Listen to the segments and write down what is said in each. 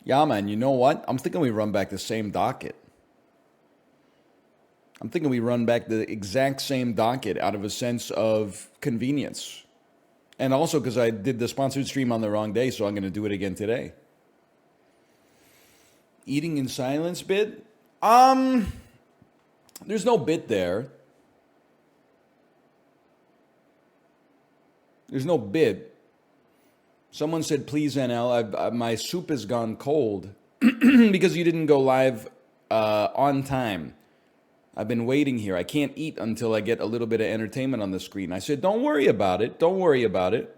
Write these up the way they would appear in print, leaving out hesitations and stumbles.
Yeah, man, you know what? I'm thinking we run back the same docket. I'm thinking we run back the exact same docket out of a sense of convenience. And also because I did the sponsored stream on the wrong day, so I'm going to do it again today. Eating in silence bit? Um, there's no bit there. There's no bit. Someone said, please, NL, my soup has gone cold because you didn't go live on time. I've been waiting here. I can't eat until I get a little bit of entertainment on the screen. I said, don't worry about it. Don't worry about it.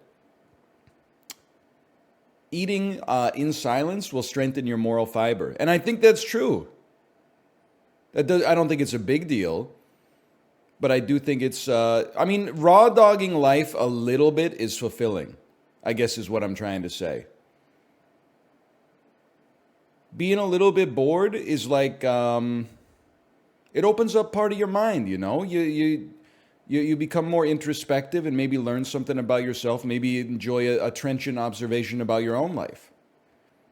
Eating in silence will strengthen your moral fiber. And I think that's true. I don't think it's a big deal, but I do think it's, I mean, raw dogging life a little bit is fulfilling, I guess is what I'm trying to say. Being a little bit bored is like, it opens up part of your mind, you know? You become more introspective and maybe learn something about yourself, maybe enjoy a trenchant observation about your own life.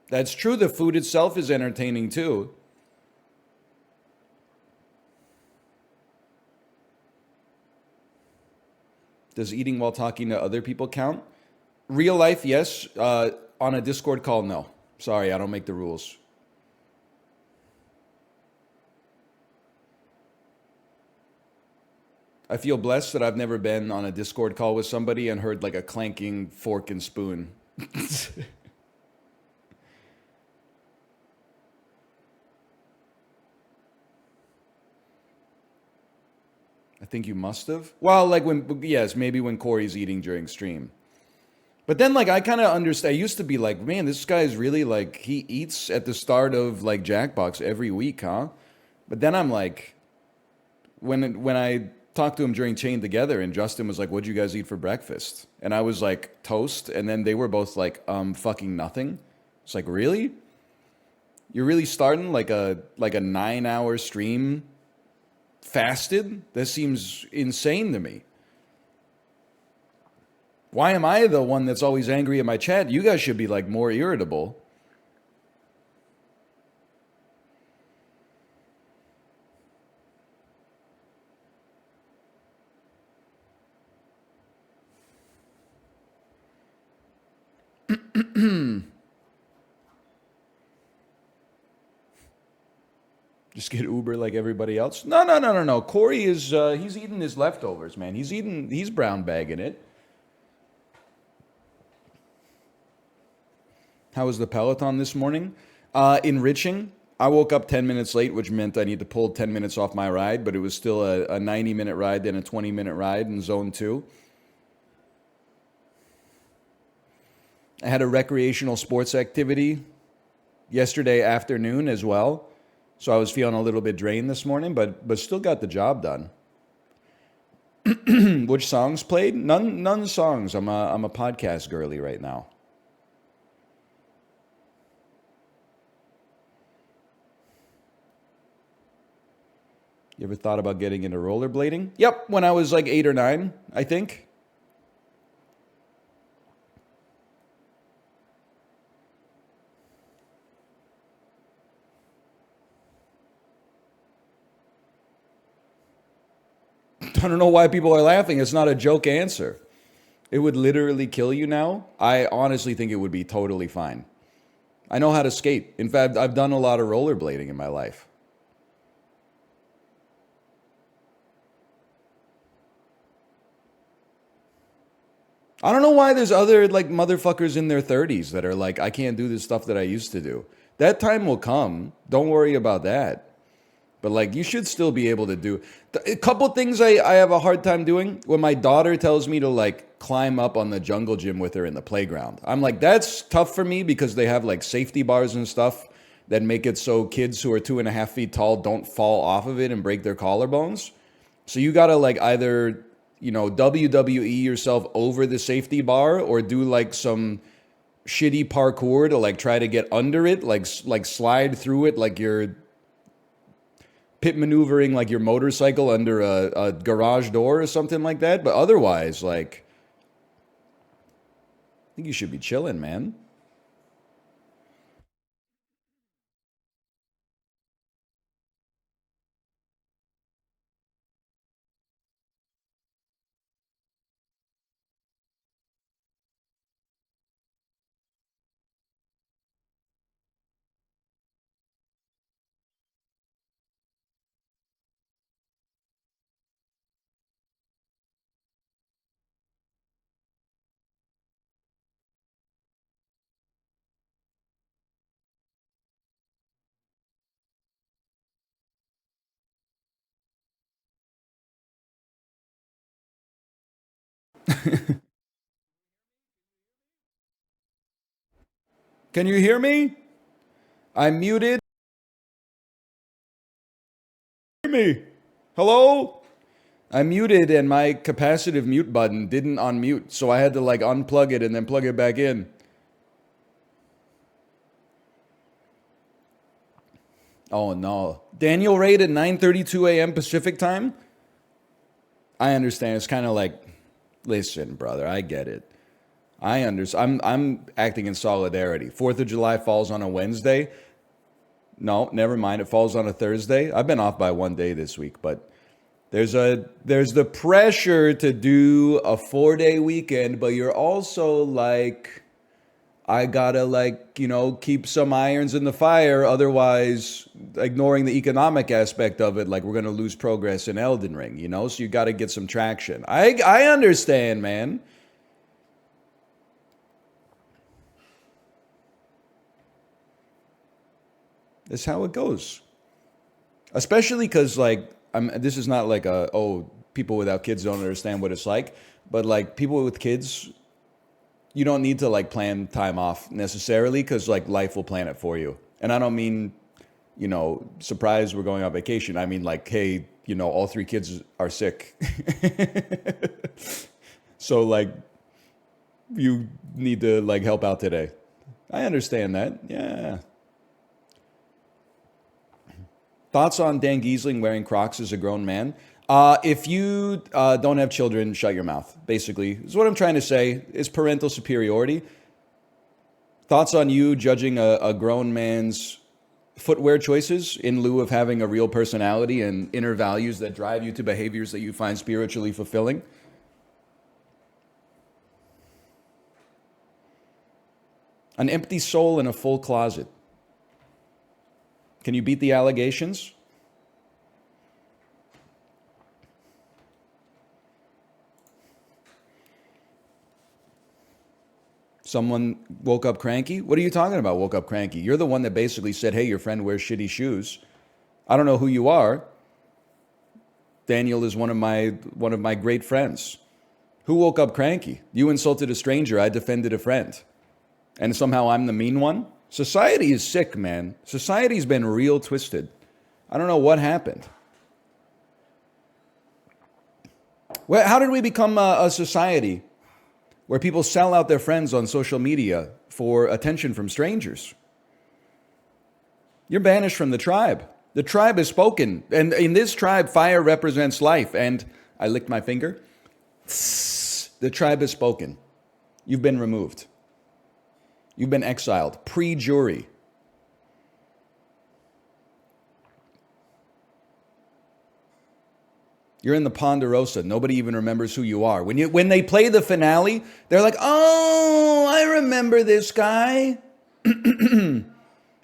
That's true. The food itself is entertaining too. Does eating while talking to other people count? Real life, yes. On a Discord call, no. Sorry, I don't make the rules. I feel blessed that I've never been on a Discord call with somebody and heard like a clanking fork and spoon. I think you must have. Well, like when, yes, maybe when Corey's eating during stream. But then, like, I kind of understand. I used to be like, man, this guy's really like, he eats at the start of like Jackbox every week, huh? But then I'm like, when I talked to him during Chain Together, and Justin was like, "What'd you guys eat for breakfast?" And I was like, "Toast." And then they were both like, fucking nothing." It's like, really? You're really starting like a 9 hour stream fasted? That seems insane to me. Why am I the one that's always angry at my chat? You guys should be like more irritable. Just get Uber like everybody else. No, no, no, no, no. Corey is he's eating his leftovers, man. He's brown bagging it. How was the Peloton this morning? Enriching. I woke up 10 minutes late, which meant I need to pull 10 minutes off my ride, but it was still a 90-minute ride, then a 20-minute ride in zone two. I had a recreational sports activity yesterday afternoon as well. So I was feeling a little bit drained this morning, but still got the job done. Which songs played? None songs. I'm a podcast girly right now. You ever thought about getting into rollerblading? Yep, when I was like 8 or 9, I think. I don't know why people are laughing. It's not a joke answer. It would literally kill you now. I honestly think it would be totally fine. I know how to skate. In fact, I've done a lot of rollerblading in my life. I don't know why there's other like motherfuckers in their 30s that are like, I can't do this stuff that I used to do. That time will come. Don't worry about that. But like, you should still be able to do a couple things I have a hard time doing. When my daughter tells me to like climb up on the jungle gym with her in the playground, I'm like, that's tough for me because they have like safety bars and stuff that make it so kids who are 2.5 feet tall don't fall off of it and break their collarbones. So you gotta like either, WWE yourself over the safety bar or do like some shitty parkour to like try to get under it, like slide through it like you're pit maneuvering like your motorcycle under a garage door or something like that. But otherwise, like, I think you should be chilling, man. Can you hear me? I'm muted. Hear me? Hello? I muted and my capacitive mute button didn't unmute, so I had to like unplug it and then plug it back in. Oh no. Daniel raid at 9:32 a.m. Pacific time? I understand. It's kind of like, listen, brother, I get it. I understand. I'm acting in solidarity. 4th of July falls on a Wednesday. No, never mind. It falls on a Thursday. I've been off by one day this week, but there's the pressure to do a 4-day weekend, but you're also like, I gotta like, keep some irons in the fire. Otherwise, ignoring the economic aspect of it, like we're gonna lose progress in Elden Ring, So you gotta get some traction. I understand, man. That's how it goes. Especially because like this is not like people without kids don't understand what it's like, but like people with kids, you don't need to like plan time off necessarily because like life will plan it for you. And I don't mean, surprise, we're going on vacation. I mean like, hey, all three kids are sick. So like you need to like help out today. I understand that. Yeah. Thoughts on Dan Giesling wearing Crocs as a grown man? If you don't have children, shut your mouth. Basically, is what I'm trying to say. Is parental superiority. Thoughts on you judging a grown man's footwear choices in lieu of having a real personality and inner values that drive you to behaviors that you find spiritually fulfilling? An empty soul in a full closet. Can you beat the allegations? Someone woke up cranky? What are you talking about, woke up cranky? You're the one that basically said, hey, your friend wears shitty shoes. I don't know who you are. Daniel is one of my great friends. Who woke up cranky? You insulted a stranger, I defended a friend. And somehow I'm the mean one? Society is sick, man. Society's been real twisted. I don't know what happened. Well, how did we become a society where people sell out their friends on social media for attention from strangers? You're banished from the tribe. The tribe has spoken. And in this tribe, fire represents life. And I licked my finger. The tribe has spoken. You've been removed. You've been exiled, pre-jury. You're in the Ponderosa. Nobody even remembers who you are. When they play the finale, they're like, oh, I remember this guy. And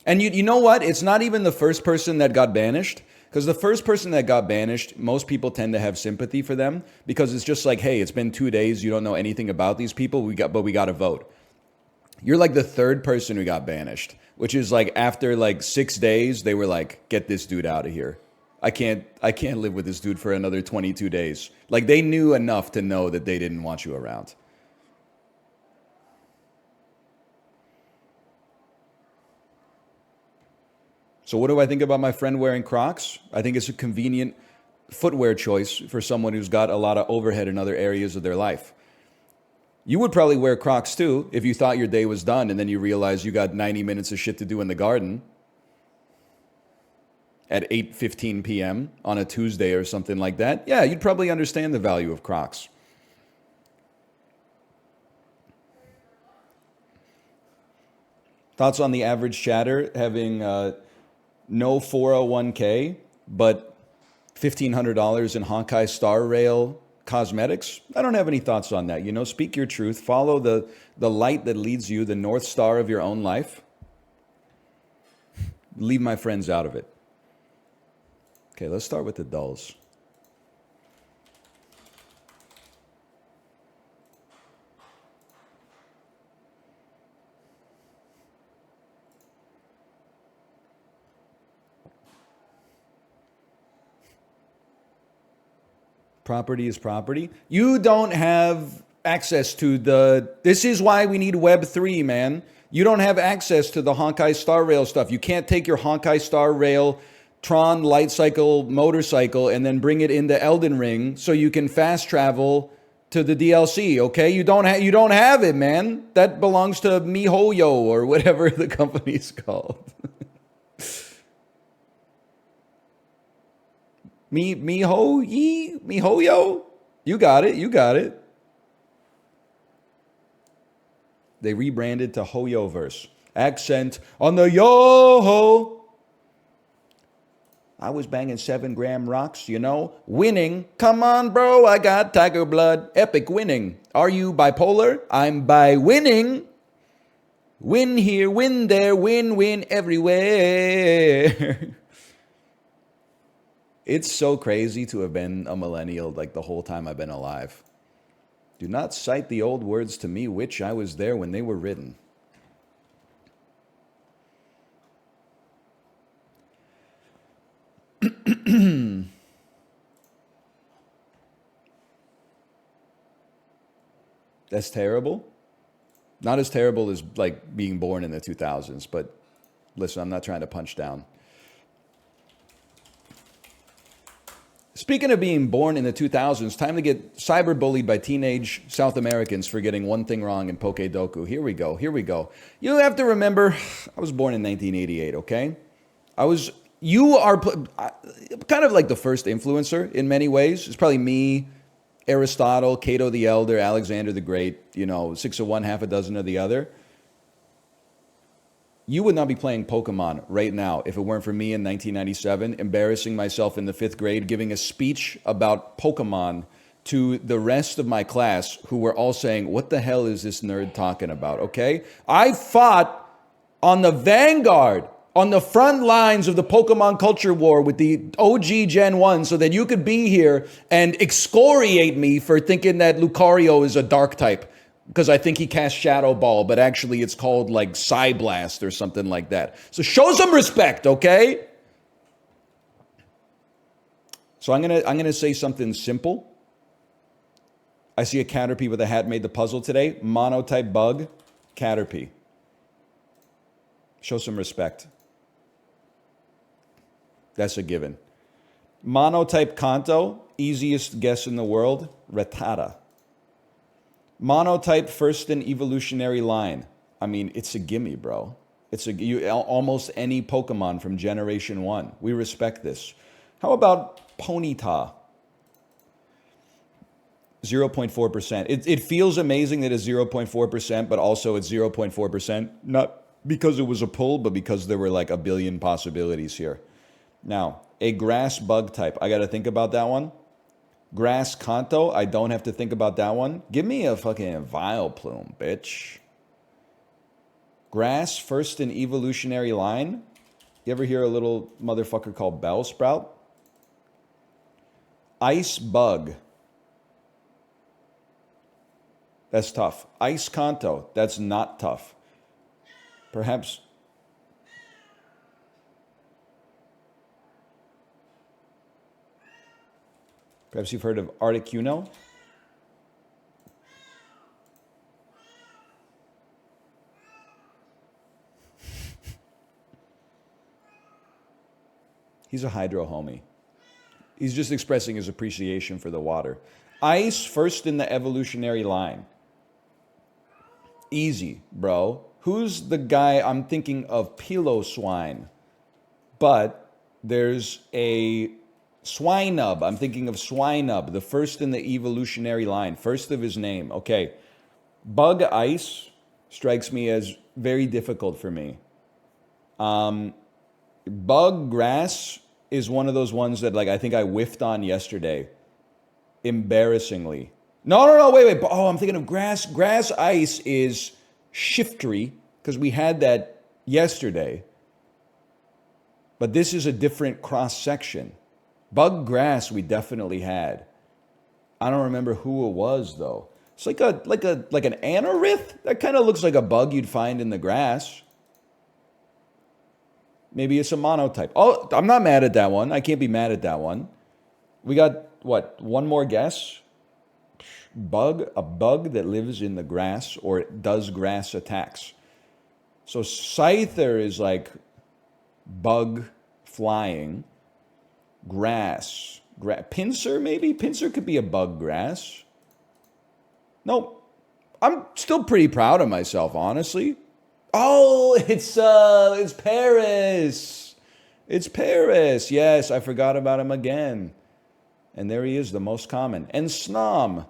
you know what? It's not even the first person that got banished. Because the first person that got banished, most people tend to have sympathy for them. Because it's just like, hey, it's been 2 days. You don't know anything about these people. But we got to vote. You're like the third person who got banished, which is like after like 6 days, they were like, get this dude out of here. I can't live with this dude for another 22 days. Like they knew enough to know that they didn't want you around. So what do I think about my friend wearing Crocs? I think it's a convenient footwear choice for someone who's got a lot of overhead in other areas of their life. You would probably wear Crocs too if you thought your day was done and then you realize you got 90 minutes of shit to do in the garden at 8:15 p.m. on a Tuesday or something like that. Yeah, you'd probably understand the value of Crocs. Thoughts on the average chatter having no 401k, but $1,500 in Honkai Star Rail cosmetics? I don't have any thoughts on that. Speak your truth. Follow the light that leads you, the North Star of your own life. Leave my friends out of it. Okay, let's start with the dulls. Property is property. You don't have access to the... This is why we need Web 3, man. You don't have access to the Honkai Star Rail stuff. You can't take your Honkai Star Rail Tron Light Cycle motorcycle and then bring it into Elden Ring so you can fast travel to the DLC, okay? You don't have it, man. That belongs to MiHoYo or whatever the company's called. MiHoYo? You got it. They rebranded to HoYoverse. Accent on the yo-ho. I was banging 7-gram rocks, you know. Winning. Come on, bro. I got tiger blood. Epic winning. Are you bipolar? I'm by winning. Win here, win there, win everywhere. It's so crazy to have been a millennial like the whole time I've been alive. Do not cite the old words to me, which I was there when they were written. That's terrible. Not as terrible as like being born in the 2000s, but listen, I'm not trying to punch down. Speaking of being born in the 2000s, time to get cyberbullied by teenage South Americans for getting one thing wrong in Pokedoku. Here we go. You have to remember, I was born in 1988, okay? You are kind of like the first influencer in many ways. It's probably me, Aristotle, Cato the Elder, Alexander the Great, 6 of one, half a dozen of the other. You would not be playing Pokemon right now if it weren't for me in 1997, embarrassing myself in the 5th grade, giving a speech about Pokemon to the rest of my class who were all saying, what the hell is this nerd talking about, okay? I fought on the vanguard, on the front lines of the Pokemon culture war with the OG Gen 1 so that you could be here and excoriate me for thinking that Lucario is a dark type. Because I think he cast Shadow Ball, but actually it's called like Psyblast or something like that. So show some respect, okay? So I'm gonna say something simple. I see a Caterpie with a hat made the puzzle today. Monotype bug, Caterpie. Show some respect. That's a given. Monotype Kanto, easiest guess in the world, Rattata. Monotype first in evolutionary line. I mean, it's a gimme, bro. Almost any Pokemon from Generation 1. We respect this. How about Ponyta? 0.4%. It feels amazing that it's 0.4%, but also it's 0.4%. Not because it was a pull, but because there were like a billion possibilities here. Now, a grass bug type. I got to think about that one. Grass Kanto, I don't have to think about that one. Give me a fucking Vileplume, bitch. Grass first in evolutionary line. You ever hear a little motherfucker called Bellsprout? Ice Bug. That's tough. Ice Kanto, that's not tough. Perhaps... Perhaps you've heard of Articuno? He's a hydro homie. He's just expressing his appreciation for the water. Ice first in the evolutionary line. Easy, bro. Who's the guy? I'm thinking of Piloswine. But there's a... Swinub. I'm thinking of Swinub, the first in the evolutionary line, first of his name. Okay. Bug Ice strikes me as very difficult for me. Bug Grass is one of those ones that like I think I whiffed on yesterday. Embarrassingly. No, wait. Oh, I'm thinking of Grass. Grass Ice is Shiftry, because we had that yesterday. But this is a different cross-section. Bug Grass we definitely had. I don't remember who it was though. It's like an anorith. That kind of looks like a bug you'd find in the grass. Maybe it's a monotype. Oh, I'm not mad at that one. I can't be mad at that one. We got what? One more guess. bug, a bug that lives in the grass or does grass attacks. So Scyther is like bug flying, grass. Pincer, maybe? Pincer could be a bug grass. Nope. I'm still pretty proud of myself, honestly. Oh, it's Paris. It's Paris. Yes, I forgot about him again. And there he is, the most common. And Snom.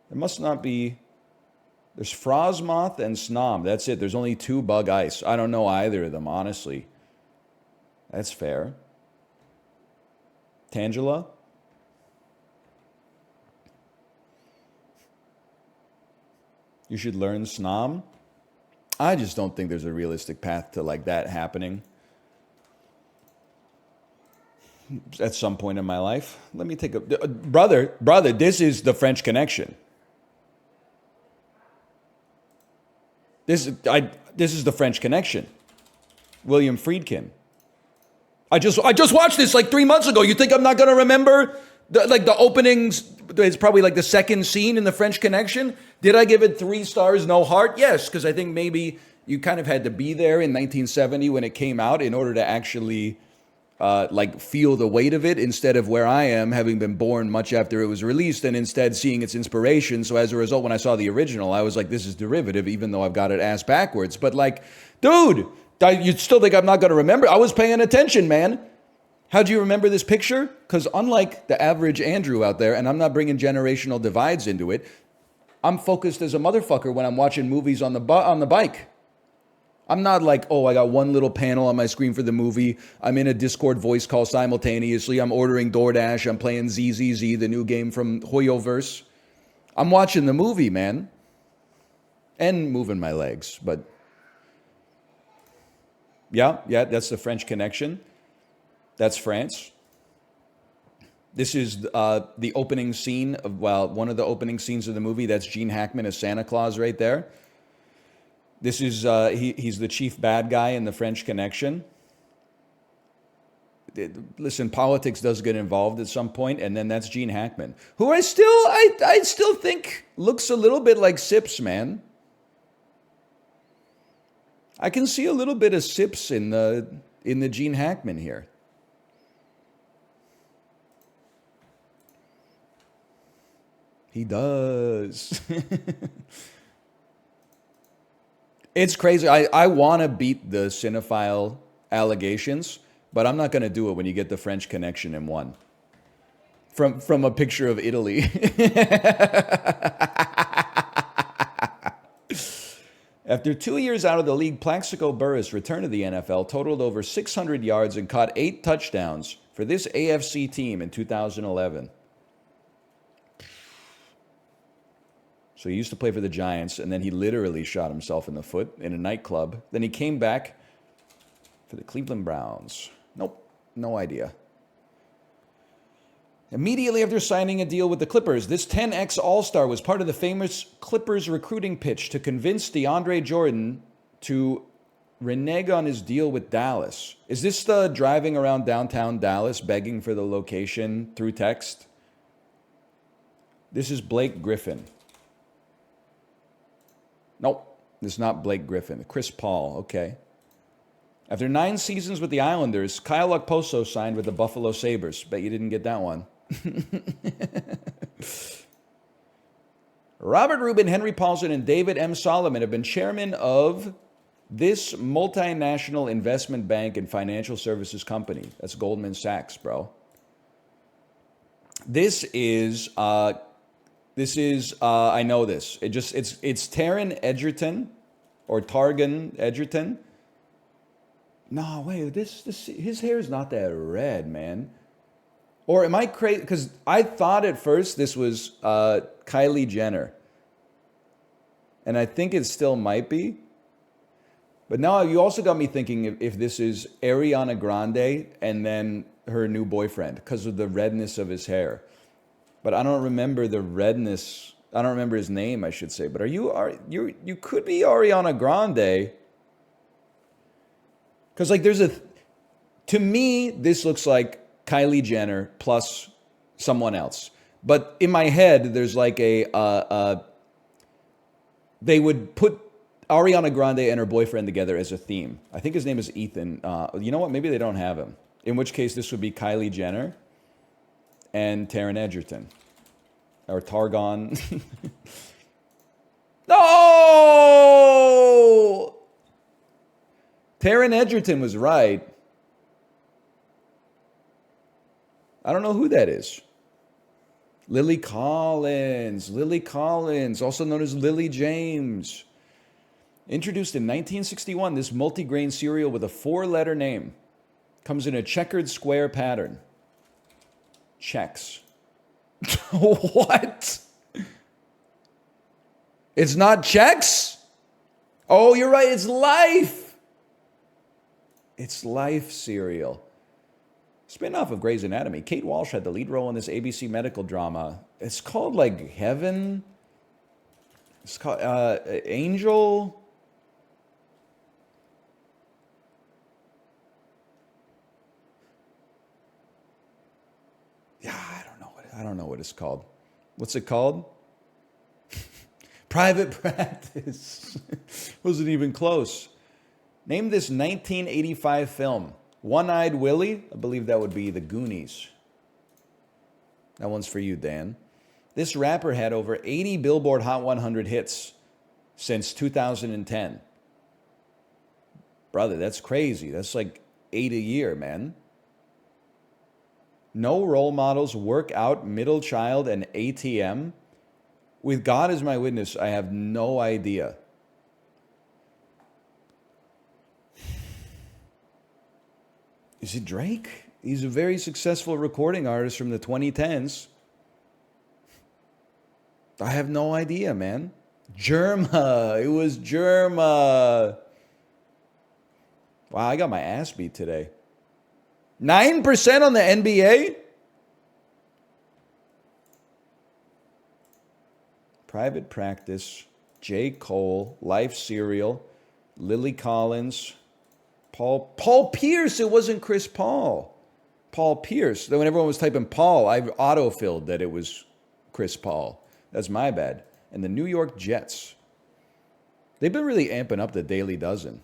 There must not be... There's Frostmoth and Snom. That's it. There's only 2 bug ice. I don't know either of them, honestly. That's fair. Tangela? You should learn Snom? I just don't think there's a realistic path to like that happening at some point in my life. Let me take a... Brother, this is the French Connection. This is the French Connection. William Friedkin. I just watched this like 3 months ago. You think I'm not going to remember the openings? It's probably like the second scene in the French Connection. Did I give it 3 stars, no heart? Yes, because I think maybe you kind of had to be there in 1970 when it came out in order to actually like feel the weight of it, instead of where I am, having been born much after it was released and instead seeing its inspiration. So as a result, when I saw the original, I was like, this is derivative, even though I've got it ass backwards. But like, dude, you still think I'm not going to remember? I was paying attention, man. How'd you remember this picture? Because unlike the average Andrew out there, and I'm not bringing generational divides into it, I'm focused as a motherfucker when I'm watching movies on the bike. I'm not like, oh, I got one little panel on my screen for the movie. I'm in a Discord voice call simultaneously. I'm ordering DoorDash. I'm playing ZZZ, the new game from Hoyoverse. I'm watching the movie, man. And moving my legs. But yeah, that's the French Connection. That's France. This is the opening scene of, well, one of the opening scenes of the movie. That's Gene Hackman as Santa Claus right there. This is, he's the chief bad guy in the French Connection. Listen, politics does get involved at some point, and then that's Gene Hackman, who I still think looks a little bit like Sips, man. I can see a little bit of Sips in the Gene Hackman here. He does. It's crazy. I want to beat the cinephile allegations, but I'm not going to do it when you get the French Connection in one. From a picture of Italy. After 2 years out of the league, Plaxico Burress returned to the NFL, totaled over 600 yards, and caught 8 touchdowns for this AFC team in 2011. So he used to play for the Giants, and then he literally shot himself in the foot in a nightclub. Then he came back for the Cleveland Browns. Nope, no idea. Immediately after signing a deal with the Clippers, this 10X All-Star was part of the famous Clippers recruiting pitch to convince DeAndre Jordan to renege on his deal with Dallas. Is this the driving around downtown Dallas begging for the location through text? This is Blake Griffin. Nope, this is not Blake Griffin. Chris Paul, okay. After 9 seasons with the Islanders, Kyle Okposo signed with the Buffalo Sabres. Bet you didn't get that one. Robert Rubin, Henry Paulson, and David M. Solomon have been chairmen of this multinational investment bank and financial services company. That's Goldman Sachs, bro. This is I know this. It's Taron Edgerton or Targan Edgerton. No, wait, his hair is not that red, man. Or am I crazy? Because I thought at first this was Kylie Jenner. And I think it still might be. But now you also got me thinking if this is Ariana Grande and then her new boyfriend because of the redness of his hair. But I don't remember the redness. I don't remember his name, I should say. But you could be Ariana Grande. Because like to me, this looks like Kylie Jenner plus someone else. But in my head, there's like they would put Ariana Grande and her boyfriend together as a theme. I think his name is Ethan. You know what? Maybe they don't have him. In which case, this would be Kylie Jenner and Taron Egerton. Or Targon. No! Taron Egerton was right. I don't know who that is. Lily Collins. Lily Collins, also known as Lily James. Introduced in 1961, this multigrain cereal with a 4-letter name comes in a checkered square pattern. Chex. What? It's not Chex? Oh, you're right. It's Life. It's Life cereal. Spin-off of Grey's Anatomy. Kate Walsh had the lead role in this ABC medical drama. It's called like Heaven. It's called Angel. Yeah, I don't know what it's called. What's it called? Private Practice. Wasn't even close. Name this 1985 film. One-Eyed Willie? I believe that would be The Goonies. That one's for you, Dan. This rapper had over 80 Billboard Hot 100 hits since 2010. Brother, that's crazy. That's like 8 a year, man. No role models, work out, middle child, and ATM. With God as my witness, I have no idea. Is it Drake? He's a very successful recording artist from the 2010s. I have no idea, man. Germa. It was Germa. Wow, I got my ass beat today. 9% on the NBA? Private Practice, J. Cole, Life Cereal, Lily Collins, Paul Pierce. It wasn't Chris Paul. Paul Pierce. Then when everyone was typing Paul, I autofilled that it was Chris Paul. That's my bad. And the New York Jets. They've been really amping up the Daily Dozen.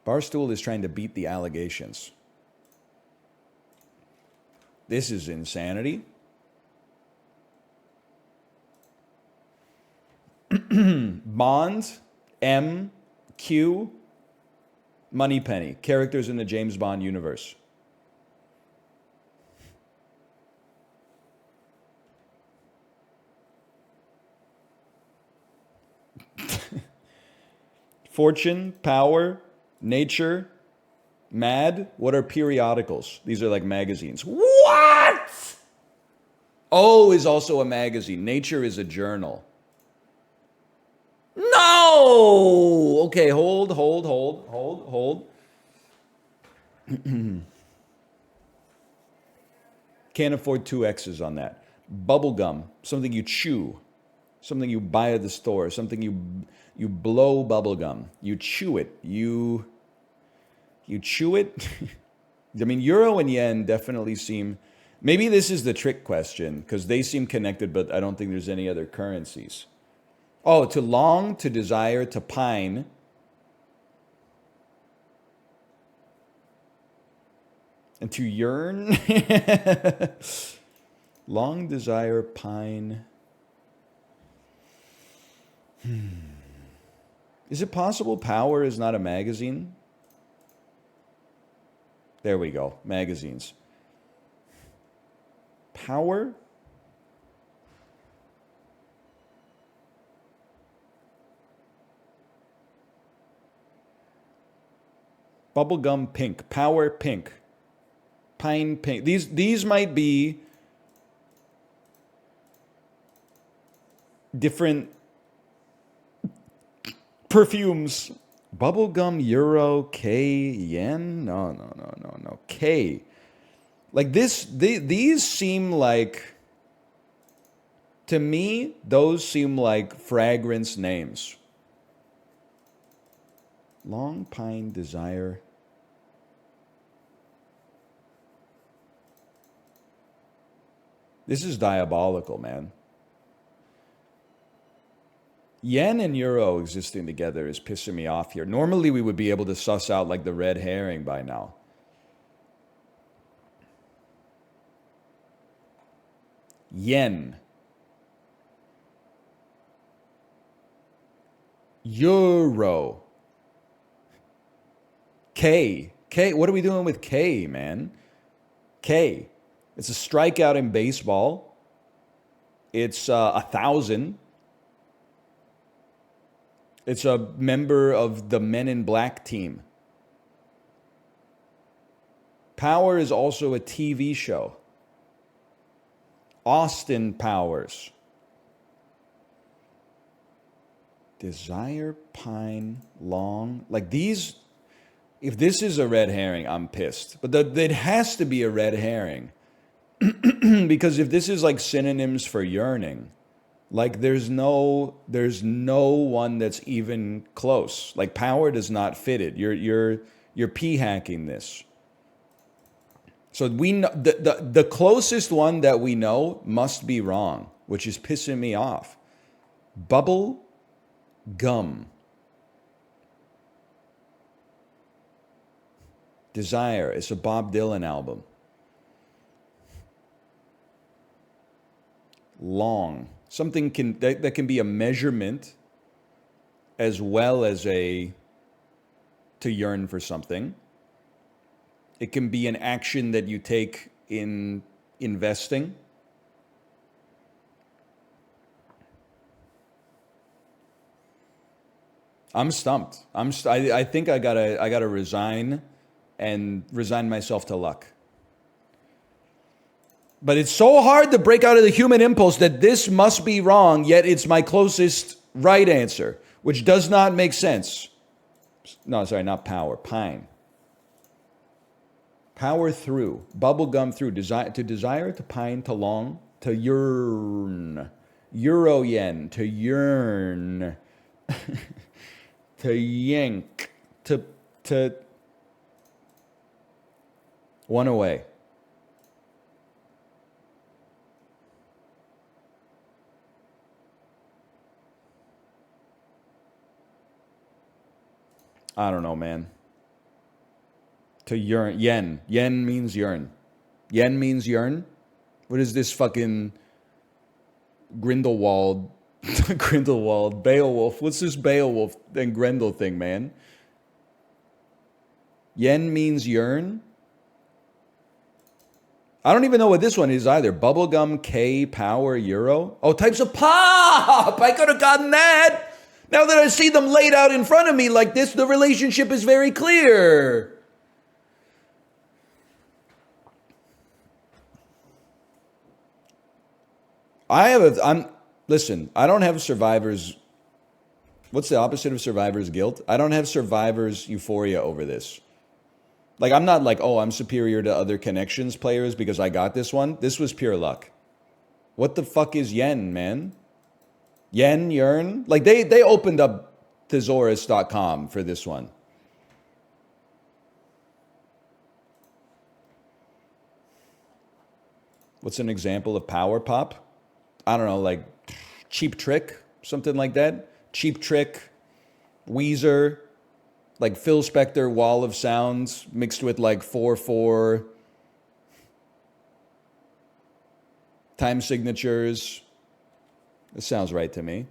Barstool is trying to beat the allegations. This is insanity. Bond, M, Q, Moneypenny. Characters in the James Bond universe. Fortune, Power, Nature, Mad. What are periodicals? These are like magazines. What? O is also a magazine. Nature is a journal. No! Okay, hold. Can't afford 2 X's on that. Bubblegum, something you chew. Something you buy at the store. Something you blow bubblegum. You chew it. You chew it? I mean, euro and yen definitely seem... Maybe this is the trick question, because they seem connected, but I don't think there's any other currencies. Oh, to long, to desire, to pine. And to yearn. Long, desire, pine. Is it possible Power is not a magazine? There we go. Magazines. Power? Bubblegum pink. Power pink. Pine pink. These might be different perfumes. Bubblegum euro K yen? No. K. Like these seem like, to me, those seem like fragrance names. Long Pine Desire. This is diabolical, man. Yen and euro existing together is pissing me off here. Normally we would be able to suss out like the red herring by now. Yen. Euro. K. K. What are we doing with K, man? K. It's a strikeout in baseball. It's 1,000. It's a member of the Men in Black team. Power is also a TV show. Austin Powers. Desire, pine, long. Like these, if this is a red herring, I'm pissed. But it has to be a red herring. Because if this is like synonyms for yearning, like there's no one that's even close. Like power does not fit it. You're p-hacking this. So we know the closest one that we know must be wrong, which is pissing me off. Bubble gum. Desire. It's a Bob Dylan album. Long. Something that can be a measurement as well as to yearn for something. It can be an action that you take in investing. I'm stumped. I think I gotta resign myself to luck. But it's so hard to break out of the human impulse that this must be wrong, yet it's my closest right answer, which does not make sense. No, sorry, not power. Pine. Power through. Bubblegum through. To desire, to pine, to long, to yearn. Euro yen. To yearn. To yank. To one away. I don't know, man. To yearn. Yen. Yen means yearn. Yen means yearn? What is this fucking Grindelwald, Beowulf? What's this Beowulf and Grendel thing, man? Yen means yearn? I don't even know what this one is either. Bubblegum, K, power, euro. Oh, types of pop! I could have gotten that! Now that I see them laid out in front of me like this, the relationship is very clear. Listen, I don't have survivor's, what's the opposite of survivor's guilt? I don't have survivor's euphoria over this. Like, I'm not like, oh, I'm superior to other connections players because I got this one. This was pure luck. What the fuck is yen, man? Yen, yearn? Like, they opened up thesaurus.com for this one. What's an example of power pop? I don't know, like Cheap Trick, something like that. Cheap Trick, Weezer, like Phil Spector, Wall of Sounds mixed with like 4/4 time signatures. This sounds right to me.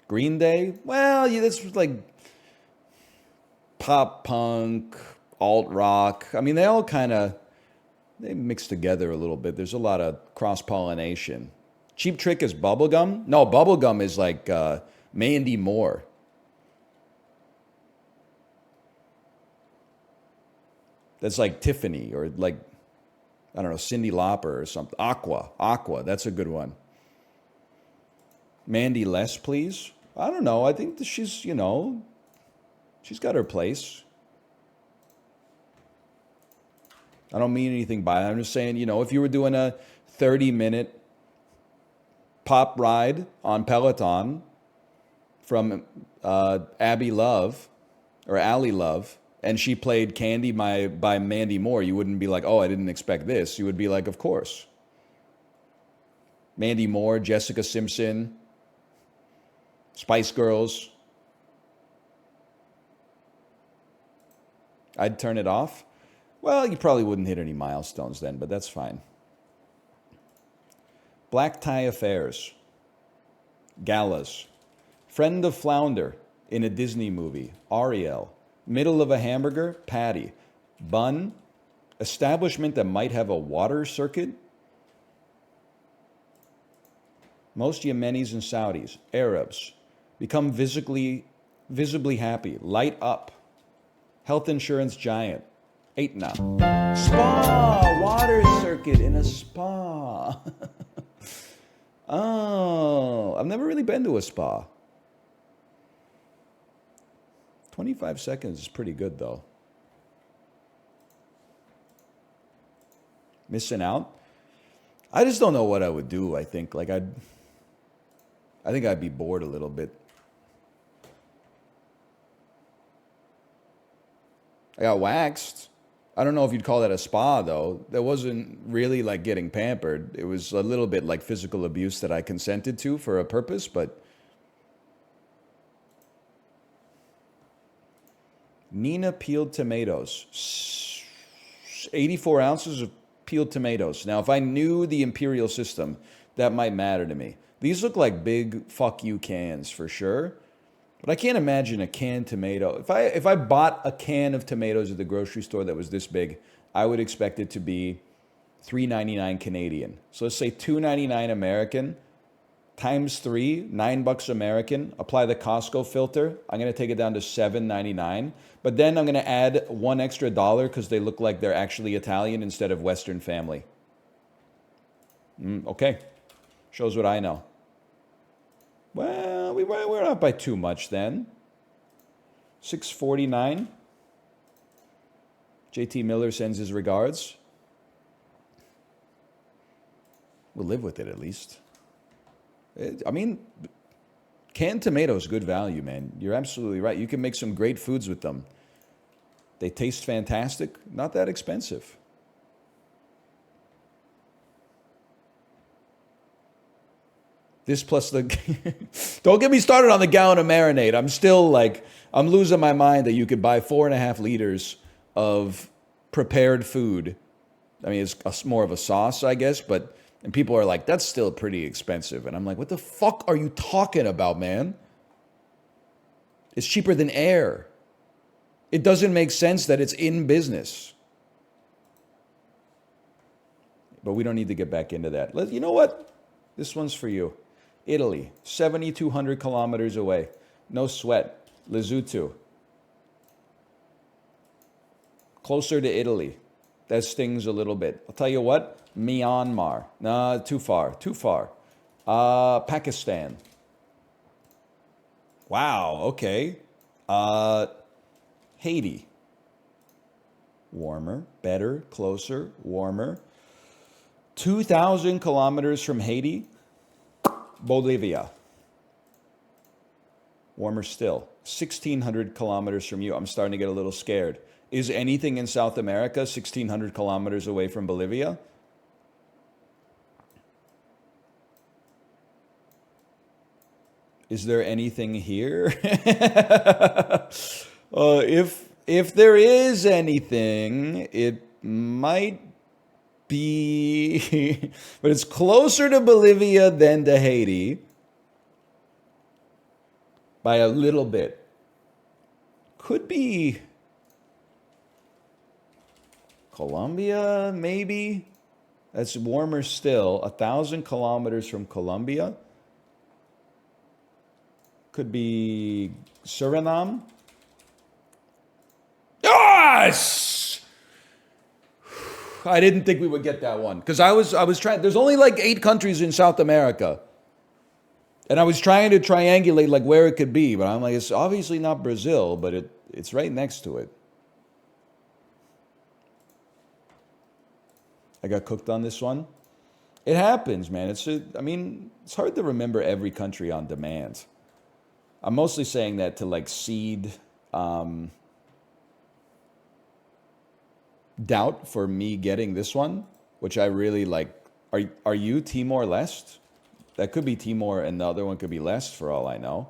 Green Day? Well, yeah, this was like pop punk, alt rock. I mean, they mix together a little bit. There's a lot of cross-pollination. Cheap Trick is bubblegum? No, bubblegum is like Mandy Moore. That's like Tiffany or like, I don't know, Cyndi Lauper or something. Aqua, that's a good one. Mandy Less, please? I don't know. I think that she's got her place. I don't mean anything by it. I'm just saying, if you were doing a 30-minute pop ride on Peloton from Abby Love or Allie Love, and she played Candy by Mandy Moore, you wouldn't be like, oh, I didn't expect this. You would be like, of course. Mandy Moore, Jessica Simpson, Spice Girls. I'd turn it off. Well, you probably wouldn't hit any milestones then, but that's fine. Black tie affairs. Galas. Friend of Flounder in a Disney movie. Ariel. Middle of a hamburger. Patty. Bun. Establishment that might have a water circuit. Most Yemenis and Saudis. Arabs. Become visibly happy. Light up. Health insurance giant. HITMAN. Spa. Water circuit in a spa. Oh, I've never really been to a spa. 25 seconds is pretty good, though. Missing out? I just don't know what I would do, I think. Like, I think I'd be bored a little bit. I got waxed. I don't know if you'd call that a spa, though. That wasn't really like getting pampered. It was a little bit like physical abuse that I consented to for a purpose, but... Nina peeled tomatoes. 84 ounces of peeled tomatoes. Now, if I knew the imperial system, that might matter to me. These look like big fuck you cans for sure. But I can't imagine a canned tomato. If I bought a can of tomatoes at the grocery store that was this big, I would expect it to be $3.99 Canadian. So let's say $2.99 American times 3, $9 American. Apply the Costco filter. I'm going to take it down to $7.99. But then I'm going to add $1 extra because they look like they're actually Italian instead of Western family. Okay. Shows what I know. Well, we're not by too much then. $6.49. JT Miller sends his regards. We'll live with it at least. I mean, canned tomatoes, good value, man. You're absolutely right. You can make some great foods with them. They taste fantastic. Not that expensive. This plus the... Don't get me started on the gallon of marinade. I'm still like... I'm losing my mind that you could buy 4.5 liters of prepared food. I mean, it's more of a sauce, I guess, but... And people are like, that's still pretty expensive. And I'm like, what the fuck are you talking about, man? It's cheaper than air. It doesn't make sense that it's in business. But we don't need to get back into that. You know what? This one's for you. Italy, 7,200 kilometers away. No sweat. Lesotho. Closer to Italy. That stings a little bit. I'll tell you what. Myanmar. Nah, too far. Too far. Pakistan. Wow, okay. Haiti. Warmer, better, closer, warmer. 2,000 kilometers from Haiti. Bolivia. Warmer still. 1,600 kilometers from you. I'm starting to get a little scared. Is anything in South America 1,600 kilometers away from Bolivia? Is there anything here? If there is anything, it might be, but it's closer to Bolivia than to Haiti by a little bit. Could be Colombia, maybe. That's warmer still. 1,000 kilometers from Colombia. Could be Suriname. Yes! I didn't think we would get that one because I was trying. There's only like 8 countries in South America, and I was trying to triangulate like where it could be. But I'm like, it's obviously not Brazil, but it's right next to it. I got cooked on this one. It happens, man. I mean, it's hard to remember every country on demand. I'm mostly saying that to like seed doubt for me getting this one, which I really like. Are you Timor-Leste? That could be Timor, and the other one could be Leste, for all I know.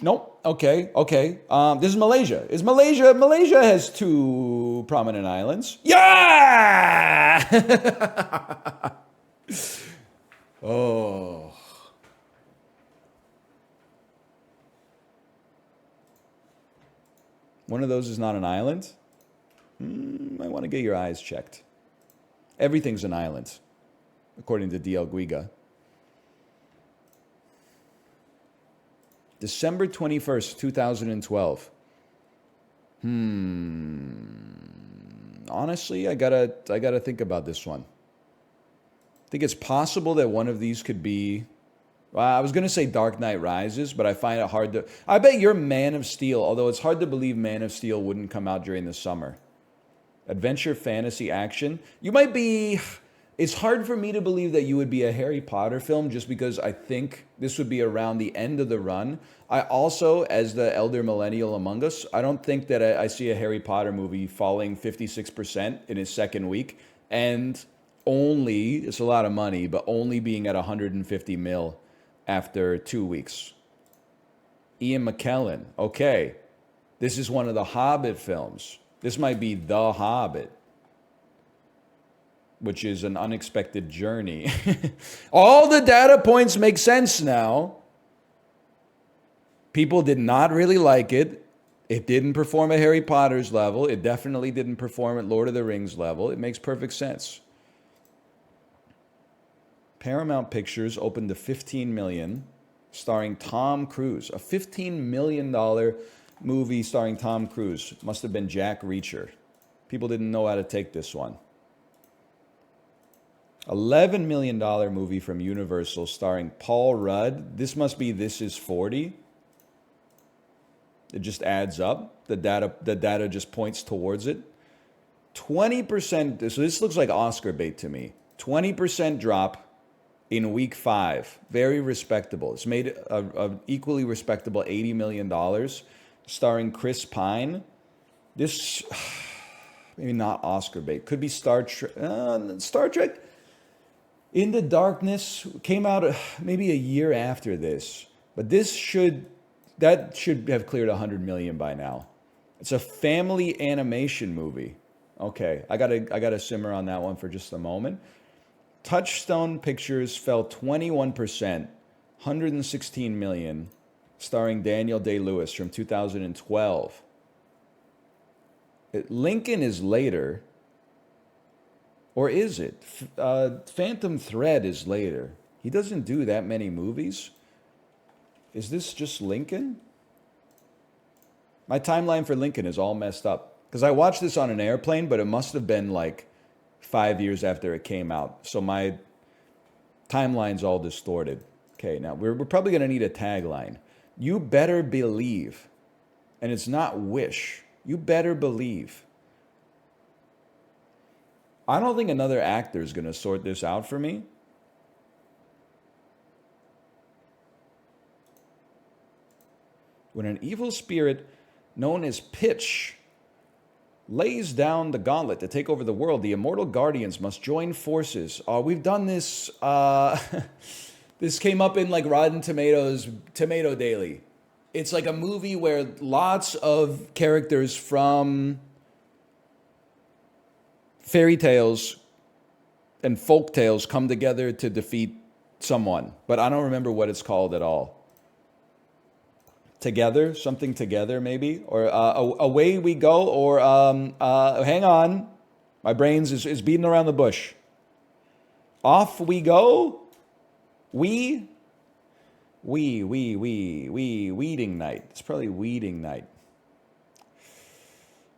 Nope. Okay. Okay. This is Malaysia. Is Malaysia? Malaysia has 2 prominent islands. Yeah. Oh. One of those is not an island. I want to get your eyes checked. Everything's an island, according to DL Guiga. December 21st, 2012. Honestly, I gotta think about this one. I think it's possible that one of these could be... Well, I was gonna say Dark Knight Rises, but I find it hard to... I bet you're Man of Steel, although it's hard to believe Man of Steel wouldn't come out during the summer. Adventure, fantasy, action. You might be... It's hard for me to believe that you would be a Harry Potter film just because I think this would be around the end of the run. I also, as the elder millennial among us, I don't think that I see a Harry Potter movie falling 56% in its second week and only, it's a lot of money, but only being at 150 mil after 2 weeks. Ian McKellen. Okay. This is one of the Hobbit films. This might be The Hobbit, which is an unexpected journey. All the data points make sense now. People did not really like it. It didn't perform at Harry Potter's level. It definitely didn't perform at Lord of the Rings level. It makes perfect sense. Paramount Pictures opened to $15 million, starring Tom Cruise. A $15 million movie starring Tom Cruise. Must have been Jack Reacher. People didn't know how to take this one. $11 million movie from Universal starring Paul Rudd. This must be This Is 40. It just adds up. The data just points towards it. 20%, so this looks like Oscar bait to me. 20% drop in week 5. Very respectable. It's made an equally respectable $80 million, starring Chris Pine. This, maybe not Oscar bait. Could be Star Trek. Star Trek Into Darkness came out maybe a year after this. But that should have cleared 100 million by now. It's a family animation movie. Okay, I gotta simmer on that one for just a moment. Touchstone Pictures fell 21%, 116 million, starring Daniel Day-Lewis from 2012. Lincoln is later, or is it? Phantom Thread is later. He doesn't do that many movies. Is this just Lincoln? My timeline for Lincoln is all messed up. Because I watched this on an airplane, but it must have been like 5 years after it came out. So my timeline's all distorted. Okay, now we're probably going to need a tagline. You better believe. And it's not wish. You better believe. I don't think another actor is going to sort this out for me. When an evil spirit known as Pitch lays down the gauntlet to take over the world, the immortal guardians must join forces. We've done this. This came up in like Rotten Tomatoes, Tomato Daily. It's like a movie where lots of characters from fairy tales and folk tales come together to defeat someone. But I don't remember what it's called at all. Together, something together maybe, or away we go, or hang on, my brains is beating around the bush. Off we go. Weeding night. It's probably weeding night.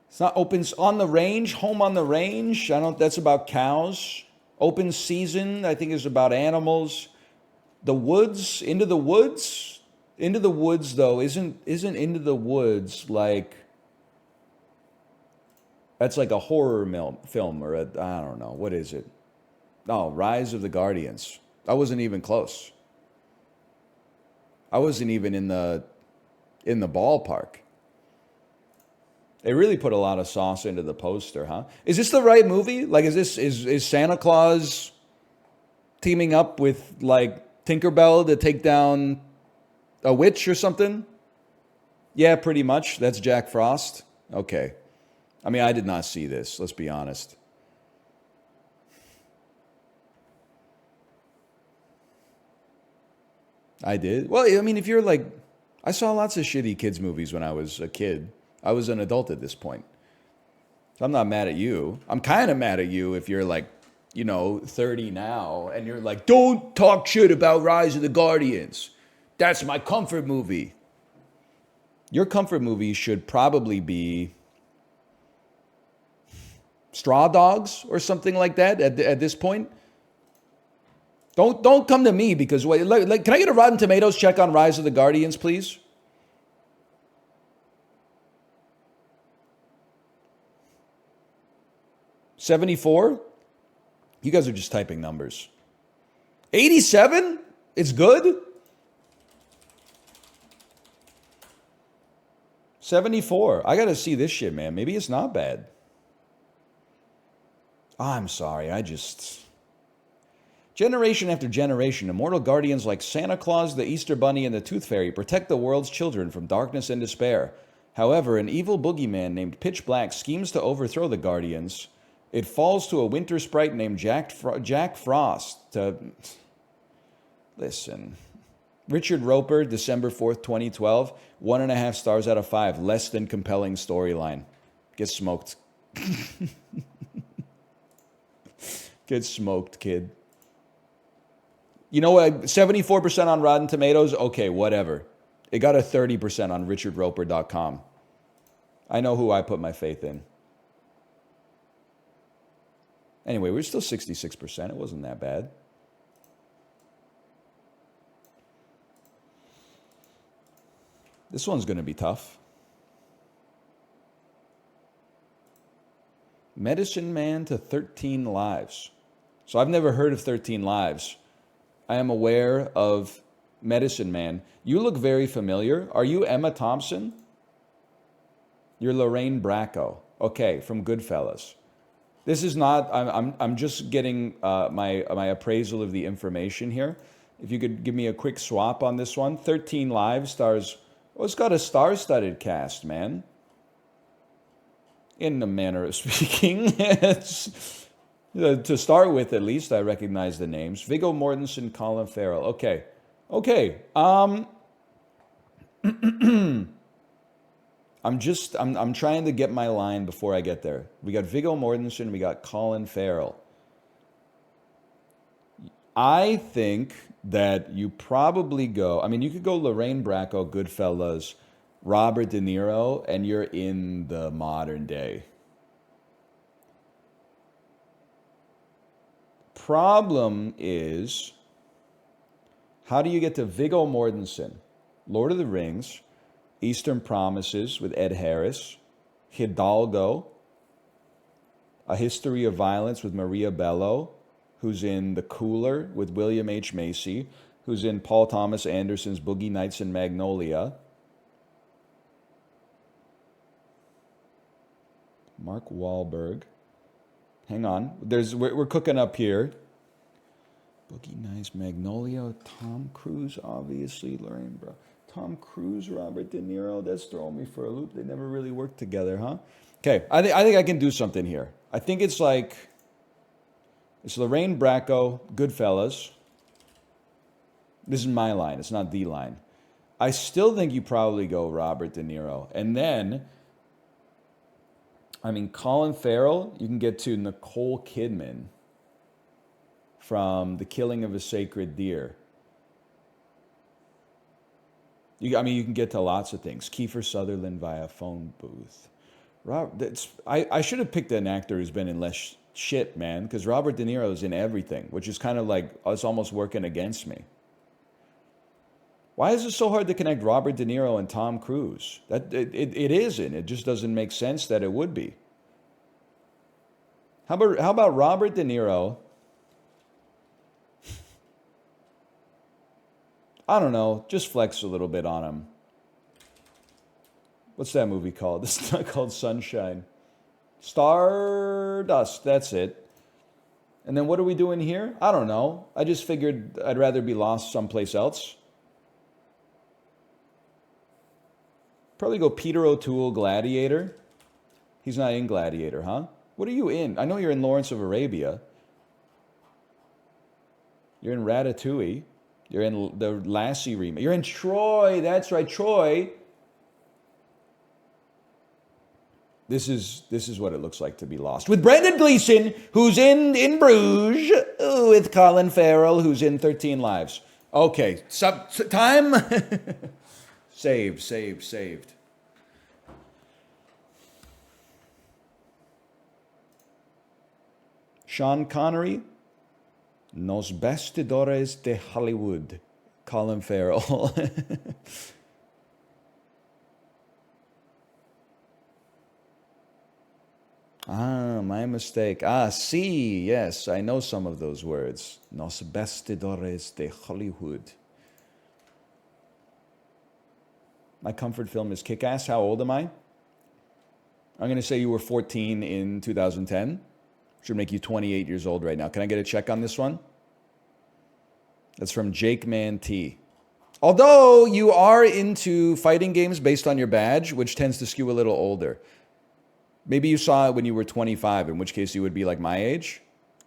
It's not open on the range. Home on the range. That's about cows. Open season, I think, is about animals. The woods, into the woods. Into the Woods, though, isn't Into the Woods like... That's like a horror film, or I don't know. What is it? No, Rise of the Guardians. I wasn't even close. I wasn't even in the ballpark. They really put a lot of sauce into the poster, huh? Is this the right movie? Like, is Santa Claus teaming up with like Tinkerbell to take down a witch or something? Yeah, pretty much. That's Jack Frost. Okay. I mean, I did not see this. Let's be honest. I did. Well, I mean, if you're like, I saw lots of shitty kids movies when I was a kid. I was an adult at this point. So I'm not mad at you. I'm kind of mad at you if you're like, 30 now and you're like, don't talk shit about Rise of the Guardians. That's my comfort movie. Your comfort movie should probably be Straw Dogs or something like that at this point. Don't come to me because wait, like, can I get a Rotten Tomatoes check on Rise of the Guardians, please? $74? You guys are just typing numbers. 87? It's good? 74. I gotta see this shit, man. Maybe it's not bad. Oh, I'm sorry. Generation after generation, immortal guardians like Santa Claus, the Easter Bunny, and the Tooth Fairy protect the world's children from darkness and despair. However, an evil boogeyman named Pitch Black schemes to overthrow the guardians. It falls to a winter sprite named Jack Frost to... Listen. Richard Roper, December 4th, 2012. 1.5 stars out of 5. Less than compelling storyline. Get smoked. Get smoked, kid. You know what? 74% on Rotten Tomatoes? Okay, whatever. It got a 30% on richardroper.com. I know who I put my faith in. Anyway, we're still 66%. It wasn't that bad. This one's going to be tough. Medicine Man to 13 Lives. So I've never heard of 13 Lives. I am aware of Medicine Man. You look very familiar. Are you Emma Thompson? You're Lorraine Bracco. Okay, from Goodfellas. This is not. I'm just getting my appraisal of the information here. If you could give me a quick swap on this one. 13 Lives stars. Well, it's got a star-studded cast, man. In the manner of speaking. To start with, at least, I recognize the names. Viggo Mortensen, Colin Farrell. Okay. I'm trying to get my line before I get there. We got Viggo Mortensen, we got Colin Farrell. I think that you probably go, I mean, you could go Lorraine Bracco, Goodfellas, Robert De Niro, and you're in the modern day. Problem is, how do you get to Viggo Mortensen, Lord of the Rings, Eastern Promises with Ed Harris, Hidalgo, A History of Violence with Maria Bello, who's in The Cooler with William H. Macy, who's in Paul Thomas Anderson's Boogie Nights and Magnolia, Mark Wahlberg. Hang on. We're cooking up here. Boogie Nights, Magnolia, Tom Cruise, obviously, Lorraine Bro. Tom Cruise, Robert De Niro. That's throwing me for a loop. They never really worked together, huh? Okay, I think I can do something here. I think it's Lorraine Bracco, Goodfellas. This is my line. It's not the line. I still think you probably go Robert De Niro. And then, I mean, Colin Farrell, you can get to Nicole Kidman from The Killing of a Sacred Deer. You can get to lots of things. Kiefer Sutherland via phone booth. I should have picked an actor who's been in less shit, man, because Robert De Niro is in everything, which is kind of like, it's almost working against me. Why is it so hard to connect Robert De Niro and Tom Cruise? It isn't. It just doesn't make sense that it would be. How about Robert De Niro? I don't know. Just flex a little bit on him. What's that movie called? It's not called Sunshine. Stardust, that's it. And then what are we doing here? I don't know. I just figured I'd rather be lost someplace else. Probably go Peter O'Toole, Gladiator. He's not in Gladiator, huh? What are you in? I know you're in Lawrence of Arabia. You're in Ratatouille. You're in the Lassie remake. You're in Troy. That's right, Troy. This is what it looks like to be lost. With Brendan Gleeson, who's in Bruges, with Colin Farrell, who's in 13 Lives. Okay, time. Saved. Sean Connery, Los Bastidores de Hollywood. Colin Farrell. My mistake. Sí, yes, I know some of those words. Los Bastidores de Hollywood. My comfort film is Kick-Ass. How old am I? I'm going to say you were 14 in 2010. Should make you 28 years old right now. Can I get a check on this one? That's from Jake Man T. Although you are into fighting games based on your badge, which tends to skew a little older. Maybe you saw it when you were 25, in which case you would be like my age.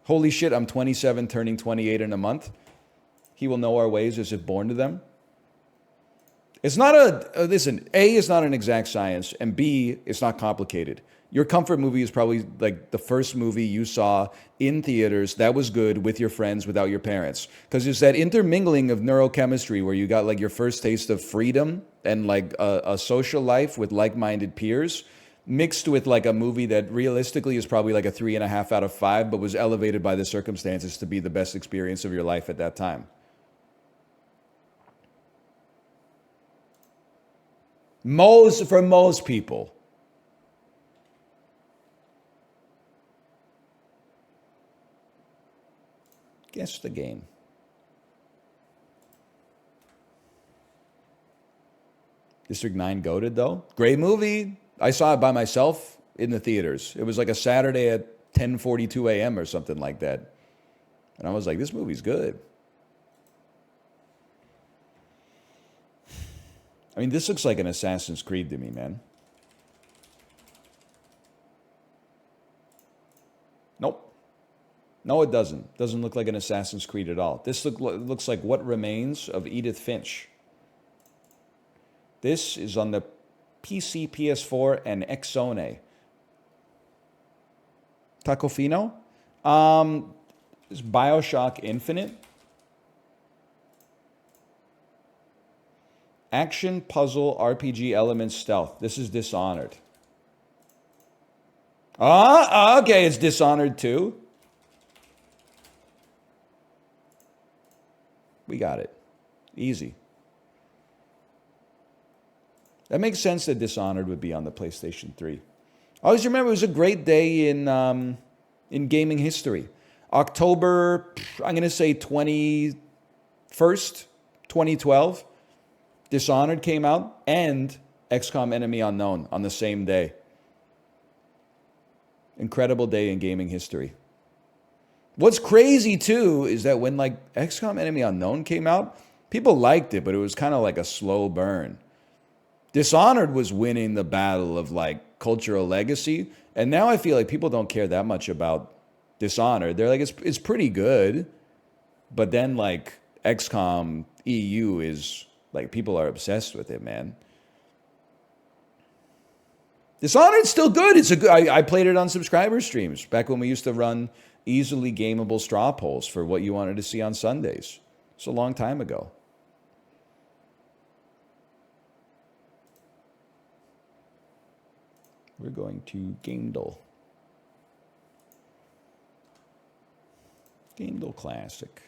Holy shit, I'm 27, turning 28 in a month. He will know our ways as if born to them. It's not listen, A, is not an exact science, and B, it's not complicated. Your comfort movie is probably like the first movie you saw in theaters that was good with your friends without your parents. Because it's that intermingling of neurochemistry where you got like your first taste of freedom and like a social life with like-minded peers, mixed with like a movie that realistically is probably like a 3.5 out of 5, but was elevated by the circumstances to be the best experience of your life at that time. For most people. Guess the game. District 9 goated though. Great movie. I saw it by myself in the theaters. It was like a Saturday at 10:42 a.m. or something like that. And I was like, this movie's good. I mean, this looks like an Assassin's Creed to me, man. Nope. No, it doesn't. Doesn't look like an Assassin's Creed at all. This looks like What Remains of Edith Finch. This is on the PC, PS4, and Xone. Tacofino? This is BioShock Infinite. Action, puzzle, RPG elements, stealth. This is Dishonored. Okay, it's Dishonored 2. We got it. Easy. That makes sense that Dishonored would be on the PlayStation 3. I always remember it was a great day in gaming history. October, I'm going to say 21st, 2012. Dishonored came out, and XCOM Enemy Unknown on the same day. Incredible day in gaming history. What's crazy, too, is that when like XCOM Enemy Unknown came out, people liked it, but it was kind of like a slow burn. Dishonored was winning the battle of like cultural legacy, and now I feel like people don't care that much about Dishonored. They're like, it's pretty good, but then like XCOM EU is... like, people are obsessed with it, man. Dishonored's still good. It's a good. I played it on subscriber streams back when we used to run easily gameable straw polls for what you wanted to see on Sundays. It's a long time ago. We're going to Gamedel. Gamedel Classic.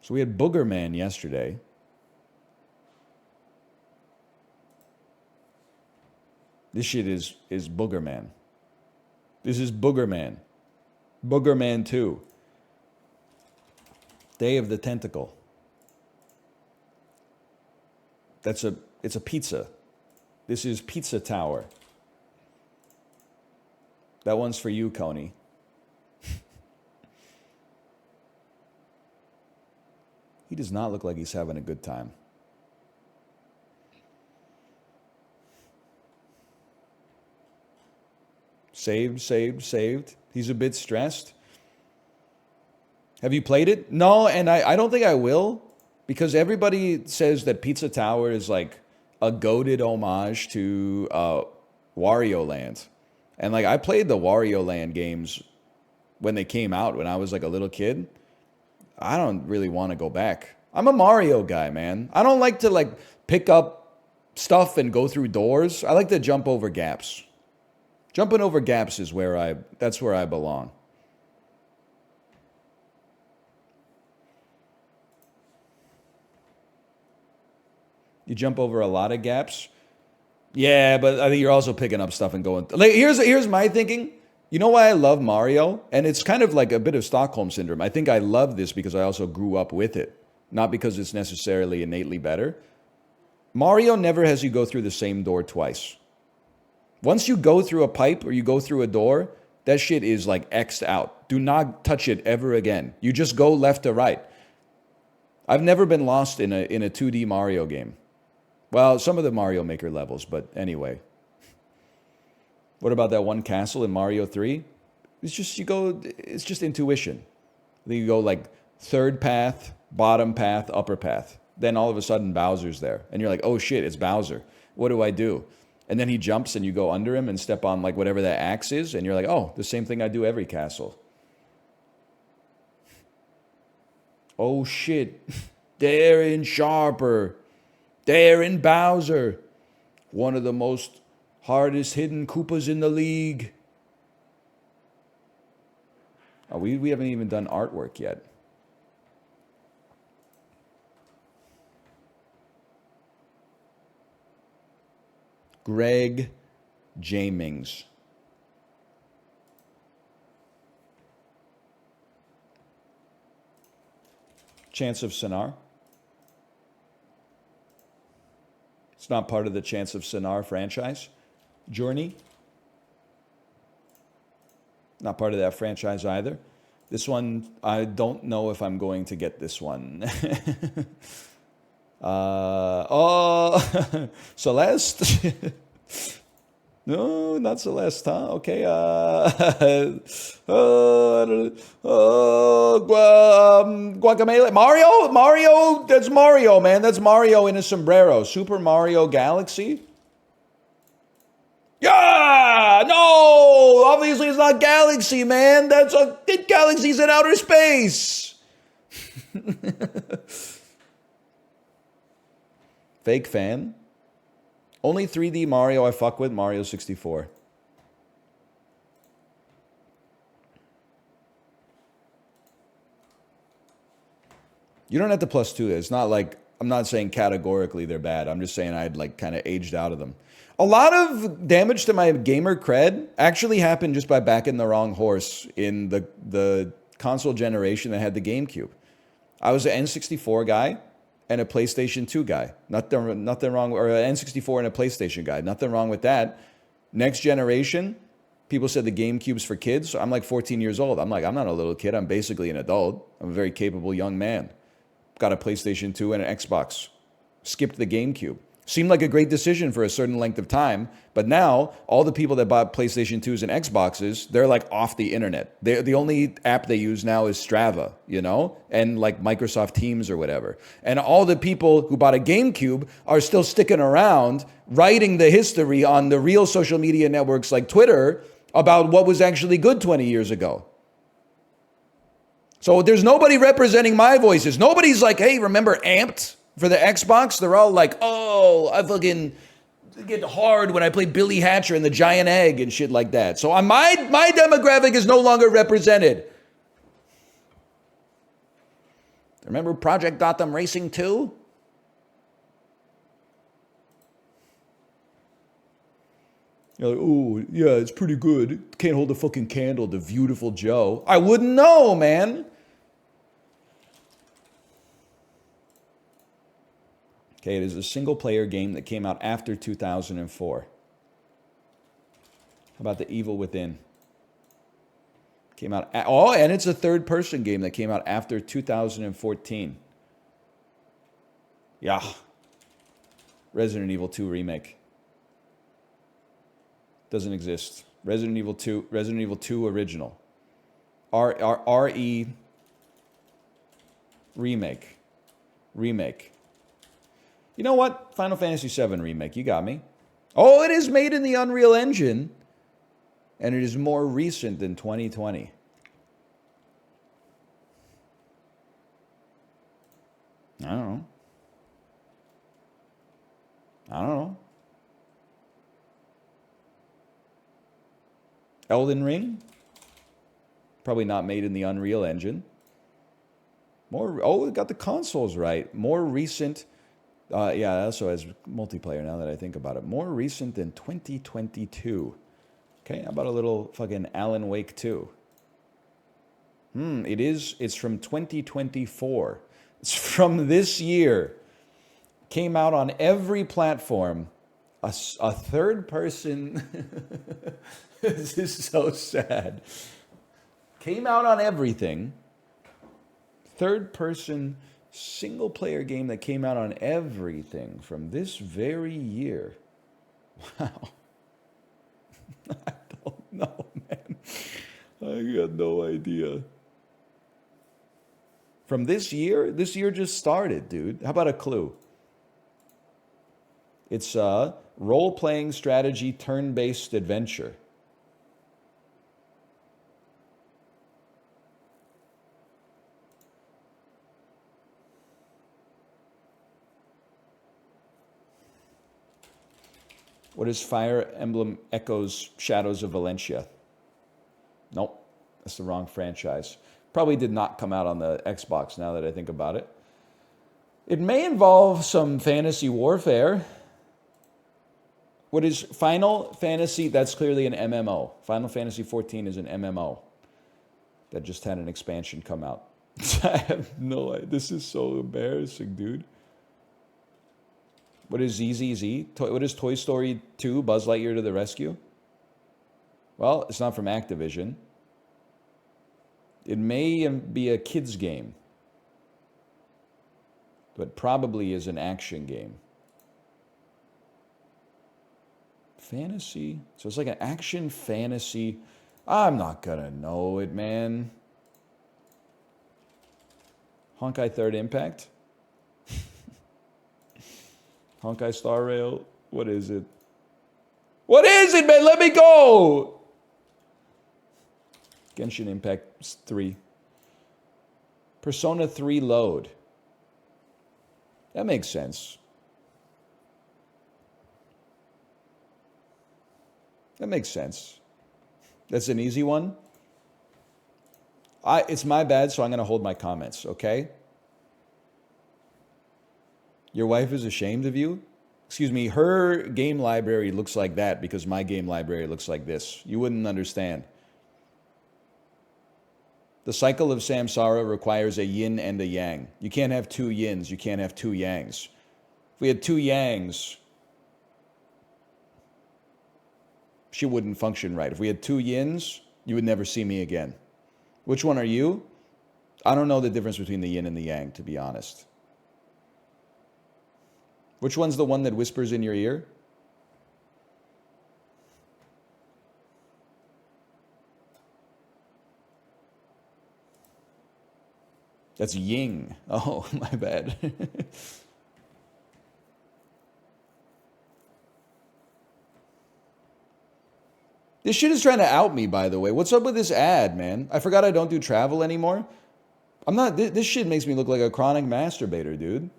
So we had Boogerman yesterday. This shit is Boogerman. This is Boogerman. Boogerman 2. Day of the Tentacle. That's a It's a pizza. This is Pizza Tower. That one's for you, Coney. He does not look like he's having a good time. Saved, saved, saved. He's a bit stressed. Have you played it? No, and I don't think I will, because everybody says that Pizza Tower is like a goated homage to Wario Land. And like I played the Wario Land games when they came out when I was like a little kid. I don't really want to go back. I'm a Mario guy, man. I don't like to like pick up stuff and go through doors. I like to jump over gaps. Jumping over gaps is that's where I belong. You jump over a lot of gaps. Yeah, but I think you're also picking up stuff and going. Like, here's my thinking. You know why I love Mario? And it's kind of like a bit of Stockholm Syndrome. I think I love this because I also grew up with it. Not because it's necessarily innately better. Mario never has you go through the same door twice. Once you go through a pipe or you go through a door, that shit is like X'd out. Do not touch it ever again. You just go left to right. I've never been lost in a 2D Mario game. Well, some of the Mario Maker levels, but anyway. What about that one castle in Mario 3? It's just intuition. Then you go like third path, bottom path, upper path. Then all of a sudden Bowser's there. And you're like, oh shit, it's Bowser. What do I do? And then he jumps and you go under him and step on like whatever that axe is. And you're like, oh, the same thing I do every castle. Oh shit, Darren Sharper. Darren Bowser, one of the most hardest hidden Koopas in the league. Oh, we haven't even done artwork yet. Greg Jamings. Chance of Sonar. It's not part of the Chance of Sonar franchise. Journey. Not part of that franchise either. This one, I don't know if I'm going to get this one. Celeste. No, not Celeste, huh? Okay. Guacamole. Mario. That's Mario, man. That's Mario in a sombrero. Super Mario Galaxy. Yeah, no. Obviously, it's not Galaxy, man. Galaxy's in outer space. Fake fan. Only 3D Mario I fuck with, Mario 64. You don't have to plus 2 it. It's not like, I'm not saying categorically they're bad. I'm just saying I'd like kind of aged out of them. A lot of damage to my gamer cred actually happened just by backing the wrong horse in the console generation that had the GameCube. I was an N64 guy and a PlayStation 2 guy. Nothing wrong, or an N64 and a PlayStation guy. Nothing wrong with that. Next generation, people said the GameCube's for kids. So I'm like 14 years old. I'm like, I'm not a little kid. I'm basically an adult. I'm a very capable young man. Got a PlayStation 2 and an Xbox. Skipped the GameCube. Seemed like a great decision for a certain length of time, but now all the people that bought PlayStation 2s and Xboxes, they're like off the internet. The only app they use now is Strava, you know, and like Microsoft Teams or whatever. And all the people who bought a GameCube are still sticking around, writing the history on the real social media networks like Twitter about what was actually good 20 years ago. So there's nobody representing my voices. Nobody's like, hey, remember Amped? For the Xbox, they're all like, oh, I fucking get hard when I play Billy Hatcher and the Giant Egg and shit like that. So my demographic is no longer represented. Remember Project Gotham Racing 2? You're like, oh, yeah, it's pretty good. Can't hold a fucking candle to Beautiful Joe. I wouldn't know, man. Okay, it is a single-player game that came out after 2004. How about The Evil Within? Came out... Oh, and it's a third-person game that came out after 2014. Yeah. Resident Evil 2 Remake. Doesn't exist. Resident Evil 2 Original. RE Remake. Remake. You know what? Final Fantasy VII Remake. You got me. Oh, it is made in the Unreal Engine. And it is more recent than 2020. I don't know. I don't know. Elden Ring? Probably not made in the Unreal Engine. Oh, it got the consoles right. More recent. Yeah, it also has multiplayer now that I think about it. More recent than 2022. Okay, how about a little fucking Alan Wake 2? It's from 2024. It's from this year. Came out on every platform. A third person. This is so sad. Came out on everything. Third person single player game that came out on everything from this very year. Wow. I don't know, man. I got no idea. From this year? This year just started, dude. How about a clue? It's a role-playing strategy turn-based adventure. What is Fire Emblem Echoes Shadows of Valencia? Nope, that's the wrong franchise. Probably did not come out on the Xbox now that I think about it. It may involve some fantasy warfare. What is Final Fantasy? That's clearly an MMO. Final Fantasy 14 is an MMO that just had an expansion come out. I have no idea. This is so embarrassing, dude. What is ZZZ? What is Toy Story 2, Buzz Lightyear to the Rescue? Well, it's not from Activision. It may be a kid's game, but probably is an action game. Fantasy? So it's like an action fantasy. I'm not gonna know it, man. Honkai Third Impact? Honkai Star Rail? What is it? What is it, man? Let me go! Genshin Impact 3. Persona 3 Load. That makes sense. That makes sense. That's an easy one. It's my bad, so I'm going to hold my comments, okay? Your wife is ashamed of you? Excuse me, her game library looks like that because my game library looks like this. You wouldn't understand. The cycle of samsara requires a yin and a yang. You can't have two yins, you can't have two yangs. If we had two yangs, she wouldn't function right. If we had two yins, you would never see me again. Which one are you? I don't know the difference between the yin and the yang, to be honest. Which one's the one that whispers in your ear? That's yin. Oh, my bad. This shit is trying to out me, by the way. What's up with this ad, man? I forgot I don't do travel anymore. I'm not... This shit makes me look like a chronic masturbator, dude.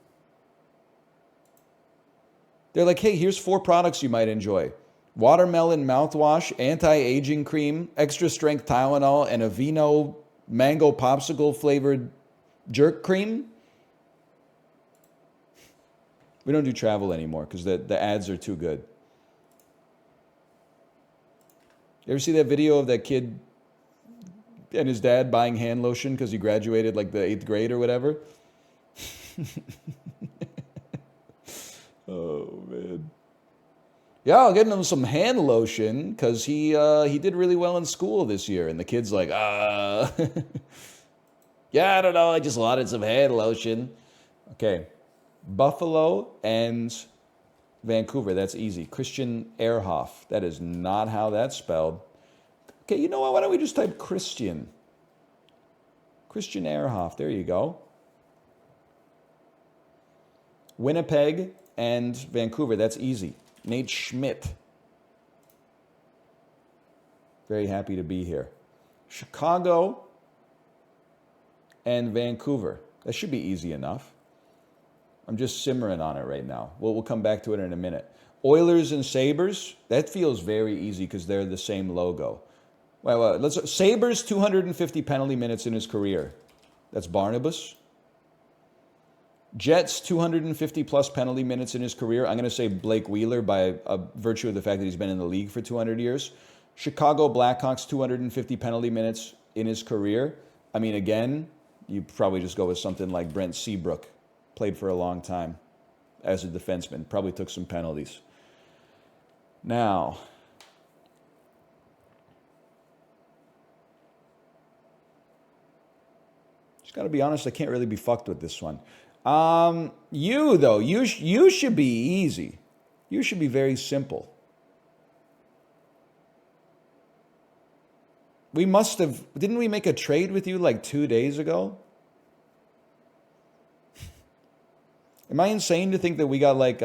They're like, hey, here's 4 products you might enjoy. Watermelon mouthwash, anti-aging cream, extra strength Tylenol, and a Vino mango popsicle flavored jerk cream. We don't do travel anymore because the ads are too good. You ever see that video of that kid and his dad buying hand lotion because he graduated like the 8th grade or whatever? Oh, man. Yeah, I'll get him some hand lotion because he did really well in school this year. And the kid's like, yeah, I don't know. I just wanted some hand lotion. Okay. Buffalo and Vancouver. That's easy. Christian Ehrhoff. That is not how that's spelled. Okay, you know what? Why don't we just type Christian? Christian Ehrhoff. There you go. Winnipeg and Vancouver. That's easy. Nate Schmidt. Very happy to be here. Chicago and Vancouver. That should be easy enough. I'm just simmering on it right now. We'll come back to it in a minute. Oilers and Sabres. That feels very easy because they're the same logo. Well, Sabres 250 penalty minutes in his career. That's Barnabas. Jets 250 plus penalty minutes in his career. I'm going to say Blake Wheeler by virtue of the fact that he's been in the league for 200 years. Chicago Blackhawks 250 penalty minutes in his career. I mean, again, you probably just go with something like Brent Seabrook. Played for a long time as a defenseman. Probably took some penalties. Now, just got to be honest, I can't really be fucked with this one. You, though, you should be easy. You should be very simple. We must have... Didn't we make a trade with you like 2 days ago? Am I insane to think that we got like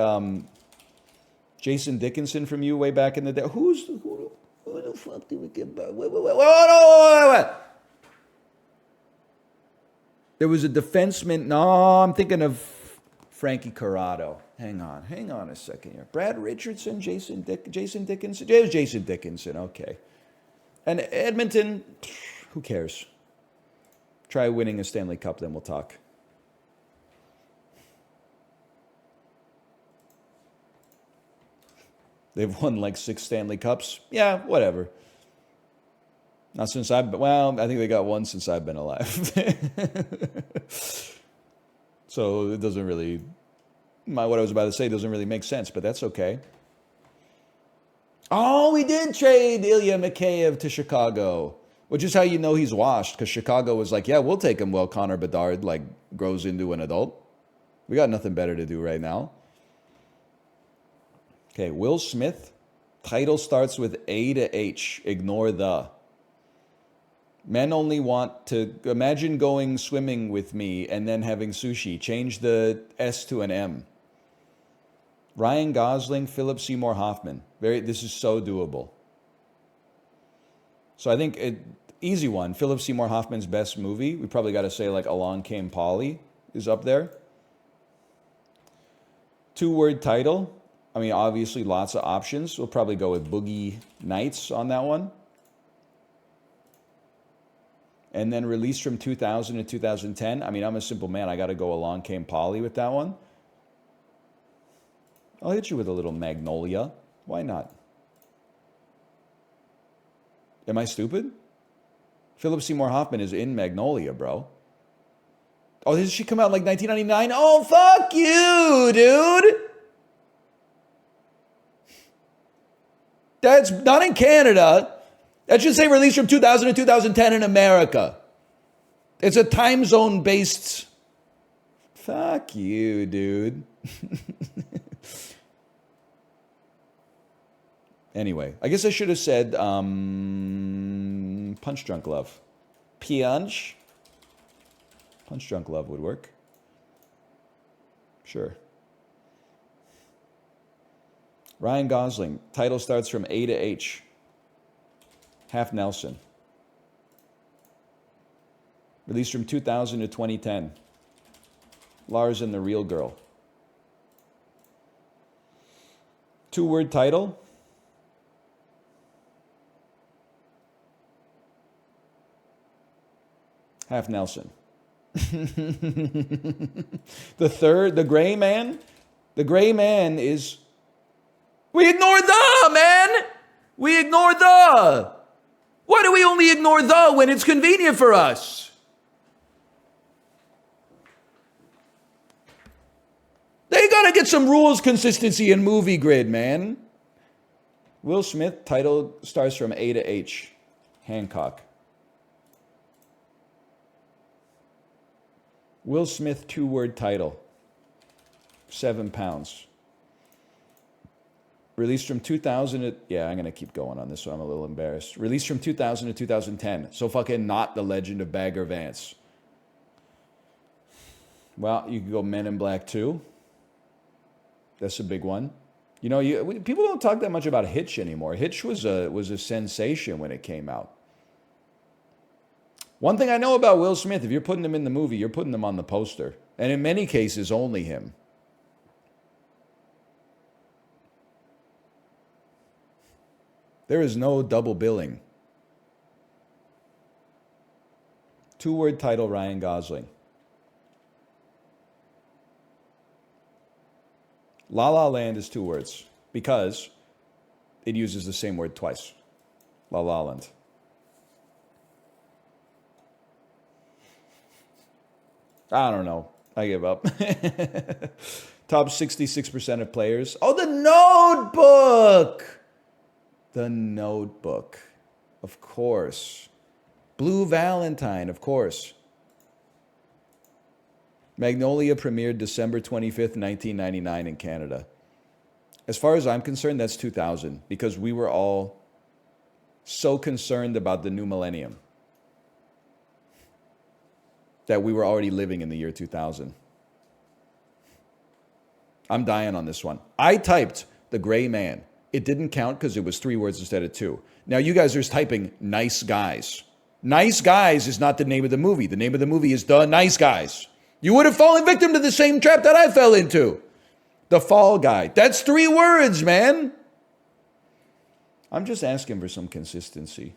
Jason Dickinson from you way back in the day? Who the fuck did we get back? Wait. There was a defenseman. No, I'm thinking of Frankie Corrado. Hang on a second here. Brad Richardson, Jason Dickinson. It was Jason Dickinson. Okay. And Edmonton, who cares? Try winning a Stanley Cup, then we'll talk. They've won like 6 Stanley Cups. Yeah, whatever. Not since I think they got one since I've been alive. So it doesn't really, what I was about to say doesn't really make sense, but that's okay. Oh, we did trade Ilya Mikheyev to Chicago, which is how you know he's washed, because Chicago was like, yeah, we'll take him while Connor Bedard like grows into an adult. We got nothing better to do right now. Okay, Will Smith. Title starts with A to H. Ignore the. Men only want to... Imagine going swimming with me and then having sushi. Change the S to an M. Ryan Gosling, Philip Seymour Hoffman. This is so doable. So I think easy one. Philip Seymour Hoffman's best movie. We probably got to say like Along Came Polly is up there. 2-word title. I mean, obviously, lots of options. We'll probably go with Boogie Nights on that one. And then released from 2000 to 2010. I mean, I'm a simple man. I got to go Along Came Polly with that one. I'll hit you with a little Magnolia. Why not? Am I stupid? Philip Seymour Hoffman is in Magnolia, bro. Oh, did she come out in like 1999? Oh, fuck you, dude! That's not in Canada. That should say released from 2000 to 2010 in America. It's a time zone based. Fuck you, dude. Anyway, I guess I should have said Punch Drunk Love. Punch Drunk Love would work. Sure. Ryan Gosling. Title starts from A to H. Half Nelson. Released from 2000 to 2010. Lars and the Real Girl. 2-word title. Half Nelson. The Gray Man. The Gray Man is... We ignore the, man! We ignore the! Why do we only ignore the when it's convenient for us? They gotta get some rules consistency in movie grid, man. Will Smith, title starts from A to H. Hancock. Will Smith, 2-word title. 7 pounds. Released from 2000 yeah, I'm going to keep going on this one. I'm a little embarrassed. Released from 2000 to 2010. So fucking not The Legend of Bagger Vance. Well, you could go Men in Black 2. That's a big one. You know, people don't talk that much about Hitch anymore. Hitch was a sensation when it came out. One thing I know about Will Smith, if you're putting him in the movie, you're putting him on the poster. And in many cases, only him. There is no double billing. 2-word title, Ryan Gosling. La La Land is 2 words because it uses the same word twice. La La Land. I don't know. I give up. Top 66% of players. Oh, The Notebook! The Notebook. Of course. Blue Valentine, of course. Magnolia premiered December 25th, 1999 in Canada. As far as I'm concerned, that's 2000 because we were all so concerned about the new millennium that we were already living in the year 2000. I'm dying on this one. I typed The Gray Man. It didn't count because it was 3 words instead of 2. Now you guys are just typing Nice Guys. Nice Guys is not the name of the movie. The name of the movie is The Nice Guys. You would have fallen victim to the same trap that I fell into. The Fall Guy. That's 3 words, man. I'm just asking for some consistency.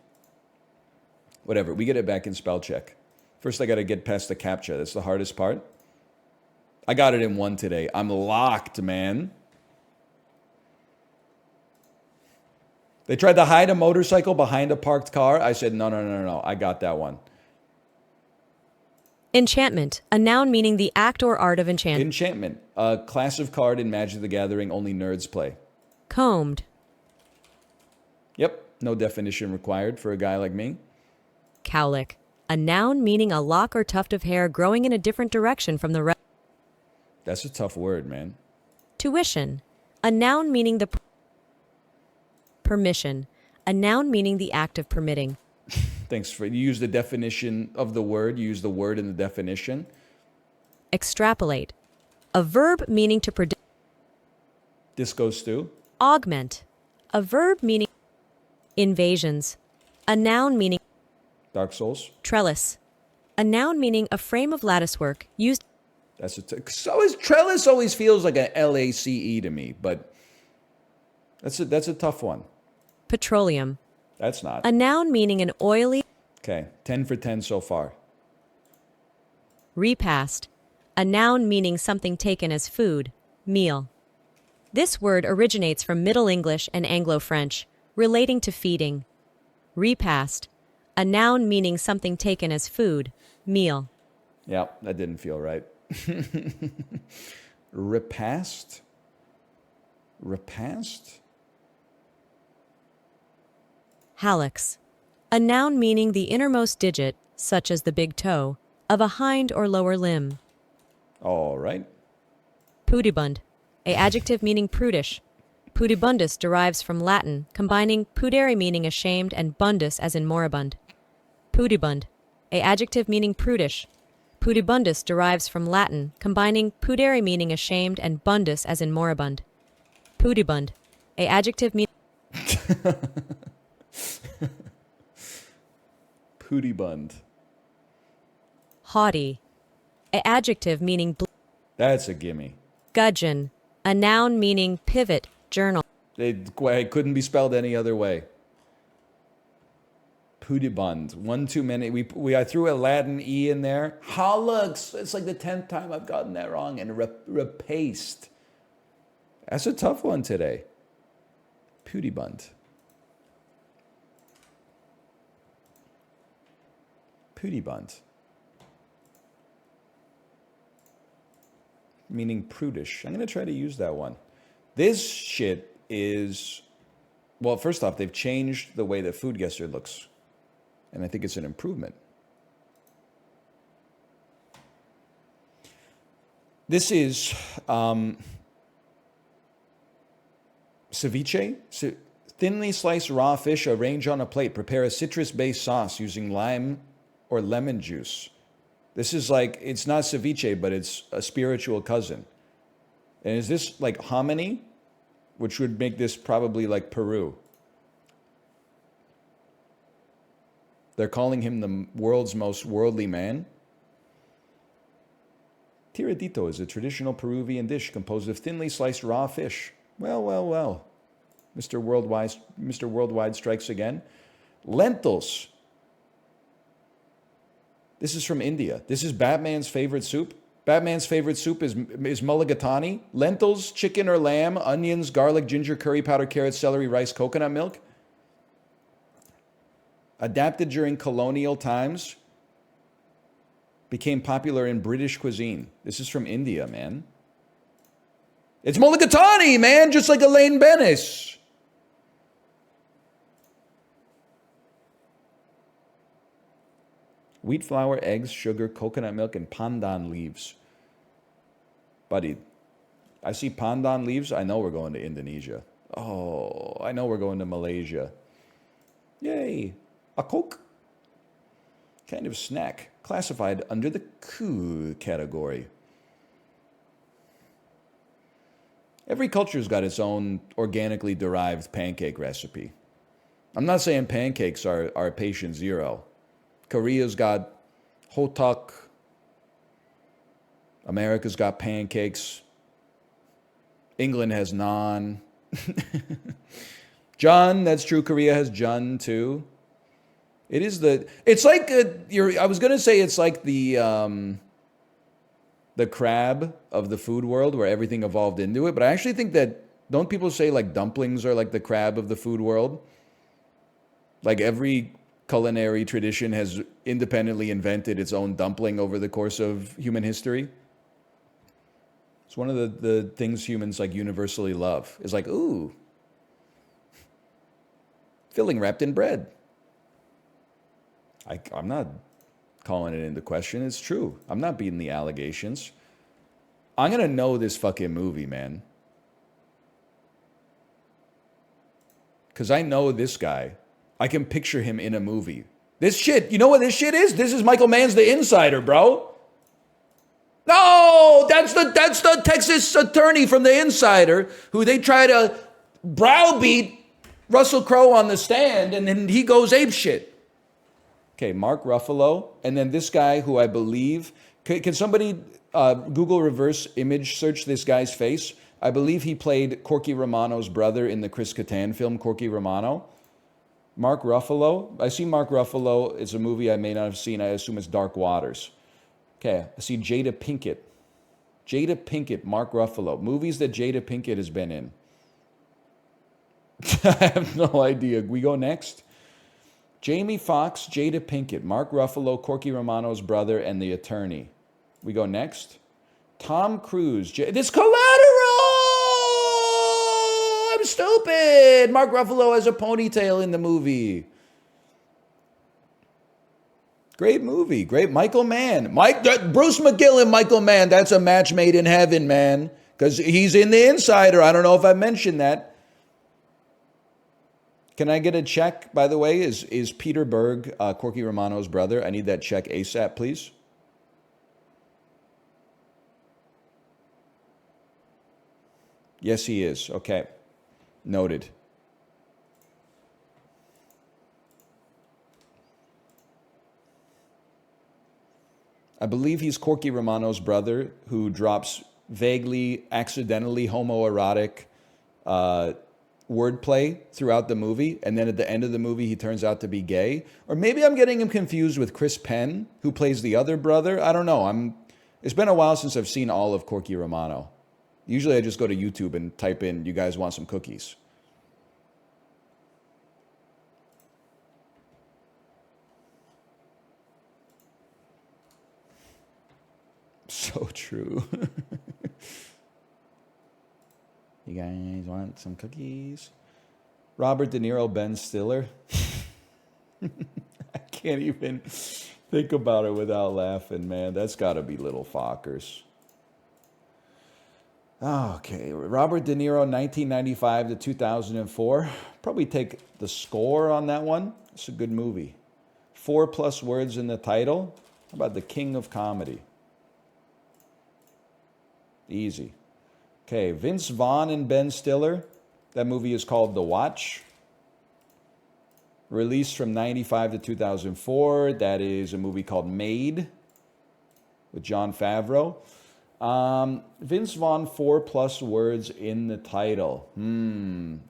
Whatever. We get it back in spell check. First, I got to get past the CAPTCHA. That's the hardest part. I got it in 1 today. I'm locked, man. They tried to hide a motorcycle behind a parked car. I said, no. I got that one. Enchantment, a noun meaning the act or art of enchantment. Enchantment, a class of card in Magic the Gathering only nerds play. Combed. Yep, no definition required for a guy like me. Cowlick, a noun meaning a lock or tuft of hair growing in a different direction from the rest. That's a tough word, man. Tuition, a noun meaning the permission, a noun meaning the act of permitting. Thanks for you use the definition of the word. You use the word in the definition. Extrapolate, a verb meaning to predict. Disco stew. Augment, a verb meaning invasions, a noun meaning Dark Souls. trellis, a noun meaning a frame of latticework used. That's trellis always feels like an LACE to me, but that's a tough one. Petroleum, That's not. a noun meaning an oily. Okay, 10 for 10 so far. Repast, a noun meaning something taken as food, meal. This word originates from Middle English and Anglo-French, relating to feeding. Repast, a noun meaning something taken as food, meal. Yeah, that didn't feel right. Repast? Repast? Hallux, a noun meaning the innermost digit, such as the big toe, of a hind or lower limb. All right. Pudibund, a adjective meaning prudish. Pudibundus derives from Latin, combining pudere meaning ashamed and bundus as in moribund. Pudibund, a adjective meaning prudish. Pudibundus derives from Latin, combining pudere meaning ashamed and bundus as in moribund. Pudibund, a adjective meaning Pudibund. haughty, a adjective meaning That's a gimme. gudgeon, a noun meaning pivot, journal. It couldn't be spelled any other way. Pudibund. One too many. I threw a Latin E in there. Hallux. It's like the 10th time I've gotten that wrong. And repaste. That's a tough one today. Pudibund. Pudibund. meaning prudish. I'm going to try to use that one. This shit is, well, first off, they've changed the way that Food Guesser looks. And I think it's an improvement. This is ceviche. Thinly sliced raw fish arrange on a plate. Prepare a citrus-based sauce using lime or lemon juice. This is like, it's not ceviche, but it's a spiritual cousin. And is this like hominy? Which would make this probably like Peru. They're calling him the world's most worldly man. Tiradito is a traditional Peruvian dish composed of thinly sliced raw fish. Well, well, well. Mr. Worldwide strikes again. Lentils. This is from India. This is Batman's favorite soup. Batman's favorite soup is mulligatawny. Lentils, chicken or lamb, onions, garlic, ginger, curry powder, carrots, celery, rice, coconut milk. Adapted during colonial times. Became popular in British cuisine. This is from India, man. It's mulligatawny, man, just like Elaine Bennis. Wheat flour, eggs, sugar, coconut milk, and pandan leaves. Buddy, I see pandan leaves, I know we're going to Indonesia. Oh, I know we're going to Malaysia. Yay. A Coke. Kind of snack. Classified under the coup category. Every culture's got its own organically derived pancake recipe. I'm not saying pancakes are patient zero. Korea's got hotak. America's got pancakes. England has naan. Jun, that's true. Korea has jun too. It is it's like, I was going to say it's like the crab of the food world where everything evolved into it. But I actually think that, don't people say like dumplings are like the crab of the food world? Like every culinary tradition has independently invented its own dumpling over the course of human history. It's one of the things humans like universally love. Is like, ooh, filling wrapped in bread. I'm not calling it into question. It's true. I'm not beating the allegations. I'm going to know this fucking movie, man. Because I know this guy. I can picture him in a movie. This shit, you know what this shit is? This is Michael Mann's The Insider, bro. No, that's the Texas attorney from The Insider who they try to browbeat Russell Crowe on the stand, and then he goes apeshit. Okay, Mark Ruffalo, and then this guy who I believe, can somebody Google reverse image search this guy's face? I believe he played Corky Romano's brother in the Chris Kattan film Corky Romano. Mark Ruffalo. I see Mark Ruffalo. It's a movie I may not have seen. I assume it's Dark Waters. Okay, I see Jada Pinkett. Jada Pinkett, Mark Ruffalo. Movies that Jada Pinkett has been in. I have no idea. We go next. Jamie Foxx, Jada Pinkett, Mark Ruffalo, Corky Romano's brother, and the attorney. We go next. Tom Cruise. This Collateral! I'm stupid! Mark Ruffalo has a ponytail in the movie. Great movie. Great. Michael Mann. Bruce McGill, Michael Mann. That's a match made in heaven, man. Because he's in The Insider. I don't know if I mentioned that. Can I get a check, by the way? Is Peter Berg Corky Romano's brother? I need that check ASAP, please. Yes, he is. Okay. Noted. I believe he's Corky Romano's brother who drops vaguely, accidentally homoerotic wordplay throughout the movie, and then at the end of the movie he turns out to be gay. Or maybe I'm getting him confused with Chris Penn, who plays the other brother. I don't know. It's been a while since I've seen all of Corky Romano. Usually I just go to YouTube and type in, "You guys want some cookies?" So true. You guys want some cookies? Robert De Niro, Ben Stiller. I can't even think about it without laughing, man. That's got to be Little Fockers. Okay, Robert De Niro, 1995 to 2004. Probably take the score on that one. It's a good movie. 4+ words in the title. How about The King of Comedy? Easy. Okay, Vince Vaughn and Ben Stiller. That movie is called The Watch. Released from 95 to 2004. That is a movie called Made with Jon Favreau. Vince Vaughn, 4+ words in the title.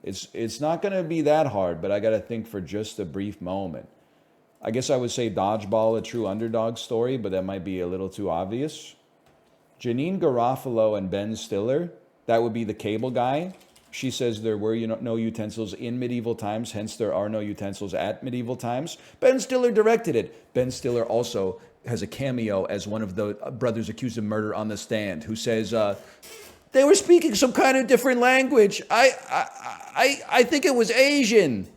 It's not going to be that hard, but I got to think for just a brief moment. I guess I would say Dodgeball, a true underdog story, but that might be a little too obvious. Janine Garofalo and Ben Stiller, that would be the cable guy. She says there were no utensils in medieval times, hence there are no utensils at medieval times. Ben Stiller directed it. Ben Stiller also has a cameo as one of the brothers accused of murder on the stand, who says they were speaking some kind of different language. I think it was Asian.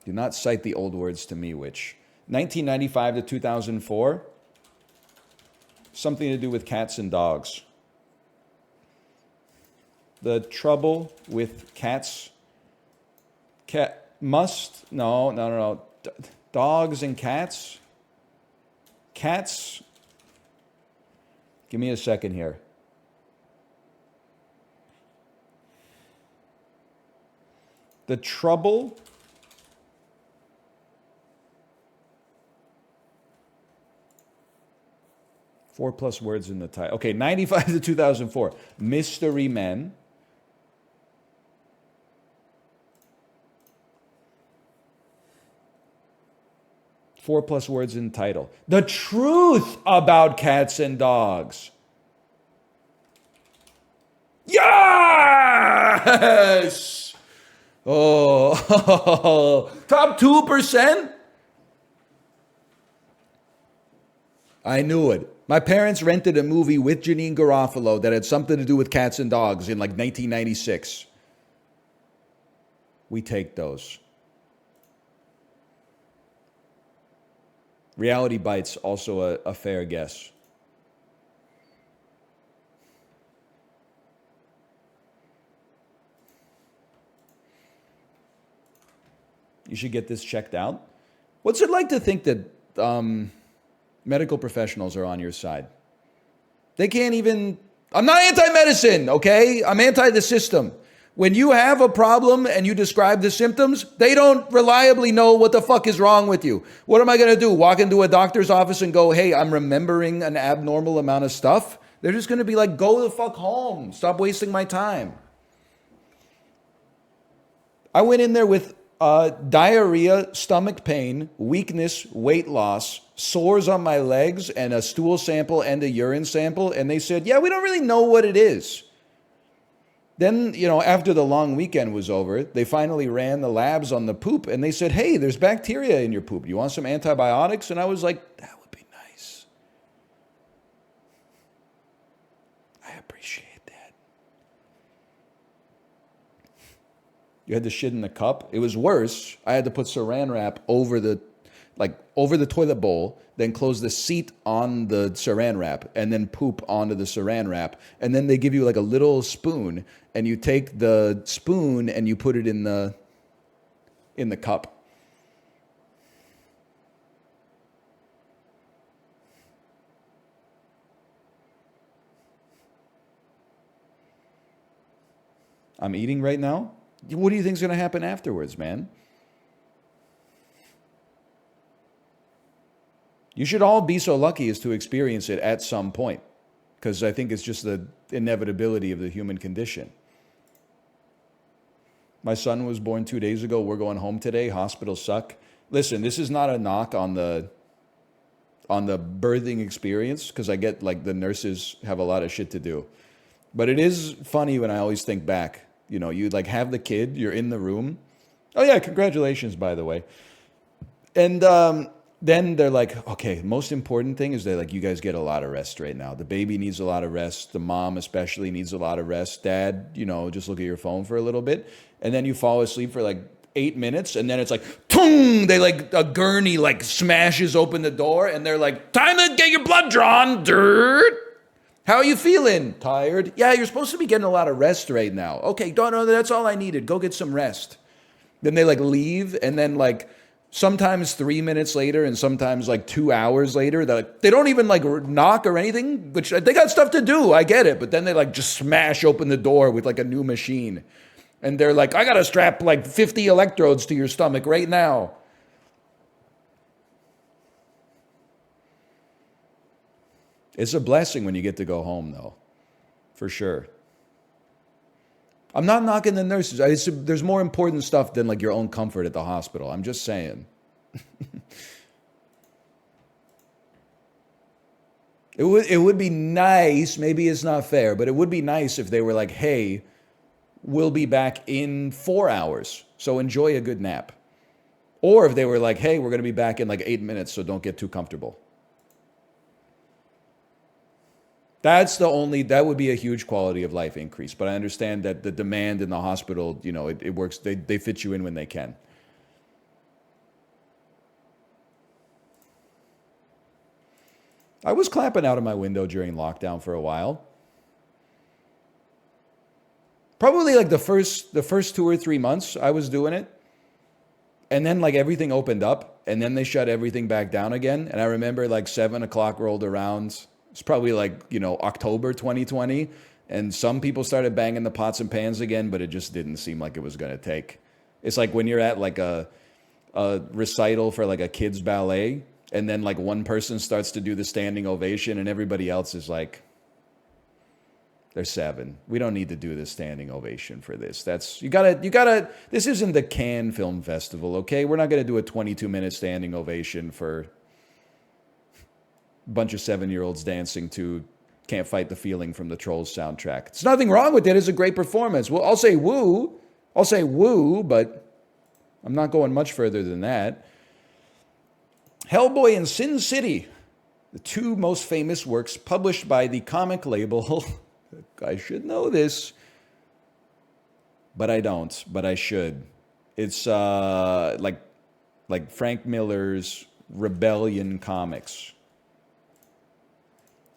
Do not cite the old words to me, witch. 1995 to 2004. Something to do with cats and dogs. The Trouble with Cats. No. Dogs and cats. Cats. Give me a second here. The Trouble. Four plus words in the title. Okay, 95 to 2004. Mystery Men. Four plus words in the title. The Truth About Cats and Dogs. Yes! Oh, top 2%? I knew it. My parents rented a movie with Janine Garofalo that had something to do with cats and dogs in like 1996. We take those. Reality Bites, also a fair guess. You should get this checked out. What's it like to think that medical professionals are on your side? They can't even... I'm not anti-medicine, okay? I'm anti the system. When you have a problem and you describe the symptoms, they don't reliably know what the fuck is wrong with you. What am I going to do? Walk into a doctor's office and go, hey, I'm remembering an abnormal amount of stuff? They're just going to be like, go the fuck home. Stop wasting my time. I went in there with diarrhea, stomach pain, weakness, weight loss, sores on my legs, and a stool sample and a urine sample. And they said, yeah, we don't really know what it is. Then, after the long weekend was over, they finally ran the labs on the poop, and they said, hey, there's bacteria in your poop. Do you want some antibiotics? And I was like, that would be nice. I appreciate that. You had to shit in the cup. It was worse. I had to put saran wrap over the toilet bowl, then close the seat on the saran wrap, and then poop onto the saran wrap. And then they give you like a little spoon, and you take the spoon and you put it in the cup. I'm eating right now. What do you think is going to happen afterwards, man? You should all be so lucky as to experience it at some point, because I think it's just the inevitability of the human condition. My son was born 2 days ago. We're going home today. Hospitals suck. Listen, this is not a knock on the birthing experience, because I get like the nurses have a lot of shit to do. But it is funny when I always think back. You like have the kid, you're in the room. Oh yeah, congratulations, by the way. And Then they're like, okay, most important thing is that like you guys get a lot of rest right now. The baby needs a lot of rest. The mom especially needs a lot of rest. Dad, just look at your phone for a little bit. And then you fall asleep for like 8 minutes, and then it's like, tung! They like a gurney like smashes open the door, and they're like, time to get your blood drawn, dirt. How are you feeling? Tired? Yeah, you're supposed to be getting a lot of rest right now. Okay, don't know, that's all I needed. Go get some rest. Then they like leave, and then like sometimes 3 minutes later, and sometimes like 2 hours later, they don't even like knock or anything, which they got stuff to do. I get it, but then they like just smash open the door with like a new machine, and they're like, I gotta strap like 50 electrodes to your stomach right now. It's a blessing when you get to go home, though, for sure. I'm not knocking the nurses. There's more important stuff than like your own comfort at the hospital. I'm just saying. It would be nice. Maybe it's not fair, but it would be nice if they were like, "Hey, we'll be back in 4 hours, so enjoy a good nap." Or if they were like, "Hey, we're going to be back in like 8 minutes, so don't get too comfortable." That would be a huge quality of life increase. But I understand that the demand in the hospital, it works. They fit you in when they can. I was clapping out of my window during lockdown for a while. Probably like the first 2 or 3 months I was doing it. And then like everything opened up, and then they shut everything back down again. And I remember like 7 o'clock rolled around. It's probably like, October 2020. And some people started banging the pots and pans again, but it just didn't seem like it was going to take. It's like when you're at like a recital for like a kid's ballet, and then like one person starts to do the standing ovation, and everybody else is like, they're 7. We don't need to do the standing ovation for this. You gotta, this isn't the Cannes Film Festival, okay? We're not going to do a 22-minute standing ovation for bunch of 7-year-olds dancing to Can't Fight the Feeling from the Trolls soundtrack. There's nothing wrong with it. It's a great performance. Well, I'll say woo, but I'm not going much further than that. Hellboy and Sin City, the two most famous works published by the comic label. I should know this, but I don't, but I should. It's like Frank Miller's Rebellion Comics.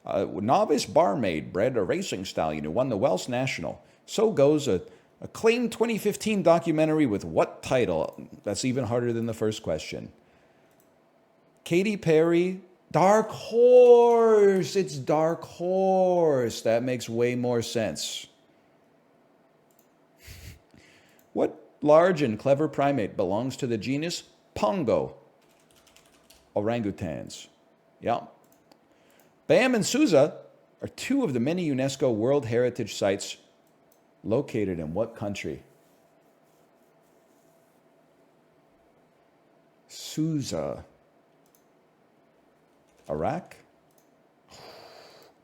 Novice barmaid bred a racing stallion who won the Welsh National. So goes a acclaimed 2015 documentary with what title? That's even harder than the first question. Katy Perry, Dark Horse. It's Dark Horse. That makes way more sense. What large and clever primate belongs to the genus Pongo? Orangutans. Yeah. Bam and Sousa are two of the many UNESCO World Heritage Sites located in what country? Sousa. Iraq?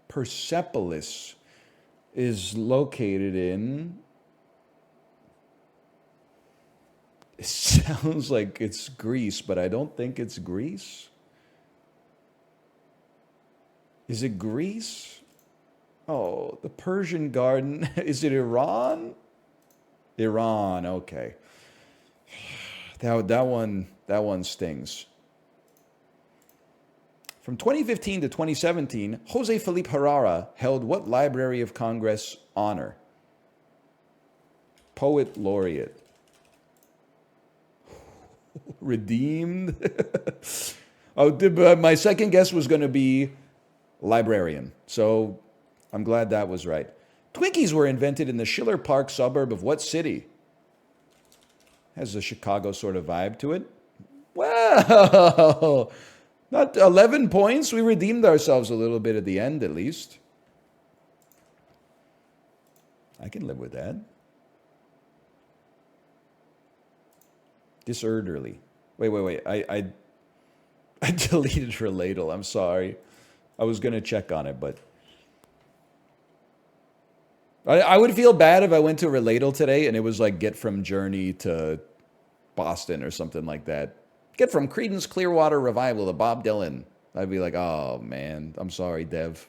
Persepolis is located in... It sounds like it's Greece, but I don't think it's Greece. Is it Greece? Oh, the Persian Garden. Is it Iran? Iran, okay. That one stings. From 2015 to 2017, Jose Felipe Herrera held what Library of Congress honor? Poet Laureate. Redeemed? My second guess was going to be librarian. So I'm glad that was right. Twinkies were invented in the Schiller Park suburb of what city? Has a Chicago sort of vibe to it. Well, not 11 points. We redeemed ourselves a little bit at the end, at least. I can live with that. Disorderly. Wait. I deleted Reladle. I'm sorry. I was going to check on it, but... I would feel bad if I went to Reladle today and it was like get from Journey to Boston or something like that. Get from Creedence Clearwater Revival to Bob Dylan. I'd be like, oh man, I'm sorry, Dev.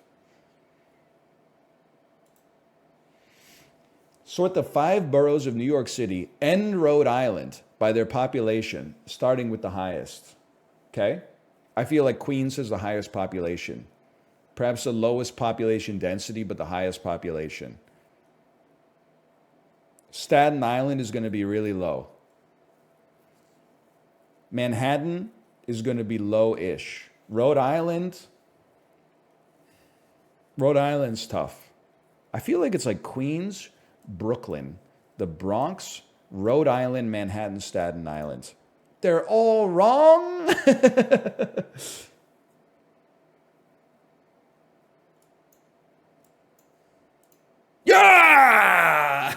Sort the 5 boroughs of New York City and Rhode Island by their population, starting with the highest. Okay? I feel like Queens has the highest population. Perhaps the lowest population density, but the highest population. Staten Island is going to be really low. Manhattan is going to be low-ish. Rhode Island's tough. I feel like it's like Queens, Brooklyn, the Bronx, Rhode Island, Manhattan, Staten Island. They're all wrong. Yeah!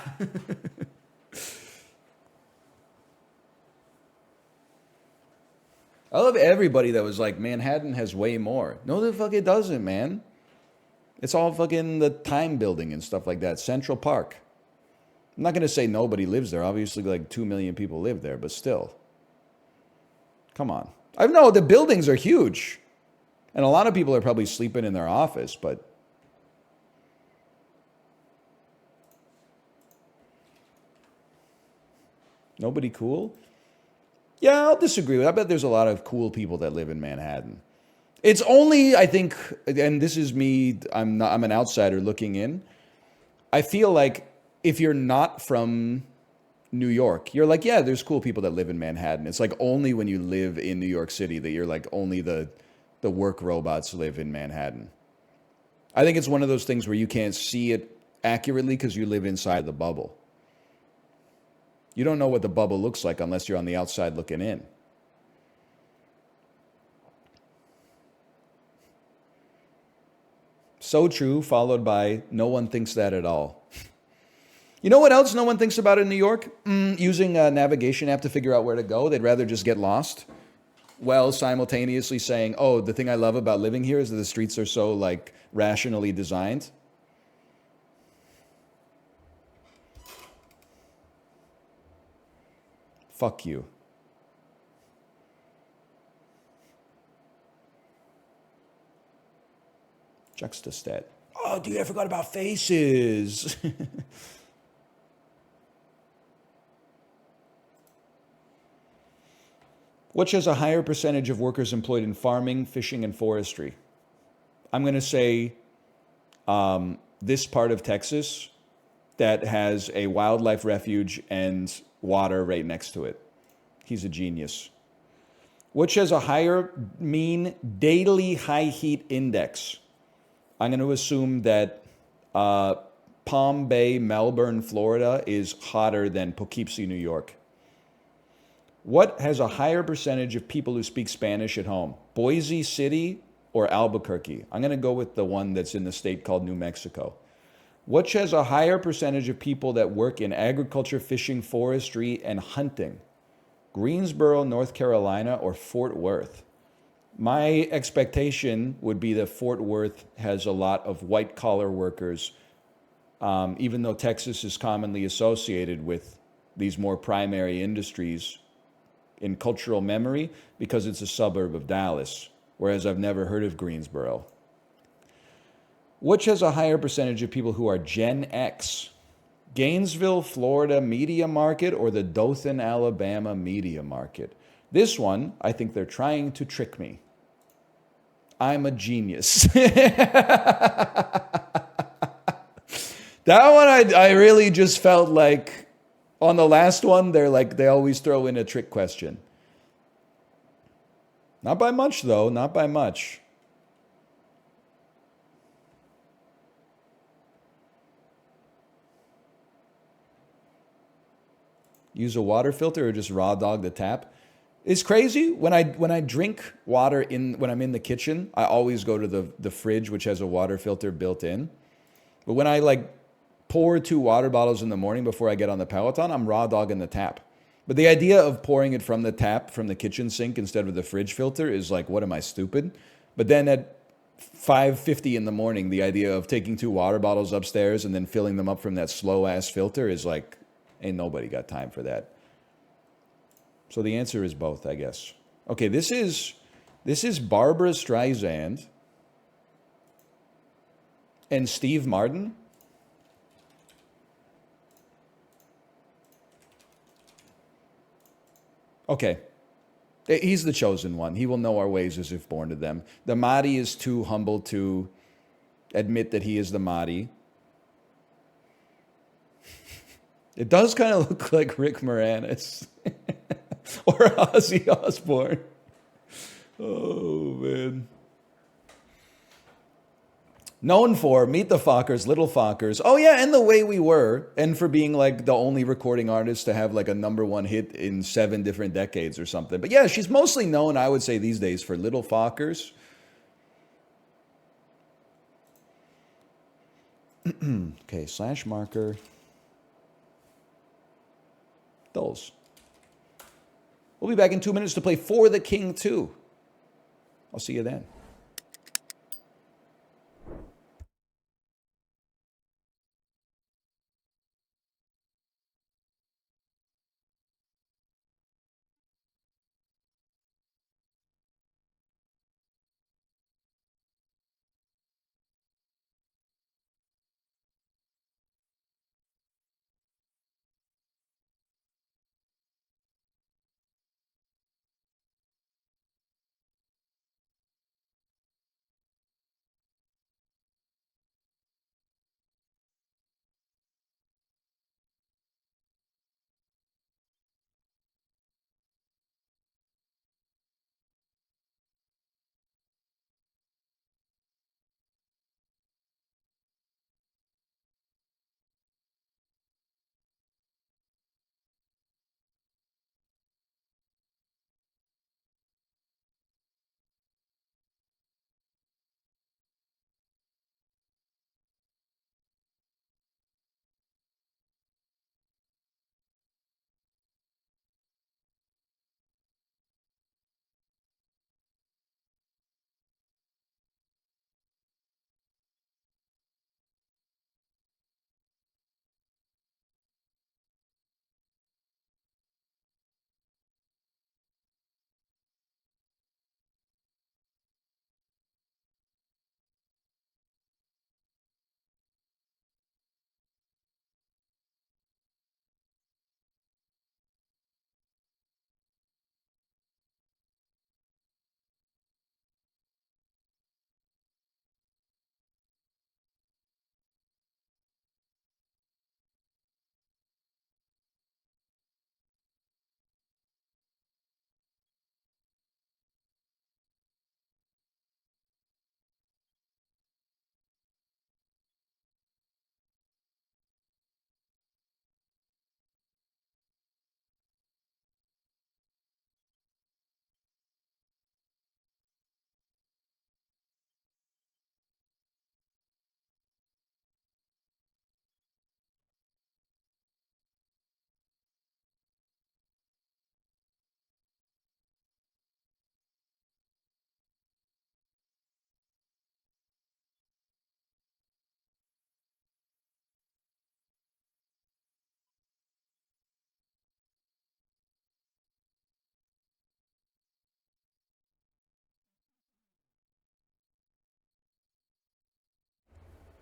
I love everybody that was like, Manhattan has way more. No, the fuck it doesn't, man. It's all fucking the time building and stuff like that. Central Park. I'm not going to say nobody lives there. Obviously, like 2 million people live there, but still. Come on. I know the buildings are huge. And a lot of people are probably sleeping in their office, but nobody cool? Yeah, I'll disagree with that. I bet there's a lot of cool people that live in Manhattan. It's only, I think, and this is me, I'm an outsider looking in. I feel like if you're not from New York, you're like, yeah, there's cool people that live in Manhattan. It's like only when you live in New York City that you're like, only the work robots live in Manhattan. I think it's one of those things where you can't see it accurately because you live inside the bubble. You don't know what the bubble looks like unless you're on the outside looking in. So true, followed by no one thinks that at all. You know what else no one thinks about in New York? Using a navigation app to figure out where to go. They'd rather just get lost. While simultaneously saying, oh, the thing I love about living here is that the streets are so like rationally designed. Fuck you. Juxtastat. Oh, dude, I forgot about faces. Which has a higher percentage of workers employed in farming, fishing, and forestry? I'm going to say this part of Texas that has a wildlife refuge and water right next to it. He's a genius. Which has a higher mean daily high heat index? I'm going to assume that Palm Bay, Melbourne, Florida is hotter than Poughkeepsie, New York. What has a higher percentage of people who speak Spanish at home? Boise City or Albuquerque? I'm going to go with the one that's in the state called New Mexico. Which has a higher percentage of people that work in agriculture, fishing, forestry, and hunting? Greensboro, North Carolina, or Fort Worth? My expectation would be that Fort Worth has a lot of white-collar workers, even though Texas is commonly associated with these more primary industries in cultural memory because it's a suburb of Dallas, whereas I've never heard of Greensboro. Which has a higher percentage of people who are Gen X? Gainesville, Florida media market or the Dothan, Alabama media market? This one, I think they're trying to trick me. I'm a genius. That one, I really just felt like, on the last one, they always throw in a trick question. Not by much, though, not by much. Use a water filter or just raw dog the tap? It's crazy. When I drink water when I'm in the kitchen, I always go to the fridge, which has a water filter built in. But when I pour 2 water bottles in the morning before I get on the Peloton, I'm raw dogging the tap. But the idea of pouring it from the tap, from the kitchen sink instead of the fridge filter is like, what am I, stupid? But then at 5:50 in the morning, the idea of taking 2 water bottles upstairs and then filling them up from that slow-ass filter is like, ain't nobody got time for that. So the answer is both, I guess. Okay, this is Barbara Streisand and Steve Martin. Okay. He's the chosen one. He will know our ways as if born to them. The Mahdi is too humble to admit that he is the Mahdi. It does kind of look like Rick Moranis or Ozzy Osbourne. Oh, man. Known for Meet the Fockers, Little Fockers. Oh, yeah, and The Way We Were. And for being like the only recording artist to have like a #1 hit in 7 different decades or something. But yeah, she's mostly known, I would say, these days for Little Fockers. Okay, slash marker. Those. We'll be back in 2 minutes to play For the King 2. I'll see you then.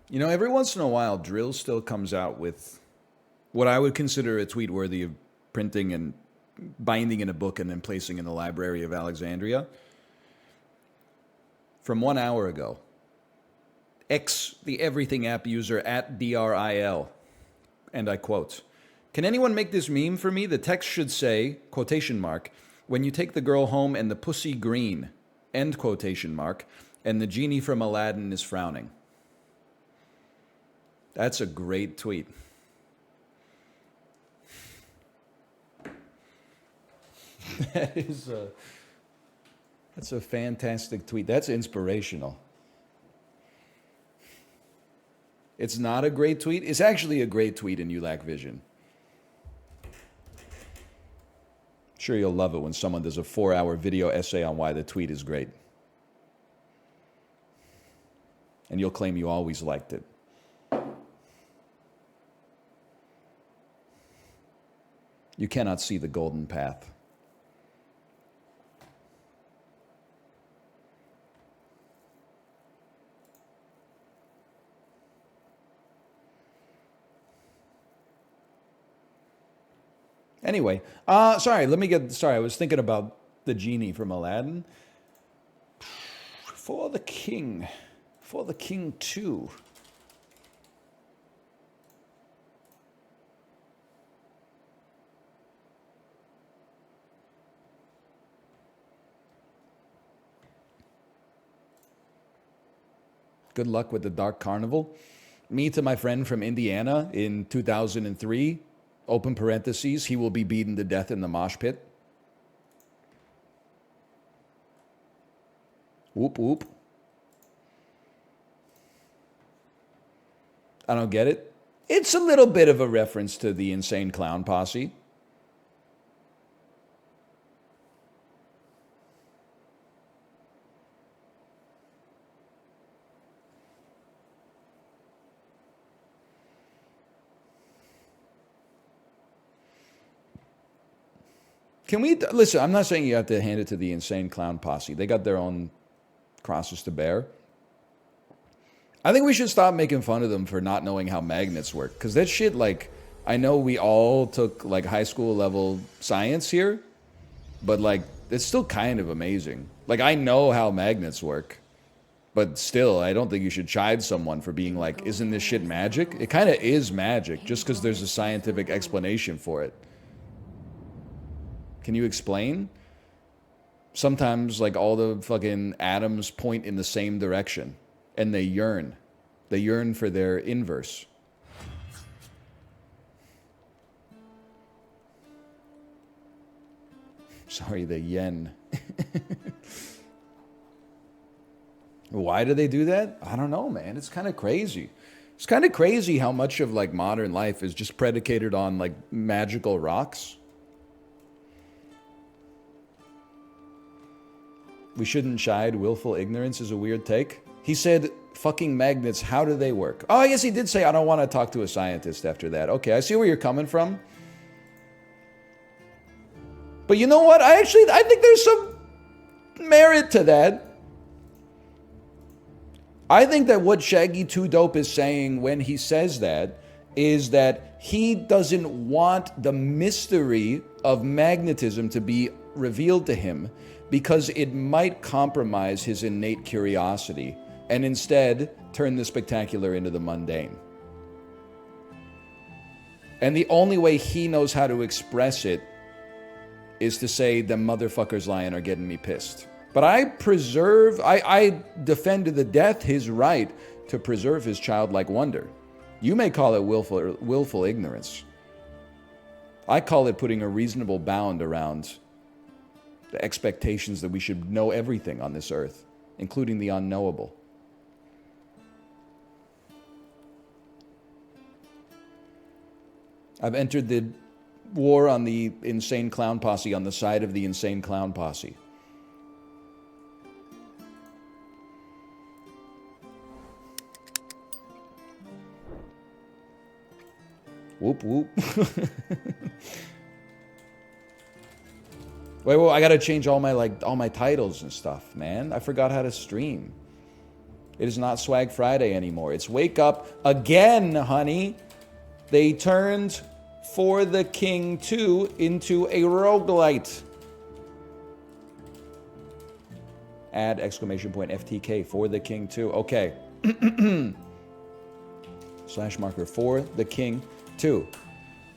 You know, every once in a while, Drill still comes out with what I would consider a tweet worthy of printing and binding in a book and then placing in the Library of Alexandria. From 1 hour ago, the Everything app user at DRIL, and I quote, "Can anyone make this meme for me? The text should say, quotation mark, when you take the girl home and the pussy green, end quotation mark, and the genie from Aladdin is frowning." That's a great tweet. That's a fantastic tweet. That's inspirational. It's not a great tweet. It's actually a great tweet and you lack vision. Sure, you'll love it when someone does a 4-hour video essay on why the tweet is great. And you'll claim you always liked it. You cannot see the golden path. Anyway, sorry, sorry, I was thinking about the genie from Aladdin. For the king 2. Good luck with the Dark Carnival. Me to my friend from Indiana in 2003, open parentheses, he will be beaten to death in the mosh pit. Whoop, whoop. I don't get it. It's a little bit of a reference to the Insane Clown Posse. Can we, listen, I'm not saying you have to hand it to the Insane Clown Posse. They got their own crosses to bear. I think we should stop making fun of them for not knowing how magnets work. Because that shit, like, I know we all took, like, high school level science here. But, like, it's still kind of amazing. Like, I know how magnets work. But still, I don't think you should chide someone for being like, isn't this shit magic? It kind of is magic, just because there's a scientific explanation for it. Can you explain? Sometimes, like, all the fucking atoms point in the same direction. And they yearn. They yearn for their inverse. Sorry, the yen. Why do they do that? I don't know, man. It's kind of crazy. It's kind of crazy how much of, like, modern life is just predicated on, like, magical rocks. We shouldn't chide. Willful ignorance is a weird take. He said, fucking magnets, how do they work? Oh, I guess he did say, I don't want to talk to a scientist after that. Okay, I see where you're coming from. But you know what? I think there's some merit to that. I think that what Shaggy 2 Dope is saying when he says that is that he doesn't want the mystery of magnetism to be revealed to him because it might compromise his innate curiosity and instead turn the spectacular into the mundane. And the only way he knows how to express it is to say, the motherfuckers lying are getting me pissed. But I defend to the death his right to preserve his childlike wonder. You may call it willful ignorance. I call it putting a reasonable bound around the expectations that we should know everything on this earth, including the unknowable. I've entered the war on the Insane Clown Posse on the side of the Insane Clown Posse. Whoop, whoop. Wait, I gotta change all my titles and stuff, man. I forgot how to stream. It is not Swag Friday anymore. It's Wake Up Again, honey. They turned For the King 2 into a roguelite. Add exclamation point FTK For the King 2. Okay. Slash marker For the King 2.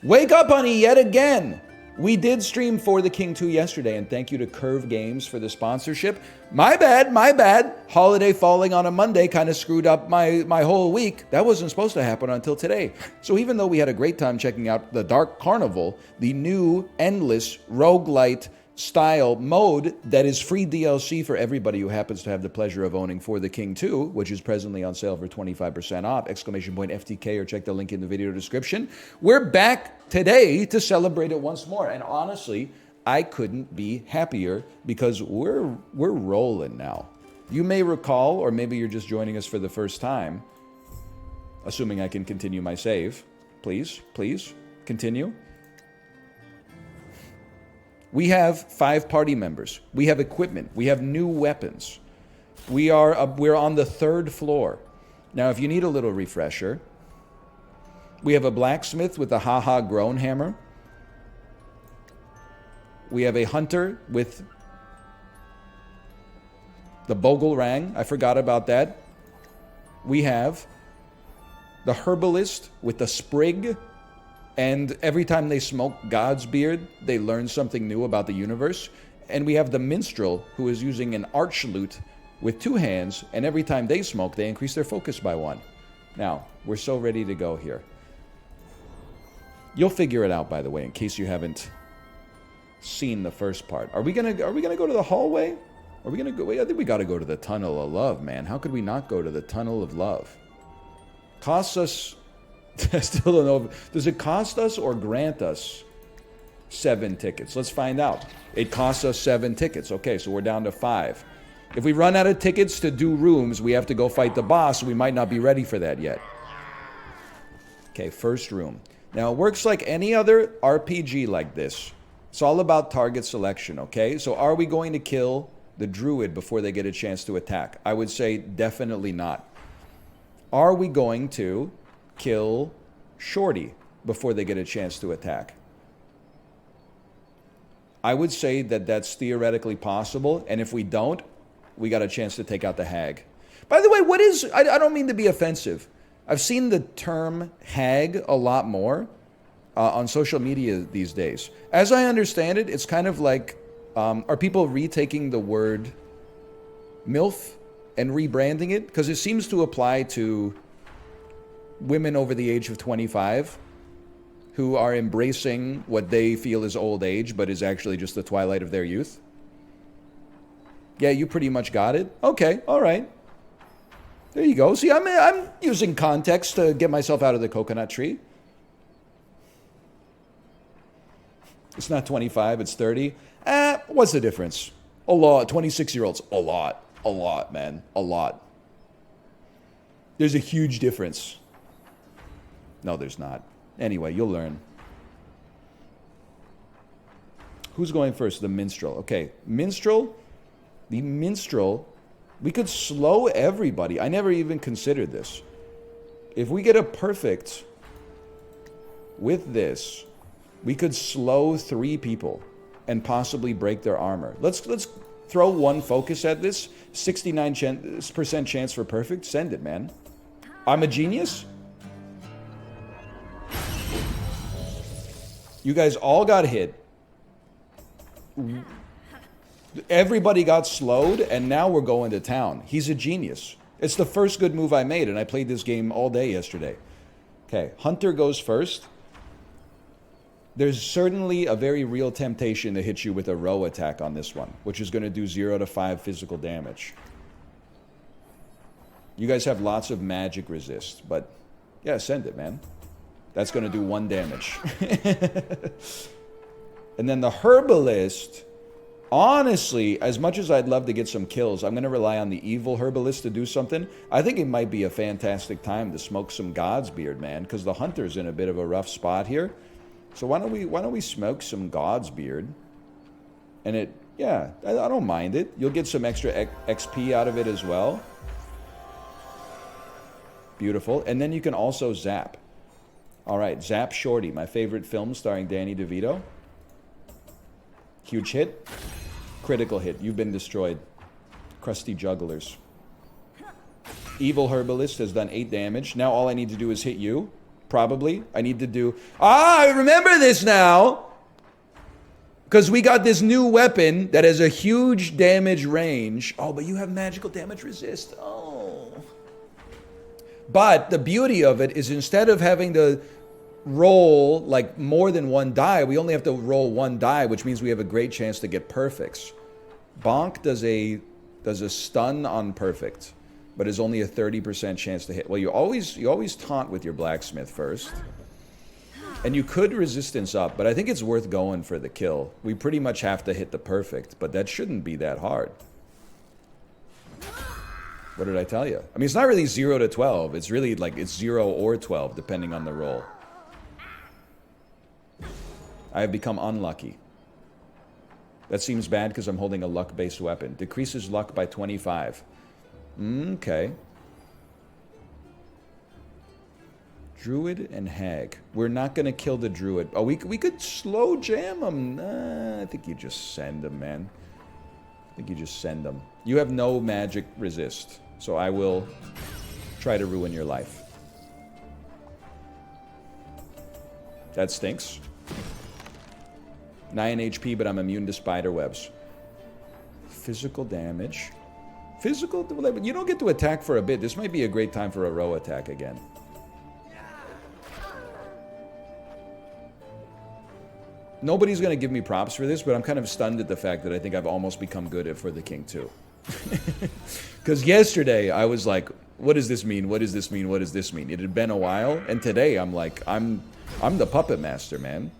Wake up, honey, yet again. We did stream For the King 2 yesterday, and thank you to Curve Games for the sponsorship. My bad. Holiday falling on a Monday kind of screwed up my whole week. That wasn't supposed to happen until today. So even though we had a great time checking out the Dark Carnival, the new endless roguelite style mode that is free DLC for everybody who happens to have the pleasure of owning For the King 2, which is presently on sale for 25% off, exclamation point FTK, or check the link in the video description. We're back today to celebrate it once more. And honestly, I couldn't be happier because we're rolling now. You may recall, or maybe you're just joining us for the first time, assuming I can continue my save. Please, continue. We have 5 party members. We have equipment. We have new weapons. We're on the 3rd floor. Now, if you need a little refresher, we have a blacksmith with a ha-ha groan hammer. We have a hunter with the Bogelrang. I forgot about that. We have the herbalist with the sprig. And every time they smoke God's beard, they learn something new about the universe. And we have the minstrel who is using an arch lute with 2 hands. And every time they smoke, they increase their focus by 1. Now, we're so ready to go here. You'll figure it out, by the way, in case you haven't seen the first part. Are we gonna go to the hallway? Are we gonna go? I think we gotta go to the Tunnel of Love, man. How could we not go to the Tunnel of Love? Costs us. I still don't know. Does it cost us or grant us 7 tickets? Let's find out. It costs us 7 tickets. Okay, so we're down to 5. If we run out of tickets to do rooms, we have to go fight the boss. We might not be ready for that yet. Okay, first room. Now, it works like any other RPG like this. It's all about target selection, okay? So are we going to kill the druid before they get a chance to attack? I would say definitely not. Are we going to kill Shorty before they get a chance to attack? I would say that that's theoretically possible, and if we don't, we got a chance to take out the hag. By the way, what is... I don't mean to be offensive. I've seen the term hag a lot more on social media these days. As I understand it, it's kind of like... are people retaking the word MILF and rebranding it? Because it seems to apply to women over the age of 25 who are embracing what they feel is old age, but is actually just the twilight of their youth. Yeah, you pretty much got it. Okay, all right. There you go. See, I'm using context to get myself out of the coconut tree. It's not 25, it's 30. What's the difference? A lot. 26-year-olds. A lot. A lot, man. A lot. There's a huge difference. No, there's not. Anyway, you'll learn. Who's going first? The minstrel. Okay, minstrel. The minstrel. We could slow everybody. I never even considered this. If we get a perfect with this, we could slow 3 people and possibly break their armor. Let's throw 1 focus at this. 69% chance for perfect. Send it, man. I'm a genius. You guys all got hit. Everybody got slowed, and now we're going to town. He's a genius. It's the first good move I made, and I played this game all day yesterday. Okay, Hunter goes first. There's certainly a very real temptation to hit you with a row attack on this one, which is going to do 0 to 5 physical damage. You guys have lots of magic resist, but yeah, send it, man. That's going to do 1 damage. And then the herbalist, honestly, as much as I'd love to get some kills, I'm going to rely on the evil herbalist to do something. I think it might be a fantastic time to smoke some God's beard, man, because the hunter's in a bit of a rough spot here. So why don't we smoke some God's beard? And it, yeah, I don't mind it. You'll get some extra XP out of it as well. Beautiful. And then you can also zap. All right, Zap Shorty, my favorite film starring Danny DeVito. Huge hit. Critical hit. You've been destroyed. Crusty jugglers. Evil herbalist has done 8 damage. Now all I need to do is hit you. Probably. I need to do... I remember this now! Because we got this new weapon that has a huge damage range. Oh, but you have magical damage resist. Oh. But the beauty of it is instead of having to roll like more than 1 die, we only have to roll 1 die, which means we have a great chance to get perfects. Bonk does a stun on perfect, but is only a 30% chance to hit. Well, you always taunt with your blacksmith first. And you could resistance up, but I think it's worth going for the kill. We pretty much have to hit the perfect, but that shouldn't be that hard. What did I tell you? I mean, it's not really 0 to 12. It's really like it's 0 or 12, depending on the roll. I have become unlucky. That seems bad because I'm holding a luck-based weapon. Decreases luck by 25. Okay. Druid and Hag. We're not going to kill the Druid. Oh, we could slow jam them. I think you just send them, man. I think you just send them. You have no magic resist, so I will try to ruin your life. That stinks. 9 HP, but I'm immune to spider webs. Physical damage. Physical... You don't get to attack for a bit. This might be a great time for a row attack again. Nobody's going to give me props for this, but I'm kind of stunned at the fact that I think I've almost become good at For the King too. Because yesterday, I was like, what does this mean? What does this mean? What does this mean? It had been a while, and today I'm like, I'm the puppet master, man.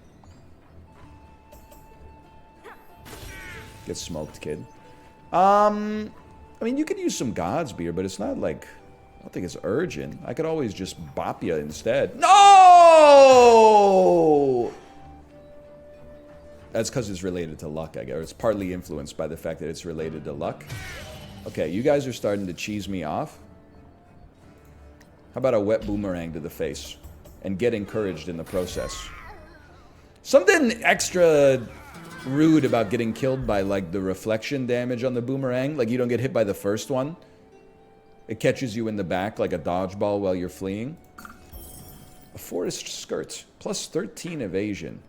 Get smoked, kid. I mean, you could use some God's Beer, but it's not like... I don't think it's urgent. I could always just bop you instead. No! That's because it's related to luck, I guess. It's partly influenced by the fact that it's related to luck. Okay, you guys are starting to cheese me off. How about a wet boomerang to the face? And get encouraged in the process. Something extra rude about getting killed by, like, the reflection damage on the boomerang. Like, you don't get hit by the first one. It catches you in the back like a dodgeball while you're fleeing. A forest skirt. Plus 13 evasion.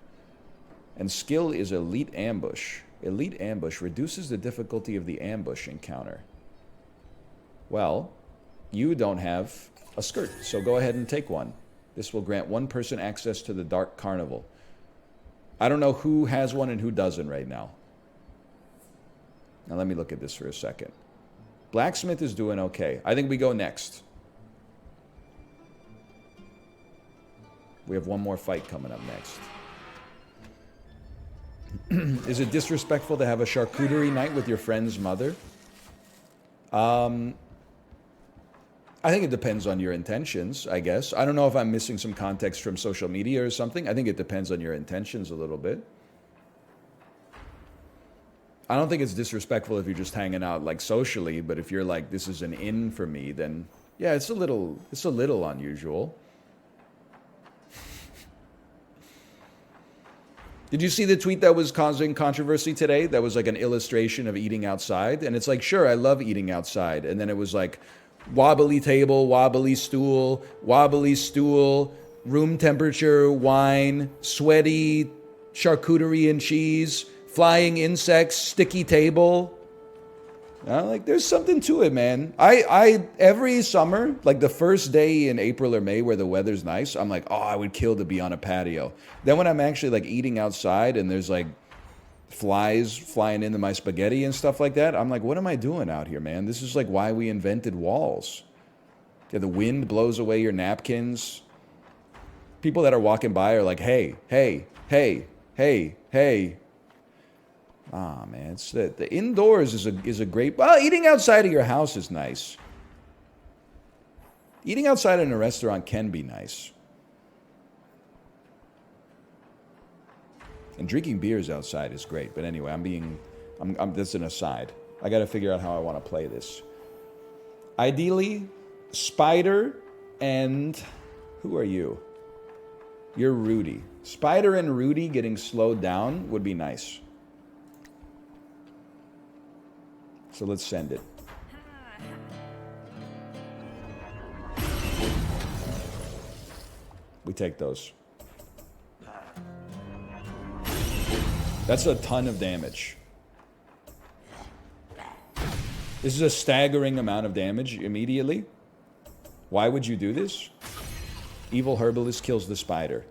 And skill is Elite Ambush. Elite Ambush reduces the difficulty of the ambush encounter. Well, you don't have a skirt, so go ahead and take one. This will grant one person access to the Dark Carnival. I don't know who has one and who doesn't right now. Now let me look at this for a second. Blacksmith is doing okay. I think we go next. We have one more fight coming up next. Is it disrespectful to have a charcuterie night with your friend's mother? I think it depends on your intentions, I guess. I don't know if I'm missing some context from social media or something. I think it depends on your intentions a little bit. I don't think it's disrespectful if you're just hanging out, like, socially, but if you're like, this is an in for me, then, yeah, it's a little unusual. Did you see the tweet that was causing controversy today? That was like an illustration of eating outside. And it's like, sure, I love eating outside. And then it was like, wobbly table, wobbly stool, room temperature, wine, sweaty charcuterie and cheese, flying insects, sticky table. Like, there's something to it, man. I every summer, like the first day in April or May where the weather's nice, I'm like, oh, I would kill to be on a patio. Then when I'm actually like eating outside and there's like flies flying into my spaghetti and stuff like that, I'm like, what am I doing out here, man? This is like why we invented walls. Yeah, the wind blows away your napkins. People that are walking by are like, hey, hey, hey, hey, hey. Ah, man, it's the indoors is a great... Well, eating outside of your house is nice. Eating outside in a restaurant can be nice. And drinking beers outside is great. But anyway, that's an aside. I got to figure out how I want to play this. Ideally, Spider and... Who are you? You're Rudy. Spider and Rudy getting slowed down would be nice. So let's send it. We take those. That's a ton of damage. This is a staggering amount of damage immediately. Why would you do this? Evil Herbalist kills the spider.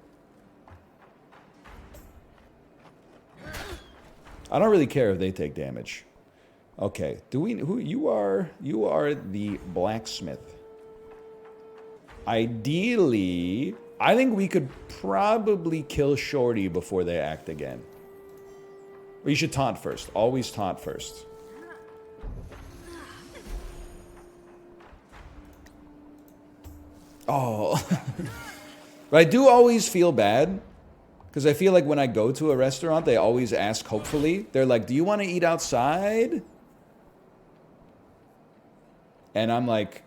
I don't really care if they take damage. Okay, you are the blacksmith. Ideally, I think we could probably kill Shorty before they act again. Or you should taunt first. Always taunt first. Oh. But I do always feel bad. Because I feel like when I go to a restaurant, they always ask, hopefully. They're like, do you want to eat outside? And I'm like,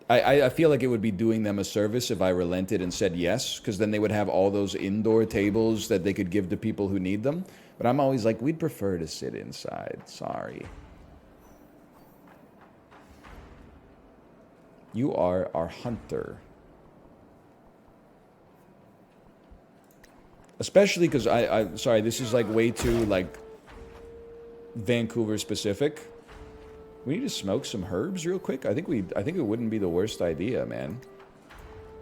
I feel like it would be doing them a service if I relented and said yes, because then they would have all those indoor tables that they could give to people who need them. But I'm always like, we'd prefer to sit inside. Sorry. You are our hunter. Especially because sorry, this is like way too like Vancouver specific. We need to smoke some herbs real quick. I think it wouldn't be the worst idea, man.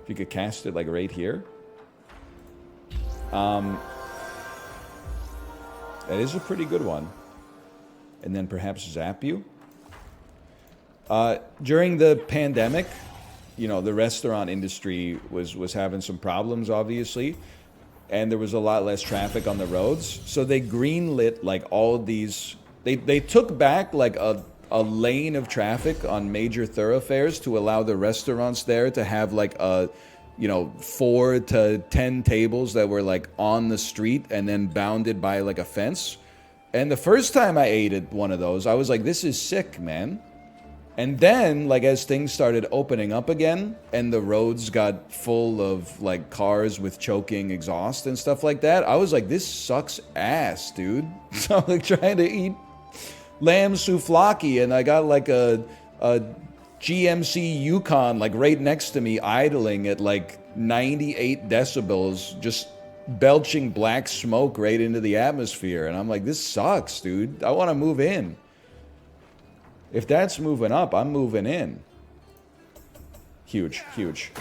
If you could cast it like right here. That is a pretty good one. And then perhaps zap you. During the pandemic, you know, the restaurant industry was having some problems, obviously. And there was a lot less traffic on the roads. So they greenlit like all of these. They took back like a lane of traffic on major thoroughfares to allow the restaurants there to have like a, you know, 4 to 10 tables that were like on the street and then bounded by like a fence. And the first time I ate at one of those, I was like, this is sick, man. And then, like, as things started opening up again and the roads got full of like cars with choking exhaust and stuff like that, I was like, this sucks ass, dude. So I'm like trying to eat lamb souvlaki, and I got like a GMC Yukon like right next to me idling at like 98 decibels, just belching black smoke right into the atmosphere. And I'm like, this sucks, dude. I want to move in. If that's moving up, I'm moving in. Huge, huge.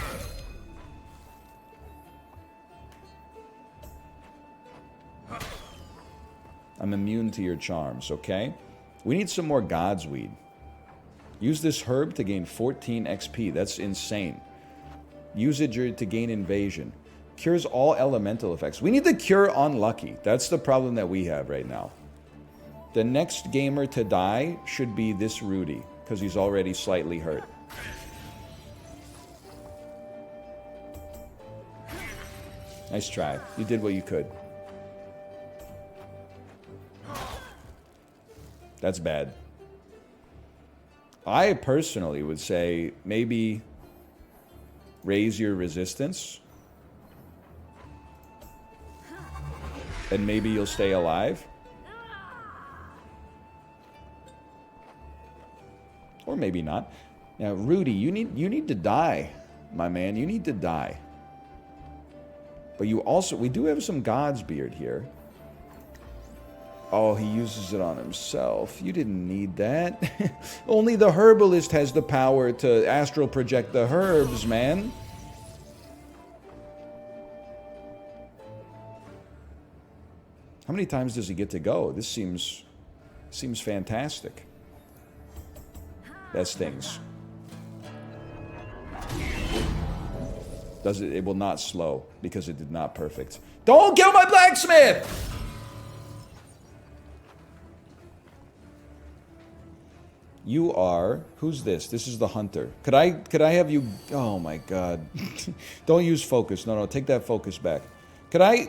I'm immune to your charms, okay? We need some more Godsweed. Use this herb to gain 14 XP. That's insane. Use it to gain invasion. Cures all elemental effects. We need to cure unlucky. That's the problem that we have right now. The next gamer to die should be this Rudy, because he's already slightly hurt. Nice try. You did what you could. That's bad. I personally would say maybe raise your resistance. And maybe you'll stay alive. Or maybe not. Now, Rudy, you need to die, my man. You need to die. But you also, we do have some God's beard here. Oh, he uses it on himself. You didn't need that. Only the herbalist has the power to astral project the herbs, man. How many times does he get to go? This seems fantastic. That stings. It will not slow because it did not perfect. Don't kill my blacksmith! You are, who's this? This is the hunter. Could I have you, oh my god. Don't use focus. No, take that focus back. Could I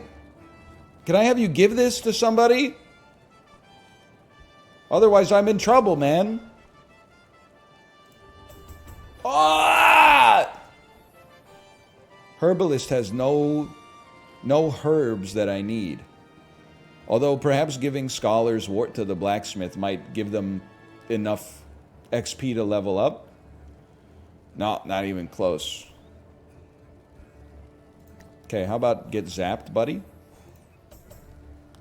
have you give this to somebody? Otherwise I'm in trouble, man. Ah! Herbalist has no herbs that I need. Although perhaps giving Scholar's Wart to the blacksmith might give them enough XP to level up. No, not even close. Okay, how about get zapped, buddy?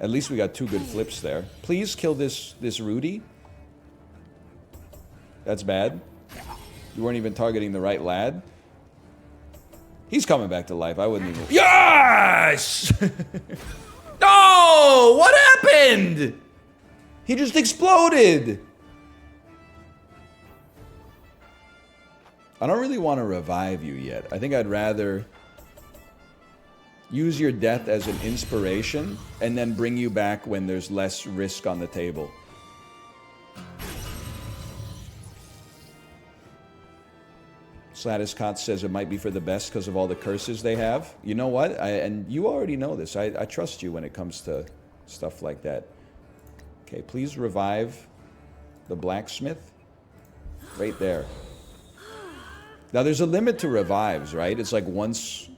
At least we got 2 good flips there. Please kill this Rudy. That's bad. You weren't even targeting the right lad. He's coming back to life. I wouldn't even... Yes! No! What happened? He just exploded. I don't really want to revive you yet. I think I'd rather use your death as an inspiration and then bring you back when there's less risk on the table. Slattiscott says it might be for the best because of all the curses they have. You know what? And you already know this. I trust you when it comes to stuff like that. Okay, please revive the blacksmith. Right there. Now, there's a limit to revives, right? It's like once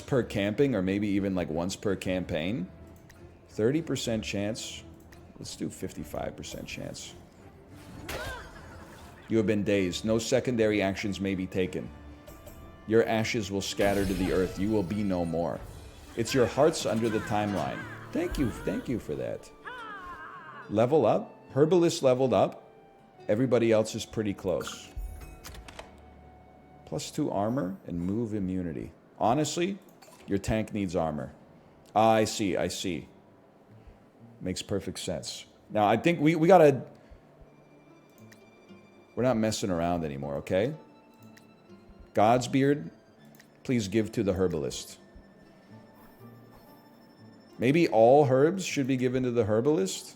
per camping, or maybe even like once per campaign. 30% chance. Let's do 55% chance. You have been dazed. No secondary actions may be taken. Your ashes will scatter to the earth. You will be no more. It's your hearts under the timeline. Thank you for that. Level up. Herbalist leveled up. Everybody else is pretty close. +2 armor and move immunity. Honestly, your tank needs armor. Ah, I see. Makes perfect sense. Now, I think we gotta... We're not messing around anymore, okay? Godsbeard, please give to the herbalist. Maybe all herbs should be given to the herbalist?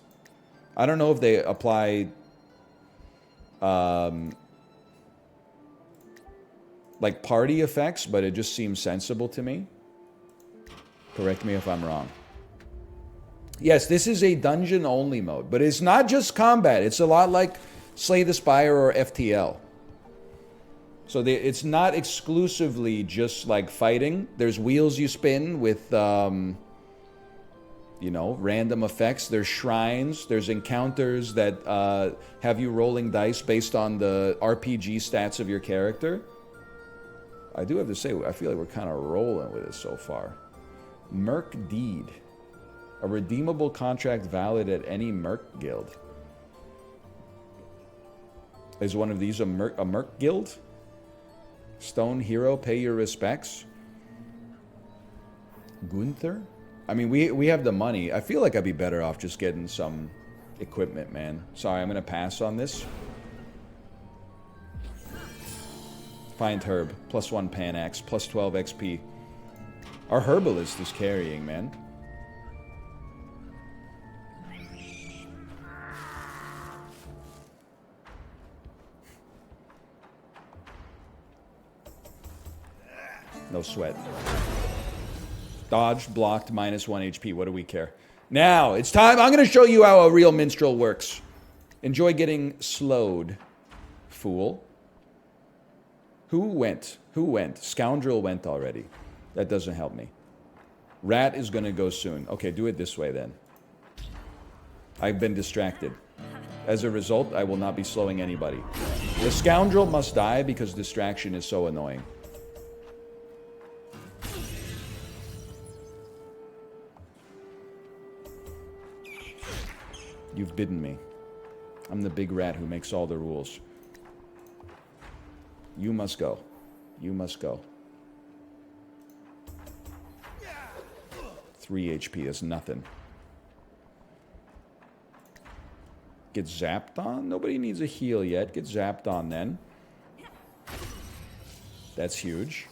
I don't know if they apply... like party effects, but it just seems sensible to me. Correct me if I'm wrong. Yes, this is a dungeon-only mode, but it's not just combat. It's a lot like Slay the Spire or FTL. So it's not exclusively just like fighting. There's wheels you spin with, you know, random effects. There's shrines. There's encounters that have you rolling dice based on the RPG stats of your character. I do have to say, I feel like we're kind of rolling with it so far. Merc Deed. A redeemable contract valid at any Merc Guild. Is one of these a Merc Guild? Stone Hero, pay your respects. Gunther? I mean, we have the money. I feel like I'd be better off just getting some equipment, man. Sorry, I'm going to pass on this. Find Herb. +1 Panax. +12 XP. Our Herbalist is carrying, man. No sweat. Dodged, blocked, -1 HP. What do we care? Now, it's time. I'm going to show you how a real minstrel works. Enjoy getting slowed, fool. Who went? Who went? Scoundrel went already. That doesn't help me. Rat is going to go soon. Okay, do it this way then. I've been distracted. As a result, I will not be slowing anybody. The scoundrel must die because distraction is so annoying. You've bidden me. I'm the big rat who makes all the rules. You must go. You must go. 3 HP is nothing. Get zapped on? Nobody needs a heal yet. Get zapped on then. That's huge.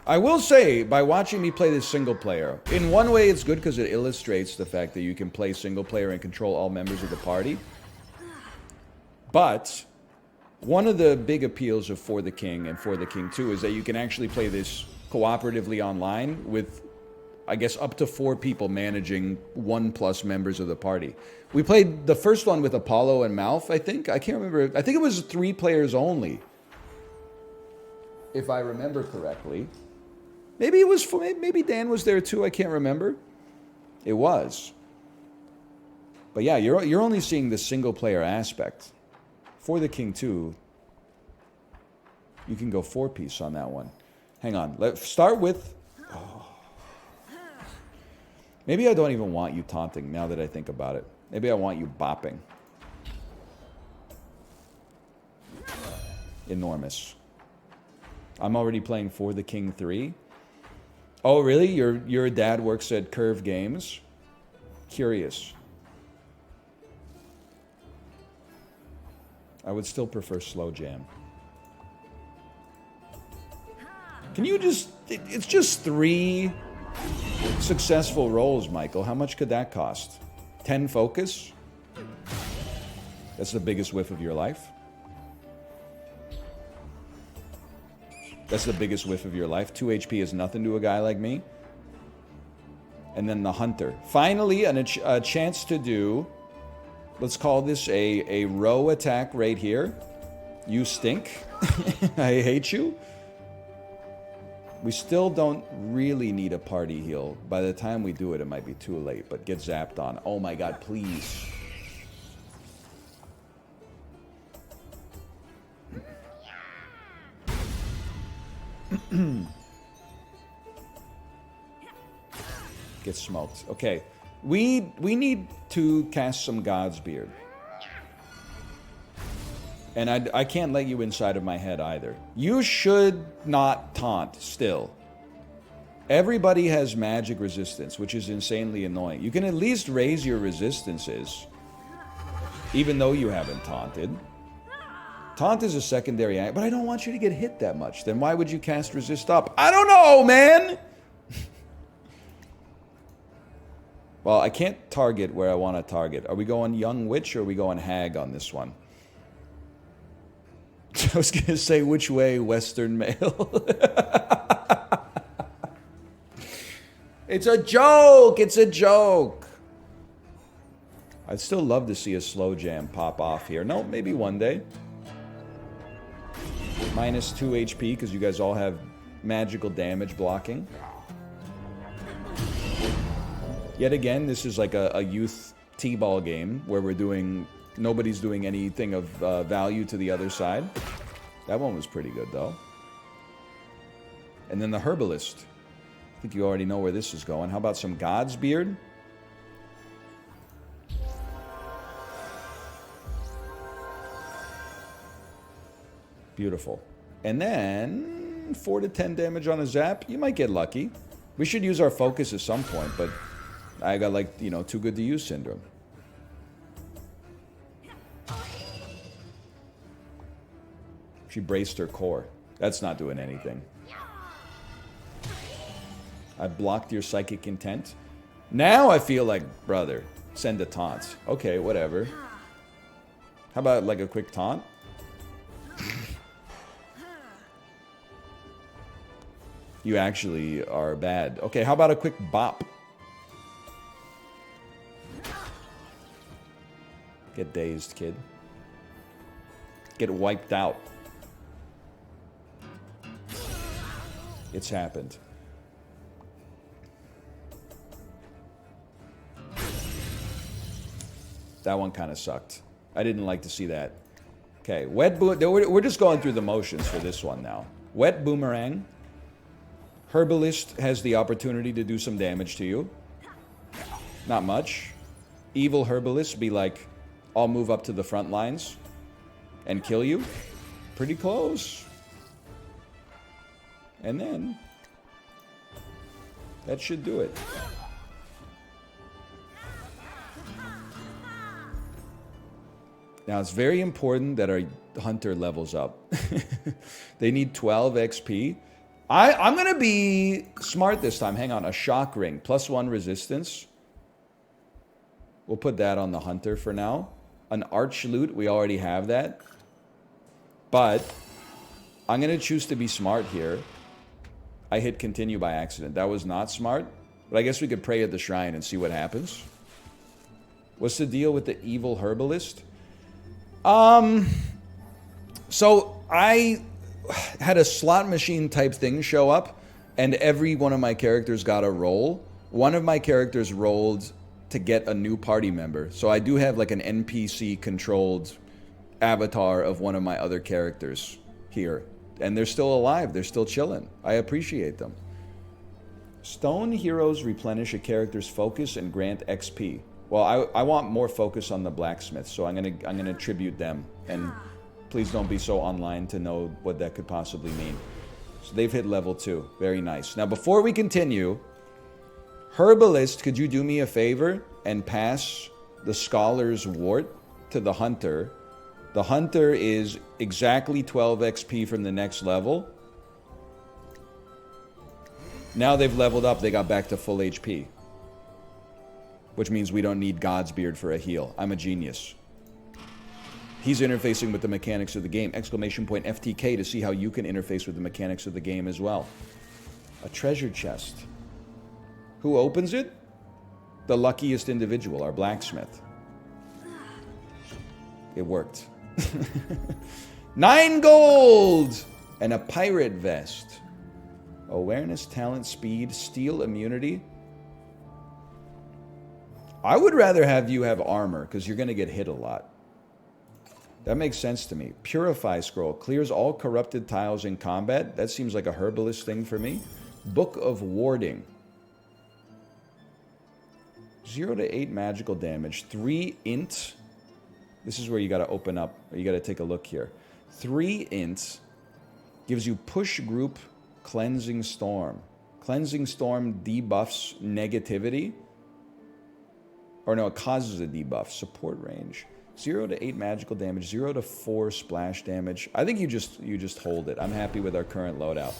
I will say, by watching me play this single player, in one way it's good because it illustrates the fact that you can play single player and control all members of the party. But one of the big appeals of For the King and For the King 2 is that you can actually play this cooperatively online with, I guess, up to 4 people managing 1+ members of the party. We played the first one with Apollo and Malf, I think. I can't remember. I think it was 3 players only, if I remember correctly. Maybe it was. Maybe Dan was there too. I can't remember. It was. But yeah, you're only seeing the single player aspect. For the King 2, you can go 4-piece on that one. Hang on. Let's start with. Oh. Maybe I don't even want you taunting now that I think about it. Maybe I want you bopping. Enormous. I'm already playing For the King 3. Oh, really? Your dad works at Curve Games? Curious. I would still prefer Slow Jam. Can you just... It's just 3 successful rolls, Michael. How much could that cost? 10 focus? That's the biggest whiff of your life? That's the biggest whiff of your life. 2 HP is nothing to a guy like me. And then the Hunter. Finally, a chance to do... Let's call this a row attack right here. You stink. I hate you. We still don't really need a party heal. By the time we do it, it might be too late, but get zapped on. Oh my god, please. Get smoked. Okay. We need to cast some Godsbeard. And I can't let you inside of my head either. You should not taunt still. Everybody has magic resistance, which is insanely annoying. You can at least raise your resistances, even though you haven't taunted. Taunt is a secondary act, but I don't want you to get hit that much. Then why would you cast resist up? I don't know, man! Well, I can't target where I want to target. Are we going young witch or are we going hag on this one? I was going to say, which way, Western male? It's a joke! It's a joke! I'd still love to see a slow jam pop off here. No, maybe one day. Minus 2 HP because you guys all have magical damage blocking. Yet again, this is like a youth T-ball game where we're doing... Nobody's doing anything of value to the other side. That one was pretty good, though. And then the Herbalist. I think you already know where this is going. How about some Godsbeard? Beautiful. And then 4 to 10 damage on a zap. You might get lucky. We should use our focus at some point, but I got, like, you know, too good to use syndrome. She braced her core. That's not doing anything. I blocked your psychic intent. Now I feel like, brother, send a taunt. Okay, whatever. How about like a quick taunt? You actually are bad. Okay, how about a quick bop? Get dazed, kid. Get wiped out. It's happened. That one kind of sucked. I didn't like to see that. Okay, we're just going through the motions for this one now. Wet Boomerang. Herbalist has the opportunity to do some damage to you. Not much. Evil Herbalist be like, I'll move up to the front lines and kill you. Pretty close. And then, that should do it. Now, it's very important that our hunter levels up. They need 12 XP. I'm going to be smart this time. Hang on, a shock ring. +1 resistance. We'll put that on the hunter for now. An arch loot, we already have that. But, I'm going to choose to be smart here. I hit continue by accident. That was not smart. But I guess we could pray at the shrine and see what happens. What's the deal with the evil herbalist? So I had a slot machine type thing show up, and every one of my characters got a roll. One of my characters rolled to get a new party member. So I do have like an NPC controlled avatar of one of my other characters here. And they're still alive. They're still chilling. I appreciate them. Stone heroes replenish a character's focus and grant XP. Well, I want more focus on the blacksmith, so I'm gonna tribute them. And please don't be so online to know what that could possibly mean. So they've hit level 2. Very nice. Now, before we continue, Herbalist, could you do me a favor and pass the Scholar's Wart to the Hunter? The Hunter is exactly 12 XP from the next level. Now they've leveled up, they got back to full HP. Which means we don't need Godsbeard for a heal. I'm a genius. He's interfacing with the mechanics of the game. Exclamation point FTK to see how you can interface with the mechanics of the game as well. A treasure chest. Who opens it? The luckiest individual, our blacksmith. It worked. 9 gold! And a pirate vest. Awareness, talent, speed, steel, immunity. I would rather have you have armor, because you're going to get hit a lot. That makes sense to me. Purify scroll. Clears all corrupted tiles in combat. That seems like a herbalist thing for me. Book of Warding. 0 to 8 magical damage. 3 int. This is where you got to open up. Or you got to take a look here. 3 int. Gives you push group cleansing storm. Cleansing storm debuffs negativity. Or no, it causes a debuff. Support range. 0 to 8 magical damage. 0 to 4 splash damage. I think you just hold it. I'm happy with our current loadout.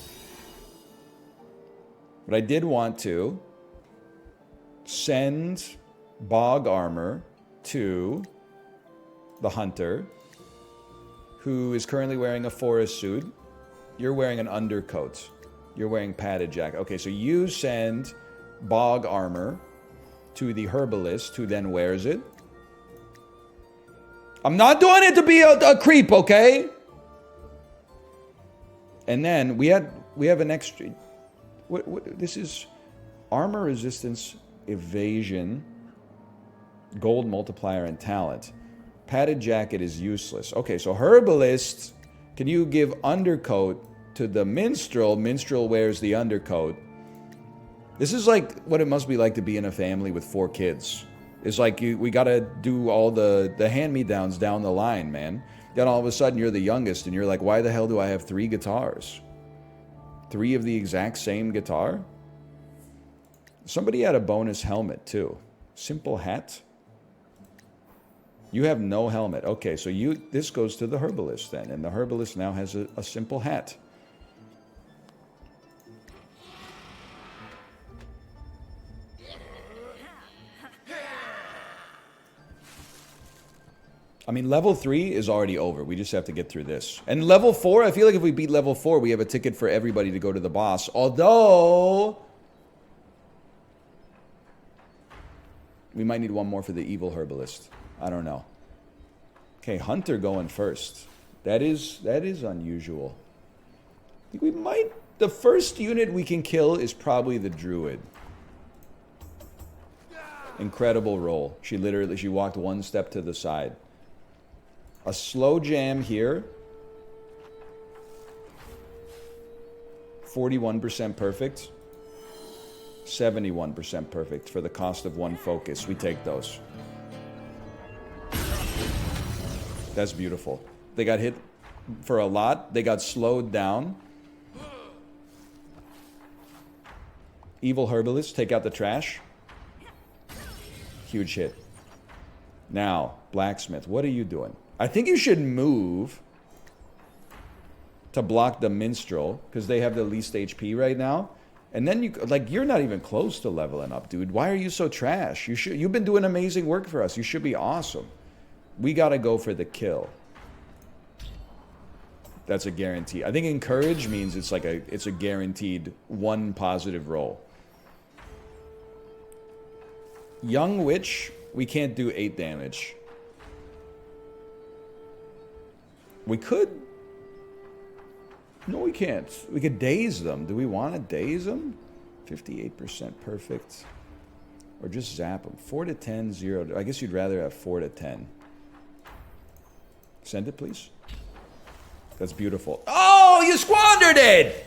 But I did want to send bog armor to the hunter, who is currently wearing a forest suit. You're wearing an undercoat. You're wearing padded jacket. Okay, so you send bog armor to the herbalist, who then wears it. I'm not doing it to be a creep, okay? And then we have an extra. What this is armor resistance, evasion, gold multiplier, and talent. Padded jacket is useless. Okay, so herbalist, can you give undercoat to the minstrel? Minstrel wears the undercoat. This is like what it must be like to be in a family with 4 kids. It's like we gotta do all the hand-me-downs down the line, man. Then all of a sudden you're the youngest and you're like, why the hell do I have 3 guitars? 3 of the exact same guitar? Somebody had a bonus helmet too. Simple hat. You have no helmet. Okay, so this goes to the herbalist then, and the herbalist now has a simple hat. I mean, level 3 is already over. We just have to get through this. And level 4, I feel like if we beat level 4, we have a ticket for everybody to go to the boss. Although we might need one more for the evil herbalist. I don't know. Okay, hunter going first. That is unusual. I think we might. The first unit we can kill is probably the druid. Incredible roll. She walked 1 step to the side. A slow jam here. 41% perfect. 71% perfect for the cost of 1 focus. We take those. That's beautiful. They got hit for a lot. They got slowed down. Evil herbalist, take out the trash. Huge hit. Now, blacksmith, what are you doing? I think you should move to block the minstrel, because they have the least HP right now. And then you're not even close to leveling up, dude. Why are you so trash? You've been doing amazing work for us. You should be awesome. We gotta go for the kill. That's a guarantee. I think encourage means it's a guaranteed 1 positive roll. Young witch, we can't do 8 damage. We could. No, we can't. We could daze them. Do we want to daze them? 58% perfect. Or just zap them. 4 to 10, 0. I guess you'd rather have 4 to 10. Send it, please. That's beautiful. Oh, you squandered it!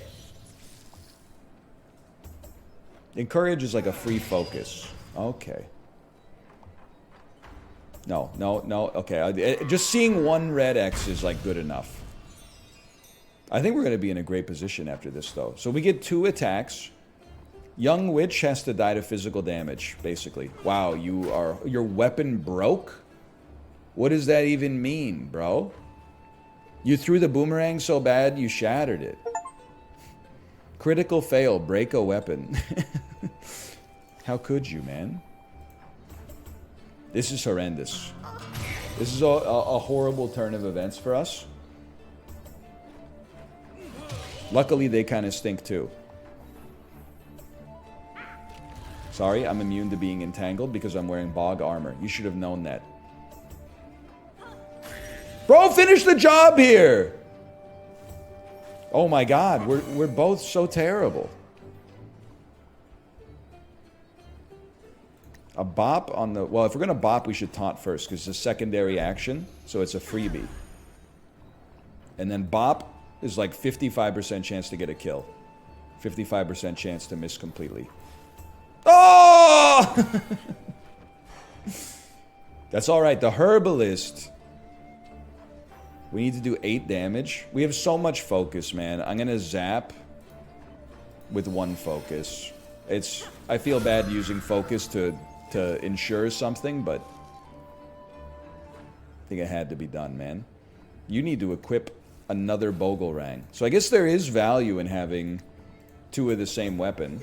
Encourage is like a free focus. Okay. No. Okay. Just seeing 1 red X is like good enough. I think we're going to be in a great position after this, though. So we get 2 attacks. Young witch has to die to physical damage, basically. Wow, your weapon broke? What does that even mean, bro? You threw the boomerang so bad, you shattered it. Critical fail, break a weapon. How could you, man? This is horrendous. This is a horrible turn of events for us. Luckily, they kind of stink too. Sorry, I'm immune to being entangled because I'm wearing bog armor. You should have known that. Bro, finish the job here! Oh my god, we're both so terrible. A bop on the... Well, if we're going to bop, we should taunt first, because it's a secondary action, so it's a freebie. And then bop is like 55% chance to get a kill. 55% chance to miss completely. Oh! That's alright. The Herbalist... We need to do 8 damage. We have so much focus, man. I'm going to zap with 1 focus. I feel bad using focus to ensure something, but I think it had to be done, man. You need to equip another Bogelrang. So I guess there is value in having 2 of the same weapon.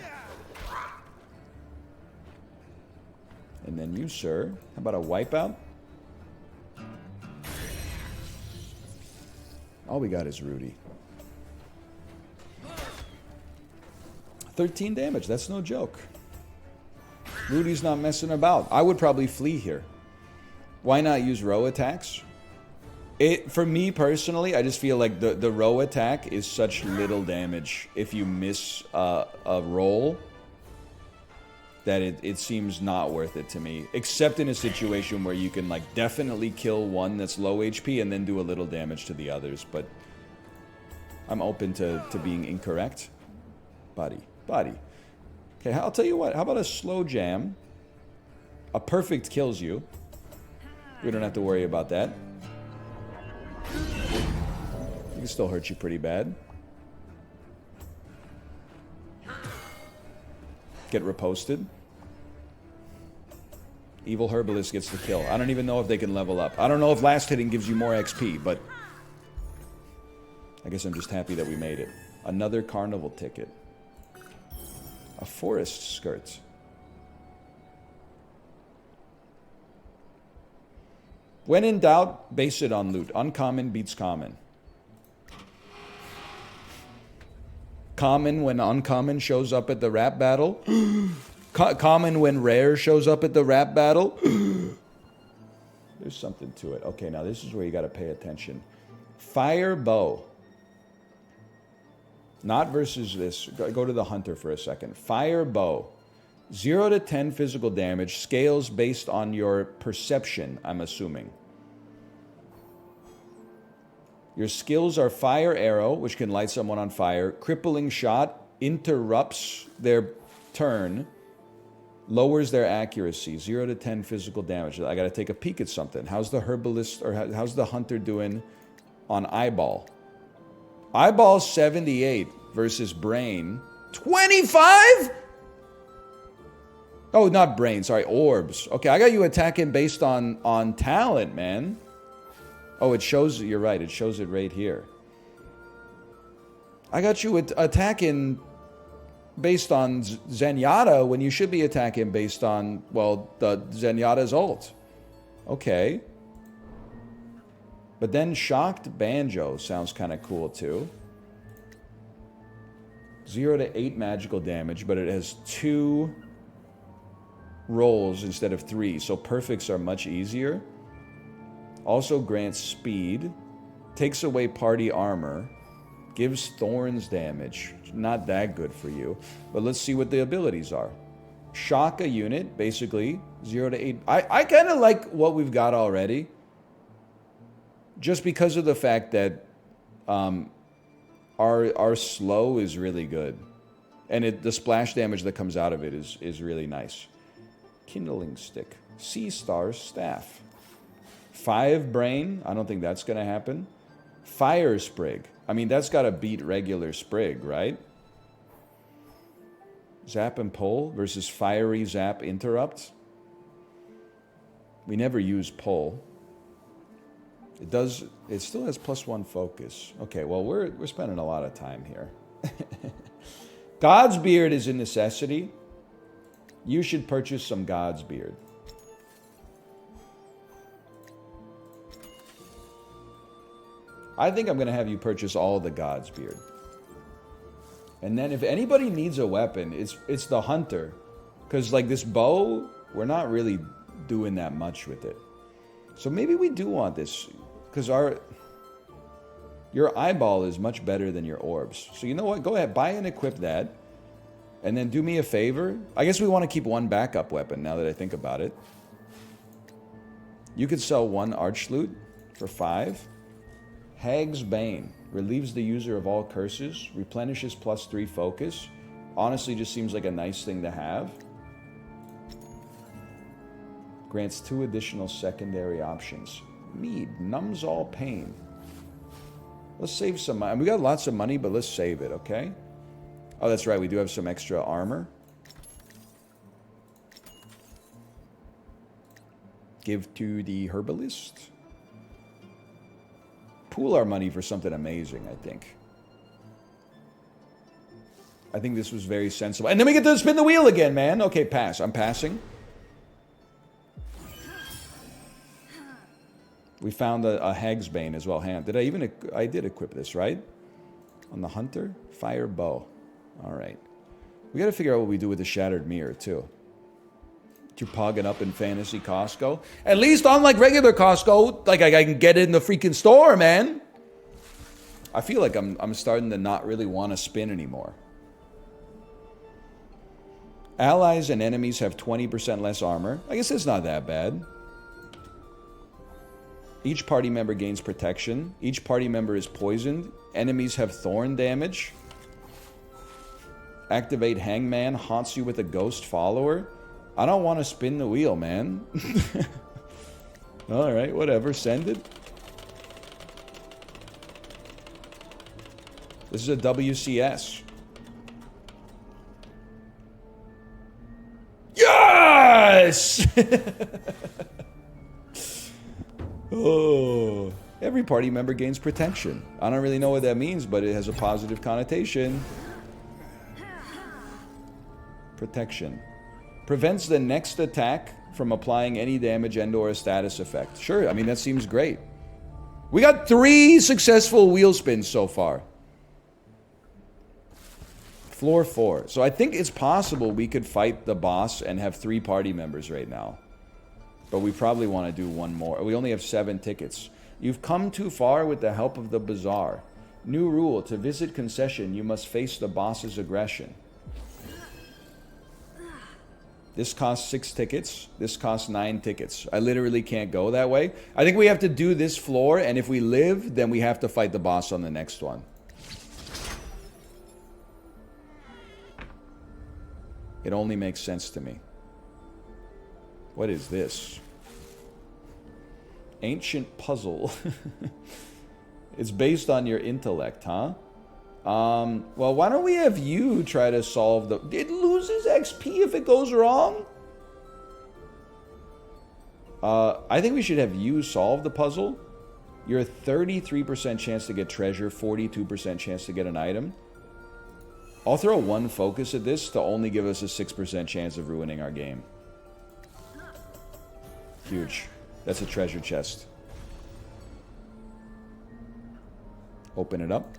And then you, sir. How about a wipeout? All we got is Rudy. 13 damage. That's no joke. Rudy's not messing about. I would probably flee here. Why not use row attacks? For me personally, I just feel like the row attack is such little damage if you miss a roll that it seems not worth it to me. Except in a situation where you can like definitely kill one that's low HP and then do a little damage to the others. But I'm open to being incorrect. Body. Okay, I'll tell you what. How about a slow jam? A perfect kills you. We don't have to worry about that. It can still hurt you pretty bad. Get reposted. Evil Herbalist gets the kill. I don't even know if they can level up. I don't know if last hitting gives you more XP, but I guess I'm just happy that we made it. Another carnival ticket. A forest skirt. When in doubt, base it on loot. Uncommon beats common. Common when uncommon shows up at the rap battle. Common when rare shows up at the rap battle. There's something to it. Okay, now this is where you got to pay attention. Fire bow. Not versus this. Go to the hunter for a second. Fire bow. 0 to 10 physical damage. Scales based on your perception, I'm assuming. Your skills are fire arrow, which can light someone on fire. Crippling shot interrupts their turn. Lowers their accuracy. 0 to 10 physical damage. I got to take a peek at something. How's the herbalist, or how's the hunter doing on eyeball? Eyeball 78 versus brain 25? Oh, not brain. Sorry, orbs. Okay, I got you attacking based on talent, man. Oh, it shows, you're right. It shows it right here. I got you attacking based on Zenyatta when you should be attacking based on, well, the Zenyatta's ult. Okay. But then Shocked Banjo sounds kind of cool too. 0 to 8 magical damage, but it has 2 rolls instead of 3, so perfects are much easier. Also grants speed. Takes away party armor. Gives thorns damage. Not that good for you. But let's see what the abilities are. Shock a unit, basically. 0 to 8. I kind of like what we've got already. Just because of the fact that our slow is really good. And the splash damage that comes out of it is really nice. Kindling Stick. Sea Star Staff. 5 brain. I don't think that's going to happen. Fire Sprig. I mean, that's got to beat regular Sprig, right? Zap and Pull versus Fiery Zap Interrupt. We never use Pull. It still has +1 focus. Okay, well, we're spending a lot of time here. God's Beard is a necessity. You should purchase some God's Beard. I think I'm going to have you purchase all the God's Beard. And then if anybody needs a weapon, it's the hunter. Because like this bow, we're not really doing that much with it. So maybe we do want this. Because Your eyeball is much better than your orbs. So you know what? Go ahead, buy and equip that. And then do me a favor. I guess we want to keep one backup weapon now that I think about it. You could sell one Archloot for 5. Hag's Bane. Relieves the user of all curses. Replenishes +3 focus. Honestly, just seems like a nice thing to have. Grants 2 additional secondary options. Mead. Numbs all pain. Let's save some money. We got lots of money, but let's save it, okay? Oh, that's right. We do have some extra armor. Give to the herbalist. Pool our money for something amazing, I think. I think this was very sensible. And then we get to spin the wheel again, man. Okay, pass. I'm passing. We found a Hag's Bane as well. Did I even... I did equip this, right? On the Hunter? Fire Bow. Alright. We gotta figure out what we do with the Shattered Mirror, too. You're pogging up in Fantasy Costco. At least unlike regular Costco, like I can get it in the freaking store, man. I feel like I'm starting to not really want to spin anymore. Allies and enemies have 20% less armor. I guess it's not that bad. Each party member gains protection. Each party member is poisoned. Enemies have thorn damage. Activate Hangman. Haunts you with a ghost follower. I don't want to spin the wheel, man. Alright, whatever. Send it. This is a WCS. Yes! Oh. Every party member gains protection. I don't really know what that means, but it has a positive connotation. Protection. Prevents the next attack from applying any damage and or a status effect. Sure, I mean, that seems great. We got 3 successful wheel spins so far. Floor 4. So I think it's possible we could fight the boss and have 3 party members right now. But we probably want to do one more. We only have 7 tickets. You've come too far with the help of the Bazaar. New rule. To visit concession, you must face the boss's aggression. This costs 6 tickets. This costs 9 tickets. I literally can't go that way. I think we have to do this floor, and if we live, then we have to fight the boss on the next one. It only makes sense to me. What is this? Ancient puzzle. It's based on your intellect, huh? Well, why don't we have you try to solve the... It loses XP if it goes wrong? I think we should have you solve the puzzle. You're a 33% chance to get treasure, 42% chance to get an item. I'll throw 1 focus at this to only give us a 6% chance of ruining our game. Huge. That's a treasure chest. Open it up.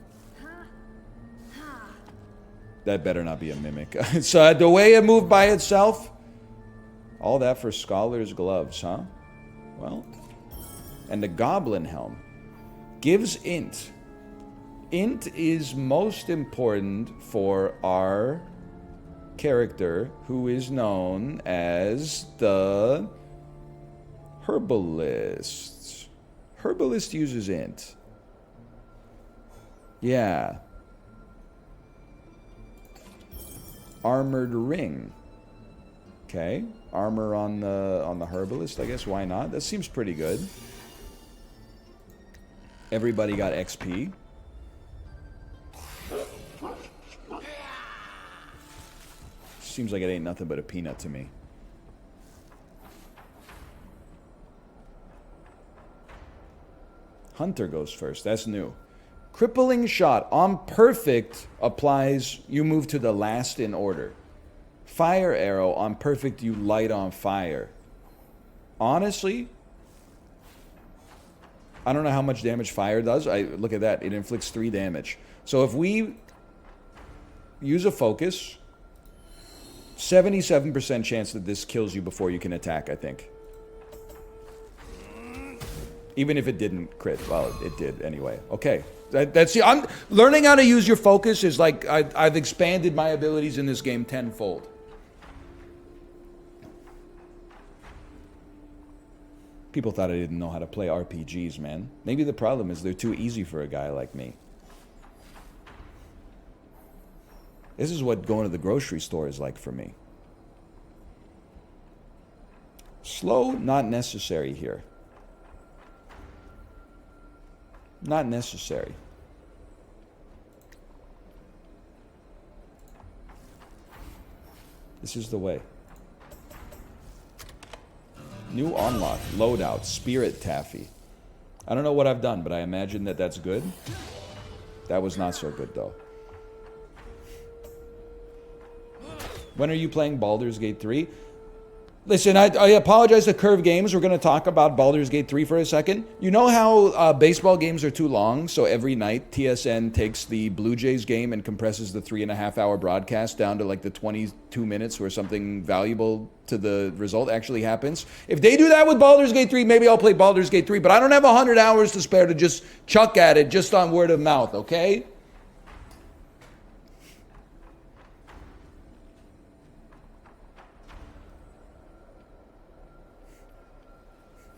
That better not be a mimic. So the way it moved by itself. All that for Scholar's Gloves, huh? Well. And the Goblin Helm. Gives int. Int is most important for our character who is known as the Herbalist. Herbalist uses int. Yeah. Armored ring. Okay. Armor on the Herbalist, I guess. Why not? That seems pretty good. Everybody got XP. Seems like it ain't nothing but a peanut to me. Hunter goes first. That's new. Crippling Shot. On Perfect applies, you move to the last in order. Fire Arrow. On Perfect, you light on fire. Honestly, I don't know how much damage fire does. Look at that. It inflicts 3 damage. So if we use a focus, 77% chance that this kills you before you can attack, I think. Even if it didn't crit. Well, it did anyway. Okay. That's I'm learning how to use your focus is like I've expanded my abilities in this game tenfold. People thought I didn't know how to play RPGs, man. Maybe the problem is they're too easy for a guy like me. This is what going to the grocery store is like for me. Slow, not necessary here. Not necessary. This is the way. New unlock, loadout, spirit taffy. I don't know what I've done, but I imagine that that's good. That was not so good, though. When are you playing Baldur's Gate 3? Listen, I apologize to Curve Games. We're going to talk about Baldur's Gate 3 for a second. You know how baseball games are too long, so every night TSN takes the Blue Jays game and compresses the 3.5-hour broadcast down to like the 22 minutes where something valuable to the result actually happens. If they do that with Baldur's Gate 3, maybe I'll play Baldur's Gate 3, but I don't have 100 hours to spare to just chuck at it just on word of mouth, okay?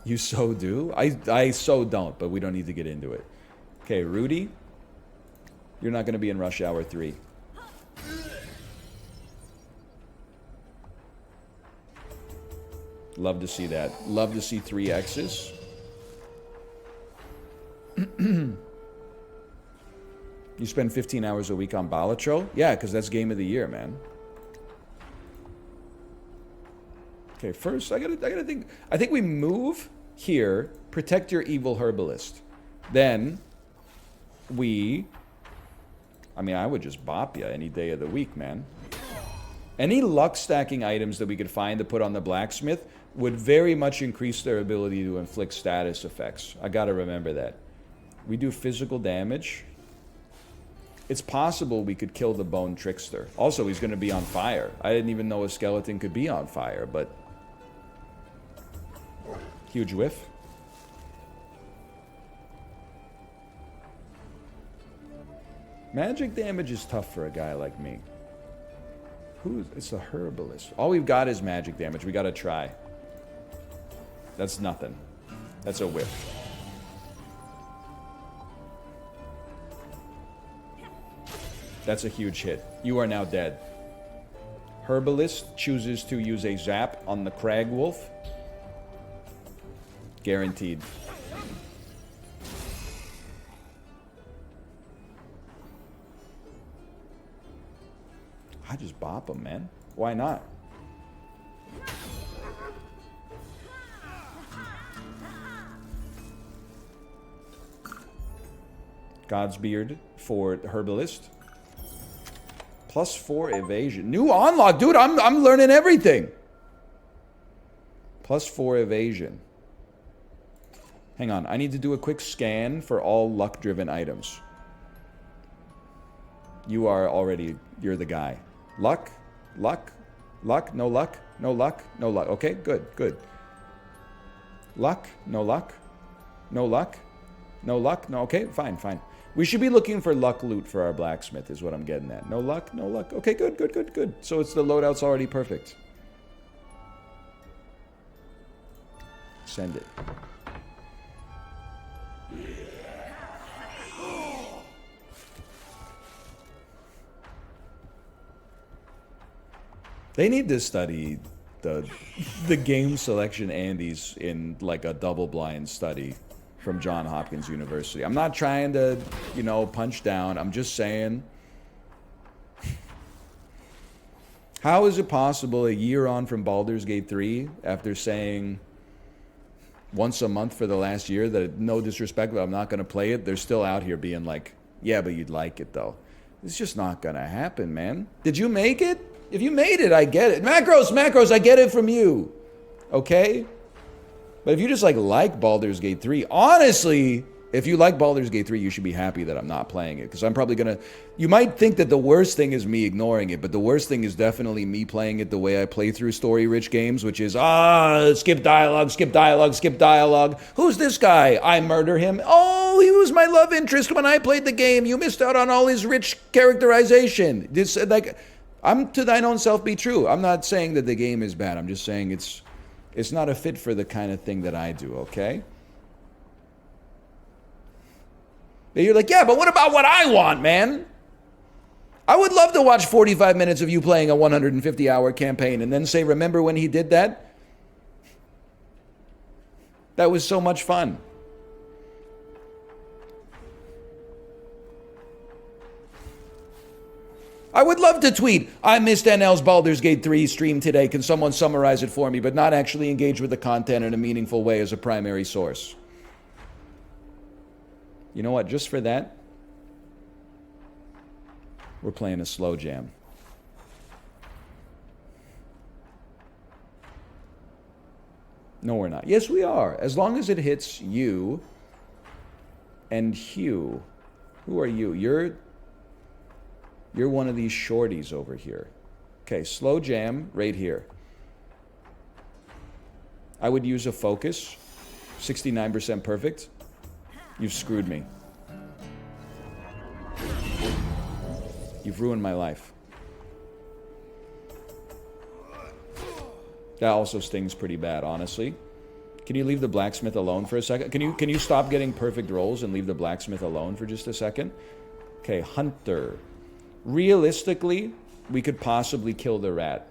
You so do? I so don't, but we don't need to get into it. Okay, Rudy, you're not going to be in Rush Hour 3. Love to see that. Love to see 3 X's. You spend 15 hours a week on Balatro? Yeah, because that's game of the year, man. Okay, first, I gotta think. I think we move here, protect your evil herbalist. Then, I mean, I would just bop you any day of the week, man. Any luck stacking items that we could find to put on the blacksmith would very much increase their ability to inflict status effects. I gotta remember that. We do physical damage. It's possible we could kill the Bone Trickster. Also, he's gonna be on fire. I didn't even know a skeleton could be on fire, but... Huge whiff. Magic damage is tough for a guy like me. It's a herbalist. All we've got is magic damage. We gotta try. That's nothing. That's a whiff. That's a huge hit. You are now dead. Herbalist chooses to use a zap on the Crag Wolf. Guaranteed. I just bop him, man. Why not? Godsbeard for Herbalist. +4 evasion. New unlock, dude. I'm learning everything. +4 evasion. Hang on, I need to do a quick scan for all luck-driven items. You're the guy. Luck, luck, luck, no luck, no luck, no luck. Okay, good, good. Luck, no luck, no luck, no luck, no, okay, fine, fine. We should be looking for luck loot for our blacksmith is what I'm getting at. No luck, no luck. Okay, good, good, good, good. So it's the loadout's already perfect. Send it. They need to study the game selection Andes in like a double-blind study from Johns Hopkins University. I'm not trying to, you know, punch down. I'm just saying, how is it possible a year on from Baldur's Gate 3 after saying once a month for the last year that, no disrespect, but I'm not going to play it, they're still out here being like, yeah, but you'd like it though. It's just not going to happen, man. Did you make it? If you made it, I get it. Macros, I get it from you. Okay? But if you just like Baldur's Gate 3, honestly, If you like Baldur's Gate 3, you should be happy that I'm not playing it, because I'm probably going to... You might think that the worst thing is me ignoring it, but the worst thing is definitely me playing it the way I play through story-rich games, which is, skip dialogue, skip dialogue, skip dialogue. Who's this guy? I murder him. Oh, he was my love interest when I played the game. You missed out on all his rich characterization. This, like, I'm to thine own self be true. I'm not saying that the game is bad. I'm just saying it's not a fit for the kind of thing that I do, okay? You're like, yeah, but what about what I want, man? I would love to watch 45 minutes of you playing a 150-hour campaign and then say, remember when he did that? That was so much fun. I would love to tweet, I missed NL's Baldur's Gate 3 stream today. Can someone summarize it for me? But not actually engage with the content in a meaningful way as a primary source. You know what? Just for that, we're playing a slow jam. No, we're not. Yes, we are. As long as it hits you and Hugh. Who are you? You're one of these shorties over here. Okay, slow jam right here. I would use a focus. 69% perfect. You've screwed me. You've ruined my life. That also stings pretty bad, honestly. Can you leave the blacksmith alone for a second? Can you stop getting perfect rolls and leave the blacksmith alone for just a second? Okay, hunter. Realistically, we could possibly kill the rat.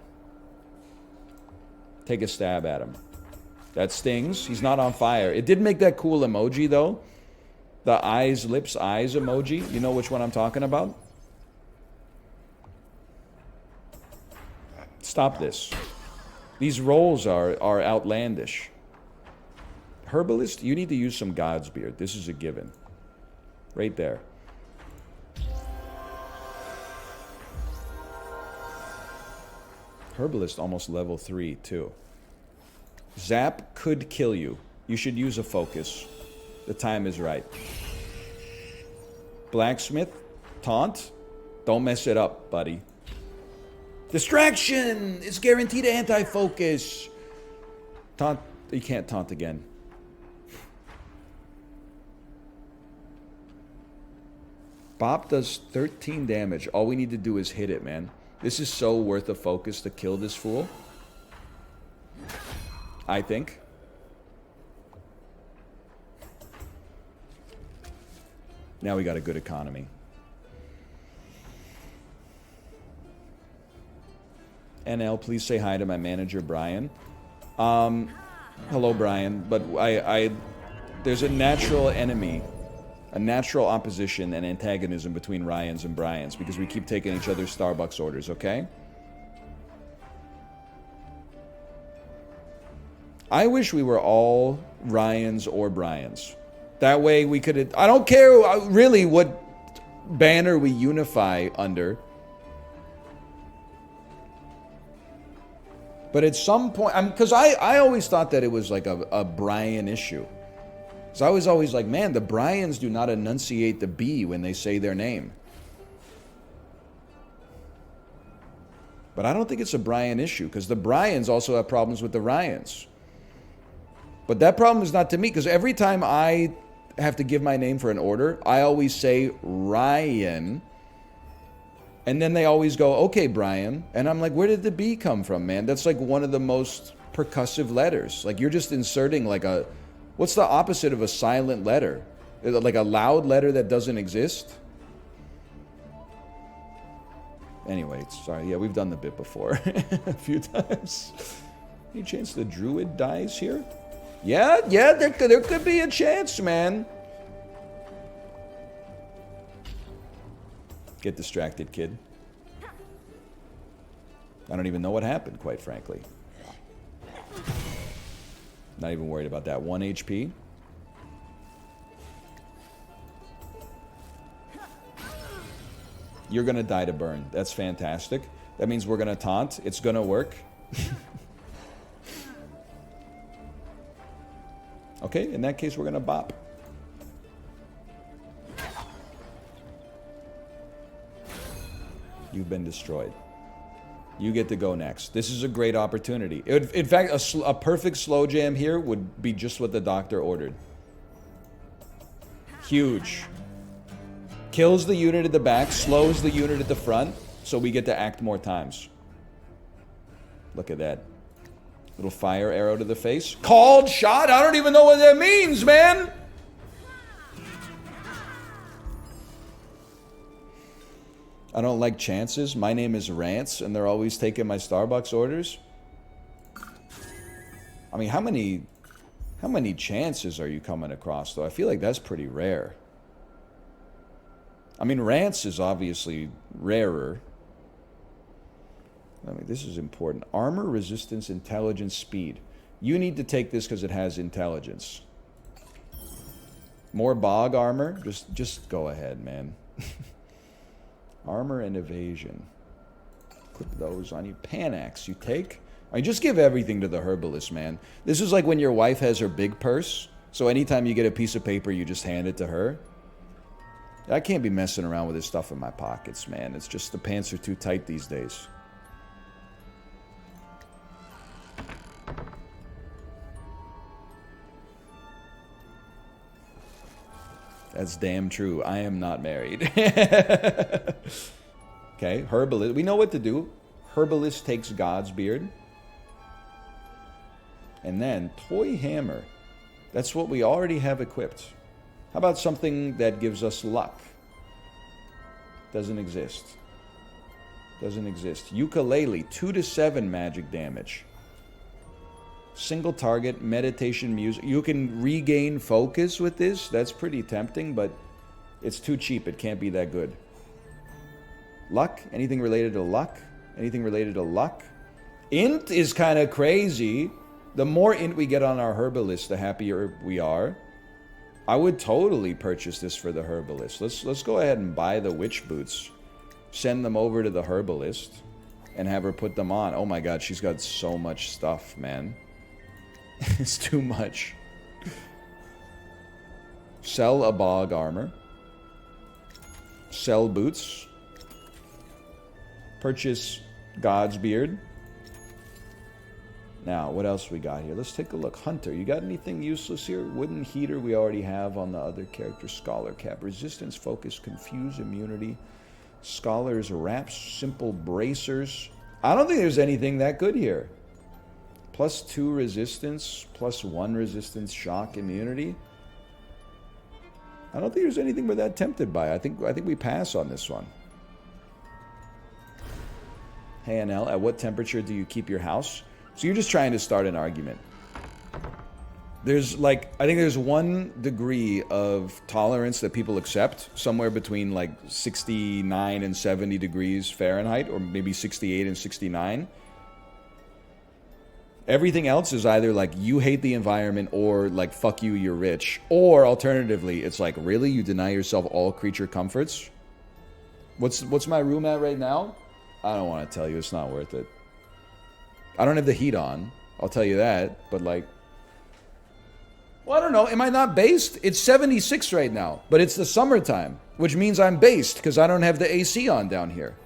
Take a stab at him. That stings. He's not on fire. It did make that cool emoji, though. The eyes, lips, eyes emoji. You know which one I'm talking about? Stop this. These rolls are outlandish. Herbalist, you need to use some God's beard. This is a given. Right there. Herbalist almost level 3, too. Zap could kill you. You should use a focus. The time is right. Blacksmith, taunt. Don't mess it up, buddy. Distraction! It's guaranteed anti-focus. Taunt. You can't taunt again. Bop does 13 damage. All we need to do is hit it, man. This is so worth a focus to kill this fool. I think. Now we got a good economy. NL, please say hi to my manager, Brian. Hello, Brian. But there's a natural enemy, a natural opposition and antagonism between Ryans and Bryans because we keep taking each other's Starbucks orders, okay? I wish we were all Ryans or Bryans. That way we could... I don't care really what banner we unify under. But at some point... Because I always thought that it was like a Brian issue. So I was always like, man, the Bryans do not enunciate the B when they say their name. But I don't think it's a Brian issue, because the Bryans also have problems with the Ryans. But that problem is not to me, because every time I have to give my name for an order, I always say Ryan. And then they always go, okay, Brian. And I'm like, where did the B come from, man? That's like one of the most percussive letters. Like, you're just inserting like a... What's the opposite of a silent letter? Like a loud letter that doesn't exist? Anyway, sorry. Yeah, we've done the bit before a few times. Any chance the druid dies here? Yeah, there could be a chance, man. Get distracted, kid. I don't even know what happened, quite frankly. Not even worried about that. 1 HP. You're gonna die to burn. That's fantastic. That means we're gonna taunt. It's gonna work. Okay, in that case, we're gonna bop. You've been destroyed. You get to go next. This is a great opportunity. In fact, a perfect slow jam here would be just what the doctor ordered. Huge. Kills the unit at the back, slows the unit at the front, so we get to act more times. Look at that. Little fire arrow to the face. Called shot? I don't even know what that means, man! I don't like chances. My name is Rance, and they're always taking my Starbucks orders. I mean, how many chances are you coming across, though? I feel like that's pretty rare. I mean, Rance is obviously rarer. I mean, this is important. Armor, resistance, intelligence, speed. You need to take this because it has intelligence. More bog armor? Just go ahead, man. Armor and evasion. Put those on you. Panax, you take? I mean, just give everything to the herbalist, man. This is like when your wife has her big purse. So anytime you get a piece of paper, you just hand it to her. I can't be messing around with this stuff in my pockets, man. It's just the pants are too tight these days. That's damn true. I am not married. Okay, herbalist. We know what to do. Herbalist takes God's beard. And then toy hammer. That's what we already have equipped. How about something that gives us luck? Doesn't exist. Doesn't exist. Ukulele, 2 to 7 magic damage. Single target, meditation music. You can regain focus with this. That's pretty tempting, but it's too cheap. It can't be that good. Luck? Anything related to luck? Anything related to luck? Int is kind of crazy. The more int we get on our herbalist, the happier we are. I would totally purchase this for the herbalist. Let's go ahead and buy the witch boots. Send them over to the herbalist and have her put them on. Oh my god, she's got so much stuff, man. It's too much. Sell a bog armor. Sell boots. Purchase God's beard. Now, what else we got here? Let's take a look. Hunter, you got anything useless here? Wooden heater we already have on the other character. Scholar cap. Resistance, focus, confuse, immunity. Scholars, wraps, simple bracers. I don't think there's anything that good here. +2 resistance, +1 resistance, shock, immunity. I don't think there's anything we're that tempted by. I think we pass on this one. Hey, NL, at what temperature do you keep your house? So you're just trying to start an argument. There's like, I think there's 1 degree of tolerance that people accept, somewhere between like 69 and 70 degrees Fahrenheit, or maybe 68 and 69. Everything else is either like you hate the environment or like fuck you, you're rich. Or alternatively, it's like, really? You deny yourself all creature comforts? What's my room at right now? I don't want to tell you. It's not worth it. I don't have the heat on. I'll tell you that. But like, well, I don't know. Am I not based? It's 76 right now. But it's the summertime, which means I'm based because I don't have the AC on down here.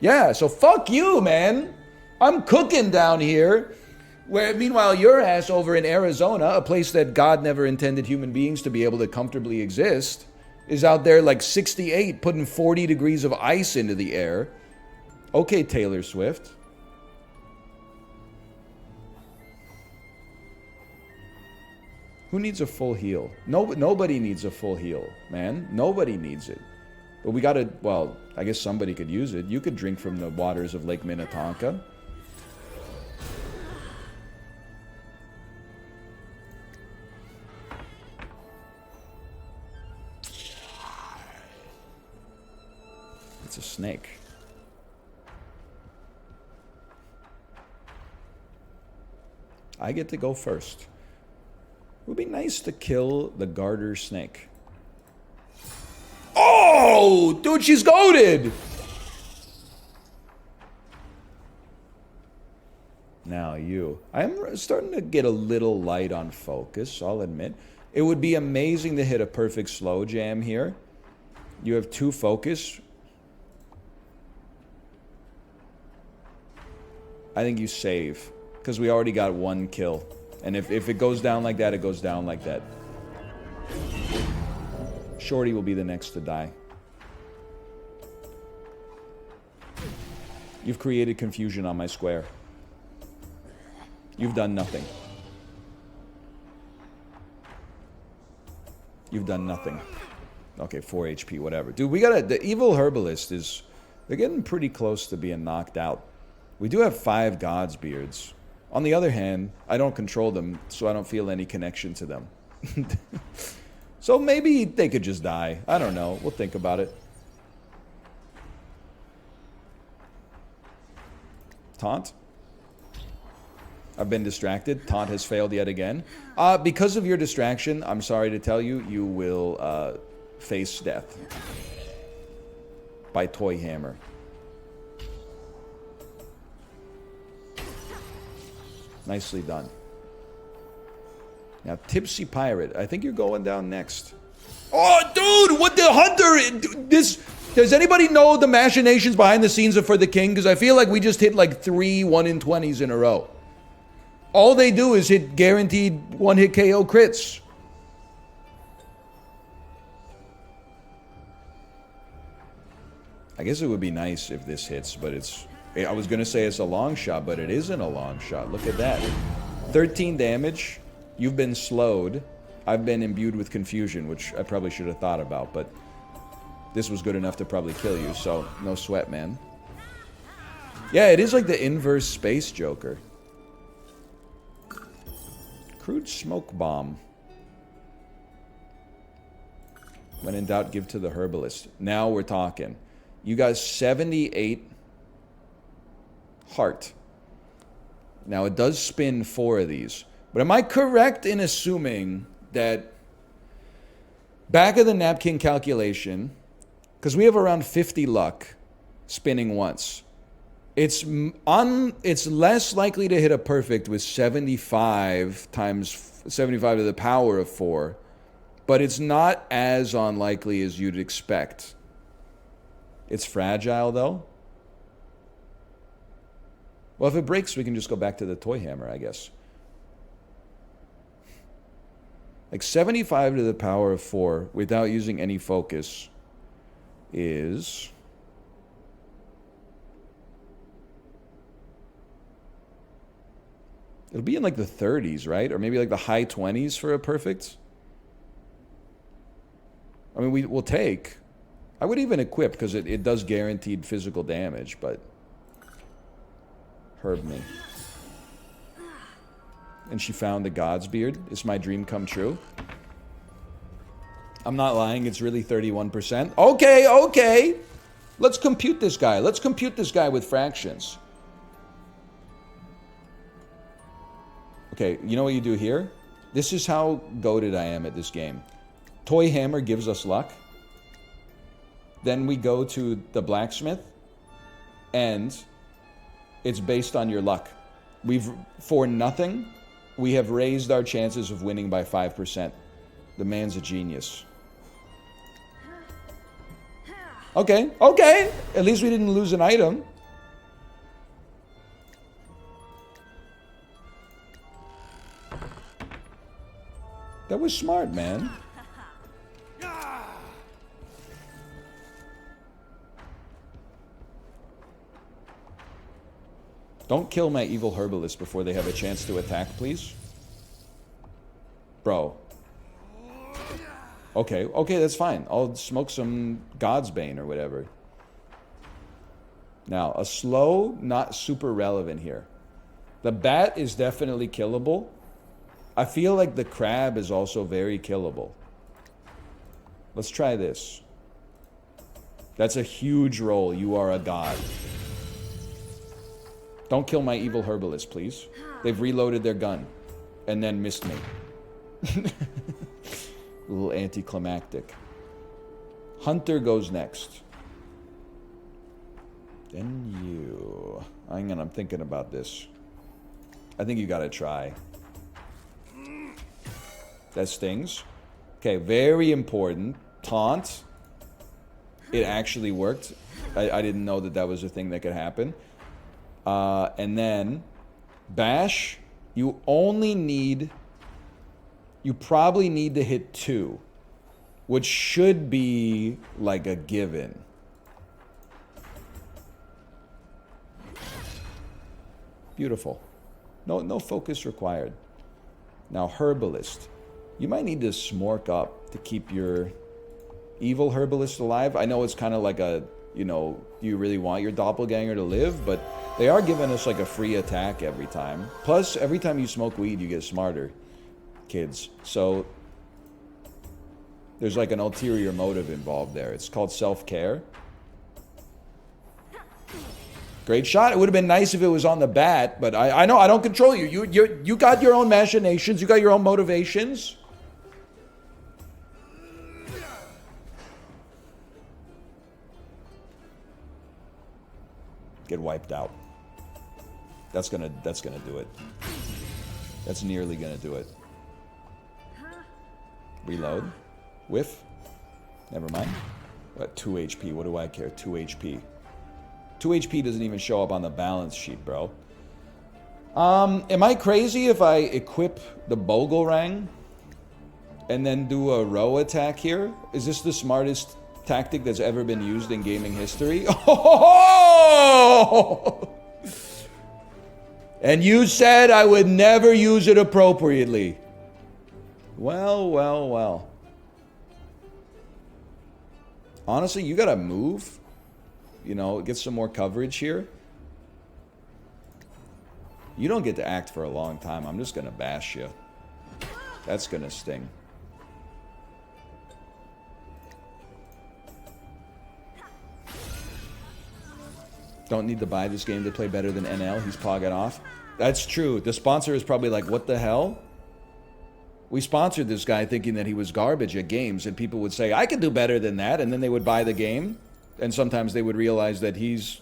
Yeah, so fuck you, man. I'm cooking down here. Where, meanwhile, your ass over in Arizona, a place that God never intended human beings to be able to comfortably exist, is out there like 68, putting 40 degrees of ice into the air. Okay, Taylor Swift. Who needs a full heal? Nobody needs a full heal, man. Nobody needs it. But we gotta, well, I guess somebody could use it. You could drink from the waters of Lake Minnetonka. It's a snake. I get to go first. It would be nice to kill the garter snake. Oh! Dude, she's goated! Now you. I'm starting to get a little light on focus, I'll admit. It would be amazing to hit a perfect slow jam here. You have 2 focus. I think you save. Because we already got 1 kill. And if it goes down like that, it goes down like that. Shorty will be the next to die. You've created confusion on my square. You've done nothing. You've done nothing. Okay, 4 HP, whatever. Dude, we gotta... The evil herbalist is... They're getting pretty close to being knocked out. We do have 5 God's Beards. On the other hand, I don't control them, so I don't feel any connection to them. So maybe they could just die. I don't know. We'll think about it. Taunt. I've been distracted. Taunt has failed yet again. Because of your distraction, I'm sorry to tell you, you will face death. By Toy Hammer. Nicely done. Now, Tipsy Pirate. I think you're going down next. Oh, dude! What the Hunter? This... Does anybody know the machinations behind the scenes of For the King? Because I feel like we just hit like 3 1-in-20s in a row. All they do is hit guaranteed 1-hit KO crits. I guess it would be nice if this hits, but it's... I was going to say it's a long shot, but it isn't a long shot. Look at that. 13 damage. You've been slowed. I've been imbued with confusion, which I probably should have thought about, but... This was good enough to probably kill you, so no sweat, man. Yeah, it is like the inverse Space Joker. Crude Smoke Bomb. When in doubt, give to the Herbalist. Now we're talking. You got 78 heart. Now it does spin 4 of these. But am I correct in assuming that back of the napkin calculation... Because we have around 50 luck spinning once. It's less likely to hit a perfect with 75 times 75 to the power of 4. But it's not as unlikely as you'd expect. It's fragile, though. Well, if it breaks, we can just go back to the Toy Hammer, I guess. Like 75 to the power of 4 without using any focus... is it'll be in like the 30s, right? Or maybe like the high 20s for a perfect. I mean, we'll take. I would even equip because it does guaranteed physical damage, but herb me. And she found the God's Beard. Is my dream come true? I'm not lying, it's really 31%. Okay, okay. Let's compute this guy. Let's compute this guy with fractions. Okay, you know what you do here? This is how goated I am at this game. Toy Hammer gives us luck. Then we go to the blacksmith. And it's based on your luck. For nothing, we have raised our chances of winning by 5%. The man's a genius. Okay, okay. At least we didn't lose an item. That was smart, man. Don't kill my evil herbalist before they have a chance to attack, please. Bro. Okay, okay, that's fine. I'll smoke some God's Bane or whatever. Now, a slow, not super relevant here. The bat is definitely killable. I feel like the crab is also very killable. Let's try this. That's a huge roll. You are a god. Don't kill my evil herbalist, please. They've reloaded their gun and then missed me. A little anticlimactic. Hunter goes next. Then you. Hang on, I'm thinking about this. I think you gotta try. That stings. Okay, very important. Taunt. It actually worked. I didn't know that that was a thing that could happen. And then bash, you only need... You probably need to hit 2, which should be like a given. Beautiful. No focus required. Now, Herbalist. You might need to smork up to keep your evil Herbalist alive. I know it's kind of like a, you know, do you really want your doppelganger to live? But they are giving us like a free attack every time. Plus, every time you smoke weed, you get smarter, kids. So, there's like an ulterior motive involved there. It's called self-care. Great shot. It would have been nice if it was on the bat, but I know I don't control you. You got your own machinations. You got your own motivations. Get wiped out. That's gonna do it. That's nearly gonna do it. Reload. Whiff. Never mind. What? 2 HP. What do I care? 2 HP. 2 HP doesn't even show up on the balance sheet, bro. Am I crazy if I equip the Bogelrang and then do a row attack here? Is this the smartest tactic that's ever been used in gaming history? Oh! And you said I would never use it appropriately. Well, well, well. Honestly, you gotta move. You know, get some more coverage here. You don't get to act for a long time. I'm just gonna bash you. That's gonna sting. Don't need to buy this game to play better than NL. He's pogging off. That's true. The sponsor is probably like, what the hell? We sponsored this guy thinking that he was garbage at games, and people would say, I can do better than that, and then they would buy the game. And sometimes they would realize that he's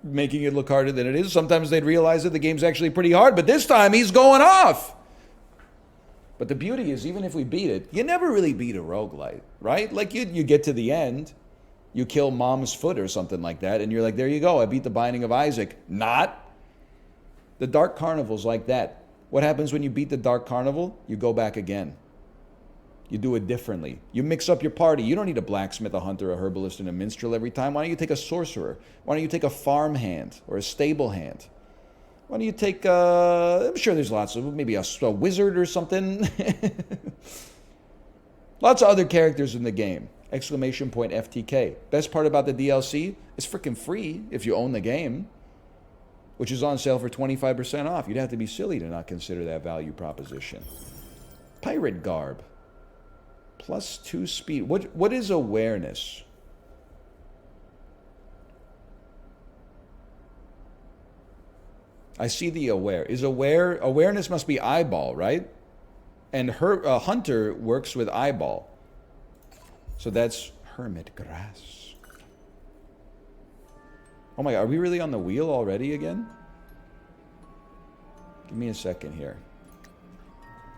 making it look harder than it is. Sometimes they'd realize that the game's actually pretty hard, but this time he's going off. But the beauty is, even if we beat it, you never really beat a roguelite, right? Like, you get to the end, you kill Mom's foot or something like that, and you're like, there you go, I beat the Binding of Isaac. Not. The Dark Carnival's like that. What happens when you beat the Dark Carnival? You go back again. You do it differently. You mix up your party. You don't need a blacksmith, a hunter, a herbalist, and a minstrel every time. Why don't you take a sorcerer? Why don't you take a farm hand or a stable hand? Why don't you take, I'm sure there's lots of, maybe a wizard or something. Lots of other characters in the game. Exclamation point FTK. Best part about the DLC, it's freaking free if you own the game, which is on sale for 25% off. You'd have to be silly to not consider that value proposition. Pirate Garb. +2 speed. What is awareness? I see the aware. Awareness must be eyeball, right? And hunter works with eyeball. So that's hermit grass. Oh my god, are we really on the wheel already again? Give me a second here.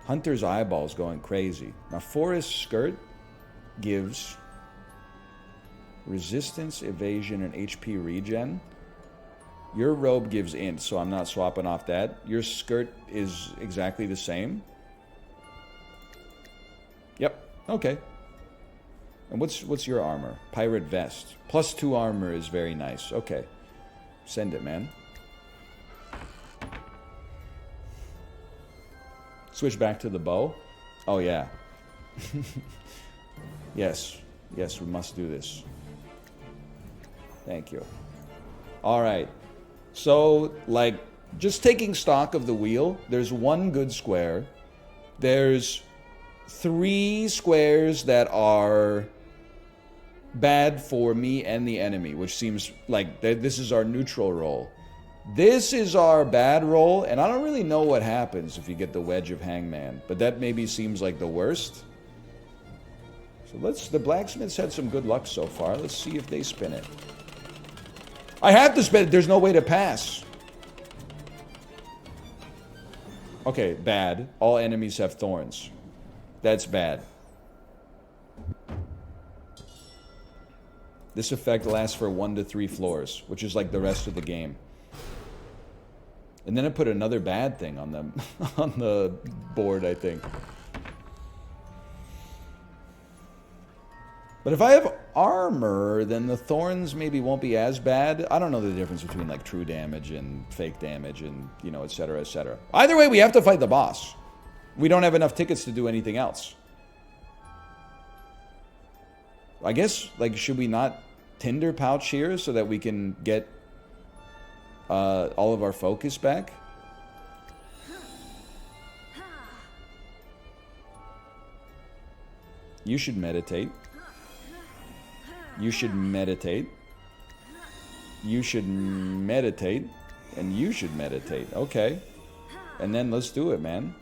Hunter's eyeball's going crazy. Now, Forest Skirt gives resistance, evasion, and HP regen. Your robe gives int, so I'm not swapping off that. Your skirt is exactly the same. Yep, okay. And what's your armor? Pirate vest. +2 armor is very nice. Okay. Send it, man. Switch back to the bow. Oh, yeah. Yes. Yes, we must do this. Thank you. All right. So, like, just taking stock of the wheel, there's one good square. There's 3 squares that are bad for me and the enemy, which seems like this is our neutral roll. This is our bad roll, and I don't really know what happens if you get the Wedge of Hangman, but that maybe seems like the worst. So the blacksmiths had some good luck so far. Let's see if they spin it. I have to spin it. There's no way to pass. Okay, bad. All enemies have thorns. That's bad. This effect lasts for 1 to 3 floors, which is like the rest of the game. And then I put another bad thing on the on the board, I think. But if I have armor, then the thorns maybe won't be as bad. I don't know the difference between like true damage and fake damage and, you know, etc., etc. Either way, we have to fight the boss. We don't have enough tickets to do anything else. I guess, like, should we not tinder pouch here so that we can get all of our focus back? You should meditate. You should meditate. You should meditate. And you should meditate. Okay. And then let's do it, man.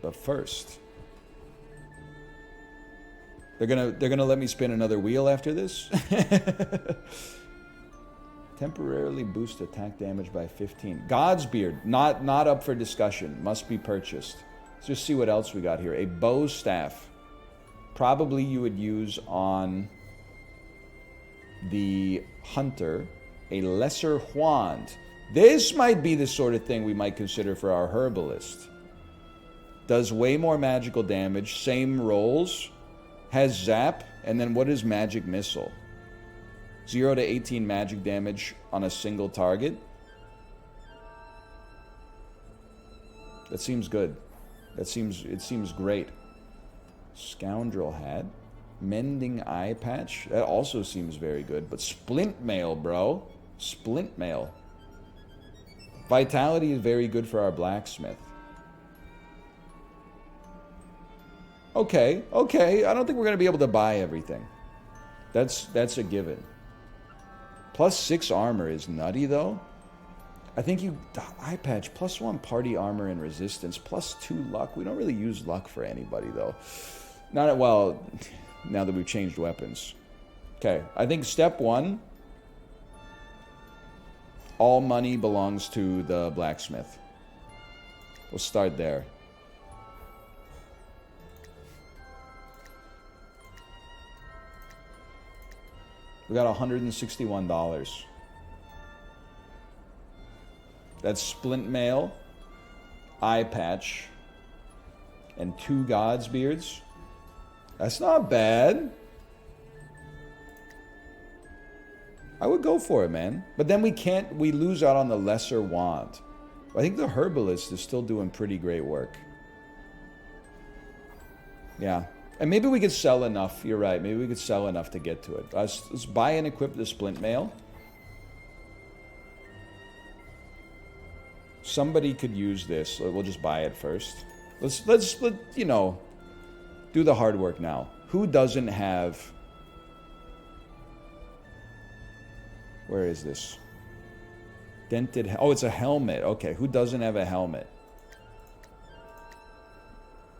But first, they're gonna let me spin another wheel after this. Temporarily boost attack damage by 15. God's Beard, not up for discussion. Must be purchased. Let's just see what else we got here. A bow staff. Probably you would use on the hunter. A lesser wand. This might be the sort of thing we might consider for our herbalist. Does way more magical damage. Same rolls. Has zap. And then what is magic missile? 0 to 18 magic damage on a single target. That seems good. It seems great. Scoundrel hat. Mending eye patch. That also seems very good. But splint mail, bro. Splint mail. Vitality is very good for our blacksmith. Okay. I don't think we're going to be able to buy everything. That's a given. Plus 6 armor is nutty, though. I think eye patch, +1 party armor and resistance, +2 luck. We don't really use luck for anybody, though. Well, now that we've changed weapons. Okay, I think step 1, all money belongs to the blacksmith. We'll start there. We got $161. That's splint mail, eye patch, and 2 God's Beards. That's not bad. I would go for it, man. But then we lose out on the lesser wand. I think the herbalist is still doing pretty great work. Yeah. And maybe we could sell enough. You're right. Maybe we could sell enough to get to it. Let's buy and equip the splint mail. Somebody could use this. We'll just buy it first. Let's you know, do the hard work now. Who doesn't have... Where is this? Dented... Oh, it's a helmet. Okay, who doesn't have a helmet?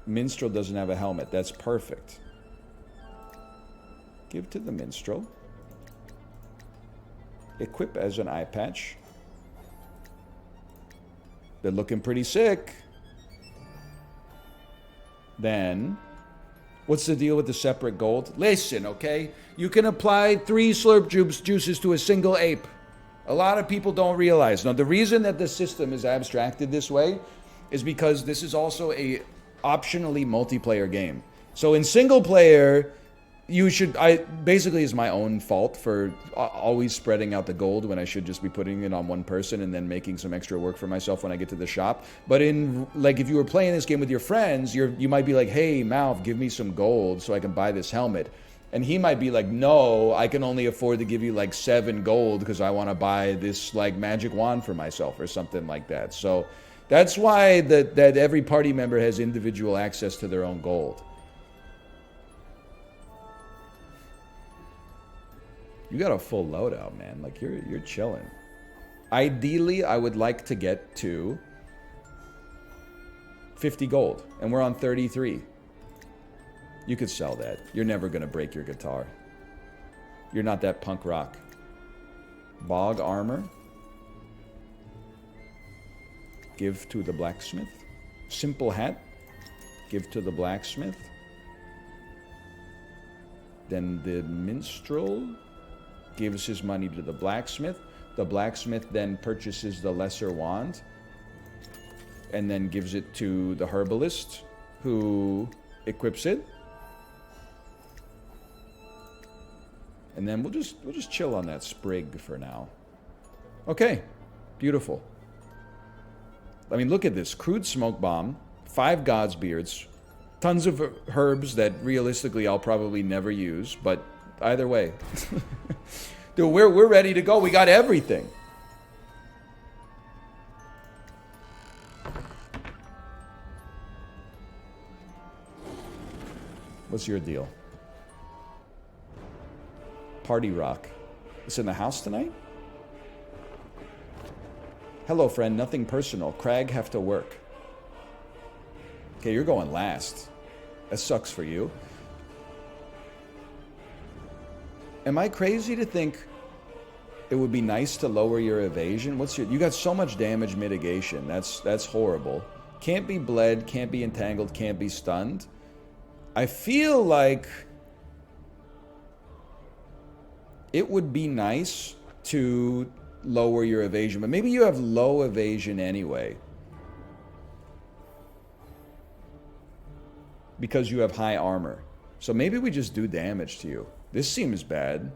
Minstrel doesn't have a helmet. That's perfect. Give to the minstrel. Equip as an eye patch. They're looking pretty sick. Then, what's the deal with the separate gold? Listen, okay? You can apply 3 slurp juices to a single ape. A lot of people don't realize. Now, the reason that the system is abstracted this way is because this is also a optionally multiplayer game. So in single player, basically it's my own fault for always spreading out the gold when I should just be putting it on one person and then making some extra work for myself when I get to the shop. But in, like, if you were playing this game with your friends, you might be like, hey, Malv, give me some gold so I can buy this helmet. And he might be like, no, I can only afford to give you like 7 gold because I want to buy this like magic wand for myself or something like that. So that's why that every party member has individual access to their own gold. You got a full loadout, man. Like, you're chilling. Ideally, I would like to get to 50 gold, and we're on 33. You could sell that. You're never going to break your guitar. You're not that punk rock. Bog armor. Give to the blacksmith. Simple hat. Give to the blacksmith. Then the minstrel. gives his money to the blacksmith. The blacksmith then purchases the lesser wand and then gives it to the herbalist, who equips it. And then we'll just chill on that sprig for now. Okay, beautiful. I mean, look at this. Crude smoke bomb, 5 God's beards, tons of herbs that realistically I'll probably never use, but either way. Dude, we're ready to go. We got everything. What's your deal? Party rock. It's in the house tonight? Hello, friend. Nothing personal. Crag have to work. Okay, you're going last. That sucks for you. Am I crazy to think it would be nice to lower your evasion? What's your... You got so much damage mitigation. That's horrible. Can't be bled, can't be entangled, can't be stunned. I feel like it would be nice to lower your evasion, but maybe you have low evasion anyway because you have high armor. So maybe we just do damage to you. This seems bad.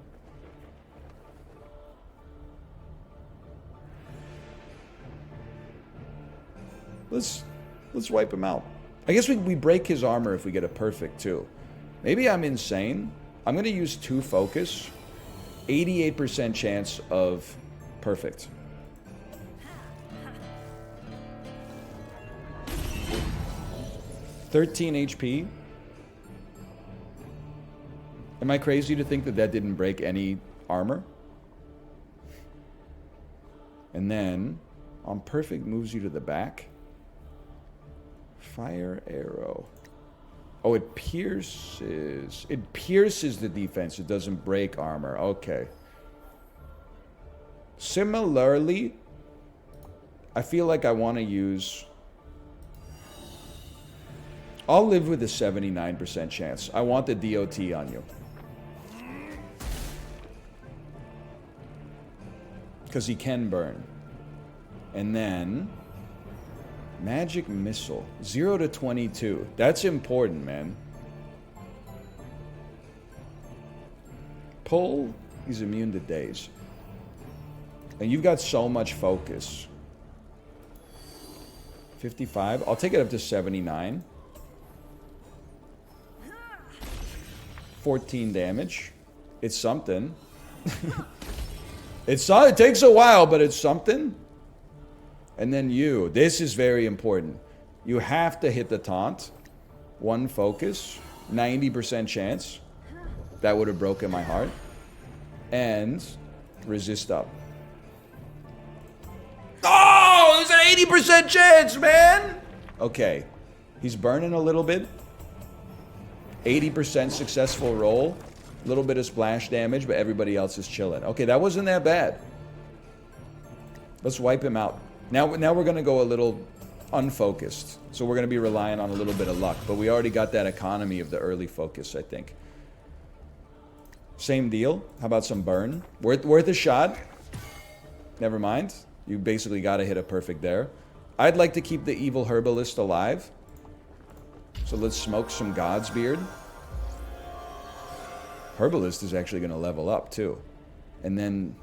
Let's wipe him out. I guess we break his armor if we get a perfect too. Maybe I'm insane. I'm going to use 2 focus. 88% chance of perfect. $13 HP. Am I crazy to think that that didn't break any armor? And then, on perfect, moves you to the back. Fire arrow. Oh, it pierces. It pierces the defense. It doesn't break armor. Okay. Similarly, I feel like I want to use... I'll live with a 79% chance. I want the DOT on you. Because he can burn. And then... Magic missile. 0 to 22. That's important, man. Pull. He's immune to daze. And you've got so much focus. 55. I'll take it up to 79. 14 damage. It's something. It takes a while, but it's something. And then you. This is very important. You have to hit the taunt. 1 focus. 90% chance. That would have broken my heart. And resist up. Oh, there's an 80% chance, man! Okay. He's burning a little bit. 80% successful roll. A little bit of splash damage, but everybody else is chilling. Okay, that wasn't that bad. Let's wipe him out. Now we're going to go a little unfocused. So we're going to be relying on a little bit of luck. But we already got that economy of the early focus, I think. Same deal. How about some burn? Worth a shot. Never mind. You basically got to hit a perfect there. I'd like to keep the evil herbalist alive. So let's smoke some God's beard. Herbalist is actually going to level up too. And then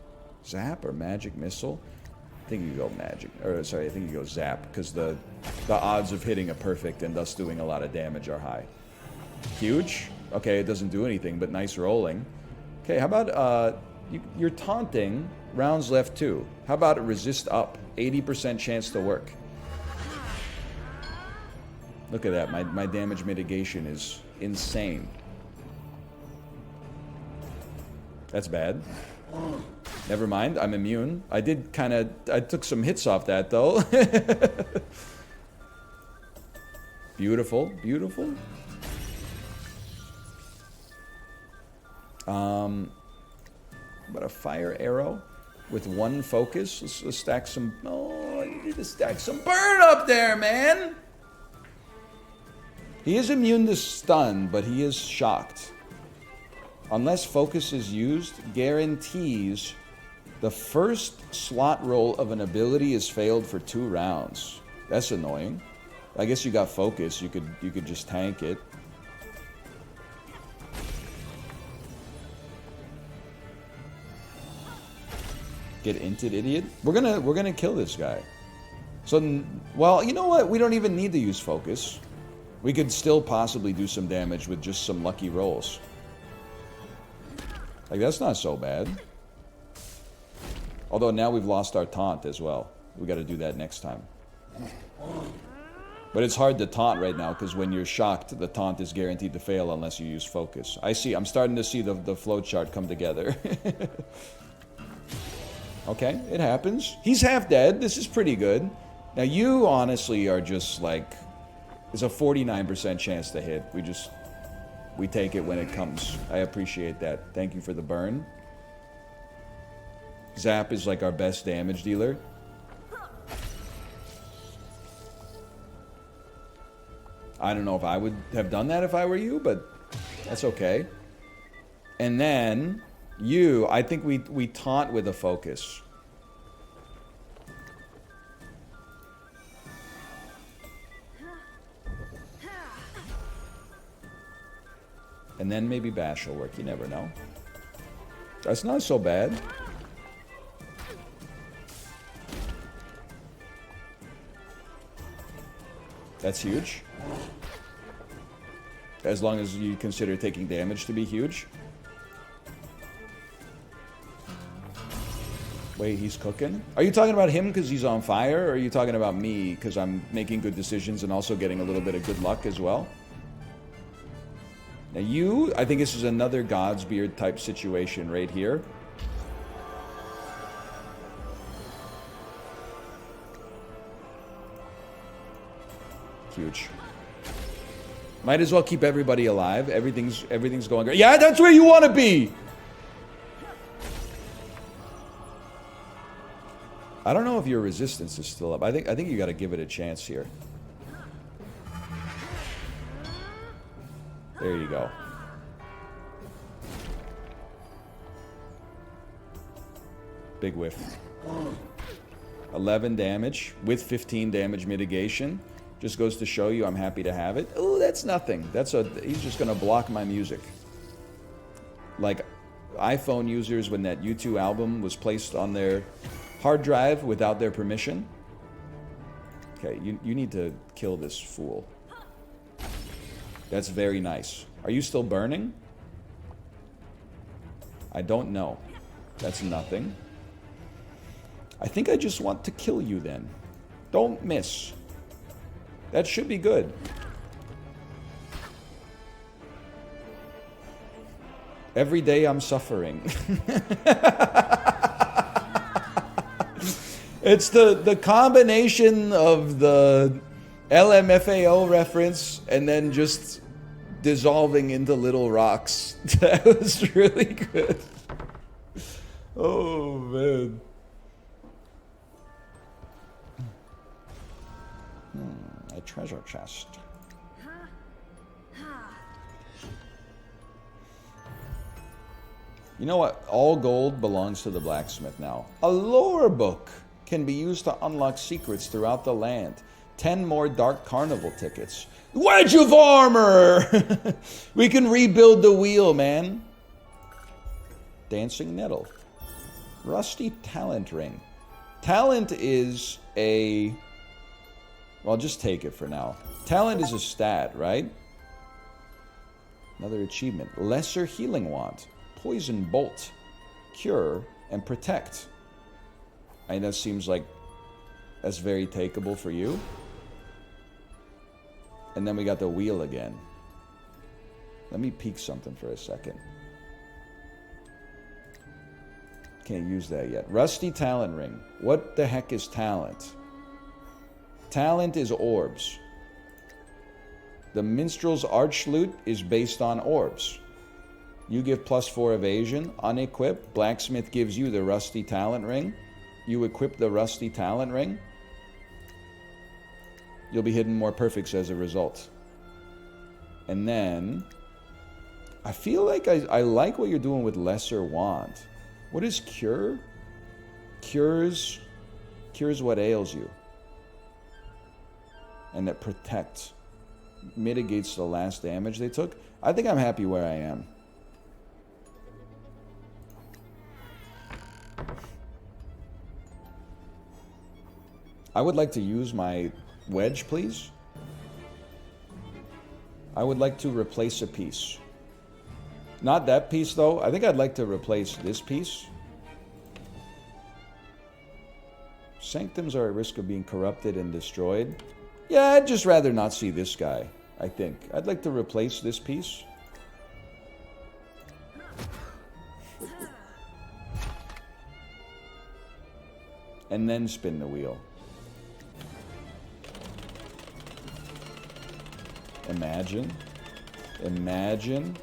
zap or magic missile. I think you go magic, or sorry, I think you go zap, because the odds of hitting a perfect and thus doing a lot of damage are high. Huge. Okay, it doesn't do anything, but nice rolling. Okay, how about you're taunting, rounds left 2. How about resist up, 80% chance to work. Look at that, my damage mitigation is insane. That's bad. Never mind, I'm immune. I took some hits off that though. Beautiful, beautiful. But a fire arrow with 1 focus. Let's stack some. Oh, I need to stack some burn up there, man. He is immune to stun, but he is shocked. Unless focus is used, guarantees the first slot roll of an ability is failed for 2 rounds. That's annoying. I guess you got focus. You could just tank it. Get inted, idiot. We're gonna kill this guy. So, well, you know what? We don't even need to use focus. We could still possibly do some damage with just some lucky rolls. Like, that's not so bad. Although now we've lost our taunt as well. We got to do that next time. But it's hard to taunt right now because when you're shocked, the taunt is guaranteed to fail unless you use focus. I see. I'm starting to see the flowchart come together. Okay, it happens. He's half dead. This is pretty good. Now you honestly are just like, there's a 49% chance to hit. We take it when it comes. I appreciate that. Thank you for the burn. Zap is like our best damage dealer. I don't know if I would have done that if I were you, but that's okay. And then you, I think we taunt with a focus. And then maybe bash will work, you never know. That's not so bad. That's huge. As long as you consider taking damage to be huge. Wait, he's cooking? Are you talking about him because he's on fire? Or are you talking about me because I'm making good decisions and also getting a little bit of good luck as well? Now you, I think this is another God's Beard type situation right here. Huge. Might as well keep everybody alive. Everything's going great. Yeah, that's where you want to be! I don't know if your resistance is still up. I think you got to give it a chance here. There you go. Big whiff. 11 damage with 15 damage mitigation. Just goes to show you I'm happy to have it. Oh, that's nothing. He's just gonna block my music. Like iPhone users when that U2 album was placed on their hard drive without their permission. Okay, you need to kill this fool. That's very nice. Are you still burning? I don't know. That's nothing. I think I just want to kill you then. Don't miss. That should be good. Every day I'm suffering. It's the combination of the LMFAO reference and then just dissolving into little rocks. That was really good. Oh, man. A treasure chest. You know what? All gold belongs to the blacksmith now. A lore book can be used to unlock secrets throughout the land. 10 more Dark Carnival tickets. Wedge of armor! We can rebuild the wheel, man. Dancing nettle. Rusty talent ring. Talent is a... Well, just take it for now. Talent is a stat, right? Another achievement. Lesser healing wand. Poison bolt. Cure and protect. I mean, that seems like that's very takeable for you. And then we got the wheel again. Let me peek something for a second. Can't use that yet. Rusty talent ring. What the heck is talent? Talent is orbs. The minstrel's arch lute is based on orbs. You give +4 evasion. Unequip. Blacksmith gives you the rusty talent ring. You equip the rusty talent ring. You'll be hitting more perfects as a result. And then I feel like I like what you're doing with Lesser Want. What is Cure? Cures what ails you. And it protects, mitigates the last damage they took. I think I'm happy where I am. I would like to use my wedge, please. I would like to replace a piece. Not that piece, though. I think I'd like to replace this piece. Sanctums are at risk of being corrupted and destroyed. Yeah, I'd just rather not see this guy, I think. I'd like to replace this piece. And then spin the wheel. Imagine. Imagine.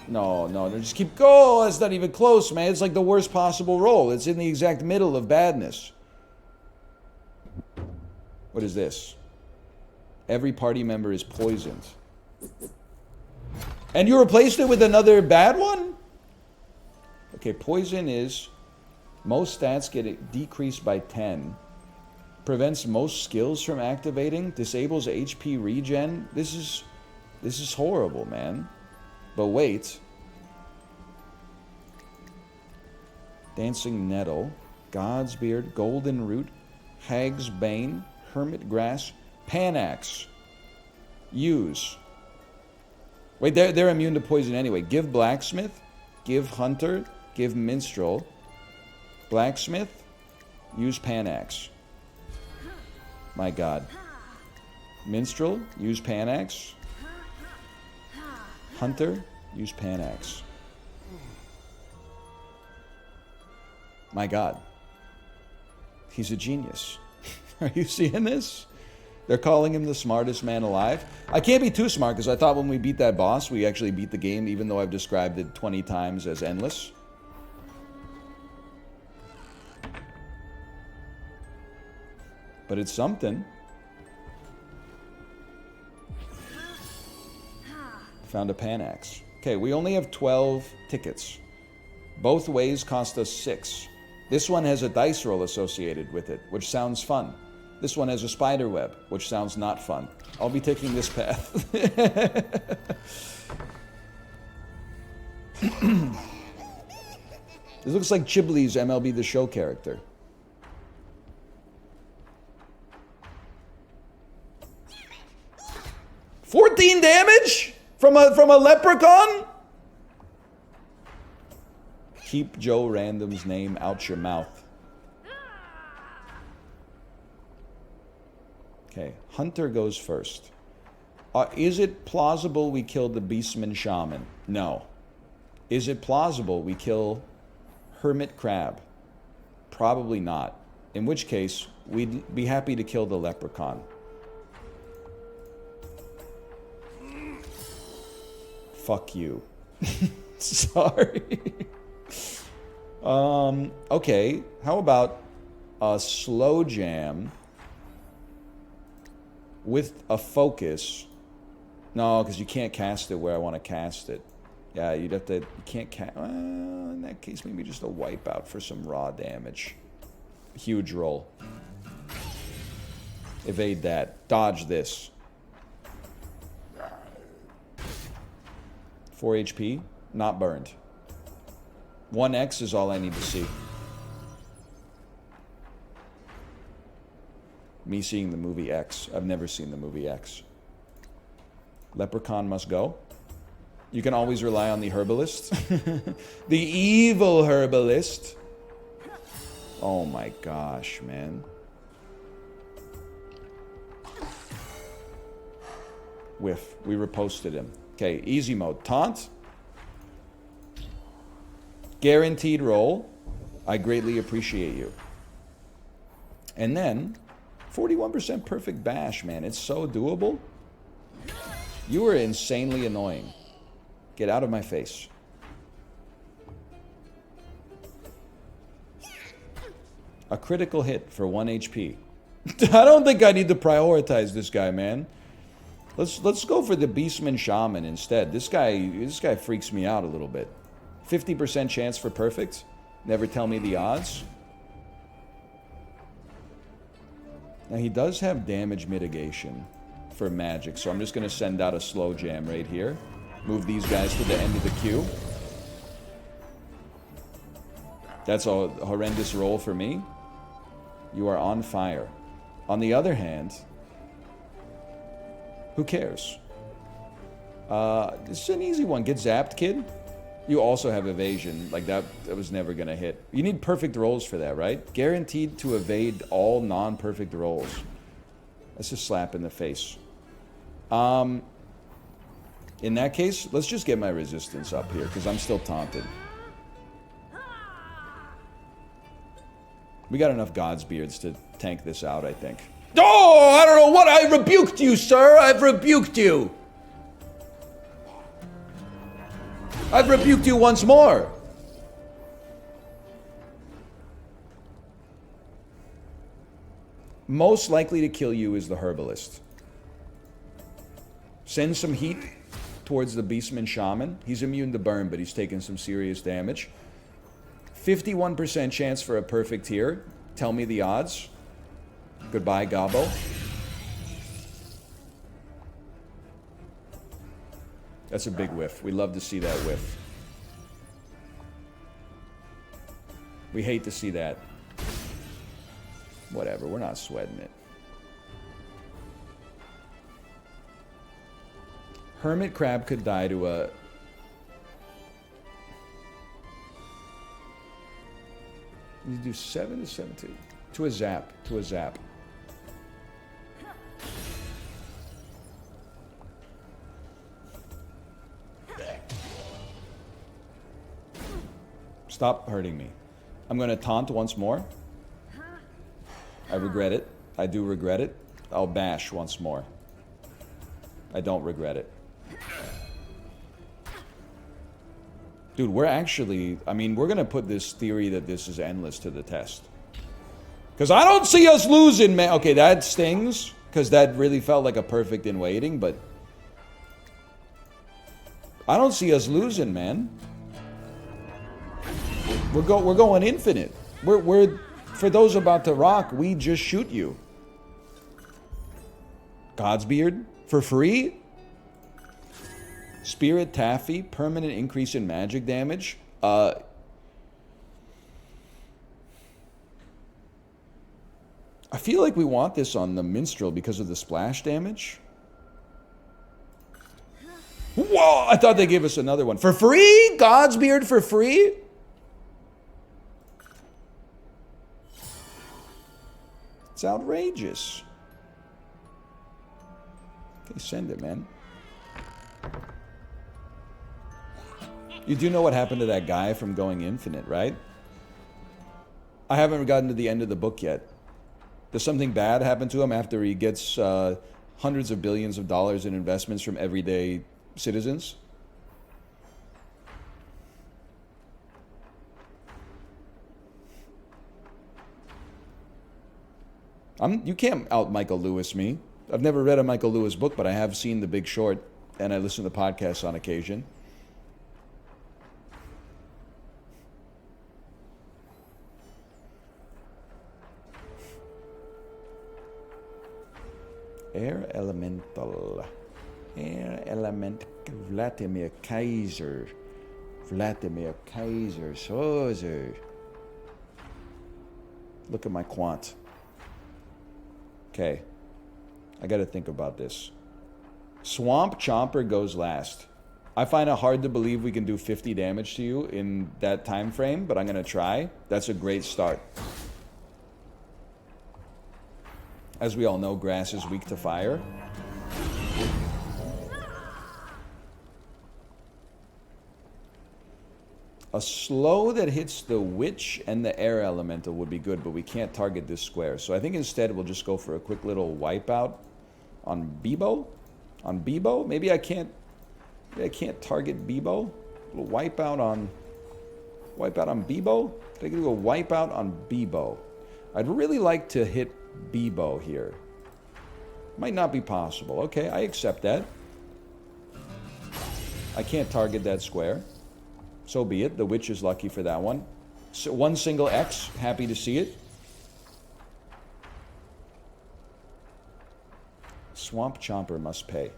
No, just keep going. That's not even close, man. It's like the worst possible roll. It's in the exact middle of badness. What is this? Every party member is poisoned. And you replaced it with another bad one? Okay, poison is most stats get decreased by 10. Prevents most skills from activating. Disables HP regen. This is horrible, man. But wait. Dancing Nettle. God's Beard. Golden Root. Hag's Bane. Hermit Grass. Panax. Use. Wait, they're immune to poison anyway. Give Blacksmith. Give Hunter. Give Minstrel. Blacksmith. Use Panax. My God. Minstrel. Use Panax. Hunter. Use Panax. My God. He's a genius. Are you seeing this? They're calling him the smartest man alive. I can't be too smart because I thought when we beat that boss, we actually beat the game, even though I've described it 20 times as endless. But it's something. Found a Panax. Okay, we only have 12 tickets. Both ways cost us 6. This one has a dice roll associated with it, which sounds fun. This one has a spider web, which sounds not fun. I'll be taking this path. This looks like Chibley's MLB The Show character. $14 damage from a leprechaun? Keep Joe Random's name out your mouth. Okay, Hunter goes first. Is it plausible we kill the Beastman Shaman? No. Is it plausible we kill Hermit Crab? Probably not. In which case, we'd be happy to kill the Leprechaun. Fuck you. Sorry. Okay, how about a slow jam with a focus? No, because you can't cast it where I want to cast it. Yeah, you'd have to, you can't cast, well, in that case, maybe just a wipeout for some raw damage. Huge roll. Evade that. Dodge this. 4 HP, not burned. 1x is all I need to see. Me seeing the movie X. I've never seen the movie X. Leprechaun must go. You can always rely on the herbalist. The evil herbalist. Oh my gosh, man. Whiff. We reposted him. Okay, easy mode. Taunt. Guaranteed roll. I greatly appreciate you. And then, 41% perfect bash, man. It's so doable. You are insanely annoying. Get out of my face. A critical hit for 1 HP. I don't think I need to prioritize this guy, man. Let's go for the Beastman Shaman instead. This guy freaks me out a little bit. 50% chance for perfect. Never tell me the odds. Now he does have damage mitigation for magic, so I'm just going to send out a slow jam right here. Move these guys to the end of the queue. That's a horrendous roll for me. You are on fire. On the other hand, who cares? This is an easy one. Get zapped, kid. You also have evasion. Like, that was never going to hit. You need perfect rolls for that, right? Guaranteed to evade all non-perfect rolls. That's a slap in the face. In that case, let's just get my resistance up here, because I'm still taunted. We got enough Godsbeards to tank this out, I think. Oh, I don't know what. I rebuked you, sir. I've rebuked you. I've rebuked you once more. Most likely to kill you is the Herbalist. Send some heat towards the Beastman Shaman. He's immune to burn, but he's taking some serious damage. 51% chance for a perfect here. Tell me the odds. Goodbye, Gobbo. That's a big whiff. We love to see that whiff. We hate to see that. Whatever, we're not sweating it. Hermit Crab could die to a... You do 7 to 17. To a zap. To a zap. Stop hurting me. I'm going to taunt once more. I regret it. I do regret it. I'll bash once more. I don't regret it. Dude, we're actually... I mean, we're going to put this theory that this is endless to the test. Because I don't see us losing, man. Okay, that stings. Because that really felt like a perfect in waiting, but... I don't see us losing, man. We're going infinite. We're for those about to rock, we just shoot you. Godsbeard for free. Spirit Taffy, permanent increase in magic damage. I feel like we want this on the Minstrel because of the splash damage. Whoa! I thought they gave us another one for free. Godsbeard for free. It's outrageous. Okay, send it, man. You do know what happened to that guy from going infinite, right? I haven't gotten to the end of the book yet. Does something bad happen to him after he gets hundreds of billions of dollars in investments from everyday citizens? You can't out Michael Lewis me. I've never read a Michael Lewis book, but I have seen The Big Short, and I listen to podcasts on occasion. Air Elemental. Air Element. Vladimir Kaiser. Vladimir Kaiser. Sozer. Look at my quant. Okay. I gotta think about this. Swamp Chomper goes last. I find it hard to believe we can do 50 damage to you in that time frame, but I'm gonna try. That's a great start. As we all know, grass is weak to fire. A slow that hits the witch and the air elemental would be good, but we can't target this square. So I think instead we'll just go for a quick little wipeout on Bebo. On Bebo? Maybe I can't target Bebo. A little wipeout on Bebo? Can I do a wipeout on Bebo? I'd really like to hit Bebo here. Might not be possible. Okay, I accept that. I can't target that square. So be it. The witch is lucky for that one. So one single X. Happy to see it. Swamp Chomper must pay.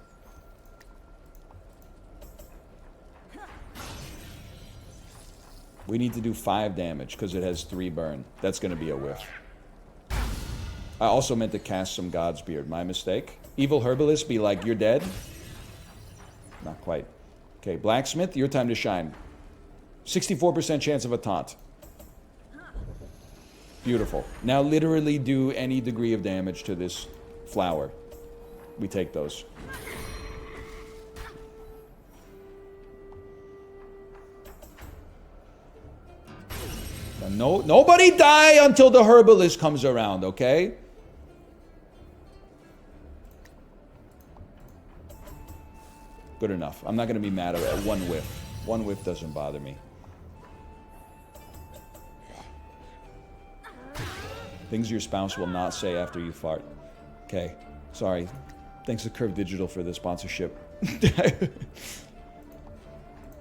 We need to do 5 damage because it has 3 burn. That's going to be a whiff. I also meant to cast some God's Beard. My mistake. Evil Herbalist be like, you're dead? Not quite. Okay, Blacksmith, your time to shine. 64% chance of a taunt. Beautiful. Now literally do any degree of damage to this flower. We take those. No, nobody die until the herbalist comes around, okay? Good enough. I'm not going to be mad at it. One whiff. One whiff doesn't bother me. Things your spouse will not say after you fart. Okay. Sorry. Thanks to Curve Digital for the sponsorship.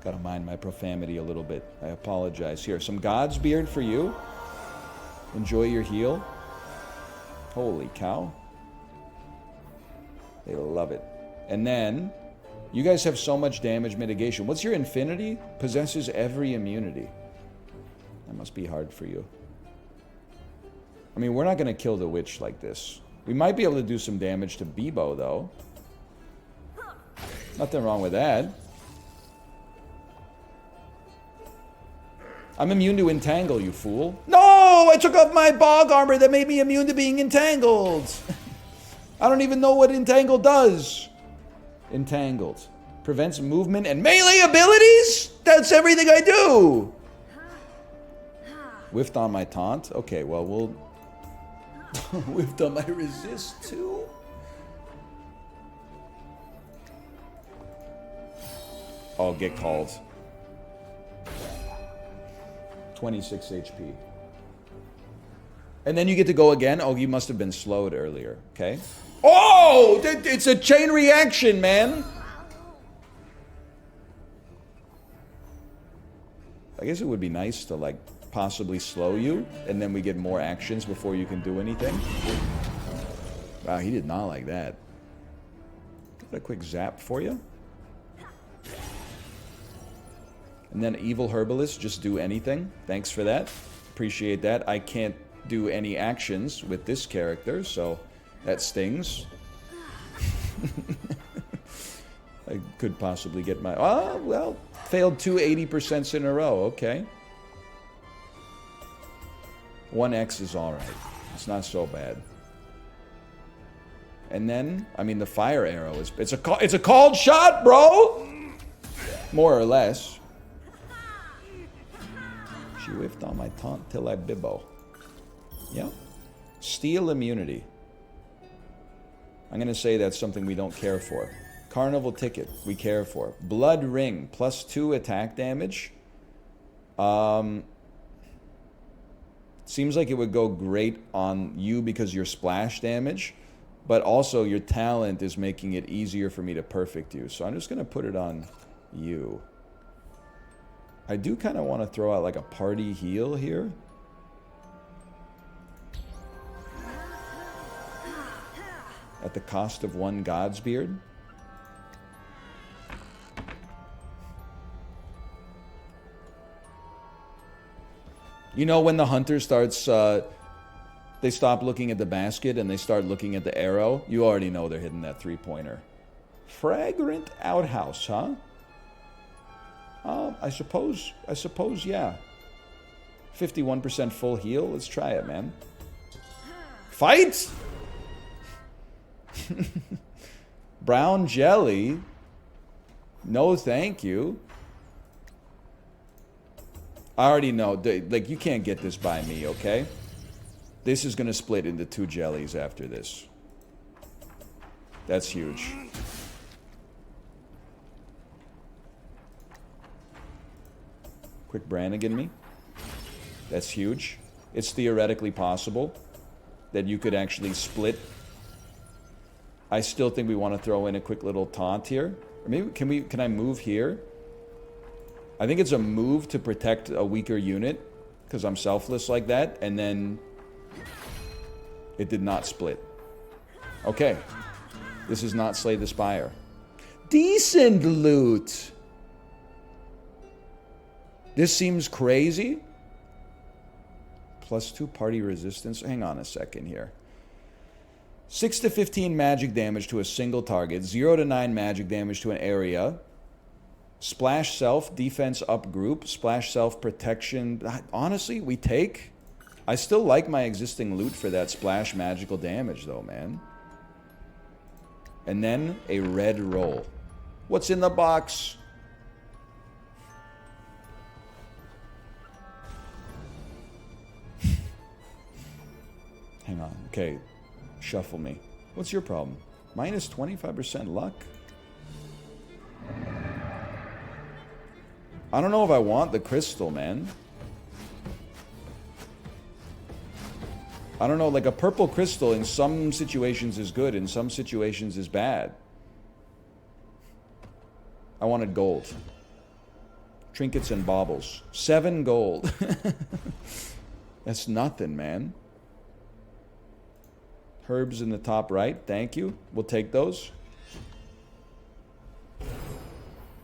Gotta mind my profanity a little bit. I apologize. Here, some God's Beard for you. Enjoy your heal. Holy cow. They love it. And then, you guys have so much damage mitigation. What's your infinity? Possesses every immunity. That must be hard for you. I mean, we're not gonna kill the witch like this. We might be able to do some damage to Bebo, though. Nothing wrong with that. I'm immune to entangle, you fool. No! I took off my bog armor that made me immune to being entangled. I don't even know what entangle does. Entangled. Prevents movement and melee abilities? That's everything I do! Whiffed on my taunt? Okay, well, we'll... Whiffed on my resist, too? Oh, get called. 26 HP. And then you get to go again? Oh, you must have been slowed earlier. Okay. Oh! It's a chain reaction, man! I guess it would be nice to, like, possibly slow you, and then we get more actions before you can do anything. Wow, he did not like that. Got a quick zap for you. And then Evil Herbalist, just do anything. Thanks for that. Appreciate that. I can't do any actions with this character, so that stings. I could possibly get my... Oh, well, failed 2 80% in a row. Okay. 1x is alright. It's not so bad. And then, I mean, the fire arrow is... It's a called shot, bro! More or less. She whiffed on my taunt till I bibbo. Yep. Steel immunity. I'm going to say that's something we don't care for. Carnival ticket, we care for. Blood ring, +2 attack damage. Seems like it would go great on you because you're splash damage. But also your talent is making it easier for me to perfect you. So I'm just going to put it on you. I do kind of want to throw out like a party heal here. At the cost of 1 God's Beard. You know when the hunter starts, they stop looking at the basket and they start looking at the arrow? You already know they're hitting that 3-pointer. Fragrant outhouse, huh? I suppose, yeah. 51% full heal. Let's try it, man. Fight! Brown jelly? No, thank you. I already know. Like, you can't get this by me, okay? This is going to split into 2 jellies after this. That's huge. Quick Brannigan me. That's huge. It's theoretically possible that you could actually split I still think we want to throw in a quick little taunt here. Or maybe, can I move here? I think it's a move to protect a weaker unit, because I'm selfless like that, and then it did not split. Okay. This is not Slay the Spire. Decent loot! This seems crazy. +2 party resistance. Hang on a second here. 6 to 15 magic damage to a single target. 0 to 9 magic damage to an area. Splash self, defense up group. Splash self, protection. Honestly, we take. I still like my existing loot for that splash magical damage though, man. And then a red roll. What's in the box? Hang on. Okay. Shuffle me. What's your problem? Minus 25% luck? I don't know if I want the crystal, man. I don't know, like a purple crystal in some situations is good, in some situations is bad. I wanted gold. Trinkets and baubles. 7 gold. That's nothing, man. Herbs in the top right, thank you. We'll take those.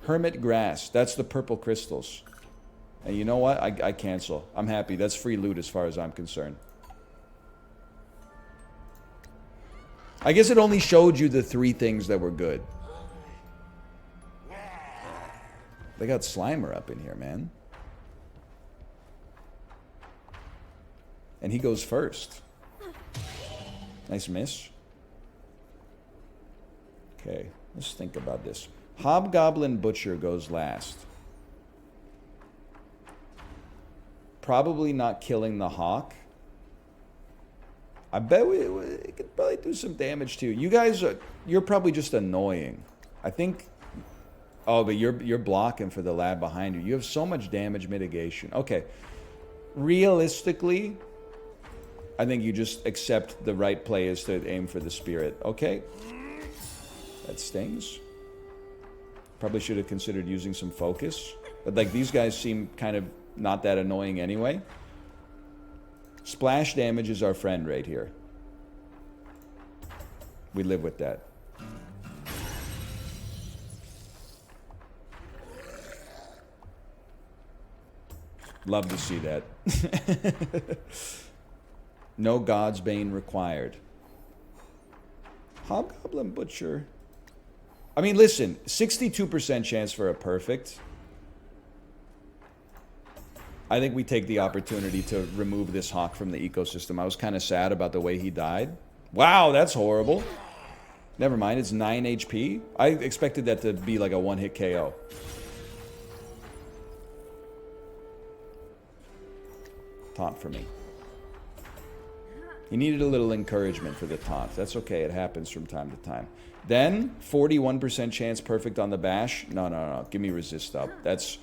Hermit grass, that's the purple crystals. And you know what? I cancel. I'm happy. That's free loot as far as I'm concerned. I guess it only showed you the 3 things that were good. They got Slimer up in here, man. And he goes first. Nice miss. Okay, let's think about this. Hobgoblin Butcher goes last. Probably not killing the hawk. I bet we could probably do some damage to you. You guys you're probably just annoying. I think. Oh, but you're blocking for the lad behind you. You have so much damage mitigation. Okay. Realistically, I think you just accept the right play is to aim for the spirit. Okay. That stings. Probably should have considered using some focus. But like these guys seem kind of not that annoying anyway. Splash damage is our friend right here. We live with that. Love to see that. No God's Bane required. Hobgoblin Butcher. I mean, listen, 62% chance for a perfect. I think we take the opportunity to remove this hawk from the ecosystem. I was kind of sad about the way he died. Wow, that's horrible. Never mind, it's 9 HP. I expected that to be like a one-hit KO. Taunt for me. He needed a little encouragement for the taunt. That's okay, it happens from time to time. Then, 41% chance perfect on the bash. No. Give me resist up. That's...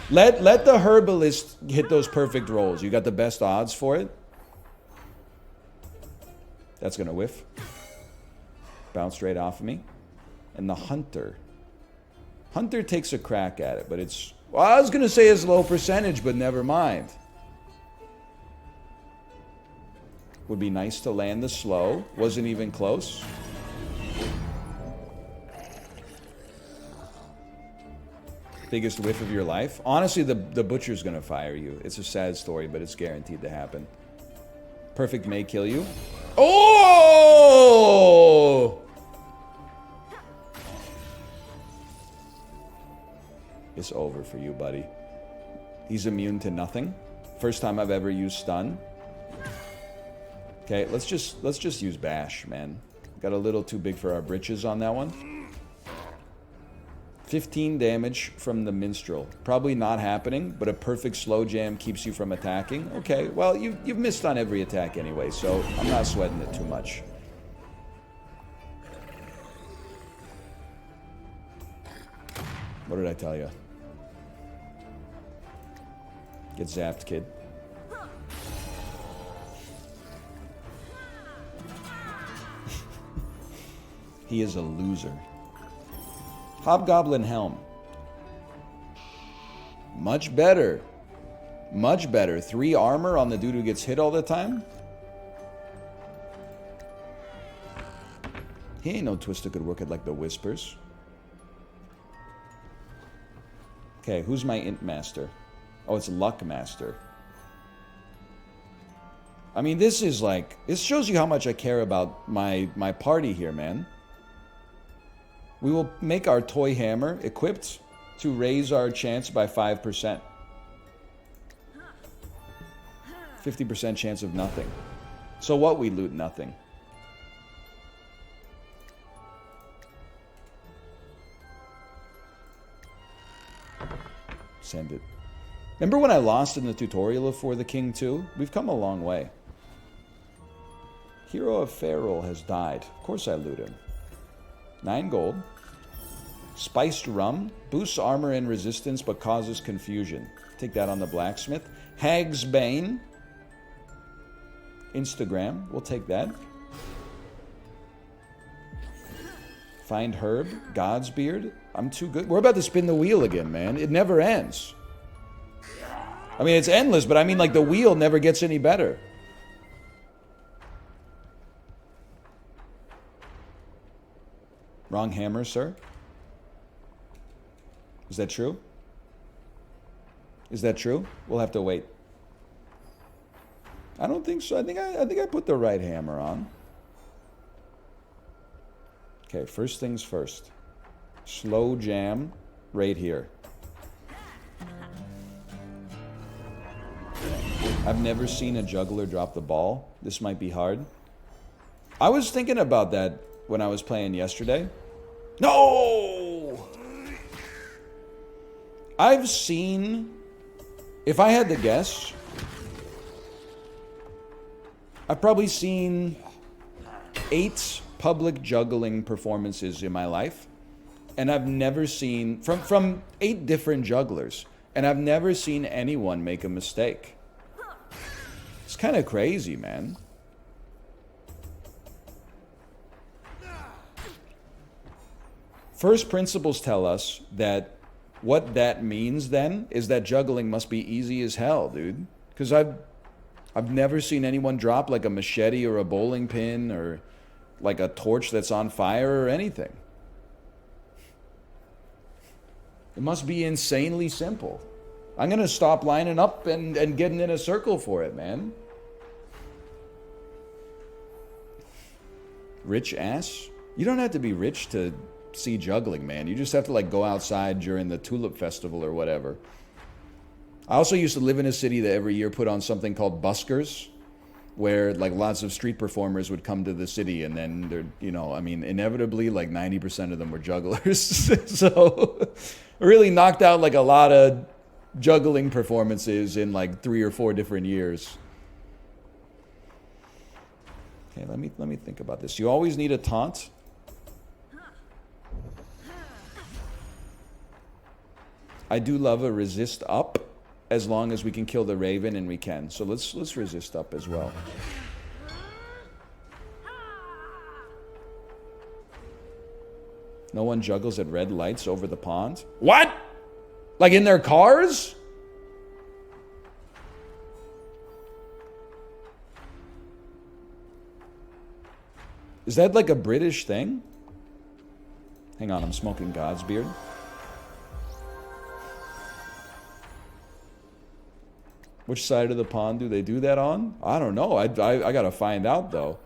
Let the herbalist hit those perfect rolls. You got the best odds for it. That's gonna whiff. Bounce right off of me. And the hunter. Hunter takes a crack at it, but it's... Well, I was gonna say it's low percentage, but never mind. Would be nice to land the slow. Wasn't even close. Biggest whiff of your life. Honestly, the butcher's gonna fire you. It's a sad story, but it's guaranteed to happen. Perfect may kill you. Oh! It's over for you, buddy. He's immune to nothing. First time I've ever used stun. Okay, let's just use bash, man. Got a little too big for our britches on that one. 15 damage from the minstrel. Probably not happening, but a perfect slow jam keeps you from attacking. Okay, well, you've missed on every attack anyway, so I'm not sweating it too much. What did I tell you? Get zapped, kid. He is a loser. Hobgoblin Helm. Much better. Much better. 3 armor on the dude who gets hit all the time. He ain't no Twister could work at like the Whispers. Okay, who's my Int Master? Oh, it's Luck Master. I mean, this is like... This shows you how much I care about my party here, man. We will make our toy hammer equipped to raise our chance by 5%. 50% chance of nothing. So what, we loot nothing. Send it. Remember when I lost in the tutorial of For the King 2? We've come a long way. Hero of Feral has died. Of course I loot him. 9 gold. Spiced rum. Boosts armor and resistance but causes confusion. Take that on the blacksmith. Hag's Bane. Instagram. We'll take that. Find Herb. God's Beard. I'm too good. We're about to spin the wheel again, man. It never ends. I mean, it's endless, but I mean, like, the wheel never gets any better. Wrong hammer, sir. Is that true? Is that true? We'll have to wait. I don't think so. I think I put the right hammer on. Okay, first things first. Slow jam right here. I've never seen a juggler drop the ball. This might be hard. I was thinking about that when I was playing yesterday. No! I've seen... If I had to guess... I've probably seen 8 public juggling performances in my life. And I've never seen... From 8 different jugglers. And I've never seen anyone make a mistake. It's kind of crazy, man. First principles tell us that what that means then is that juggling must be easy as hell, dude. Because I've never seen anyone drop like a machete or a bowling pin or like a torch that's on fire or anything. It must be insanely simple. I'm going to stop lining up and getting in a circle for it, man. Rich ass? You don't have to be rich to see juggling, man. You just have to, like, go outside during the Tulip Festival or whatever. I also used to live in a city that every year put on something called buskers, where, like, lots of street performers would come to the city, and then, they're, you know, I mean, inevitably, like, 90% of them were jugglers. So, really knocked out, like, a lot of juggling performances in, like, 3 or 4 different years. Okay, let me think about this. You always need a taunt. I do love a resist up, as long as we can kill the Raven, and we can. So let's resist up as well. No one juggles at red lights over the pond. What? Like in their cars? Is that like a British thing? Hang on, I'm smoking God's Beard. Which side of the pond do they do that on? I don't know. I gotta find out, though.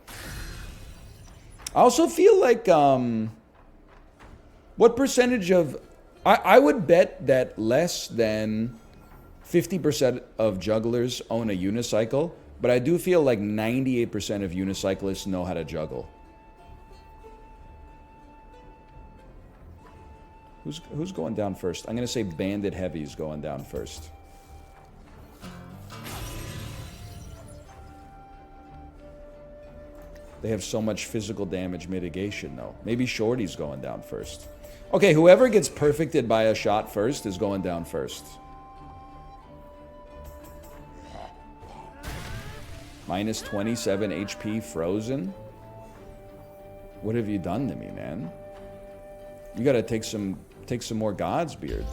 I also feel like, what percentage of... I would bet that less than 50% of jugglers own a unicycle, but I do feel like 98% of unicyclists know how to juggle. Who's going down first? I'm gonna say Bandit Heavy's going down first. They have so much physical damage mitigation, though. Maybe Shorty's going down first. Okay, whoever gets perfected by a shot first is going down first. Minus 27 HP frozen. What have you done to me, man? You gotta take some more God's beard.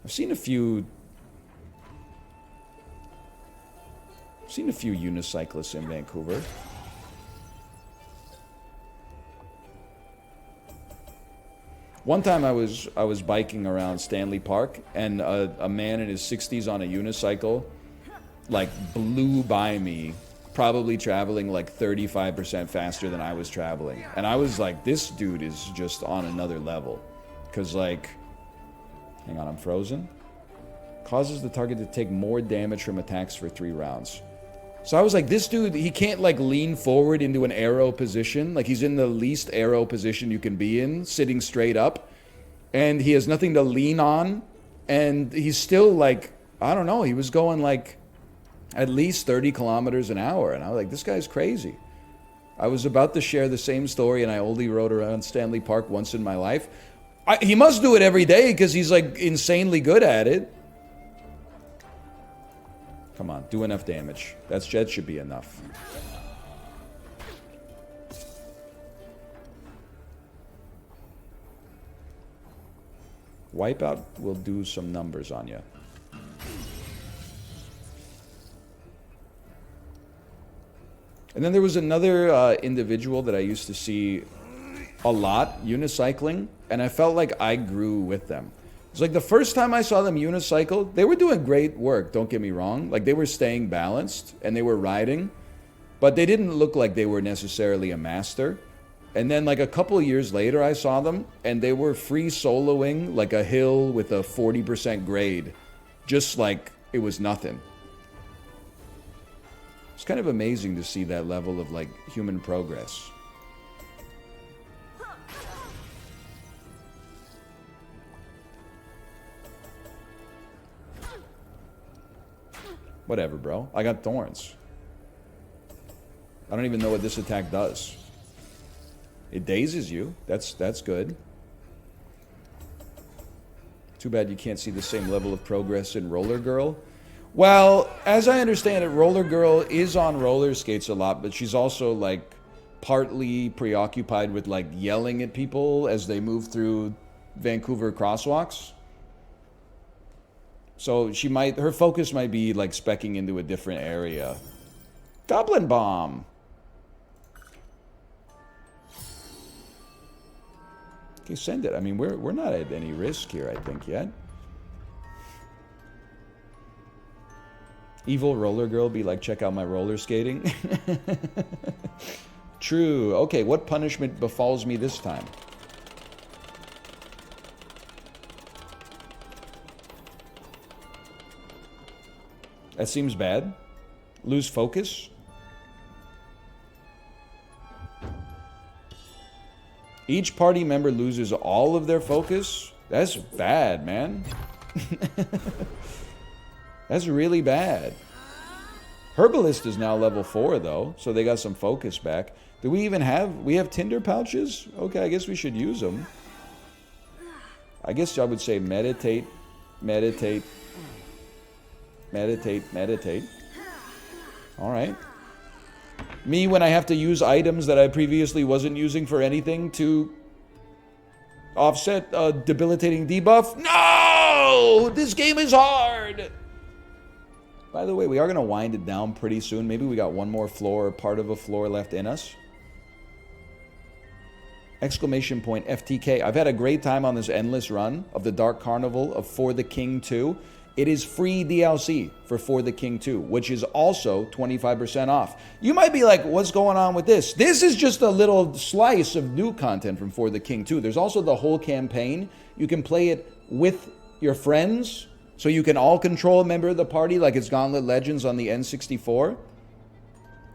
I've seen a few unicyclists in Vancouver. One time I was biking around Stanley Park, and a man in his 60s on a unicycle like blew by me, probably traveling like 35% faster than I was traveling. And I was like, this dude is just on another level. Cause like, hang on, I'm frozen. Causes the target to take more damage from attacks for 3 rounds. So I was like, this dude, he can't like lean forward into an arrow position. Like he's in the least arrow position you can be in, sitting straight up. And he has nothing to lean on. And he's still like, I don't know, he was going like at least 30 kilometers an hour. And I was like, this guy's crazy. I was about to share the same story, and I only rode around Stanley Park once in my life. He must do it every day because he's like insanely good at it. Come on, do enough damage. That should be enough. Wipeout will do some numbers on you. And then there was another individual that I used to see a lot unicycling, and I felt like I grew with them. It's like the first time I saw them unicycle, they were doing great work, don't get me wrong. Like they were staying balanced and they were riding, but they didn't look like they were necessarily a master. And then like a couple of years later, I saw them and they were free soloing like a hill with a 40% grade, just like it was nothing. It's kind of amazing to see that level of like human progress. Whatever, bro. I got thorns. I don't even know what this attack does. It dazes you. That's good. Too bad you can't see the same level of progress in Roller Girl. Well, as I understand it, Roller Girl is on roller skates a lot, but she's also like partly preoccupied with like yelling at people as they move through Vancouver crosswalks. So her focus might be like specking into a different area. Goblin Bomb! Okay, send it. I mean, we're not at any risk here, I think, yet. Evil Roller Girl be like, check out my roller skating. True. Okay, what punishment befalls me this time? That seems bad. Lose focus. Each party member loses all of their focus. That's bad, man. That's really bad. Herbalist is now level 4, though, so they got some focus back. Do we even have... We have tinder pouches? Okay, I guess we should use them. I guess I would say meditate, meditate, meditate, meditate. Alright. Me, when I have to use items that I previously wasn't using for anything to offset a debilitating debuff. No! This game is hard! By the way, we are going to wind it down pretty soon. Maybe we got one more floor or part of a floor left in us. Exclamation point FTK. I've had a great time on this endless run of the Dark Carnival of For the King 2. It is free DLC for the King 2, which is also 25% off. You might be like, what's going on with this? This is just a little slice of new content from For the King 2. There's also the whole campaign. You can play it with your friends, so you can all control a member of the party like it's Gauntlet Legends on the N64.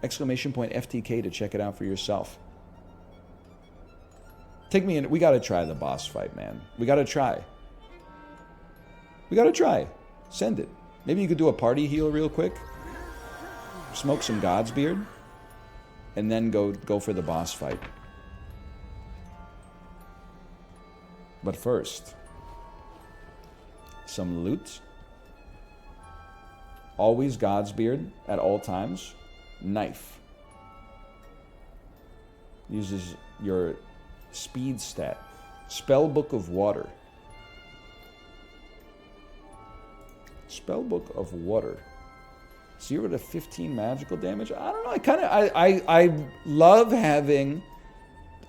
Exclamation point FTK to check it out for yourself. Take me in. We got to try the boss fight, man. We got to try. We got to try. Send it. Maybe you could do a party heal real quick. Smoke some God's beard. And then go for the boss fight. But first, some loot. Always God's Beard at all times. Knife. Uses your speed stat. Spellbook of Water. Spellbook of Water. 0 to 15 magical damage. I don't know. I love having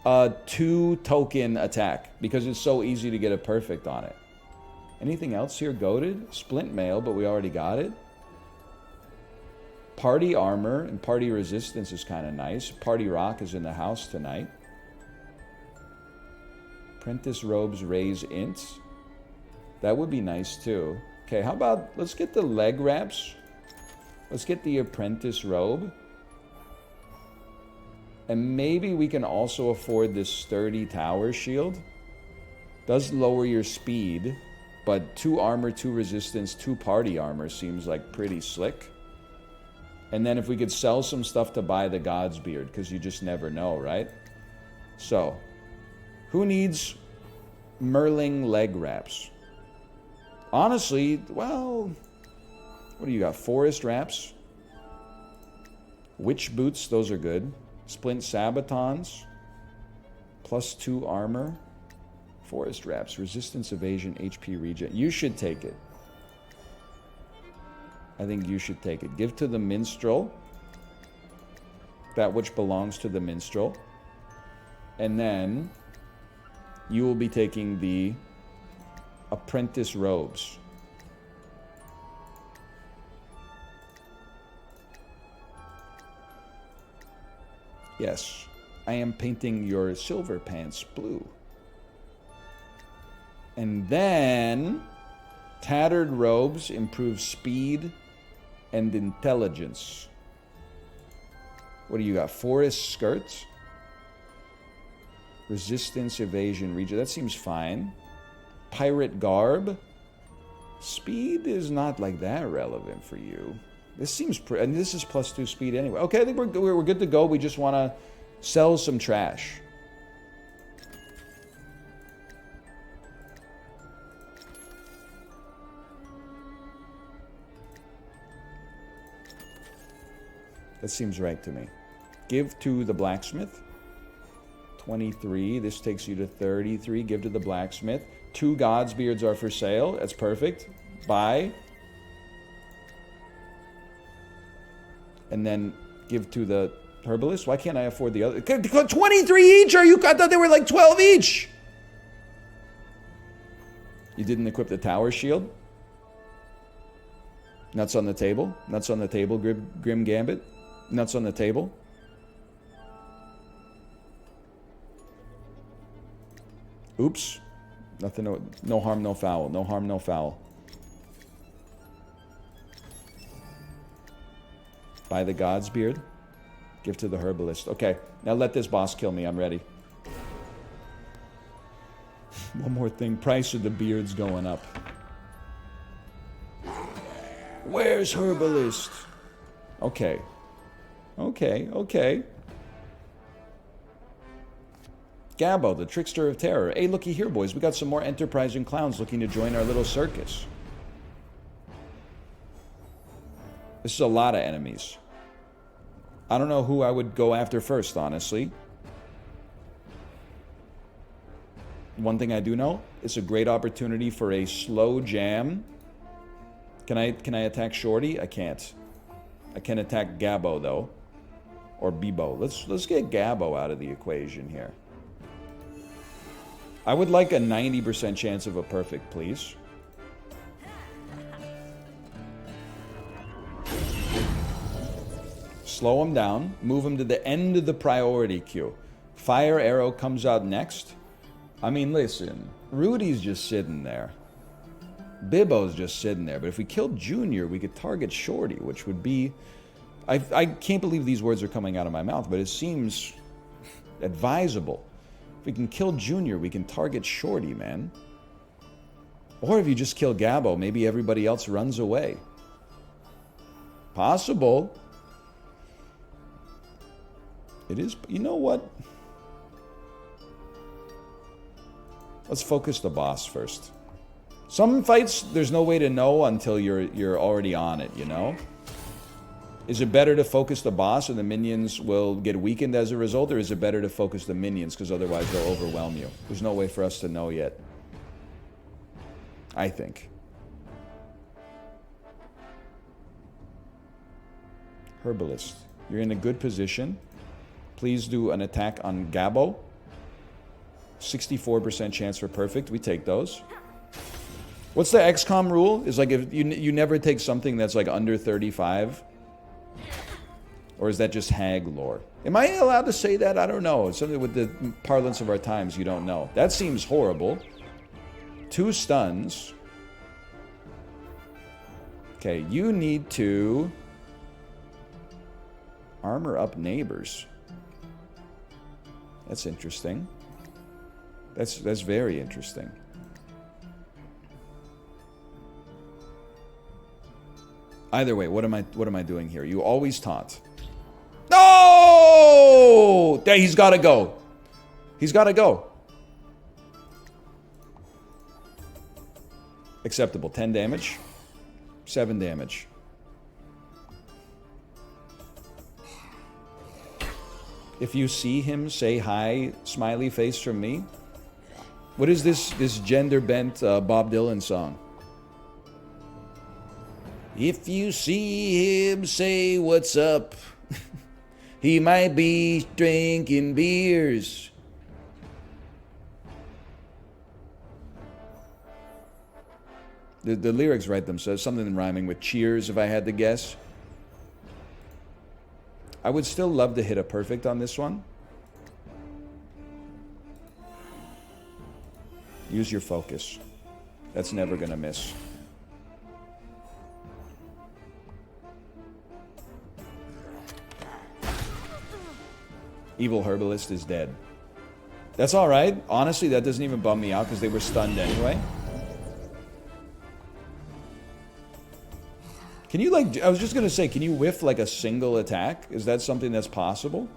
a 2 token attack because it's so easy to get a perfect on it. Anything else here? Goated? Splint Mail, but we already got it. Party Armor and Party Resistance is kind of nice. Party Rock is in the house tonight. Apprentice Robes raise Int. That would be nice too. Okay, how about, let's get the leg wraps. Let's get the Apprentice Robe. And maybe we can also afford this Sturdy Tower Shield. Does lower your speed, but 2 armor, 2 resistance, 2 party armor seems like pretty slick. And then if we could sell some stuff to buy the God's Beard, because you just never know, right? So, who needs Merling leg wraps? Honestly, well, what do you got? Forest wraps? Witch boots, those are good. Splint sabatons. +2 armor. Forest wraps, resistance, evasion, HP regen. You should take it. I think you should take it. Give to the minstrel that which belongs to the minstrel. And then you will be taking the apprentice robes. Yes, I am painting your silver pants blue. And then tattered robes improve speed and intelligence. What do you got? Forest skirts? Resistance, evasion, regen. That seems fine. Pirate garb? Speed is not like that relevant for you. This seems and this is +2 speed anyway. Okay, I think we're good to go. We just want to sell some trash. That seems right to me. Give to the blacksmith. 23. This takes you to 33. Give to the blacksmith. 2 God's Beards are for sale. That's perfect. Buy. And then give to the herbalist. Why can't I afford the other? 23 each? Are you? I thought they were like 12 each. You didn't equip the tower shield? Nuts on the table. Nuts on the table, Grim Gambit. Nuts on the table. Oops. Nothing, no harm, no foul. No harm, no foul. Buy the God's Beard. Give to the herbalist. Okay, now let this boss kill me. I'm ready. One more thing. Price of the beards going up. Where's herbalist? Okay. Okay. Gabbo, the trickster of terror. Hey, looky here, boys. We got some more enterprising clowns looking to join our little circus. This is a lot of enemies. I don't know who I would go after first, honestly. One thing I do know, it's a great opportunity for a slow jam. Can I attack Shorty? I can't. I can attack Gabbo though. Or Bebo. Let's get Gabbo out of the equation here. I would like a 90% chance of a perfect, please. Slow him down. Move him to the end of the priority queue. Fire arrow comes out next. I mean, listen. Rudy's just sitting there. Bibbo's just sitting there. But if we killed Junior, we could target Shorty, which would be... I can't believe these words are coming out of my mouth, but it seems advisable. If we can kill Junior, we can target Shorty, man. Or if you just kill Gabbo, maybe everybody else runs away. Possible. It is... You know what? Let's focus the boss first. Some fights, there's no way to know until you're already on it, you know? Is it better to focus the boss and the minions will get weakened as a result, or is it better to focus the minions because otherwise they'll overwhelm you? There's no way for us to know yet. I think. Herbalist. You're in a good position. Please do an attack on Gabo. 64% chance for perfect. We take those. What's the XCOM rule? Is like if you never take something that's like under 35. Or is that just hag lore? Am I allowed to say that? I don't know. It's something with the parlance of our times you don't know. That seems horrible. 2 stuns. Okay, you need to armor up neighbors. That's interesting. That's very interesting. Either way, what am I doing here? You always taunt. No! He's got to go. He's got to go. Acceptable. 10 damage. 7 damage. If you see him, say hi, smiley face from me. What is this gender-bent Bob Dylan song? If you see him, say what's up. He might be drinking beers. The lyrics write themselves. Something rhyming with cheers, if I had to guess. I would still love to hit a perfect on this one. Use your focus. That's never gonna miss. Evil Herbalist is dead. That's alright. Honestly, that doesn't even bum me out because they were stunned anyway. Can you, like, I was just gonna say, can you whiff like a single attack? Is that something that's possible?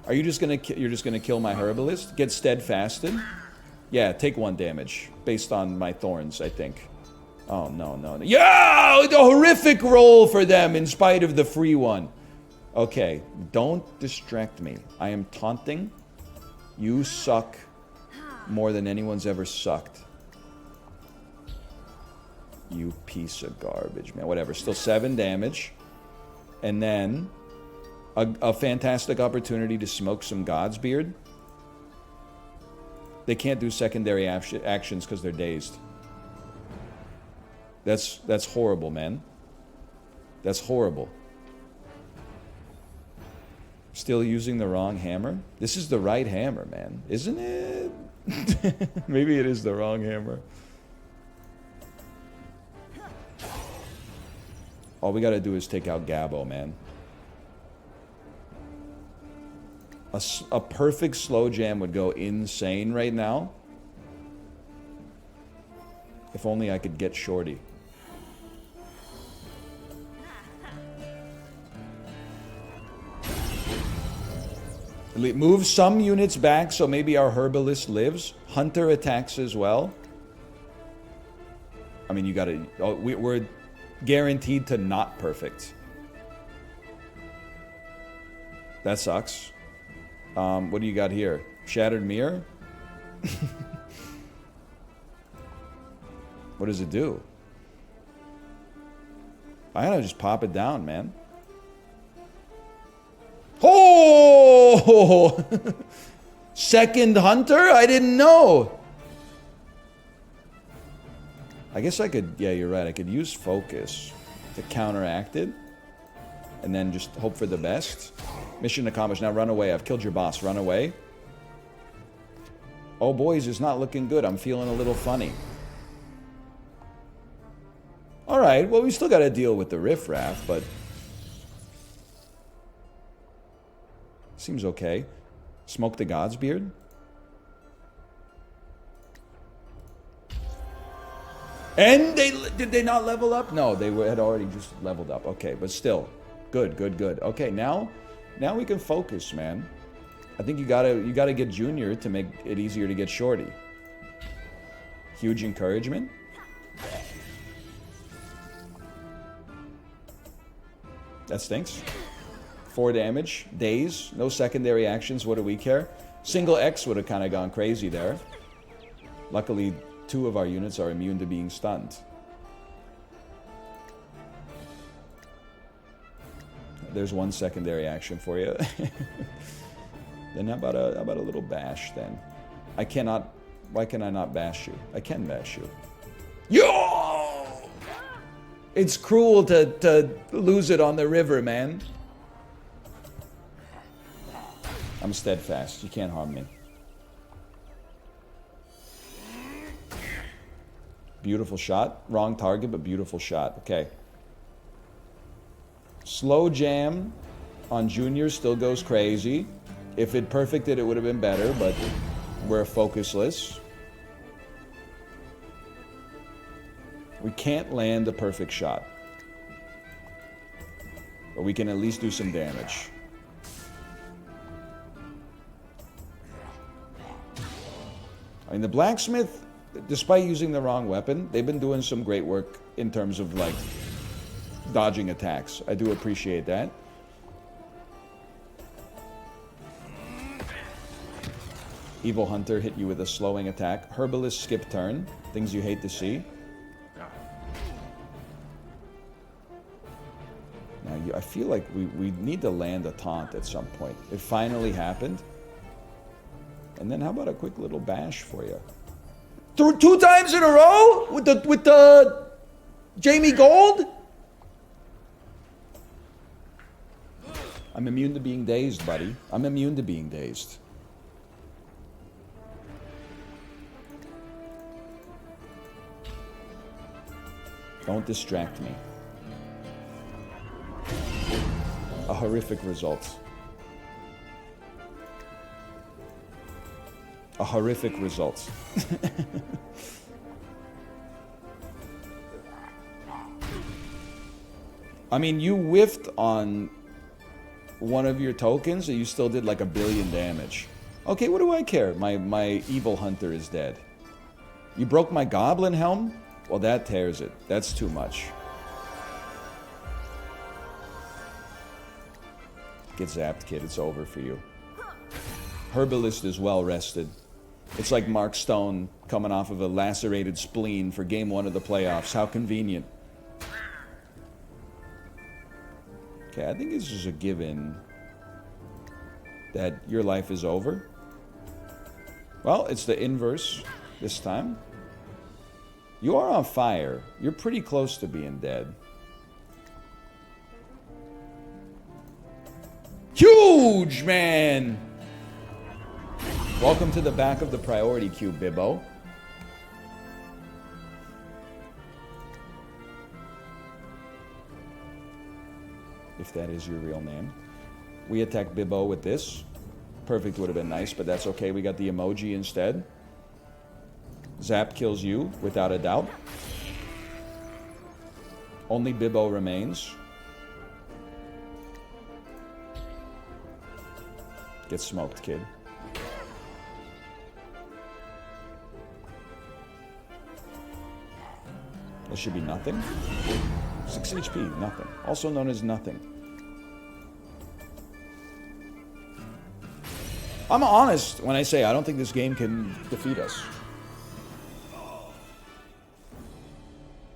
Are you just gonna, you're just gonna kill my Herbalist? Get steadfasted? Yeah, take 1 damage based on my thorns, I think. Oh, no, no, no. Yeah! A horrific roll for them in spite of the free one. Okay, don't distract me. I am taunting. You suck more than anyone's ever sucked. You piece of garbage, man. Whatever. Still 7 damage. And then a fantastic opportunity to smoke some God's beard. They can't do secondary actions because they're dazed. That's horrible, man. That's horrible. Still using the wrong hammer? This is the right hammer, man. Isn't it? Maybe it is the wrong hammer. All we gotta do is take out Gabo, man. A perfect slow jam would go insane right now. If only I could get Shorty. Move some units back so maybe our Herbalist lives. Hunter attacks as well. I mean, you gotta... Oh, we're guaranteed to not perfect. That sucks. What do you got here? Shattered Mirror? What does it do? I gotta just pop it down, man. Oh! Second Hunter? I didn't know. I guess I could... Yeah, you're right. I could use Focus to counteract it. And then just hope for the best. Mission accomplished. Now run away. I've killed your boss. Run away. Oh, boys, it's not looking good. I'm feeling a little funny. Alright, well, we still got to deal with the riffraff, but... Seems okay. Smoke the God's beard? And did they not level up? No, they had already just leveled up. Okay, but still. Good, good, good. Okay, now we can focus, man. I think you gotta get Junior to make it easier to get Shorty. Huge encouragement. That stinks. 4 damage. Daze. No secondary actions. What do we care? Single X would have kind of gone crazy there. Luckily, 2 of our units are immune to being stunned. There's 1 secondary action for you. Then how about a little bash then? I cannot... Why can I not bash you? I can bash you. Yo! It's cruel to lose it on the river, man. I'm steadfast. You can't harm me. Beautiful shot. Wrong target, but beautiful shot. Okay. Slow jam on Junior still goes crazy. If it perfected, it would have been better, but we're focusless. We can't land a perfect shot. But we can at least do some damage. I mean, the blacksmith, despite using the wrong weapon, they've been doing some great work in terms of, like, dodging attacks. I do appreciate that. Evil Hunter hit you with a slowing attack. Herbalist skip turn. Things you hate to see. Now, I feel like we need to land a taunt at some point. It finally happened. And then how about a quick little bash for you? 2 times in a row? With the Jamie Gold? I'm immune to being dazed, buddy. I'm immune to being dazed. Don't distract me. A horrific result. A horrific result. I mean, you whiffed on one of your tokens and you still did like 1 billion damage. Okay, what do I care? My evil hunter is dead. You broke my goblin helm? Well, that tears it. That's too much. Get zapped, kid. It's over for you. Herbalist is well rested. It's like Mark Stone coming off of a lacerated spleen for game 1 of the playoffs. How convenient. Okay, I think this is a given that your life is over. Well, it's the inverse this time. You are on fire. You're pretty close to being dead. Huge, man! Welcome to the back of the priority queue, Bibbo. If that is your real name. We attack Bibbo with this. Perfect would have been nice, but that's okay. We got the emoji instead. Zap kills you, without a doubt. Only Bibbo remains. Get smoked, kid. That should be nothing. 6 HP, nothing. Also known as nothing. I'm honest when I say I don't think this game can defeat us.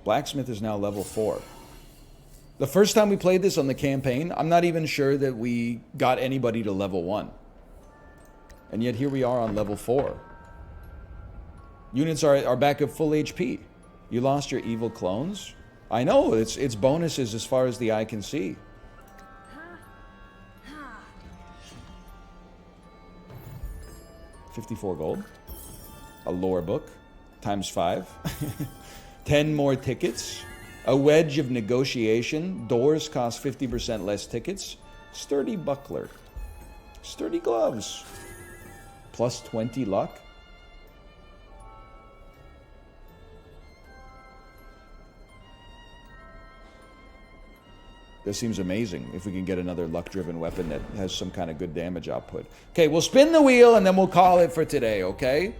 Blacksmith is now level 4. The first time we played this on the campaign, I'm not even sure that we got anybody to level 1. And yet here we are on level 4. Units are back at full HP. You lost your evil clones? I know, it's bonuses as far as the eye can see. $54 gold. A lore book. Times 5. 10 more tickets. A wedge of negotiation. Doors cost 50% less tickets. Sturdy buckler. Sturdy gloves. Plus 20 luck. This seems amazing if we can get another luck-driven weapon that has some kind of good damage output. Okay, we'll spin the wheel and then we'll call it for today, okay?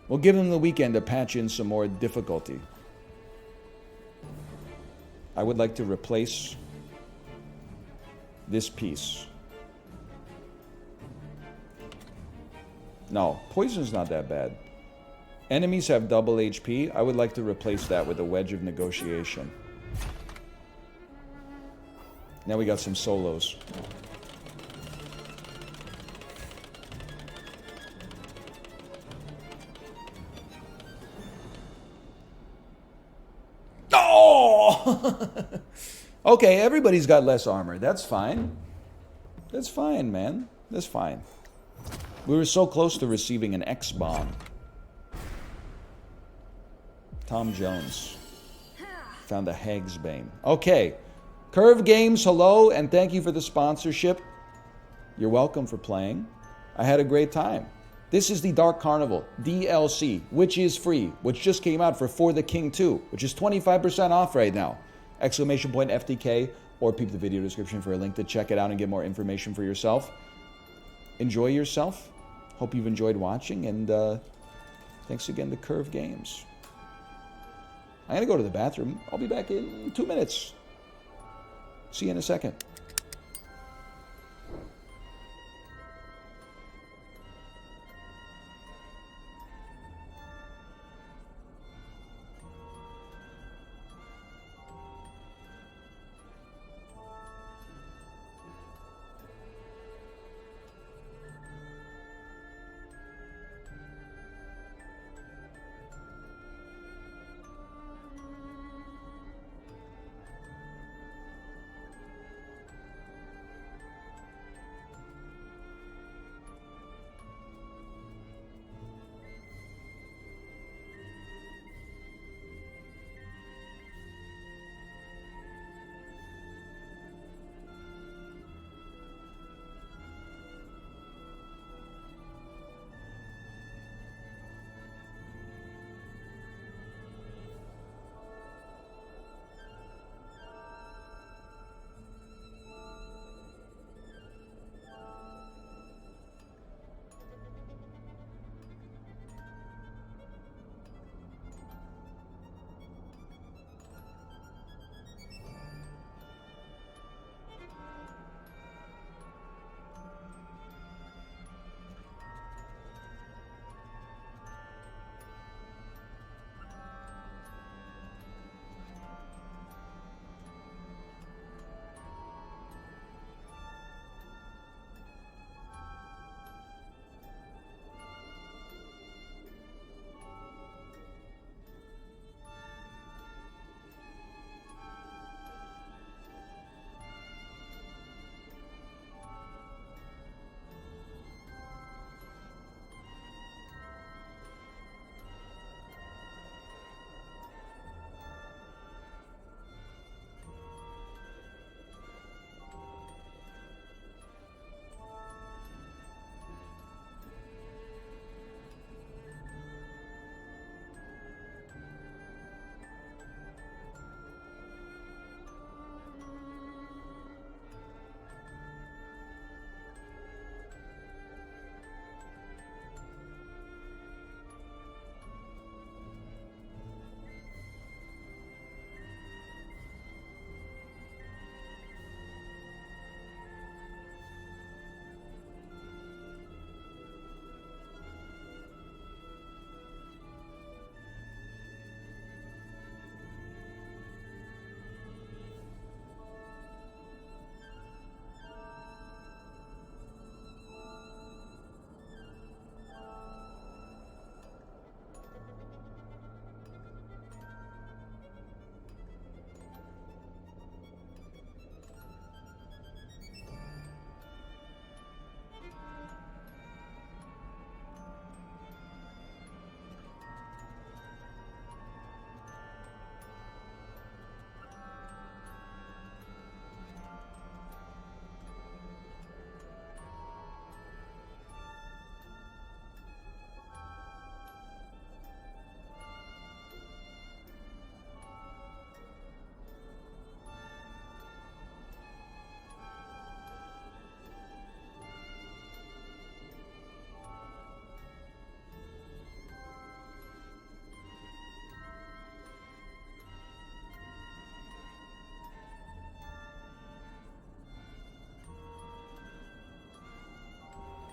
We'll give them the weekend to patch in some more difficulty. I would like to replace this piece. No, poison's not that bad. Enemies have double HP. I would like to replace that with a Wedge of Negotiation. Now we got some solos. Oh! Okay, everybody's got less armor. That's fine. That's fine, man. That's fine. We were so close to receiving an X-bomb. Tom Jones. Found a Hag's Bane. Okay. Curve Games, hello, and thank you for the sponsorship. You're welcome for playing. I had a great time. This is the Dark Carnival DLC, which is free, which just came out for the King 2, which is 25% off right now. Exclamation point FTK, or peep the video description for a link to check it out and get more information for yourself. Enjoy yourself. Hope you've enjoyed watching, and thanks again to Curve Games. I'm going to go to the bathroom. I'll be back in 2 minutes. See you in a second.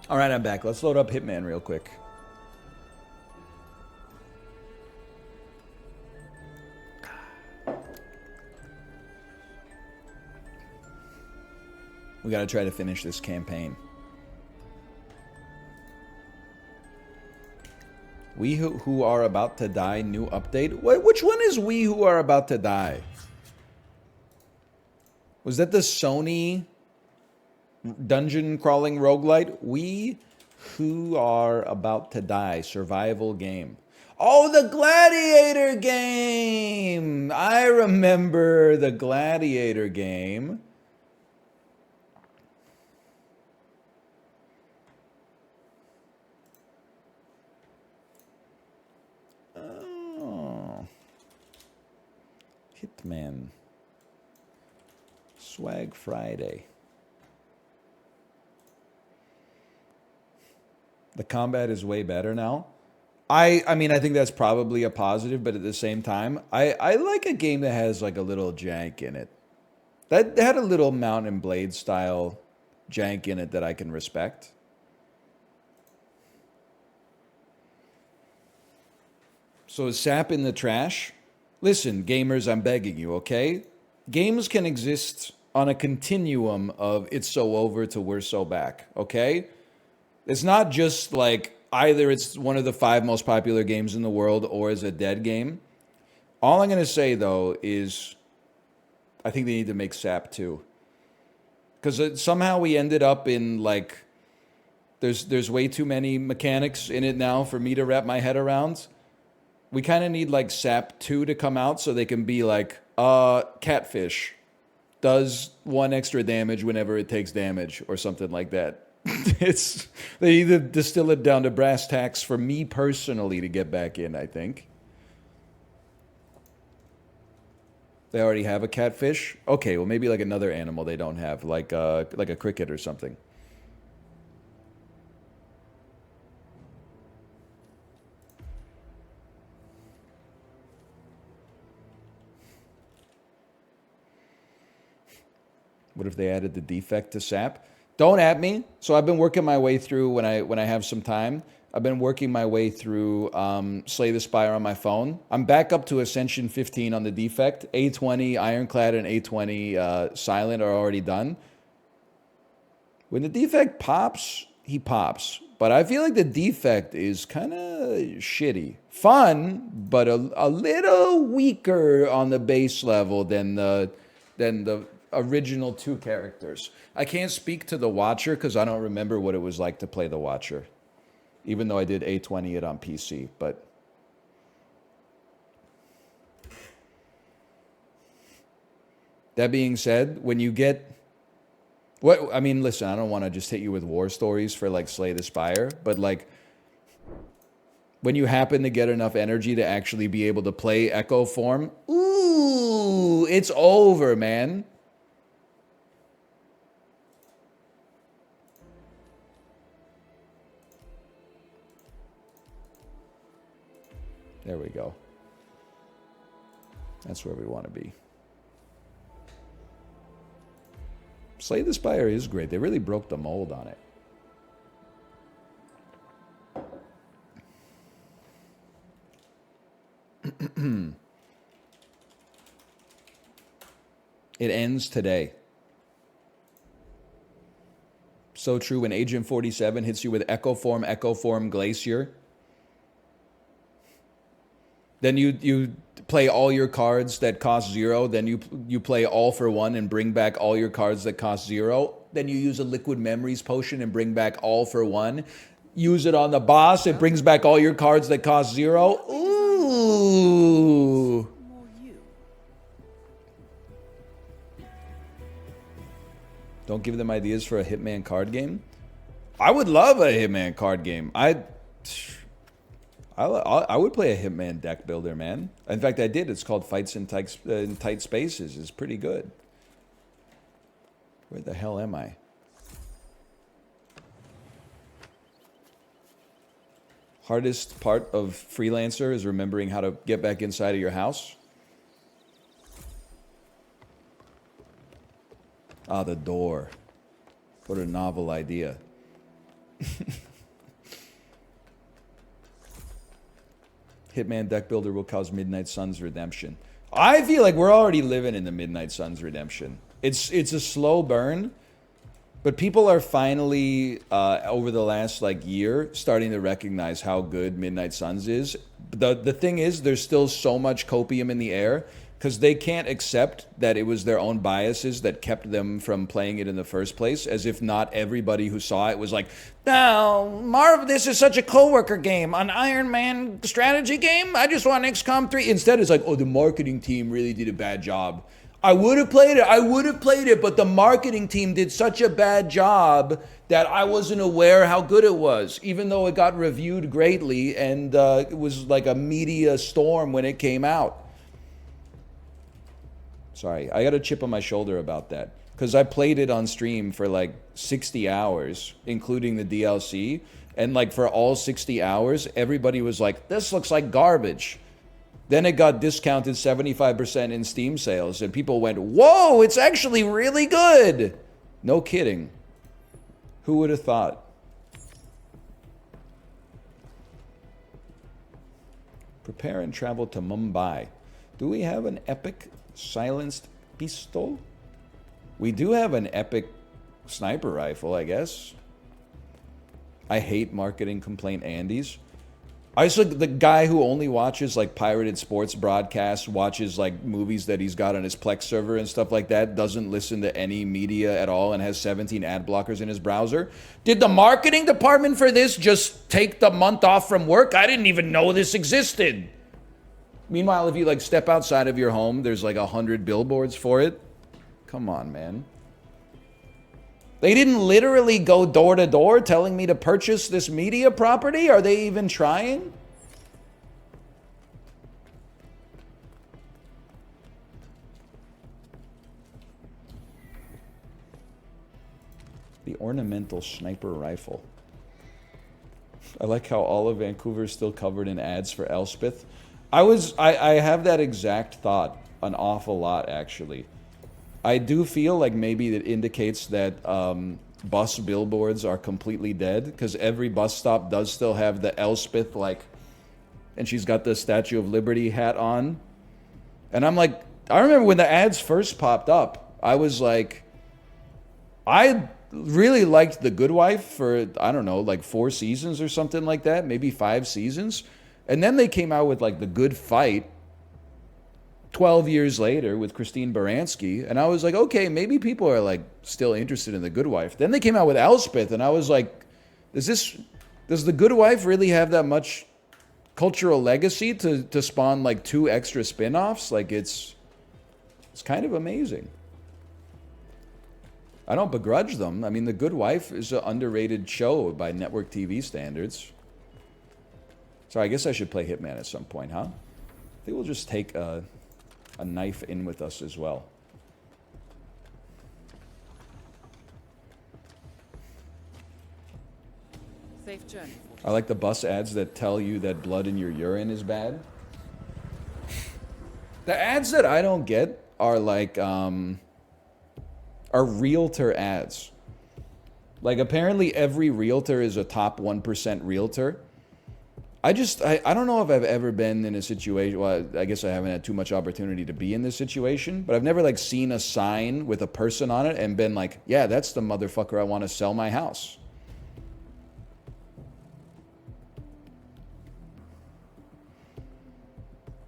All right, I'm back. Let's load up Hitman real quick. We gotta try to finish this campaign. We who are about to die, new update. Which one is we who are about to die? Was that the Sony dungeon crawling roguelite? We who are about to die, survival game. Oh, the Gladiator game! I remember the Gladiator game. Oh. Hitman. Swag Friday. The combat is way better now. I mean, I think that's probably a positive, but at the same time, I like a game that has like a little jank in it. That had a little Mount and Blade style jank in it that I can respect. So is SAP in the trash? Listen, gamers, I'm begging you, okay? Games can exist on a continuum of it's so over to we're so back, okay? It's not just like either it's one of the 5 most popular games in the world or is a dead game. All I'm going to say, though, is I think they need to make SAP too. Because somehow we ended up in like, there's way too many mechanics in it now for me to wrap my head around. We kind of need like SAP 2 to come out so they can be like, catfish does 1 extra damage whenever it takes damage or something like that. They either distill it down to brass tacks for me personally to get back in, I think. They already have a catfish? Okay, well maybe like another animal they don't have, like a cricket or something. What if they added the defect to SAP? Don't at me. So I've been working my way through when I have some time. I've been working my way through Slay the Spire on my phone. I'm back up to Ascension 15 on the defect. A20 Ironclad and A20 Silent are already done. When the defect pops, he pops. But I feel like the defect is kind of shitty. Fun, but a little weaker on the base level than the original 2 characters. I can't speak to the Watcher because I don't remember what it was like to play the Watcher. Even though I did A20 it on PC, but that being said, when you get I mean, listen, I don't want to just hit you with war stories for like Slay the Spire, but like when you happen to get enough energy to actually be able to play Echo form, ooh, it's over, man. There we go. That's where we want to be. Slay the Spire is great. They really broke the mold on it. It ends today. So true. When Agent 47 hits you with Echo Form Glacier, then you play all your cards that cost 0. Then you play all for 1 and bring back all your cards that cost 0. Then you use a Liquid Memories potion and bring back all for 1. Use it on the boss. It brings back all your cards that cost 0. Ooh. Don't give them ideas for a Hitman card game. I would love a Hitman card game. I would play a Hitman deck builder, man. In fact, I did. It's called Fights in Tight Spaces. It's pretty good. Where the hell am I? Hardest part of Freelancer is remembering how to get back inside of your house. Ah, the door. What a novel idea. Hitman deck builder will cause Midnight Suns redemption. I feel like we're already living in the Midnight Suns redemption. It's a slow burn, but people are finally over the last like year starting to recognize how good Midnight Suns is. The thing is, there's still so much copium in the air because they can't accept that it was their own biases that kept them from playing it in the first place, as if not everybody who saw it was like, no, Marv, this is such a coworker game, an Iron Man strategy game, I just want XCOM 3. Instead, it's like, oh, the marketing team really did a bad job. I would have played it, but the marketing team did such a bad job that I wasn't aware how good it was, even though it got reviewed greatly and it was like a media storm when it came out. Sorry, I got a chip on my shoulder about that. Because I played it on stream for like 60 hours, including the DLC. And like for all 60 hours, everybody was like, this looks like garbage. Then it got discounted 75% in Steam sales. And people went, whoa, it's actually really good. No kidding. Who would have thought? Prepare and travel to Mumbai. Do we have an epic silenced pistol? We do have an epic sniper rifle, I guess. I hate marketing complaint Andes. I just like the guy who only watches like pirated sports broadcasts, watches like movies that he's got on his Plex server and stuff like that, doesn't listen to any media at all and has 17 ad blockers in his browser. Did the marketing department for this just take the month off from work? I didn't even know this existed. Meanwhile, if you like step outside of your home, there's like 100 billboards for it. Come on, man. They didn't literally go door to door telling me to purchase this media property? Are they even trying? The ornamental sniper rifle. I like how all of Vancouver is still covered in ads for Elspeth. I have that exact thought an awful lot, actually. I do feel like maybe it indicates that bus billboards are completely dead, because every bus stop does still have the Elspeth, like, and she's got the Statue of Liberty hat on. And I'm like, I remember when the ads first popped up, I was like, I really liked The Good Wife for, I don't know, like 4 seasons or something like that, maybe 5 seasons. And then they came out with like The Good Fight 12 years later with Christine Baranski, and I was like, okay, maybe people are like still interested in The Good Wife. Then they came out with Elspeth, and I was like, does The Good Wife really have that much cultural legacy to spawn like 2 extra spin-offs? Like it's kind of amazing. I don't begrudge them. I mean, The Good Wife is an underrated show by network TV standards. So I guess I should play Hitman at some point, huh? I think we'll just take a knife in with us as well. Safe journey. I like the bus ads that tell you that blood in your urine is bad. The ads that I don't get are like are realtor ads. Like apparently every realtor is a top 1% realtor. I don't know if I've ever been in a situation, well, I guess I haven't had too much opportunity to be in this situation, but I've never like seen a sign with a person on it and been like, yeah, that's the motherfucker I want to sell my house.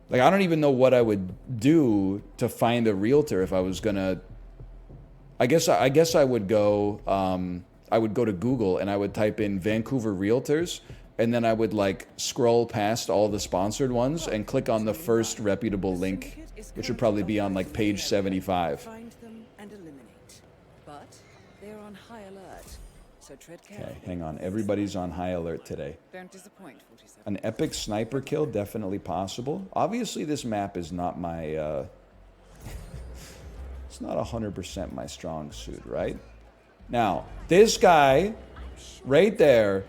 Like, I don't even know what I would do to find a realtor if I was gonna, I guess I would go to Google and I would type in Vancouver realtors, and then I would like scroll past all the sponsored ones and click on the first reputable link, which would probably be on like page 75. Find them and eliminate. But they're on high alert, so tread carefully. Okay, hang on. Everybody's on high alert today. Don't disappoint, 47. An epic sniper kill, definitely possible. Obviously, this map is not my, it's not 100% my strong suit, right? Now, this guy right there,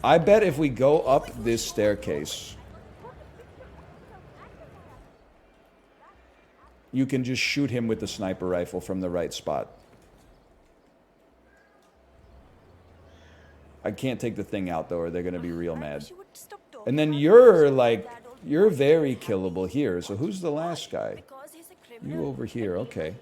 I bet if we go up this staircase, you can just shoot him with the sniper rifle from the right spot. I can't take the thing out, though, or they're going to be real mad. She would stop talking And then about you're, it. like, Dad only you're knows very that killable here. So who's the last guy? because he's a You criminal. over here, okay.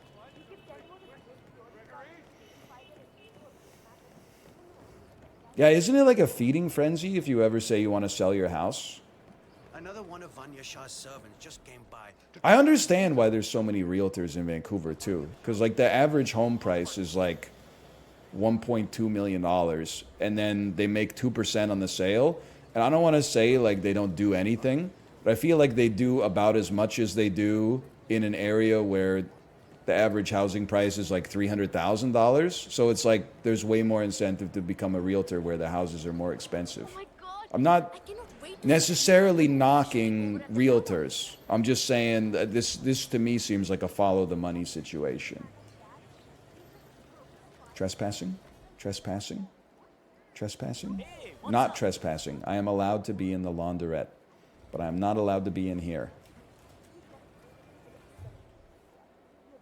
Yeah, isn't it like a feeding frenzy if you ever say you want to sell your house? Another one of Vanya Shah's servants just came by. I understand why there's so many realtors in Vancouver, too. Because, like, the average home price is, like, $1.2 million. And then they make 2% on the sale. And I don't want to say, like, they don't do anything. But I feel like they do about as much as they do in an area where the average housing price is like $300,000. So it's like there's way more incentive to become a realtor where the houses are more expensive. Oh my God. I'm not I cannot wait to necessarily knocking realtors. I'm just saying that this to me seems like a follow the money situation. Trespassing? Trespassing? Trespassing? Not trespassing. I am allowed to be in the laundrette, but I am not allowed to be in here.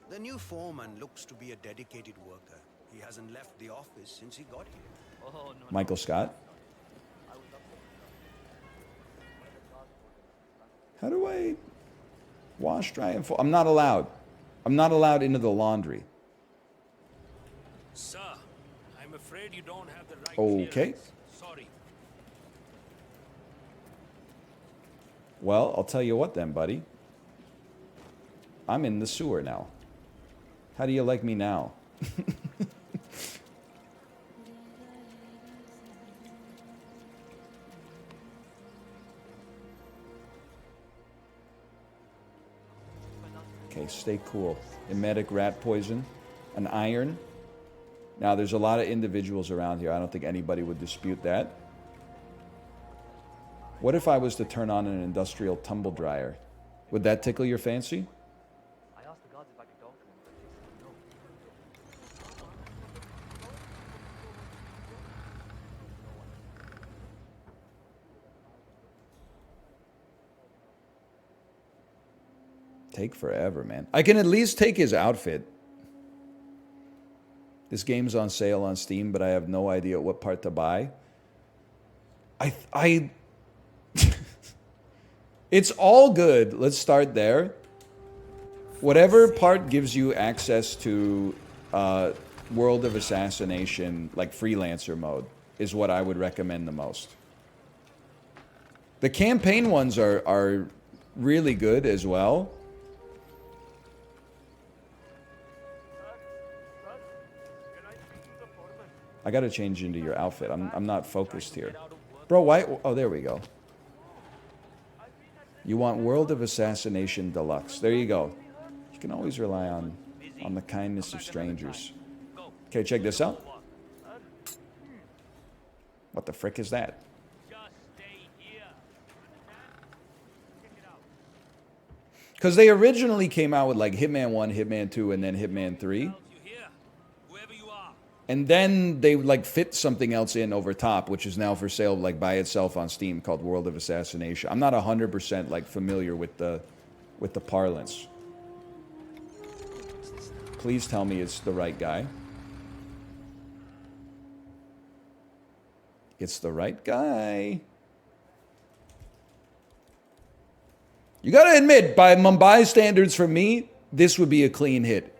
The new foreman looks to be a dedicated worker. He hasn't left the office since he got here. Michael Scott? How do I wash, dry, and fold? I'm not allowed. I'm not allowed into the laundry. Sir, I'm afraid you don't have the right Okay. clearance. Sorry. Well, I'll tell you what then, buddy. I'm in the sewer now. How do you like me now? Okay, stay cool. Emetic rat poison, an iron. Now, there's a lot of individuals around here. I don't think anybody would dispute that. What if I was to turn on an industrial tumble dryer? Would that tickle your fancy? I asked the guards if I could talk to him, but they said no. Take forever, man. I can at least take his outfit. This game's on sale on Steam, but I have no idea what part to buy. It's all good. Let's start there. Whatever part gives you access to World of Assassination, like freelancer mode, is what I would recommend the most. The campaign ones are really good as well. I gotta change into your outfit. I'm not focused here. Bro, why? Oh, there we go. You want World of Assassination Deluxe. There you go. You can always rely on the kindness of strangers. Okay, check this out. What the frick is that? Because they originally came out with like Hitman 1, Hitman 2, and then Hitman 3. And then they like fit something else in over top, which is now for sale like by itself on Steam, called World of Assassination. I'm not 100% like familiar with the parlance. Please tell me it's the right guy. It's the right guy. You gotta admit, by Mumbai standards for me, this would be a clean hit.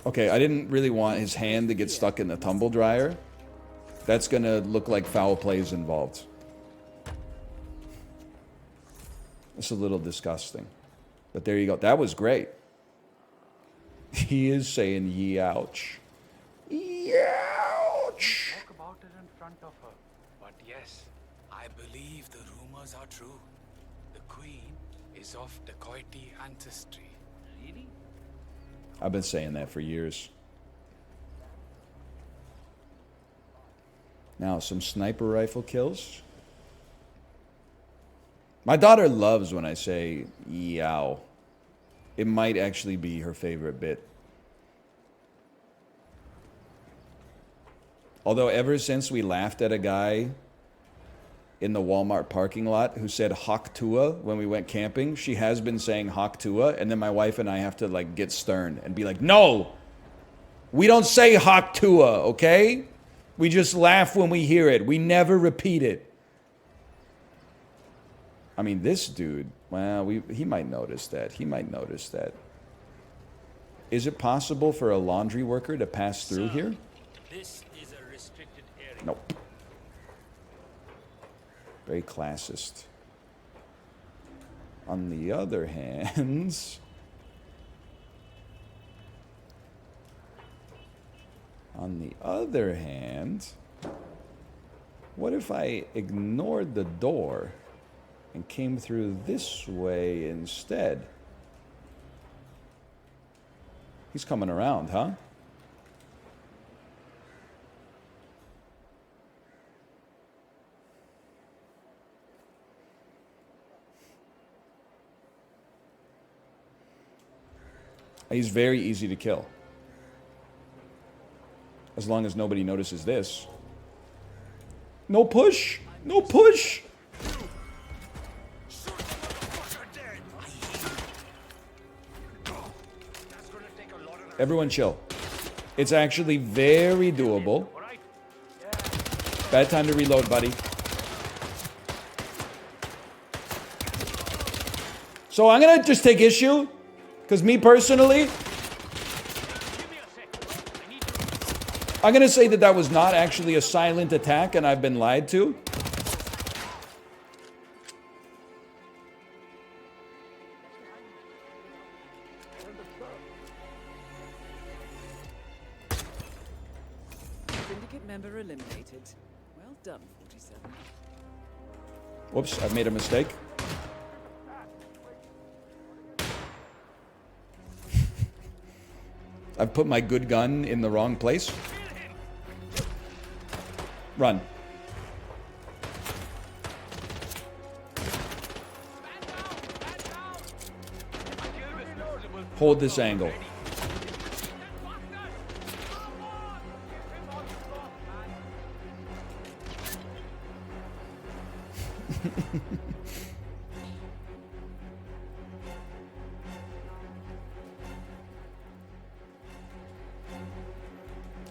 Okay, I didn't really want his hand to get stuck in the tumble dryer. That's gonna look like foul plays involved. It's a little disgusting. But there you go. That was great. He is saying ye-ouch. Ye-ouch! Talk about it in front of her. But yes, I believe the rumors are true. The queen is of dacoity ancestry. Really? I've been saying that for years. Now, some sniper rifle kills. My daughter loves when I say yow. It might actually be her favorite bit. Although ever since we laughed at a guy in the Walmart parking lot who said Haktua when we went camping. She has been saying Haktua, and then my wife and I have to like get stern and be like, no, we don't say Haktua, okay? We just laugh when we hear it. We never repeat it. I mean, this dude, well, he might notice that. He might notice that. Is it possible for a laundry worker to pass through here? This is a restricted area. Nope. Very classist. On the other hand, what if I ignored the door and came through this way instead? He's coming around, huh? He's very easy to kill. As long as nobody notices this. No push! No push! Everyone chill. It's actually very doable. Bad time to reload, buddy. So I'm gonna just take issue, because me personally, I'm gonna say that that was not actually a silent attack and I've been lied to. Syndicate member eliminated. Well done, 47. Whoops, I've made a mistake. I've put my good gun in the wrong place. Run. Hold this angle.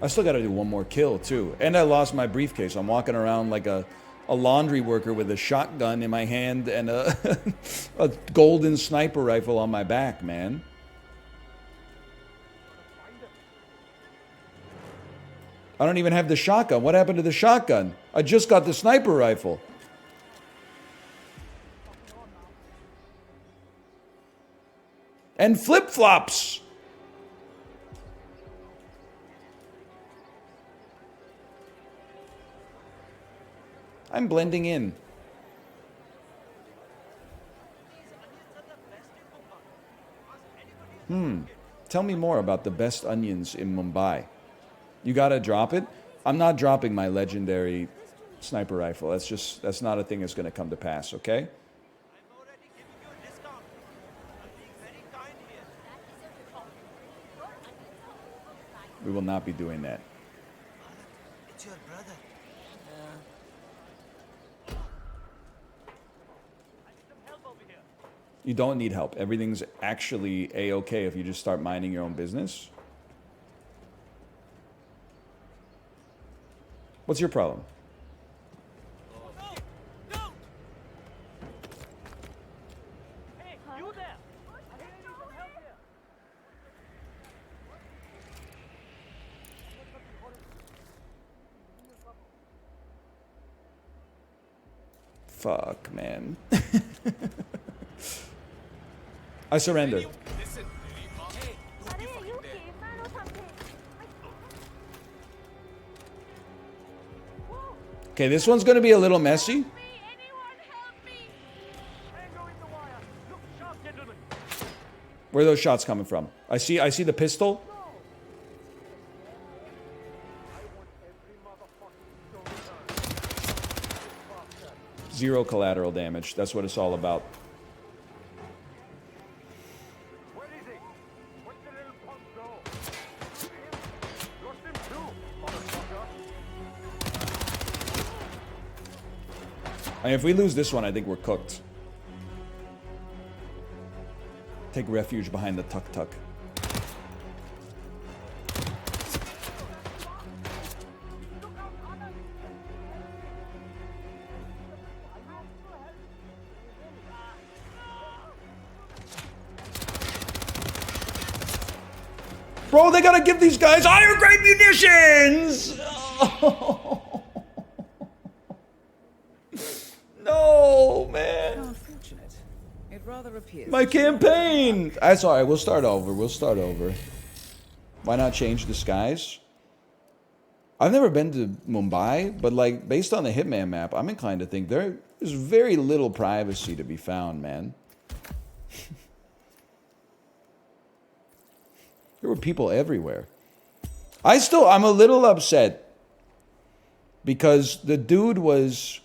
I still gotta do one more kill, too. And I lost my briefcase. I'm walking around like a laundry worker with a shotgun in my hand and a, a golden sniper rifle on my back, man. I don't even have the shotgun. What happened to the shotgun? I just got the sniper rifle. And flip-flops! I'm blending in. Tell me more about the best onions in Mumbai. You gotta drop it? I'm not dropping my legendary sniper rifle. That's not a thing that's gonna come to pass, okay? We will not be doing that. It's your brother. You don't need help. Everything's actually A-okay if you just start minding your own business. What's your problem? Fuck, man. I surrender. Listen, hey, don't be fucking there. Okay, this one's gonna be a little messy. Where are those shots coming from? I see the pistol. Zero collateral damage. That's what it's all about. I mean, if we lose this one, I think we're cooked. Take refuge behind the tuk-tuk. Bro, they gotta give these guys higher grade munitions! No, man. How unfortunate. It rather appears. My campaign! That's alright, we'll start over. We'll start over. Why not change the skies? I've never been to Mumbai, but like, based on the Hitman map, I'm inclined to think there's very little privacy to be found, man. There were people everywhere. I'm a little upset because the dude was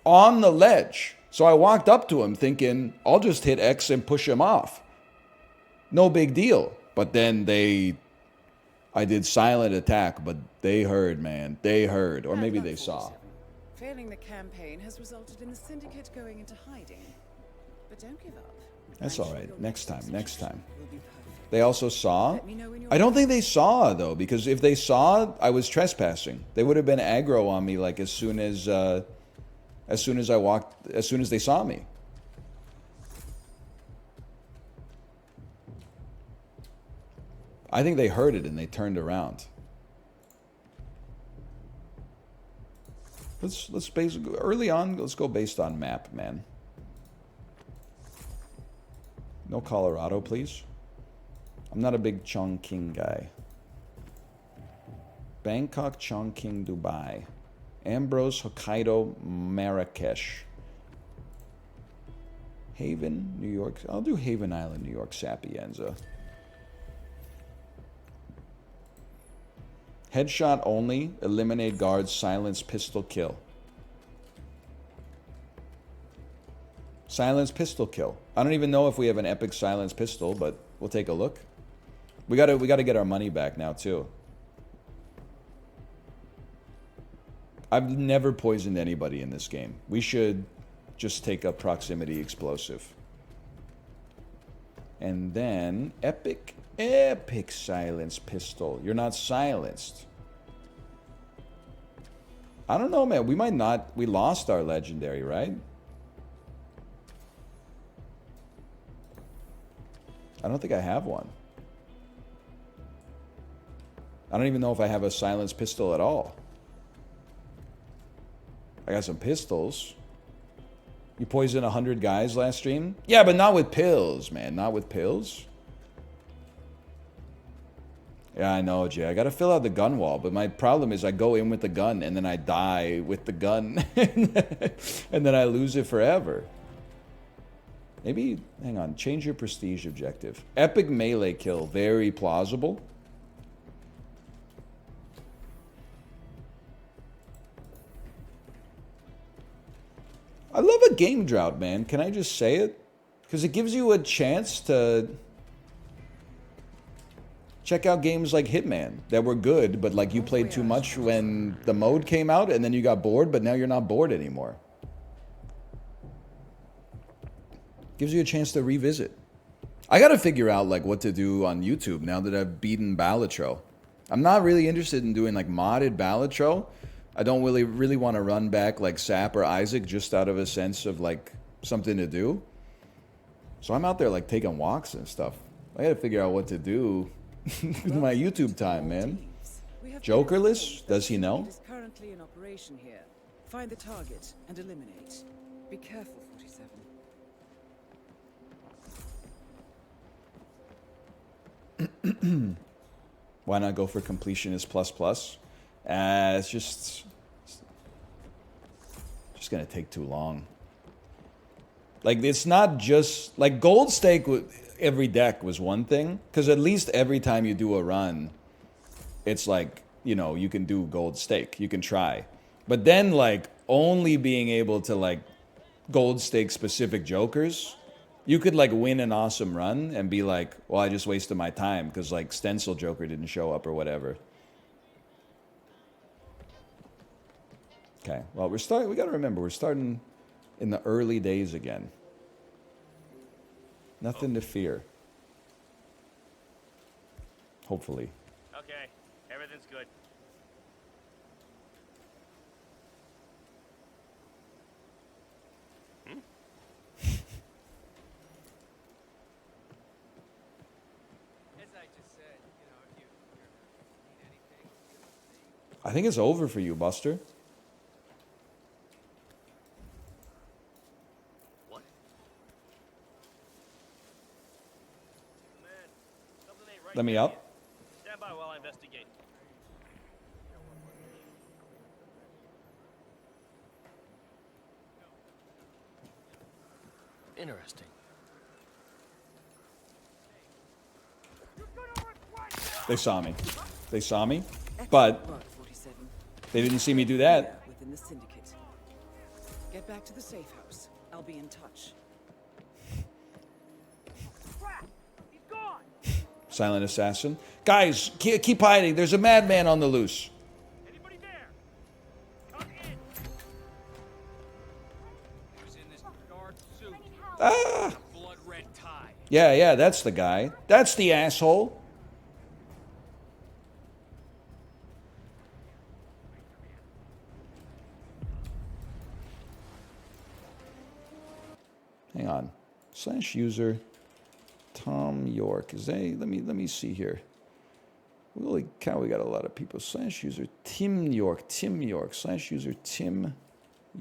on the ledge. So I walked up to him thinking, I'll just hit X and push him off. No big deal. But then I did silent attack, but they heard, man. They heard. Or maybe they saw. Failing the campaign has resulted in the syndicate going into hiding. But don't give up. That's all right. Next time. Next time. Will be perfect. They also saw? Let me know when you're I don't think they saw, though, because if they saw, I was trespassing. They would have been aggro on me, like, as soon as they saw me. I think they heard it and they turned around. Let's basically early on. Let's go based on map, man. No Colorado, please. I'm not a big Chongqing guy. Bangkok, Chongqing, Dubai. Ambrose, Hokkaido, Marrakesh. Haven, New York. I'll do Haven Island, New York, Sapienza. Headshot only. Eliminate guards. Silence, pistol kill. Silence, pistol kill. I don't even know if we have an epic silence pistol, but we'll take a look. We gotta get our money back now too. I've never poisoned anybody in this game. We should just take a proximity explosive. And then epic silence pistol. You're not silenced. I don't know, man. We might not. We lost our legendary, right? I don't think I have one. I don't even know if I have a silenced pistol at all. I got some pistols. You poisoned 100 guys last stream? Yeah, but not with pills, man. Not with pills. Yeah, I know, Jay. I gotta fill out the gun wall, but my problem is I go in with the gun and then I die with the gun. And then I lose it forever. Maybe, hang on, change your prestige objective. Epic melee kill, very plausible. I love a game drought, man. Can I just say it? Because it gives you a chance to check out games like Hitman that were good, but like you played too much when the mode came out and then you got bored, but now you're not bored anymore. Gives you a chance to revisit. I gotta figure out like what to do on YouTube now that I've beaten Balatro. I'm not really interested in doing like modded Balatro. I don't really want to run back like Sap or Isaac just out of a sense of like something to do. So I'm out there like taking walks and stuff. I gotta figure out what to do with my YouTube time, man. Jokerless? Does he know? Is currently in operation here. Find the target and eliminate. Be careful, 47. Why not go for completionist plus? It's just gonna take too long. Like it's not just like gold stake with every deck was one thing, because at least every time you do a run, it's like, you know, you can do gold stake, you can try. But then like only being able to like gold stake specific jokers, you could like win an awesome run and be like, well, I just wasted my time because like stencil joker didn't show up or whatever. Okay. Well, we're starting. We got to remember we're starting in the early days again. Nothing to fear. Hopefully. Okay, everything's good. As I just said, you know, if you need anything, give us a I think it's over for you, Buster. What? Man, something ain't right. Let me there up. yet. Stand by while I investigate. Interesting. They saw me. They saw me, but Excellent work, 47. they didn't see me do that. Here within the syndicate. Get back to the safe house. I'll be in touch. He's gone. Silent assassin. Guys, keep hiding. There's a madman on the loose. Anybody there? Come in. He was in this guard suit, Ah! blood red tie. Yeah, that's the guy. That's the asshole. Hang on. Slash user Tom York. Is they let me see here. Holy cow, we got a lot of people. Slash user Tim York. Slash user Tim